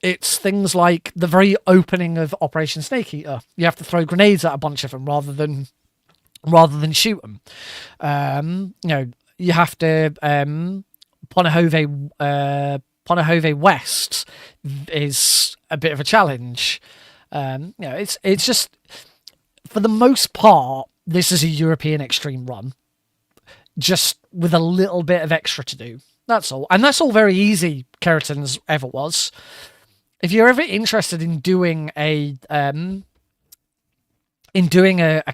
Speaker 1: It's things like the very opening of Operation Snake Eater. You have to throw grenades at a bunch of them rather than shoot them. You know, you have to Ponahove West is a bit of a challenge. You know, it's just, for the most part, this is a European extreme run, just with a little bit of extra to do. That's all, and that's all very easy. Kerotans ever was. If you're ever interested in doing a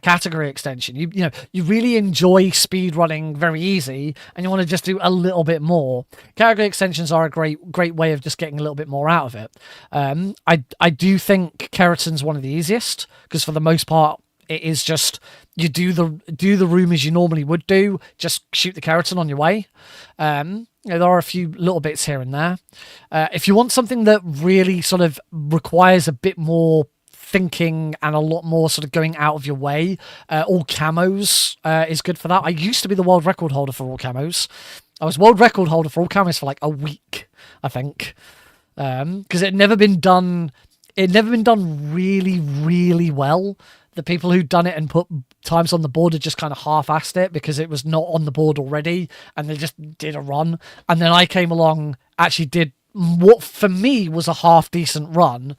Speaker 1: category extension, you know you really enjoy speedrunning very easy, and you want to just do a little bit more, category extensions are a great way of just getting a little bit more out of it. I do think Kerotan's one of the easiest, because for the most part it is just you do the room as you normally would do, just shoot the Kerotan on your way. You know, there are a few little bits here and there. If you want something that really sort of requires a bit more thinking and a lot more sort of going out of your way, All Camos is good for that. I used to be the world record holder for All Camos. I was world record holder for All Camos for like a week, I think, because it had never been done. It never been done really, really well. The people who'd done it and put times on the board had just kind of half-assed it because it was not on the board already, and they just did a run. And then I came along, actually did what for me was a half-decent run,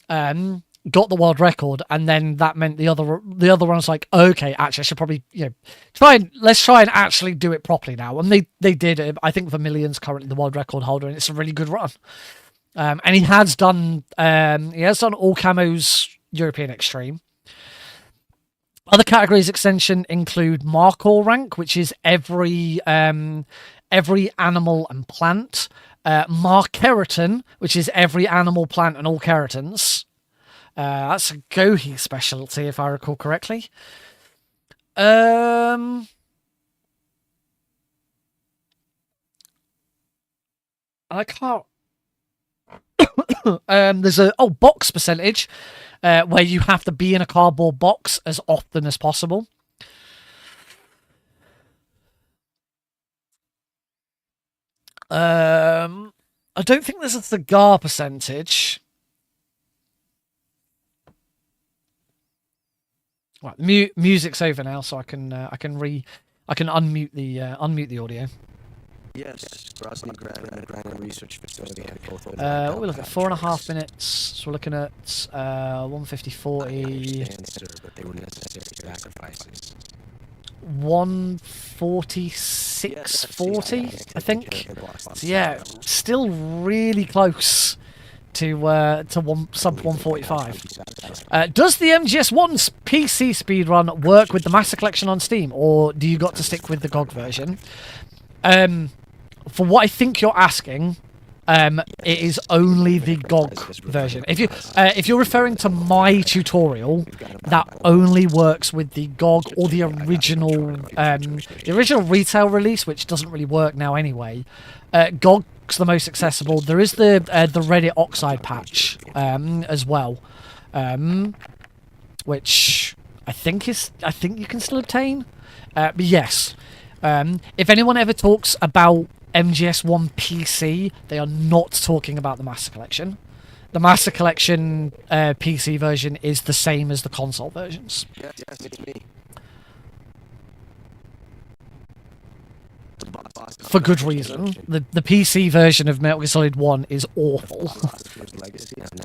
Speaker 1: got the world record, and then that meant the other one was like, okay, actually I should probably, you know, let's try and actually do it properly now. And they did it. I think Vermilion's currently the world record holder, and it's a really good run. And he has done All Camos European Extreme. Other categories extension include Markor rank, which is every animal and plant. Kerotan, which is every animal, plant, and all Kerotans. That's a Gohi specialty, if I recall correctly. I can't. There's a box percentage, where you have to be in a cardboard box as often as possible. I don't think there's a cigar percentage. Right, music's over now, so I can unmute the audio.
Speaker 9: Yes, Grozny Grad Research Facility had both.
Speaker 1: What we look at 4.5 minutes. So we're looking at 150.40.
Speaker 9: Sir, but they were necessary sacrifices.
Speaker 1: 146.40, I think. So yeah, still really close to sub 145. Does the MGS1's PC speedrun work with the Master Collection on Steam, or do you got to stick with the GOG version? For what I think you're asking, it is only the GOG version. If you're referring to my tutorial, that only works with the GOG or the original retail release, which doesn't really work now anyway. GOG's the most accessible. There is the Reddit Oxide patch as well, which I think you can still obtain. But yes, if anyone ever talks about MGS1 PC, they are not talking about the Master Collection. The Master Collection PC version is the same as the console versions.
Speaker 9: Yes, it's me.
Speaker 1: for good reason. The PC version of Metal Gear Solid 1 is awful.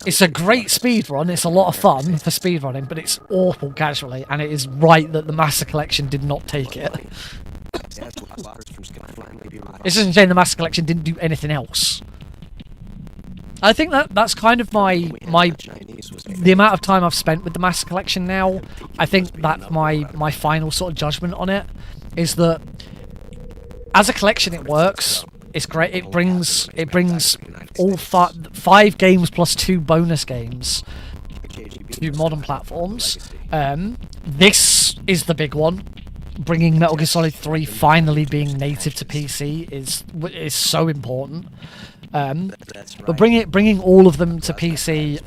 Speaker 1: It's a great speedrun, it's a lot of fun for speedrunning, but it's awful casually, and it is right that the Master Collection did not take it. It's just a shame the Master Collection didn't do anything else. I think that's kind of the amount of time I've spent with the Master Collection now. I think that's my final sort of judgment on it, is that as a collection it works. It's great. It brings all 5 games plus 2 bonus games to modern platforms. This is the big one. Bringing Metal Gear Solid 3 finally being native to PC is so important. But bringing all of them to PC,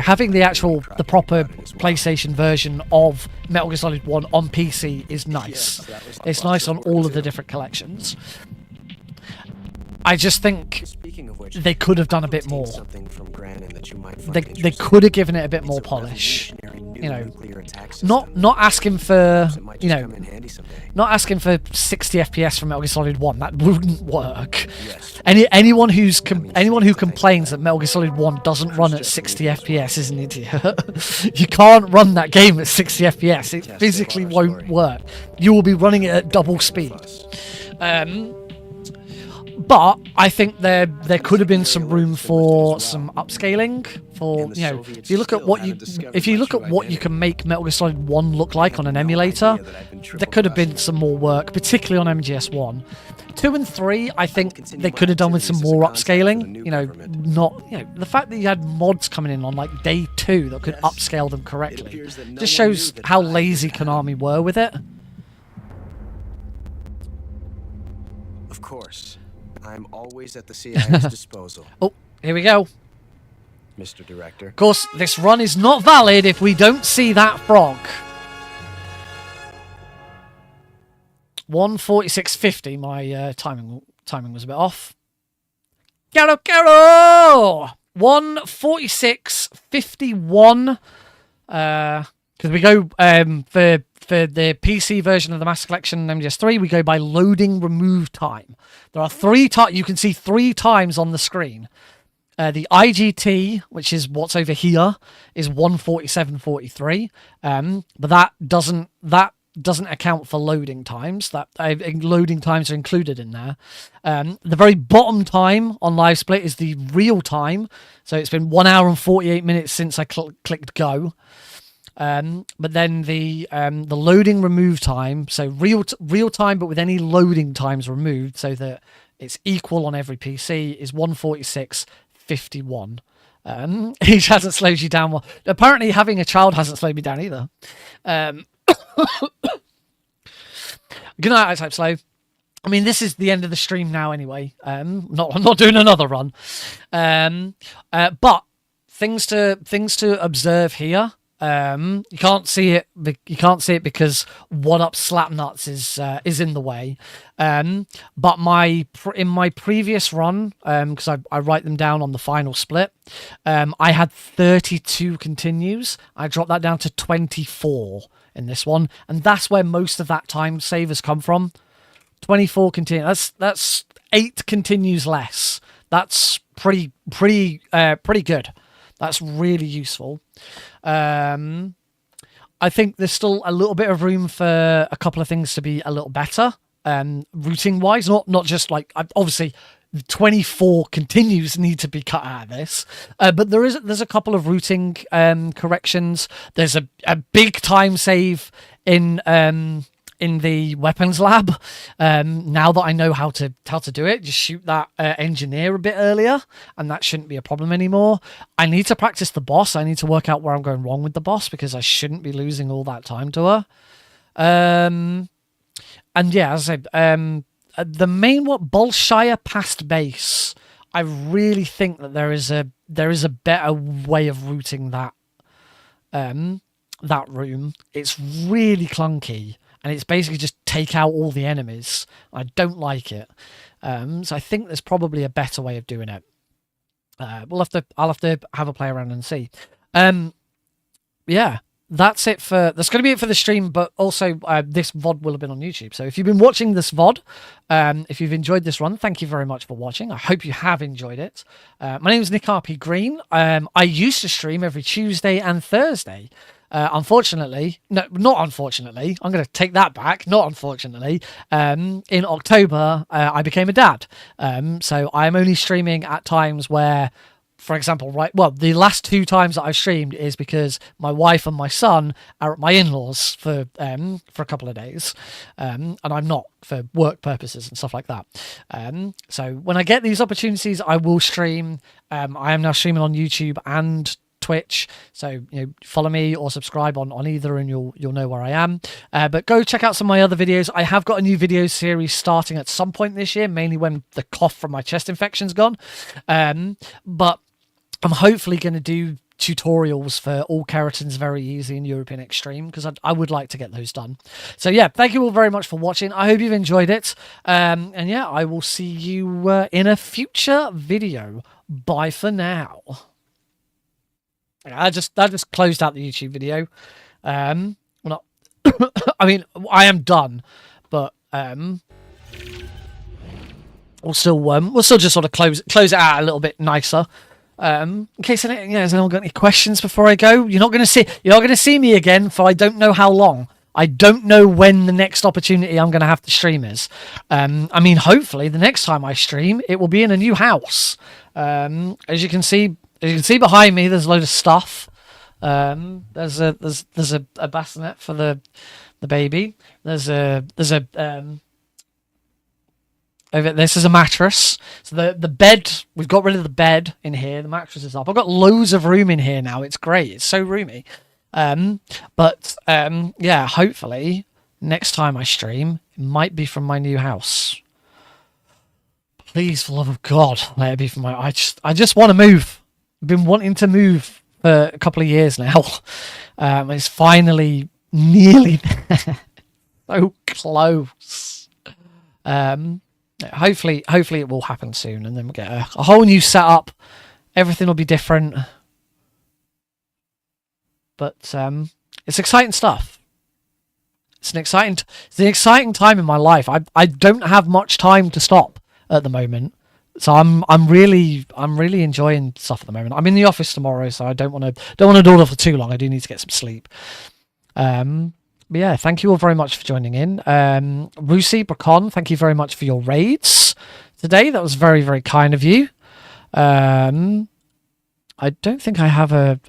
Speaker 1: having the proper PlayStation version of Metal Gear Solid 1 on PC is nice. It's nice on all of the different collections. I just think they could have done a bit more. They could have given it a bit more polish. Not asking for not asking for 60 FPS from Metal Gear Solid 1. That wouldn't work. Anyone who complains that Metal Gear Solid 1 doesn't run at 60 FPS is an idiot. You can't run that game at 60 FPS. It physically won't work. You will be running it at double speed. But I think there could have been some room for some upscaling. If you look at what you can make Metal Gear Solid 1 look like on an emulator, there could have been some more work, particularly on MGS1. 2 and 3, I think they could have done with some more upscaling. The fact that you had mods coming in on like day 2 that could upscale them correctly just shows how lazy Konami were with it.
Speaker 9: Of course. I'm always at the CIA's disposal.
Speaker 1: Oh, here we go.
Speaker 9: Mr. Director.
Speaker 1: Of course, this run is not valid if we don't see that frog. 1:46:50. My timing was a bit off. Kero! 1:46:51. Because we go for the PC version of the Master Collection MGS3, we go by loading remove time. There are 3 times. You can see 3 times on the screen. The IGT, which is what's over here, is 1:47:43. But that doesn't account for loading times. That loading times are included in there. The very bottom time on Live Split is the real time. So it's been 1 hour and 48 minutes since I clicked go. But then the loading remove time, so real time, but with any loading times removed, so that it's equal on every PC, is 1:46:51. Each hasn't slowed you down. Well, apparently, having a child hasn't slowed me down either. Good night, I Type Slow. I mean, this is the end of the stream now, anyway. I'm not doing another run. But things to observe here. You can't see it. You can't see it because One Up Slapnuts is in the way. But in my previous run, because I write them down on the final split, I had 32 continues. I dropped that down to 24 in this one, and that's where most of that time save has come from. 24 continues. That's 8 continues less. That's pretty good. That's really useful. I think there's still a little bit of room for a couple of things to be a little better, routing wise. Not just like, obviously 24 continues need to be cut out of this, but there's a couple of routing corrections. There's a big time save in the weapons lab. Now that I know how to do it, just shoot that engineer a bit earlier, and that shouldn't be a problem anymore. I need to practice the boss. I need to work out where I'm going wrong with the boss, because I shouldn't be losing all that time to her. And yeah, as I said, the main Bolshaya past base, I really think that there is a better way of routing that room. It's really clunky. And it's basically just take out all the enemies. I don't like it. So I think there's probably a better way of doing it. I'll have to have a play around and see. Yeah. that's it for that's going to be it for the stream, but also this VOD will have been on YouTube. So if you've been watching this VOD, if you've enjoyed this run, thank you very much for watching. I hope you have enjoyed it. My name is Nick RP Green. I used to stream every Tuesday and Thursday. Unfortunately, no, not unfortunately, I'm going to take that back. Not unfortunately, in October, I became a dad. So I'm only streaming at times where, for example, the last 2 times that I've streamed is because my wife and my son are at my in-laws for a couple of days, and I'm not for work purposes and stuff like that. So when I get these opportunities, I will stream. I am now streaming on YouTube and Twitch, so follow me or subscribe on either, and you'll know where I am. But go check out some of my other videos. I have got a new video series starting at some point this year, mainly when the cough from my chest infection's gone. But I'm hopefully going to do tutorials for All Kerotans very easy in European Extreme, because I would like to get those done. So yeah, thank you all very much for watching. I hope you've enjoyed it. And yeah, I will see you in a future video. Bye for now. I just closed out the YouTube video. Well, not. I mean, I am done, but we'll still just sort of close it out a little bit nicer. In case has anyone got any questions before I go? You're not going to see me again for I don't know how long. I don't know when the next opportunity I'm going to have to stream is. I mean, hopefully the next time I stream, it will be in a new house. As you can see behind me, there's a load of stuff. There's a bassinet for the baby. This is a mattress. So the bed, we've got rid of the bed in here. The mattress is up. I've got loads of room in here now. It's great. It's so roomy. Yeah, hopefully next time I stream, it might be from my new house. Please, for the love of God, let it be from I just want to move. I've been wanting to move for a couple of years now. It's finally nearly there. So close. Hopefully it will happen soon, and then we'll get a whole new setup. Everything will be different. But it's exciting stuff. It's an exciting time in my life. I don't have much time to stop at the moment. So I'm really enjoying stuff at the moment. I'm in the office tomorrow, so I don't want to dawdle for too long. I do need to get some sleep. But yeah, thank you all very much for joining in. Rusi Bracon, thank you very much for your raids today. That was very, very kind of you. I don't think I have a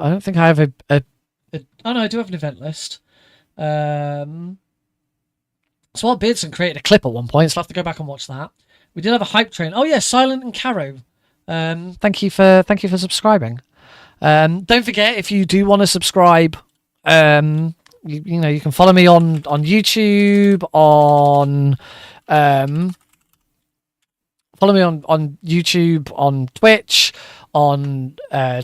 Speaker 1: oh no, I do have an event list. Swart Beardson created a clip at one point, so I'll have to go back and watch that. We did have a hype train. Oh yeah, Silent and Caro. Thank you for subscribing. Don't forget, if you do want to subscribe, you can follow me on YouTube, follow me on YouTube, on Twitch, on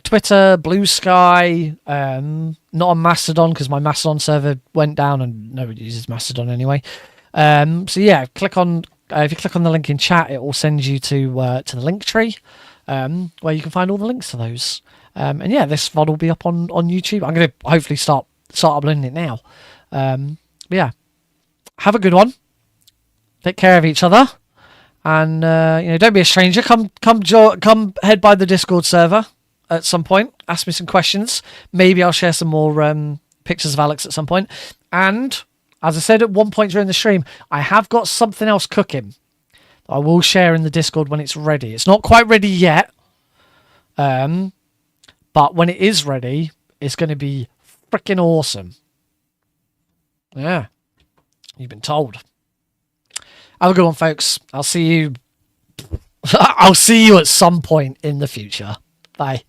Speaker 1: Twitter, Blue Sky, not on Mastodon because my Mastodon server went down and nobody uses Mastodon anyway. So yeah, if you click on the link in chat, it will send you to the link tree, where you can find all the links to those. And yeah, this VOD will be up on YouTube. I'm going to hopefully start uploading it now. Yeah, have a good one. Take care of each other, and don't be a stranger. Come head by the Discord server at some point. Ask me some questions. Maybe I'll share some more pictures of Alex at some point. And as I said at one point during the stream, I have got something else cooking that I will share in the Discord when it's ready. It's not quite ready yet, but when it is ready, it's going to be freaking awesome. Yeah, you've been told. Have a good one, folks. I'll see you at some point in the future. Bye.